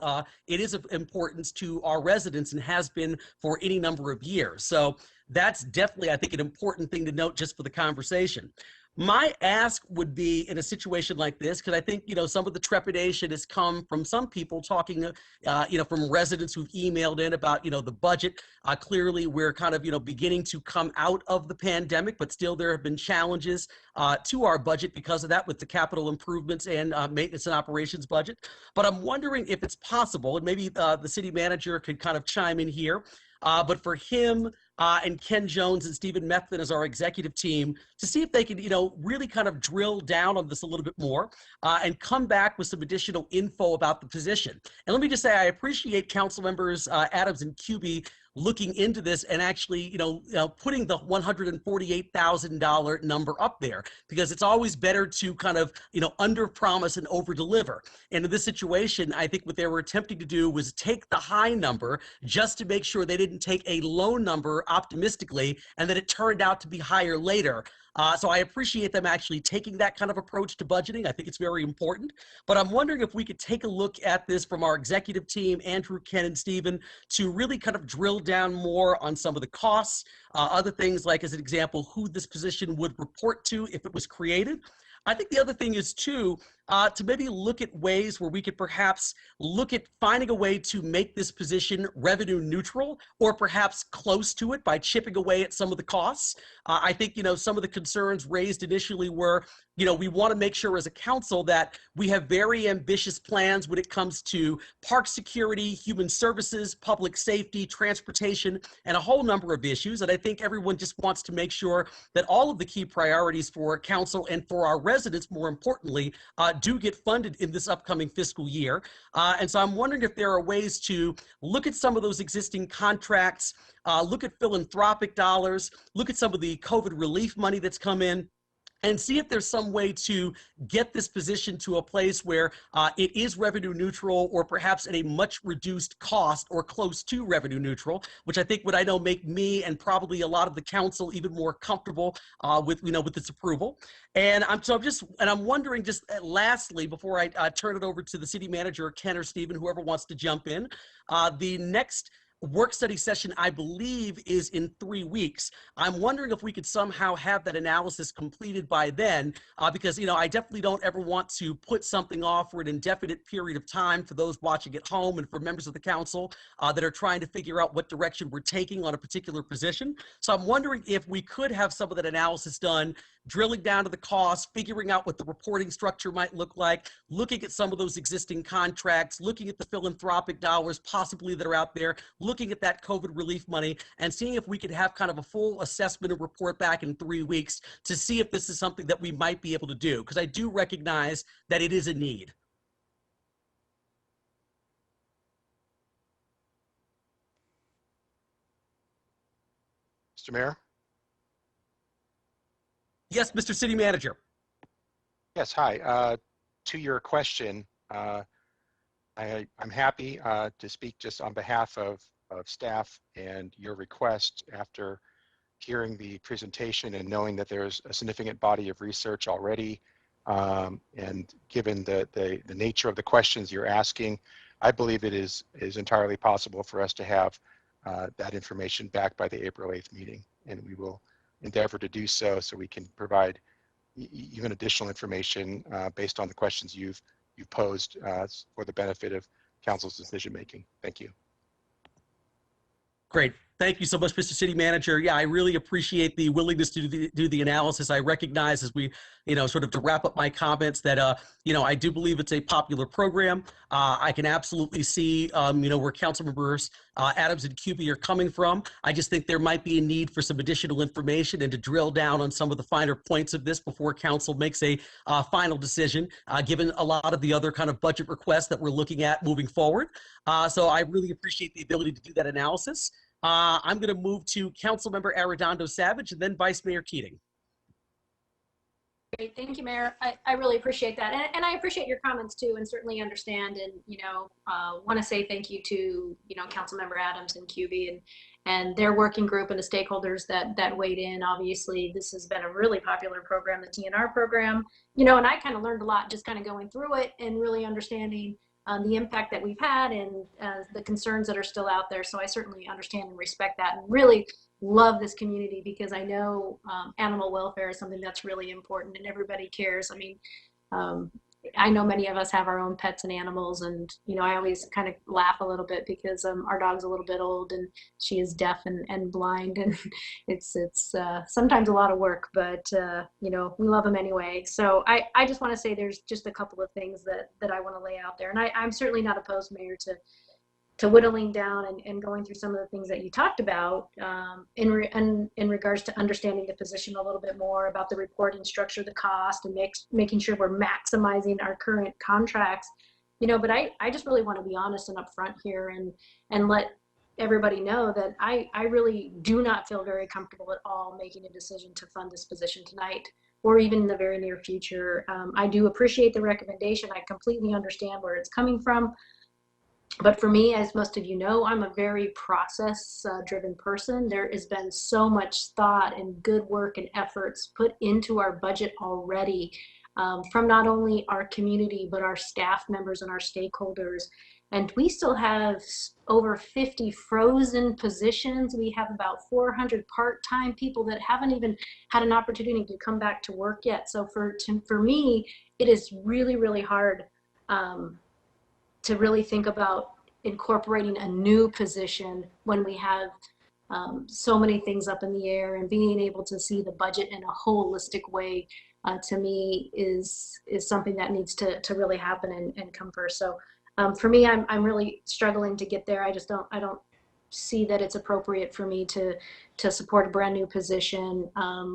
importance to our residents and has been for any number of years. So that's definitely, I think, an important thing to note just for the conversation. My ask would be in a situation like this, because I think, some of the trepidation has come from some people talking, from residents who've emailed in about, the budget. Clearly, we're kind of, beginning to come out of the pandemic, but still there have been challenges to our budget because of that with the capital improvements and maintenance and operations budget. But I'm wondering if it's possible, and maybe the city manager could kind of chime in here, but for him and Ken Jones and Stephen Methvin as our executive team to see if they can, really kind of drill down on this a little bit more and come back with some additional info about the position. And let me just say, I appreciate council members Adams and Kuby looking into this and actually, putting the $148,000 number up there, because it's always better to kind of, under promise and over deliver. And in this situation, I think what they were attempting to do was take the high number just to make sure they didn't take a low number optimistically and that it turned out to be higher later. So I appreciate them actually taking that kind of approach to budgeting. I think it's very important. But I'm wondering if we could take a look at this from our executive team, Andrew, Ken, and Stephen, to really kind of drill down more on some of the costs, other things like, as an example, who this position would report to if it was created. I think the other thing is, too, to maybe look at ways where we could perhaps look at finding a way to make this position revenue neutral or perhaps close to it by chipping away at some of the costs. I think, some of the concerns raised initially were, we want to make sure as a council that we have very ambitious plans when it comes to park security, human services, public safety, transportation, and a whole number of issues. And I think everyone just wants to make sure that all of the key priorities for council and for our residents, more importantly, do get funded in this upcoming fiscal year. And so I'm wondering if there are ways to look at some of those existing contracts, look at philanthropic dollars, look at some of the COVID relief money that's come in, and see if there's some way to get this position to a place where it is revenue neutral or perhaps at a much reduced cost or close to revenue neutral, which I think would, make me and probably a lot of the council even more comfortable with its approval. And I'm wondering just lastly, before I turn it over to the city manager, Ken or Stephen, whoever wants to jump in, the next work study session, I believe, is in 3 weeks. I'm wondering if we could somehow have that analysis completed by then, because, you know, I definitely don't ever want to put something off for an indefinite period of time for those watching at home and for members of the council that are trying to figure out what direction we're taking on a particular position. So I'm wondering if we could have some of that analysis done, drilling down to the cost, figuring out what the reporting structure might look like, looking at some of those existing contracts, looking at the philanthropic dollars possibly that are out there, looking at that COVID relief money, and seeing if we could have kind of a full assessment and report back in 3 weeks to see if this is something that we might be able to do, because I do recognize that it is a need. Mr. Mayor? Yes, Mr. City Manager. Yes, hi. To your question, I'm happy to speak just on behalf of staff and your request after hearing the presentation and knowing that there's a significant body of research already, and given the nature of the questions you're asking, I believe it is entirely possible for us to have that information back by the April 8th meeting, and we will endeavor to do so we can provide even additional information based on the questions you've posed for the benefit of council's decision making. Thank you. Great. Thank you so much, Mr. City Manager. Yeah, I really appreciate the willingness to do the analysis. I recognize as we, sort of to wrap up my comments that, I do believe it's a popular program. I can absolutely see, where council members Adams and Cubey are coming from. I just think there might be a need for some additional information and to drill down on some of the finer points of this before council makes a final decision, given a lot of the other kind of budget requests that we're looking at moving forward. So I really appreciate the ability to do that analysis. I'm going to move to Councilmember Arredondo Savage and then Vice Mayor Keating. Great, thank you, Mayor. I really appreciate that, and I appreciate your comments too, and certainly understand. And want to say thank you to Councilmember Adams and Cubey and their working group and the stakeholders that weighed in. Obviously, this has been a really popular program, the TNR program. And I kind of learned a lot just kind of going through it and really understanding the impact that we've had and the concerns that are still out there. So I certainly understand and respect that, and really love this community because I know animal welfare is something that's really important and everybody cares. I mean, I know many of us have our own pets and animals, and I always kind of laugh a little bit because our dog's a little bit old and she is deaf and blind, and it's sometimes a lot of work, but we love them anyway. So I just want to say there's just a couple of things that I want to lay out there, and I'm certainly not opposed, Mayor, to whittling down and going through some of the things that you talked about in regards to understanding the position a little bit more about the reporting structure, the cost, and making sure we're maximizing our current contracts. But I just really want to be honest and upfront here and let everybody know that I really do not feel very comfortable at all making a decision to fund this position tonight or even in the very near future. I do appreciate the recommendation. I completely understand where it's coming from. But for me, as most of you know, I'm a very process-driven person. There has been so much thought and good work and efforts put into our budget already from not only our community, but our staff members and our stakeholders. And we still have over 50 frozen positions. We have about 400 part-time people that haven't even had an opportunity to come back to work yet. So for me, it is really, really hard to really think about incorporating a new position when we have so many things up in the air, and being able to see the budget in a holistic way to me is something that needs to really happen and come first. So for me, I'm really struggling to get there. I don't see that it's appropriate for me to support a brand new position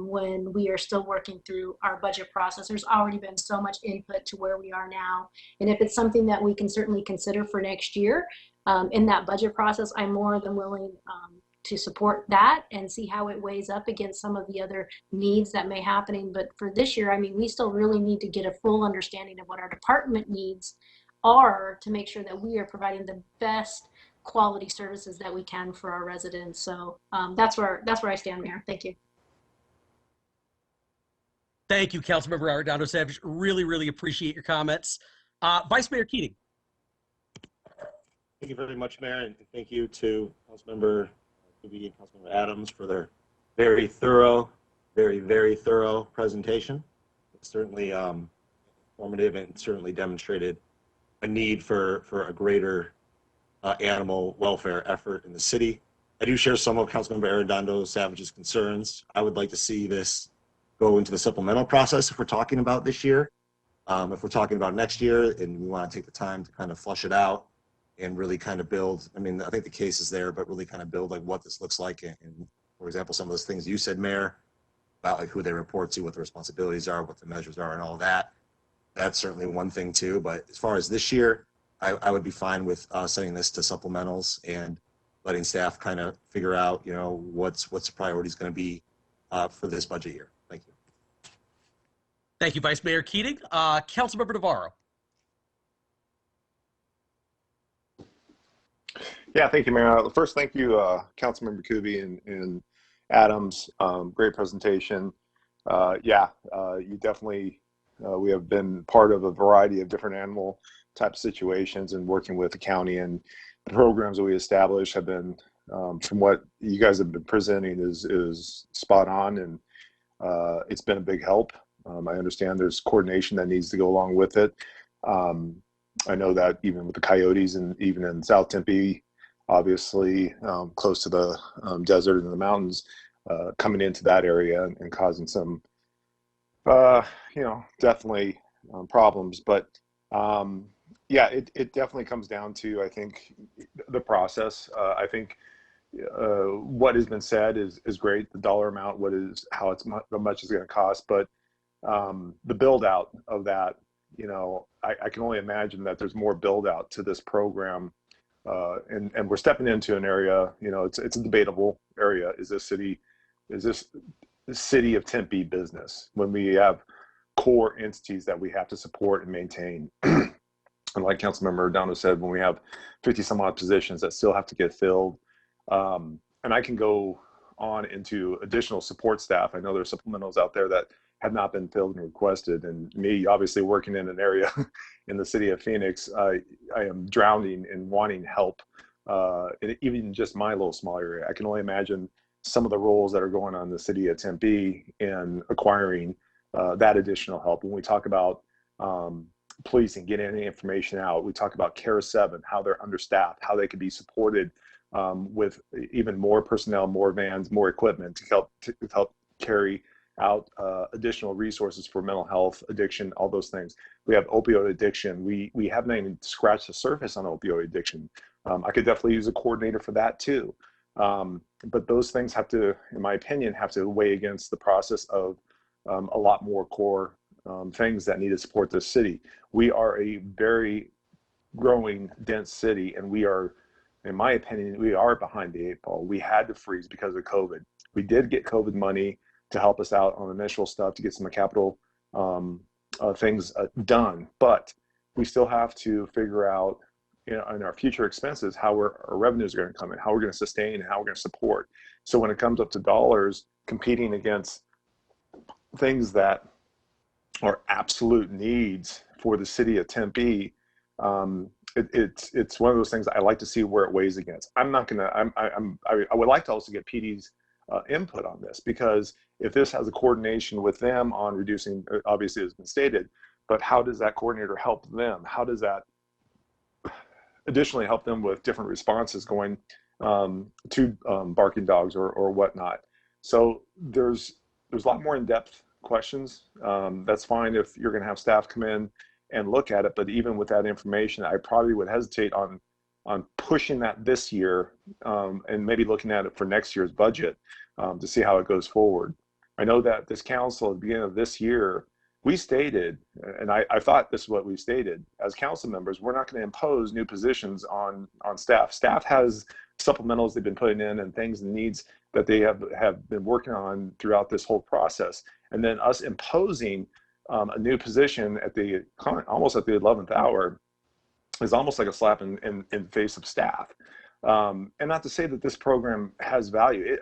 when we are still working through our budget process. There's already been so much input to where we are now. And if it's something that we can certainly consider for next year in that budget process, I'm more than willing to support that and see how it weighs up against some of the other needs that may happening. But for this year, I mean, we still really need to get a full understanding of what our department needs are to make sure that we are providing the best quality services that we can for our residents. So that's where I stand, Mayor. Thank you. Thank you, Councilmember Arredondo Savage. Really, really appreciate your comments. Vice Mayor Keating. Thank you very much, Mayor, and thank you to Councilmember Kuby and Councilmember Adams for their very thorough, very thorough presentation. It's certainly informative and certainly demonstrated a need for a greater animal welfare effort in the city. I do share some of Councilmember Arredondo Savage's concerns. I would like to see this go into the supplemental process if we're talking about this year. If we're talking about next year and we want to take the time to kind of flush it out and really kind of build, I mean, I think the case is there, but really kind of build like what this looks like. And for example, some of those things you said, Mayor, about like who they report to, what the responsibilities are, what the measures are and all that. That's certainly one thing too. But as far as this year, I would be fine with sending this to supplementals and letting staff kind of figure out, you know, what's the priorities going to be for this budget year. Thank you. Thank you, Vice Mayor Keating. Councilmember Navarro. Yeah, thank you, Mayor. First, thank you, Councilmember Kuby and Adams. Great presentation. You definitely, we have been part of a variety of different animal type situations and working with the county, and the programs that we established have been, from what you guys have been presenting, is spot on, and it's been a big help. I understand there's coordination that needs to go along with it. I know that even with the coyotes and even in South Tempe, obviously close to the desert and the mountains, coming into that area and causing some, definitely problems. But it definitely comes down to, I think, the process. I think what has been said is great. The dollar amount, how much it's going to cost, but the build out of that, I can only imagine that there's more build out to this program, and we're stepping into an area, it's a debatable area. Is this the city of Tempe business when we have core entities that we have to support and maintain? And like Councilmember Arredondo said, when we have 50 some odd positions that still have to get filled, and I can go on into additional support staff. I know there's supplementals out there that have not been filled and requested, and me obviously working in an area in the city of Phoenix, I am drowning in wanting help, even just my little small area. I can only imagine some of the roles that are going on in the city of Tempe in acquiring that additional help. When we talk about policing, getting any information out, we talk about Care 7, how they're understaffed, how they can be supported with even more personnel, more vans, more equipment to help carry out additional resources for mental health, addiction, all those things. We have opioid addiction. We haven't even scratched the surface on opioid addiction. I could definitely use a coordinator for that too. But those things have to, in my opinion, have to weigh against the process of a lot more core things that need to support this city. We are a very growing, dense city, and we are, in my opinion, we are behind the eight ball. We had to freeze because of COVID. We did get COVID money to help us out on initial stuff to get some capital things done, but we still have to figure out, in our future expenses, how our revenues are going to come in, how we're going to sustain, and how we're going to support. So when it comes up to dollars, competing against things that are absolute needs for the city of Tempe, it's one of those things I like to see where it weighs against. I would like to also get PD's input on this, because if this has a coordination with them on reducing, obviously it's been stated, but how does that coordinator help them? How does that additionally help them with different responses going to barking dogs or whatnot? So there's a lot more in-depth questions. That's fine if you're going to have staff come in and look at it, but even with that information, I probably would hesitate on pushing that this year, and maybe looking at it for next year's budget to see how it goes forward. I know that this council at the beginning of this year, we stated, and I thought this is what we stated, as council members, we're not going to impose new positions on staff. Staff has supplementals they've been putting in and things and needs that they have been working on throughout this whole process. And then us imposing a new position at almost at the 11th hour is almost like a slap in the face of staff. And not to say that this program has value.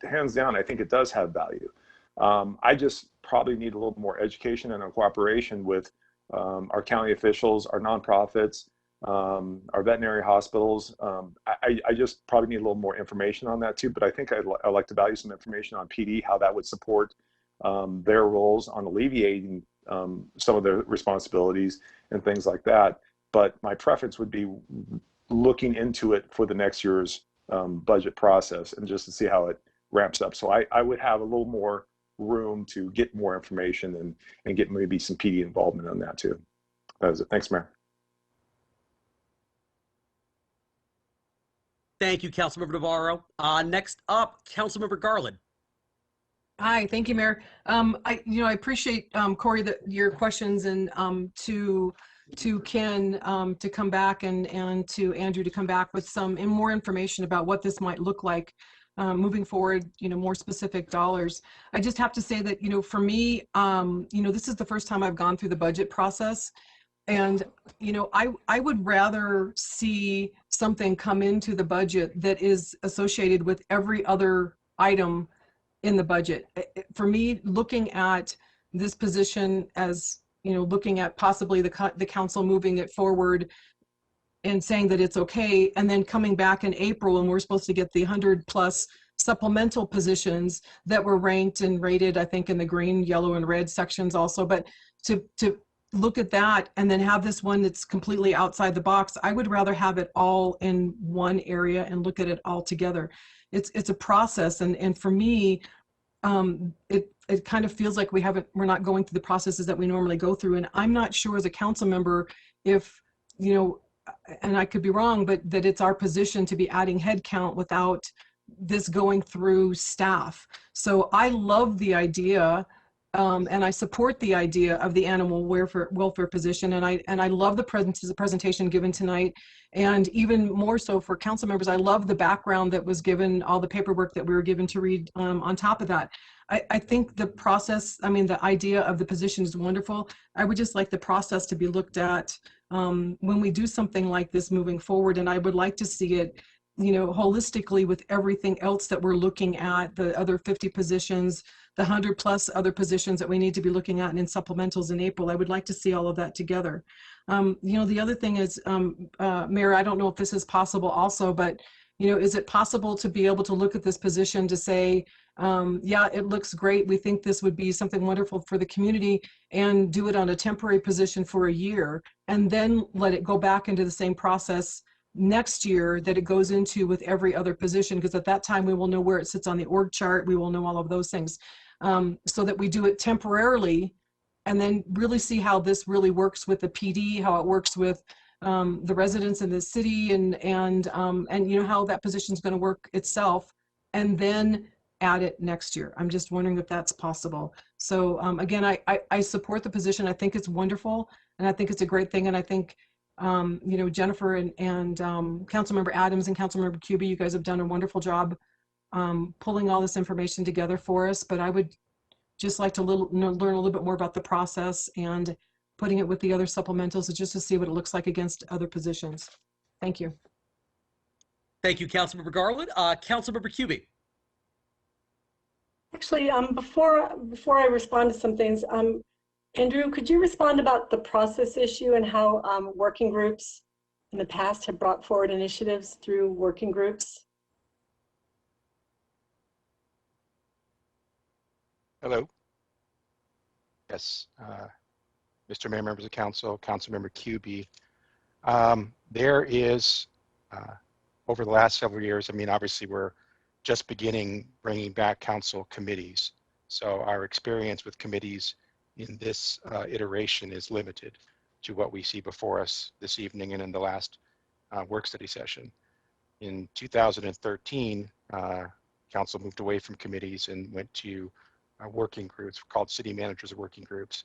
Hands down, I think it does have value. I just probably need a little more education and a cooperation with our county officials, our nonprofits, our veterinary hospitals. I just probably need a little more information on that too, but I think I'd like to value some information on PD, how that would support their roles on alleviating some of their responsibilities and things like that. But my preference would be looking into it for the next year's budget process and just to see how it ramps up. So I would have a little more room to get more information and get maybe some PD involvement on that too. That was it. Thanks, Mayor. Thank you, Councilmember Navarro. Next up, Councilmember Garland. Hi, thank you, Mayor. I appreciate Corey your questions, and to Ken to come back, and to Andrew to come back with some more information about what this might look like moving forward. More specific dollars. I just have to say that for me, this is the first time I've gone through the budget process. And, I would rather see something come into the budget that is associated with every other item in the budget. For me, looking at this position as, looking at possibly the council moving it forward and saying that it's okay, and then coming back in April and we're supposed to get the 100+ supplemental positions that were ranked and rated, I think, in the green, yellow, and red sections also. But to look at that and then have this one that's completely outside the box, I would rather have it all in one area and look at it all together. It's a process, and for me, it kind of feels like we're not going through the processes that we normally go through. And I'm not sure as a council member if, and I could be wrong, but that it's our position to be adding headcount without this going through staff. So I love the idea, and I support the idea of the animal welfare position, and I love the presentation given tonight, and even more so for council members, I love the background that was given, all the paperwork that we were given to read on top of that. I think the process, the idea of the position is wonderful. I would just like the process to be looked at when we do something like this moving forward, and I would like to see it holistically with everything else that we're looking at, the other 50 positions, the 100+ other positions that we need to be looking at, and in supplementals in April. I would like to see all of that together. The other thing is, Mayor, I don't know if this is possible also, but is it possible to be able to look at this position to say, yeah, it looks great, we think this would be something wonderful for the community, and do it on a temporary position for a year, and then let it go back into the same process next year that it goes into with every other position, because at that time we will know where it sits on the org chart, we will know all of those things, so that we do it temporarily and then really see how this really works with the PD, how it works with the residents in the city, and how that position is going to work itself, and then add it next year. I'm just wondering if that's possible. So again, I support the position. I think it's wonderful, and I think it's a great thing, and I think Jennifer and Councilmember Adams and Councilmember Kuby, you guys have done a wonderful job pulling all this information together for us. But I would just like to learn a little bit more about the process and putting it with the other supplementals, just to see what it looks like against other positions. Thank you. Thank you, Councilmember Garland. Councilmember Kuby. Actually, before I respond to some things, Andrew, could you respond about the process issue and how working groups in the past have brought forward initiatives through working groups? Hello. Yes, Mr. Mayor, members of council, Councilmember Kuby. There is, over the last several years, obviously we're just beginning bringing back council committees. So our experience with committees in this iteration is limited to what we see before us this evening and in the last work study session. In 2013, council moved away from committees and went to working groups called city managers working groups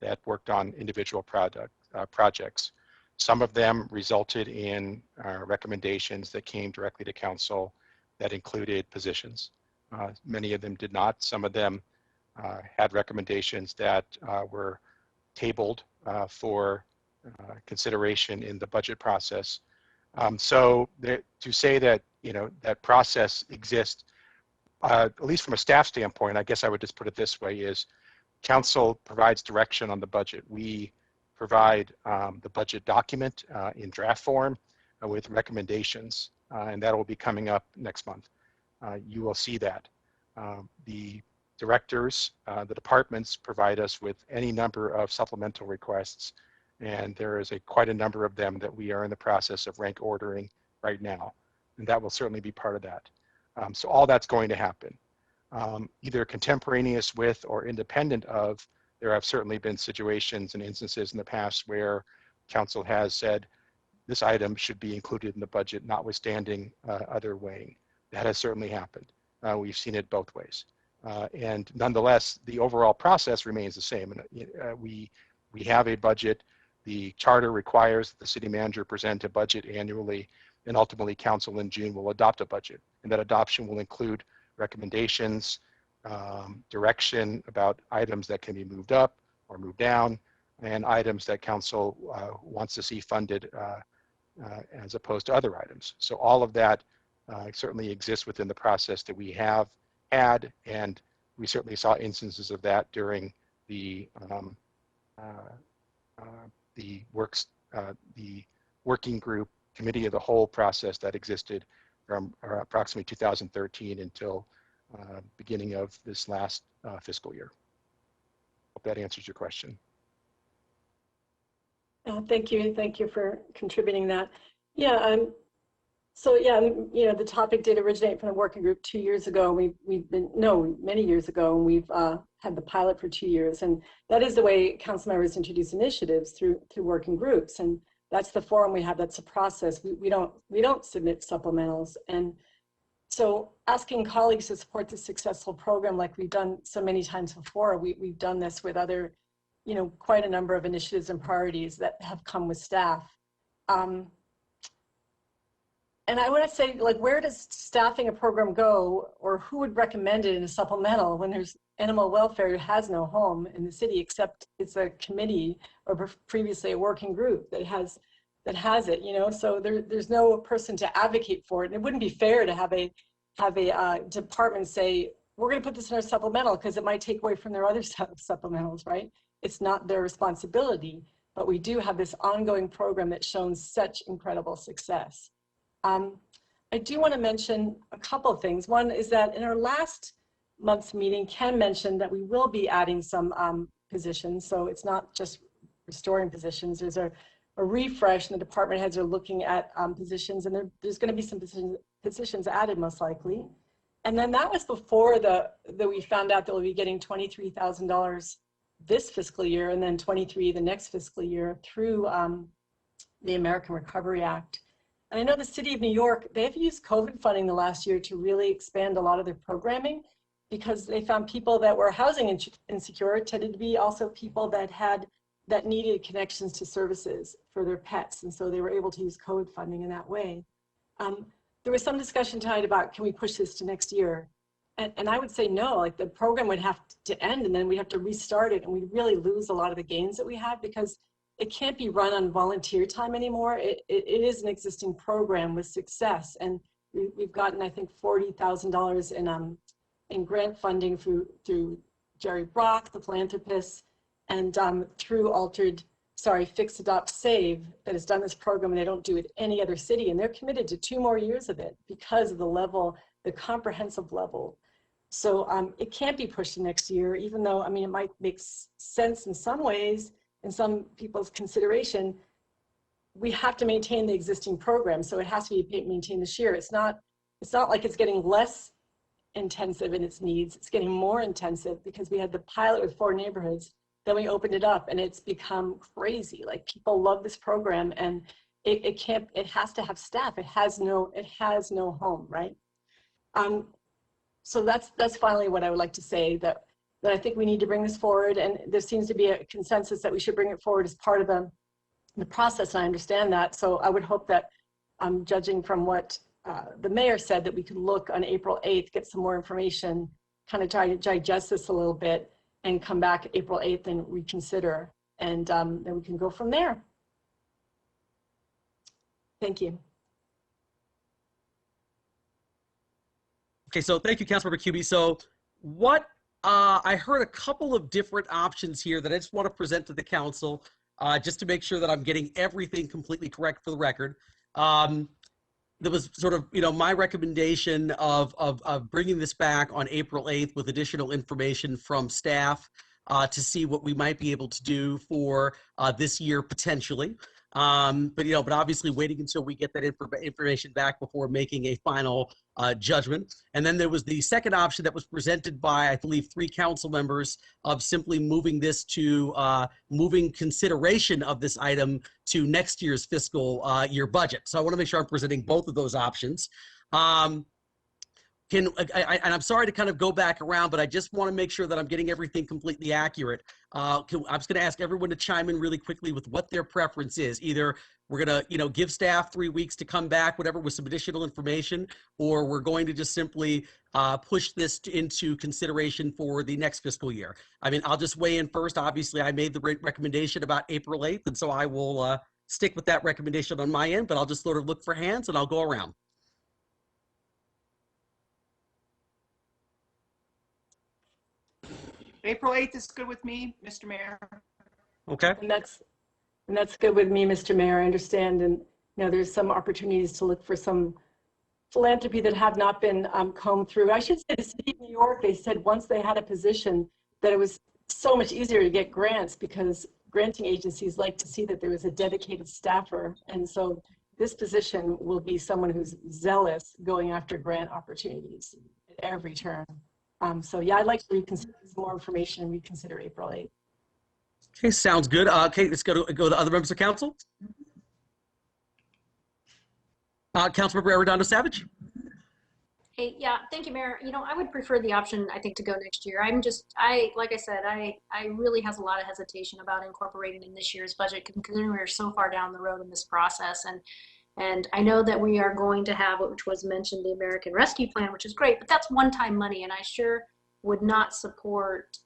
that worked on individual projects. Some of them resulted in recommendations that came directly to council that included positions. Many of them did not. Some of them had recommendations that were tabled for consideration in the budget process. So to say that that process exists, at least from a staff standpoint, I guess I would just put it this way: is council provides direction on the budget. We provide the budget document in draft form with recommendations, and that will be coming up next month. You will see that. The directors, the departments provide us with any number of supplemental requests, and there is quite a number of them that we are in the process of rank ordering right now, and that will certainly be part of that. So all that's going to happen. Either contemporaneous with or independent of, there have certainly been situations and instances in the past where council has said this item should be included in the budget, notwithstanding other weighing. That has certainly happened. We've seen it both ways. And nonetheless, the overall process remains the same. And we have a budget. The charter requires that the city manager present a budget annually, and ultimately council in June will adopt a budget. And that adoption will include recommendations, direction about items that can be moved up or moved down, and items that council wants to see funded as opposed to other items. So all of that certainly exists within the process that we have had, and we certainly saw instances of that during the working group committee of the whole process that existed from approximately 2013 until beginning of this last fiscal year. Hope that answers your question. Thank you. Thank you for contributing that. Yeah. So yeah, the topic did originate from the working group 2 years ago. Many years ago, and we've had the pilot for 2 years. And that is the way council members introduce initiatives through working groups. And that's the forum we have. That's the process. We don't submit supplementals. And so asking colleagues to support this successful program, like we've done so many times before, we've done this with other, quite a number of initiatives and priorities that have come with staff. And I want to say, like, where does staffing a program go, or who would recommend it in a supplemental when there's animal welfare has no home in the city, except it's a committee or previously a working group that has it, so there's no person to advocate for it. And it wouldn't be fair to have a department say, we're going to put this in our supplemental because it might take away from their other supplementals, right? It's not their responsibility, but we do have this ongoing program that's shown such incredible success. I do want to mention a couple of things. One is that in our last month's meeting, Ken mentioned that we will be adding some positions. So it's not just restoring positions. There's a refresh, and the department heads are looking at positions, and there's going to be some positions added most likely. And then that was before that we found out that we'll be getting $23,000 this fiscal year, and then 23 the next fiscal year through the American Recovery Act. And I know the city of New York, they have used COVID funding the last year to really expand a lot of their programming, because they found people that were housing insecure tended to be also people that needed connections to services for their pets. And so they were able to use COVID funding in that way. There was some discussion tonight about, can we push this to next year? And I would say no, like the program would have to end, and then we'd have to restart it, and we'd really lose a lot of the gains that we have, because it can't be run on volunteer time anymore. It is an existing program with success, and we've gotten, I think, $40,000 in grant funding through Jerry Brock, the philanthropist, and through Fix, Adopt, Save, that has done this program, and they don't do it any other city, and they're committed to 2 more years of it because of the level, the comprehensive level. So it can't be pushed to next year, even though, it might make sense in some ways, in some people's consideration. We have to maintain the existing program, so it has to be maintained this year. It's not like it's getting less intensive in its needs. It's getting more intensive because we had the pilot with 4 neighborhoods, then we opened it up, and it's become crazy. Like, people love this program, and it has to have staff. It has no home, right? So that's finally what I would like to say, that I think we need to bring this forward, and there seems to be a consensus that we should bring it forward as part of the process, and I understand that. So I would hope that, judging from what the mayor said, that we could look on April 8th, get some more information, kind of try to digest this a little bit, and come back April 8th and reconsider, and then we can go from there. Thank you. Okay, so thank you, Councilmember Cubie. So what I heard a couple of different options here that I just want to present to the council. just to make sure that I'm getting everything completely correct for the record. There was sort of, my recommendation of bringing this back on April 8th with additional information from staff to see what we might be able to do for this year potentially. But obviously waiting until we get that information back before making a final judgment. And then there was the second option that was presented by, I believe, 3 council members of simply moving this to moving consideration of this item to next year's fiscal year budget. So I want to make sure I'm presenting both of those options. And I'm sorry to kind of go back around, but I just want to make sure that I'm getting everything completely accurate. I'm just going to ask everyone to chime in really quickly with what their preference is. Either we're going to, give staff 3 weeks to come back, whatever, with some additional information, or we're going to just simply push this into consideration for the next fiscal year. I mean, I'll just weigh in first. Obviously, I made the recommendation about April 8th, and so I will stick with that recommendation on my end, but I'll just sort of look for hands and I'll go around. April 8th is good with me, Mr. Mayor. Okay. And that's good with me, Mr. Mayor. I understand, and there's some opportunities to look for some philanthropy that have not been combed through. I should say the city of New York, they said once they had a position that it was so much easier to get grants because granting agencies like to see that there was a dedicated staffer. And so this position will be someone who's zealous going after grant opportunities at every turn. So yeah, I'd like to reconsider some more information and reconsider April 8th. Okay, sounds good. Okay, let's go to other members of council. Councilmember Arredondo Savage. Hey, yeah, thank you, Mayor. I would prefer the option, I think, to go next year. Like I said, I really has a lot of hesitation about incorporating in this year's budget, considering we're so far down the road in this process. And I know that we are going to have, which was mentioned, the American Rescue Plan, which is great, but that's one-time money, and I sure would not support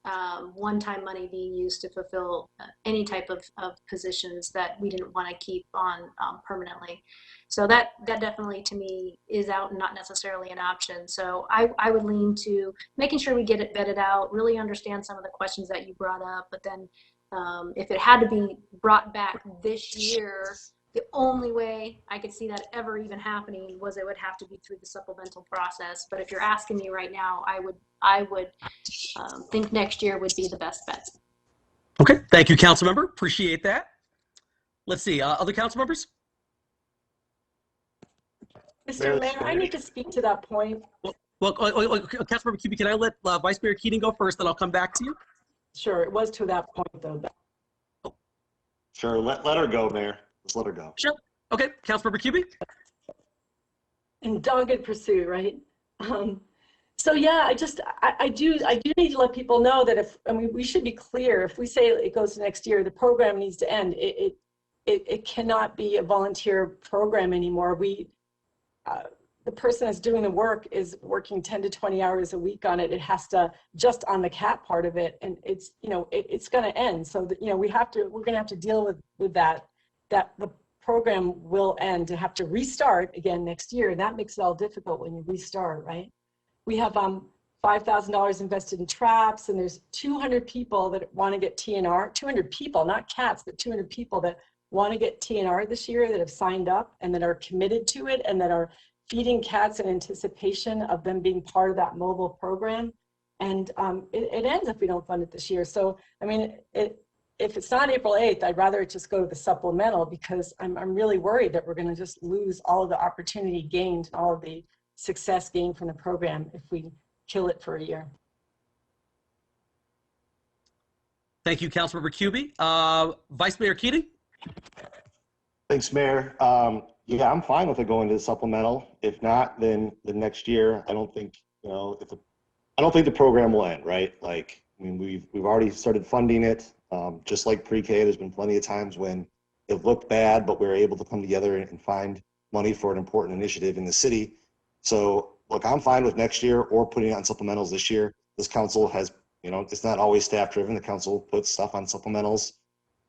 one-time money being used to fulfill any type of positions that we didn't want to keep on permanently. So that definitely, to me, is out and not necessarily an option. So I would lean to making sure we get it vetted out, really understand some of the questions that you brought up, but then if it had to be brought back this year, the only way I could see that ever even happening was it would have to be through the supplemental process. But if you're asking me right now, I would think next year would be the best bet. Okay, thank you, council member. Appreciate that. Let's see, other council members? Mr. Mayor, I need to speak to that point. Well, Councilmember Cubey, can I let Vice Mayor Keating go first, then I'll come back to you? Sure, it was to that point, though. Sure, let her go, Mayor. Just let her go. Sure. Okay, Councilmember Cubey. In dogged pursuit, right? So yeah, I do need to let people know that we should be clear. If we say it goes to next year, the program needs to end. It cannot be a volunteer program anymore. The person that's doing the work is working 10 to 20 hours a week on it. It has to, just on the CAP part of it, and it's it's going to end. So that, we're going to have to deal with that the program will end, to have to restart again next year. And that makes it all difficult when you restart, right? We have $5,000 invested in traps, and there's 200 people that want to get TNR, 200 people, not cats, but 200 people that want to get TNR this year, that have signed up and that are committed to it and that are feeding cats in anticipation of them being part of that mobile program. And it ends if we don't fund it this year. So, I mean, if it's not April 8th, I'd rather it just go to the supplemental, because I'm really worried that we're going to just lose all of the opportunity gained, all of the success gained from the program if we kill it for a year. Thank you, Councilmember Cubey. Vice Mayor Keating. Thanks, Mayor. Yeah, I'm fine with it going to the supplemental. If not, then the next year, I don't think, I don't think the program will end, right? Like, I mean, we've already started funding it. Just like pre-K, there's been plenty of times when it looked bad, but we were able to come together and find money for an important initiative in the city. So, look, I'm fine with next year or putting it on supplementals this year. This council has, it's not always staff driven. The council puts stuff on supplementals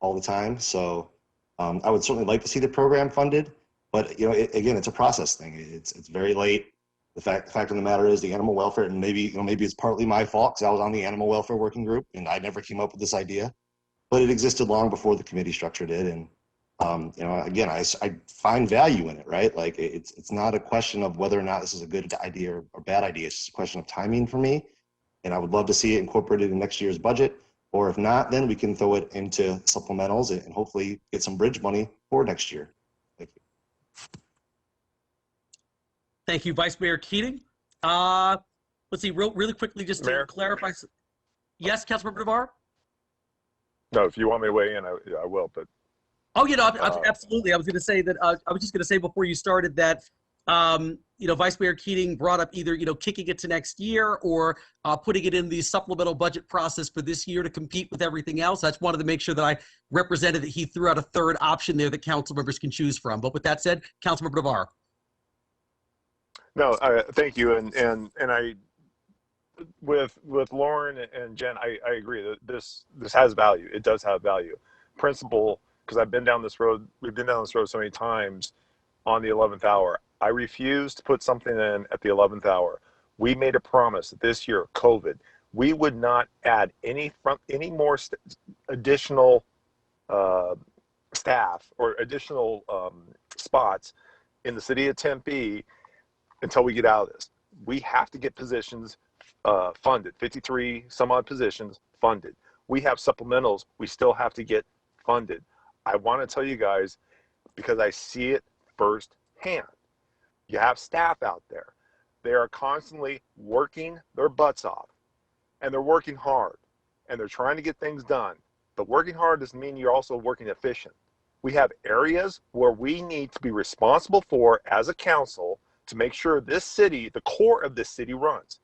all the time. So I would certainly like to see the program funded, but again, it's a process thing. It's very late. The fact of the matter is the animal welfare, and maybe it's partly my fault because I was on the animal welfare working group and I never came up with this idea. but it existed long before the committee structure did. And you know, again, I find value in it, right? Like it's not a question of whether or not this is a good idea or bad idea. It's just a question of timing for me. And I would love to see it incorporated in next year's budget. Or if not, then we can throw it into supplementals and hopefully get some bridge money for next year. Thank you. Thank you, Vice Mayor Keating. Let's see, really quickly, just to clarify. Yes, Councilmember Navarro? No, if you want me to weigh in, I will, but. Oh, you know, absolutely. I was going to say that, I was just going to say before you started that, you know, Vice Mayor Keating brought up either, you know, kicking it to next year or putting it in the supplemental budget process for this year to compete with everything else. I just wanted to make sure that I represented that he threw out a third option there that council members can choose from. But with that said, Councilmember Navarro. No, thank you. And I, with Lauren and Jen, I agree that this has value. It does have value. Principle, because I've been down this road, we've been down this road so many times on the 11th hour. I refuse to put something in at the 11th hour. We made a promise that this year, COVID, we would not add any more additional staff or additional spots in the city of Tempe until we get out of this. We have to get positions funded, 53 some odd positions funded. We have supplementals we still have to get funded. I want to tell you guys, because I see it firsthand. You have staff out there. They are constantly working their butts off, and they're working hard, and they're trying to get things done. But working hard doesn't mean you're also working efficient. We have areas where we need to be responsible for as a council to make sure this city, the core of this city, runs.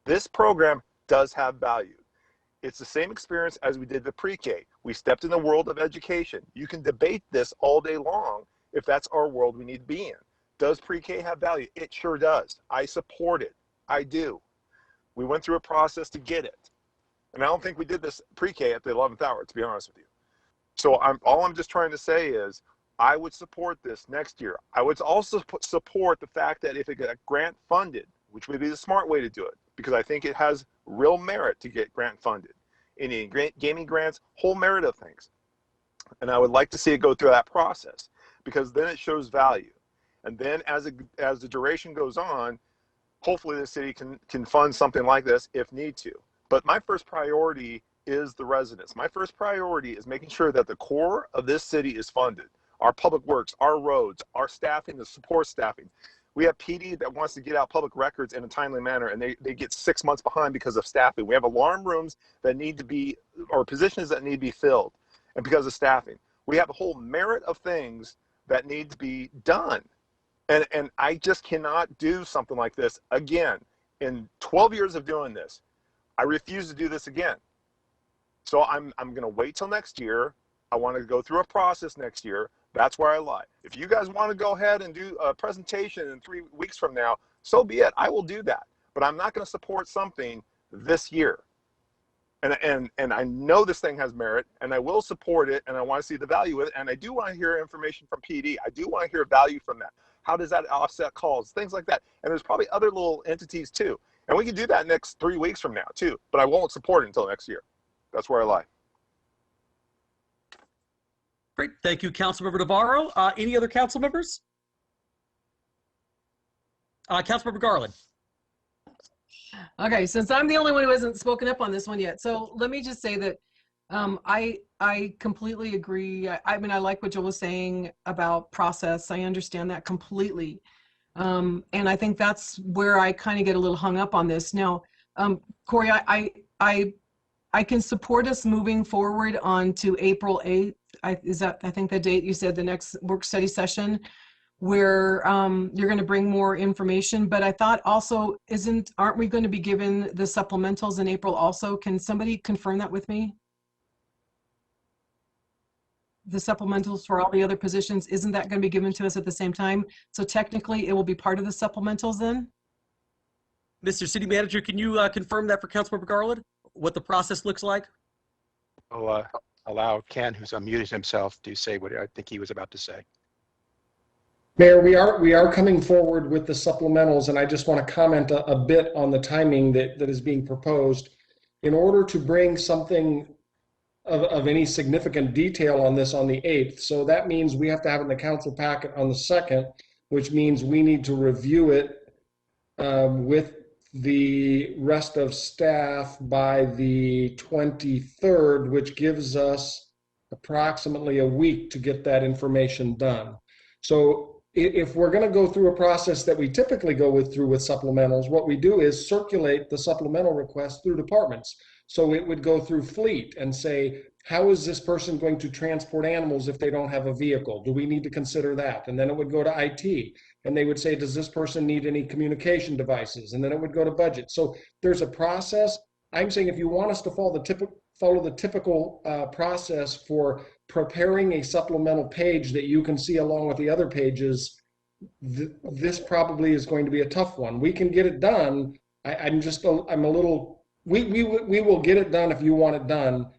This program does have value. It's the same experience as we did the pre-K. We stepped in the world of education. You can debate this all day long if that's our world we need to be in. Does pre-K have value? It sure does. I support it. I do. We went through a process to get it. And I don't think we did this pre-K at the 11th hour, to be honest with you. So all I'm just trying to say is I would support this next year. I would also support the fact that if it got grant funded, which would be the smart way to do it, because I think it has real merit to get grant funded. Any gaming grants, whole merit of things. And I would like to see it go through that process, because then it shows value. And then as the duration goes on, hopefully the city can fund something like this if need to. But my first priority is the residents. My first priority is making sure that the core of this city is funded. Our public works, our roads, our staffing, the support staffing. We have PD that wants to get out public records in a timely manner, and they get 6 months behind because of staffing. We have alarm rooms that need to be, or positions that need to be filled, and because of staffing. We have a whole merit of things that need to be done. And I just cannot do something like this again. In 12 years of doing this, I refuse to do this again. So I'm going to wait till next year. I want to go through a process next year. That's where I lie. If you guys want to go ahead and do a presentation in 3 weeks from now, so be it. I will do that. But I'm not going to support something this year. And I know this thing has merit, and I will support it, and I want to see the value with it. And I do want to hear information from PD. I do want to hear value from that. How does that offset calls? Things like that. And there's probably other little entities too. And we can do that next 3 weeks from now too. But I won't support it until next year. That's where I lie. Great. Thank you, Councilmember Navarro. Any other council members? Councilmember Garland. Okay, since I'm the only one who hasn't spoken up on this one yet, so let me just say that I completely agree. I mean, I like what Joel was saying about process. I understand that completely. And I think that's where I kind of get a little hung up on this. Now, Corey, I can support us moving forward on to April 8th. I think the date you said, the next work study session, where you're going to bring more information. But I thought also, aren't we going to be given the supplementals in April also? Can somebody confirm that with me? The supplementals for all the other positions, isn't that going to be given to us at the same time? So technically it will be part of the supplementals then? Mr. City Manager, can you confirm that for Councilmember Garland, what the process looks like? I'll allow Ken, who's unmuted himself, to say what I think he was about to say. Mayor, we are coming forward with the supplementals, and I just want to comment a bit on the timing that is being proposed. In order to bring something of any significant detail on this on the 8th. So that means we have to have it in the council packet on the 2nd, which means we need to review it with the rest of staff by the 23rd, which gives us approximately a week to get that information done. So if we're going to go through a process that we typically go through with supplementals, what we do is circulate the supplemental request through departments. So it would go through fleet and say, how is this person going to transport animals if they don't have a vehicle? Do we need to consider that? And then it would go to IT, and they would say, does this person need any communication devices? And then it would go to budget. So there's a process. I'm saying if you want us to follow the typical process for preparing a supplemental page that you can see along with the other pages, this probably is going to be a tough one. We can get it done. I'm a little, we will get it done if you want it done.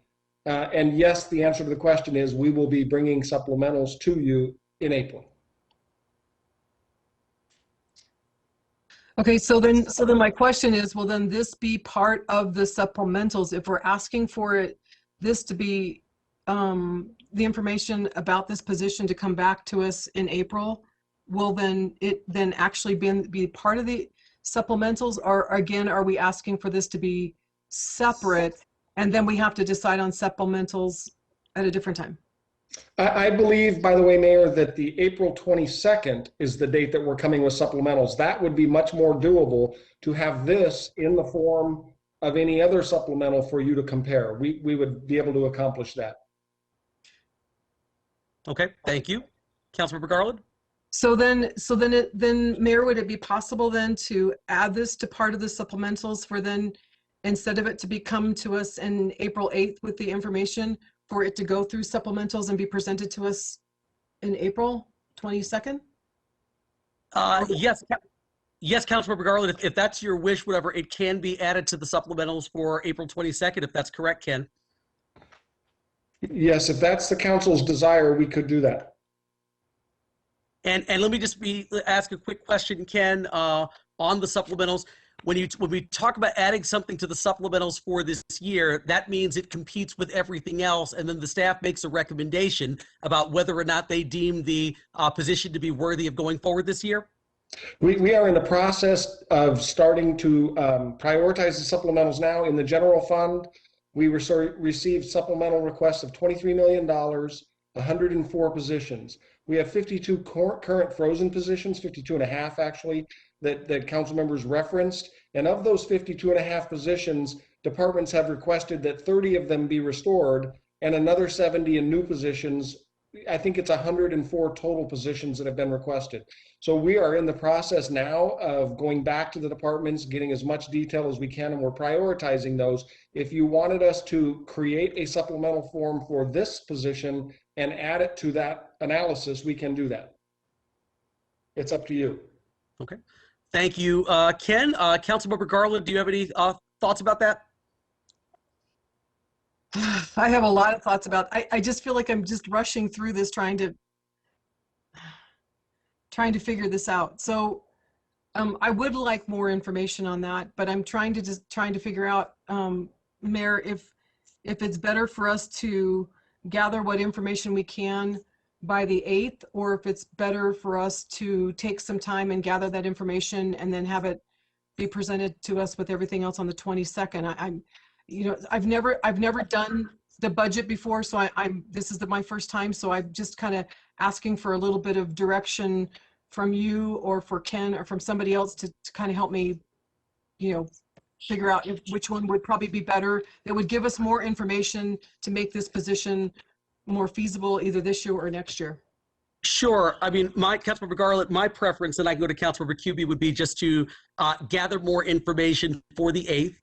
And yes, the answer to the question is we will be bringing supplementals to you in April. Okay, so then my question is, will then this be part of the supplementals? If we're asking for it, this to be the information about this position to come back to us in April, will it then actually be part of the supplementals? Or again, are we asking for this to be separate and then we have to decide on supplementals at a different time? I believe, by the way, Mayor, that the April 22nd is the date that we're coming with supplementals. That would be much more doable to have this in the form of any other supplemental for you to compare. We would be able to accomplish that. Okay, thank you. Councilmember Garland? So then Mayor, would it be possible then to add this to part of the supplementals for then, instead of it to be come to us in April 8th with the information, for it to go through supplementals and be presented to us in April 22nd? Yes, Councilmember Garland, if that's your wish, whatever, it can be added to the supplementals for April 22nd, if that's correct, Ken. Yes, if that's the council's desire, we could do that. And let me just ask a quick question, Ken, on the supplementals. When we talk about adding something to the supplementals for this year, that means it competes with everything else, and then the staff makes a recommendation about whether or not they deem the position to be worthy of going forward this year? We are in the process of starting to prioritize the supplementals now. In the general fund, we received supplemental requests of $23 million, 104 positions. We have 52 current frozen positions, 52 and a half actually, that council members referenced. And of those 52 and a half positions, departments have requested that 30 of them be restored and another 70 in new positions. I think it's 104 total positions that have been requested. So we are in the process now of going back to the departments, getting as much detail as we can, and we're prioritizing those. If you wanted us to create a supplemental form for this position and add it to that analysis, we can do that. It's up to you. Okay. Thank you, Ken. Councilmember Garland, do you have any thoughts about that? I have a lot of thoughts about, I just feel like I'm just rushing through this, trying to figure this out. So I would like more information on that, but I'm trying to figure out, Mayor, if it's better for us to gather what information we can by the 8th, or if it's better for us to take some time and gather that information and then have it be presented to us with everything else on the 22nd. I've never done the budget before, so this is my first time, so I'm just kind of asking for a little bit of direction from you or for Ken or from somebody else to kind of help me, figure out which one would probably be better. That would give us more information to make this position more feasible either this year or next year. Sure. I mean, Councilmember Garland, my preference, and I can go to Councilmember Cubie, would be just to gather more information for the 8th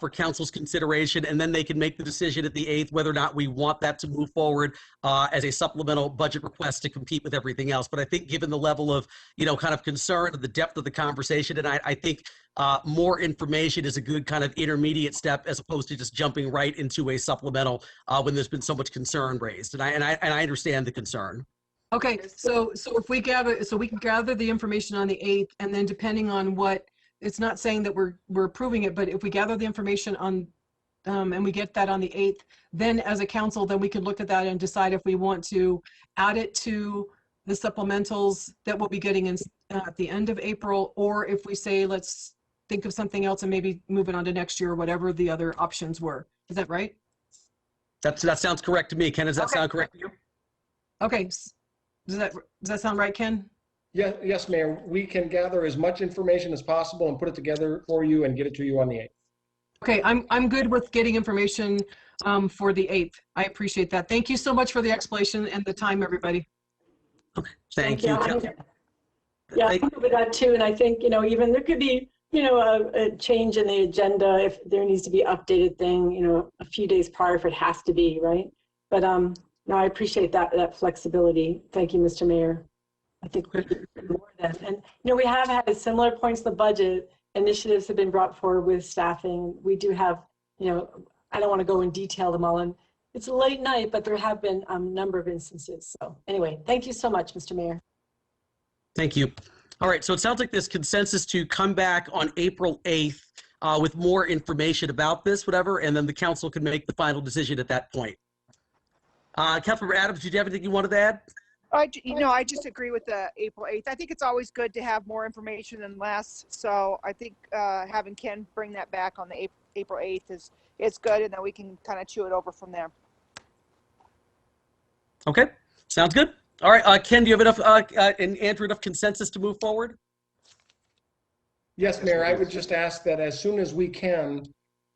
for council's consideration, and then they can make the decision at the 8th whether or not we want that to move forward as a supplemental budget request to compete with everything else. But I think given the level of, kind of concern and the depth of the conversation, and I think more information is a good kind of intermediate step as opposed to just jumping right into a supplemental when there's been so much concern raised. And I understand the concern. Okay, so if we can gather the information on the 8th, and then depending on what, it's not saying that we're approving it, but if we gather the information on and we get that on the 8th, then as a council, then we can look at that and decide if we want to add it to the supplementals that we'll be getting in at the end of April, or if we say, let's think of something else and maybe move it on to next year, whatever the other options were. Is that right? That sounds correct to me. Ken, does that sound correct to you? Okay. Does that sound right, Ken? Yeah, yes, Mayor. We can gather as much information as possible and put it together for you and get it to you on the 8th. Okay, I'm good with getting information for the 8th. I appreciate that. Thank you so much for the explanation and the time, everybody. Okay, thank you. Yeah, I'm good with that too. And I think, even there could be, a change in the agenda if there needs to be updated thing, a few days prior if it has to be, right? But no, I appreciate that flexibility. Thank you, Mr. Mayor. I think we could do more than, and we have had similar points in the budget. Initiatives have been brought forward with staffing. We do have, I don't want to go in detail them all, and it's a late night, but there have been a number of instances. So anyway, thank you so much, Mr. Mayor. Thank you. All right, so it sounds like there's consensus to come back on April 8th with more information about this, whatever, and then the council can make the final decision at that point. Councilmember Adams, did you have anything you wanted to add? I just agree with the April 8th. I think it's always good to have more information than less. So I think having Ken bring that back on the April 8th is good, and then we can kind of chew it over from there. Okay, sounds good. All right, Ken, do you have enough, and Andrew, enough consensus to move forward? Yes, Mayor, I would just ask that as soon as we can,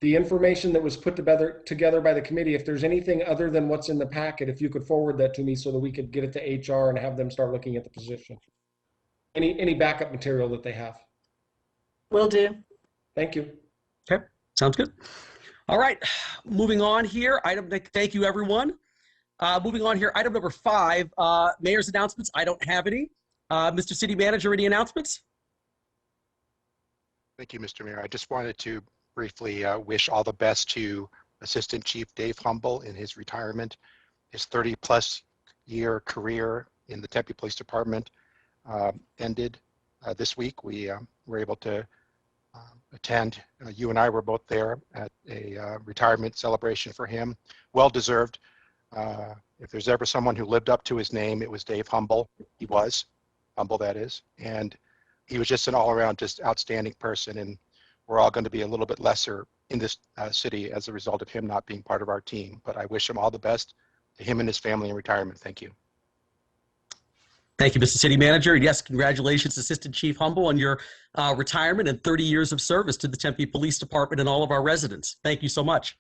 the information that was put together by the committee, if there's anything other than what's in the packet, if you could forward that to me so that we could get it to HR and have them start looking at the position. Any backup material that they have. Will do. Thank you. Okay, sounds good. All right, moving on here. Thank you, everyone. Moving on here, item number 5, mayor's announcements. I don't have any. Mr. City Manager, any announcements? Thank you, Mr. Mayor. I just wanted to briefly wish all the best to Assistant Chief Dave Humble in his retirement. His 30-plus year career in the Tempe Police Department ended this week. We were able to attend. You and I were both there at a retirement celebration for him. Well-deserved. If there's ever someone who lived up to his name, it was Dave Humble. He was humble, that is. And he was just an all-around, just outstanding person. And we're all going to be a little bit lesser in this city as a result of him not being part of our team. But I wish him all the best, to him and his family in retirement. Thank you. Thank you, Mr. City Manager. And yes, congratulations, Assistant Chief Humble, on your retirement and 30 years of service to the Tempe Police Department and all of our residents. Thank you so much.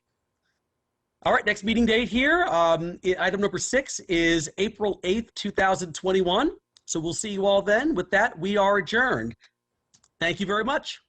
All right, next meeting date here. Item number 6 is April 8th, 2021. So we'll see you all then. With that, we are adjourned. Thank you very much.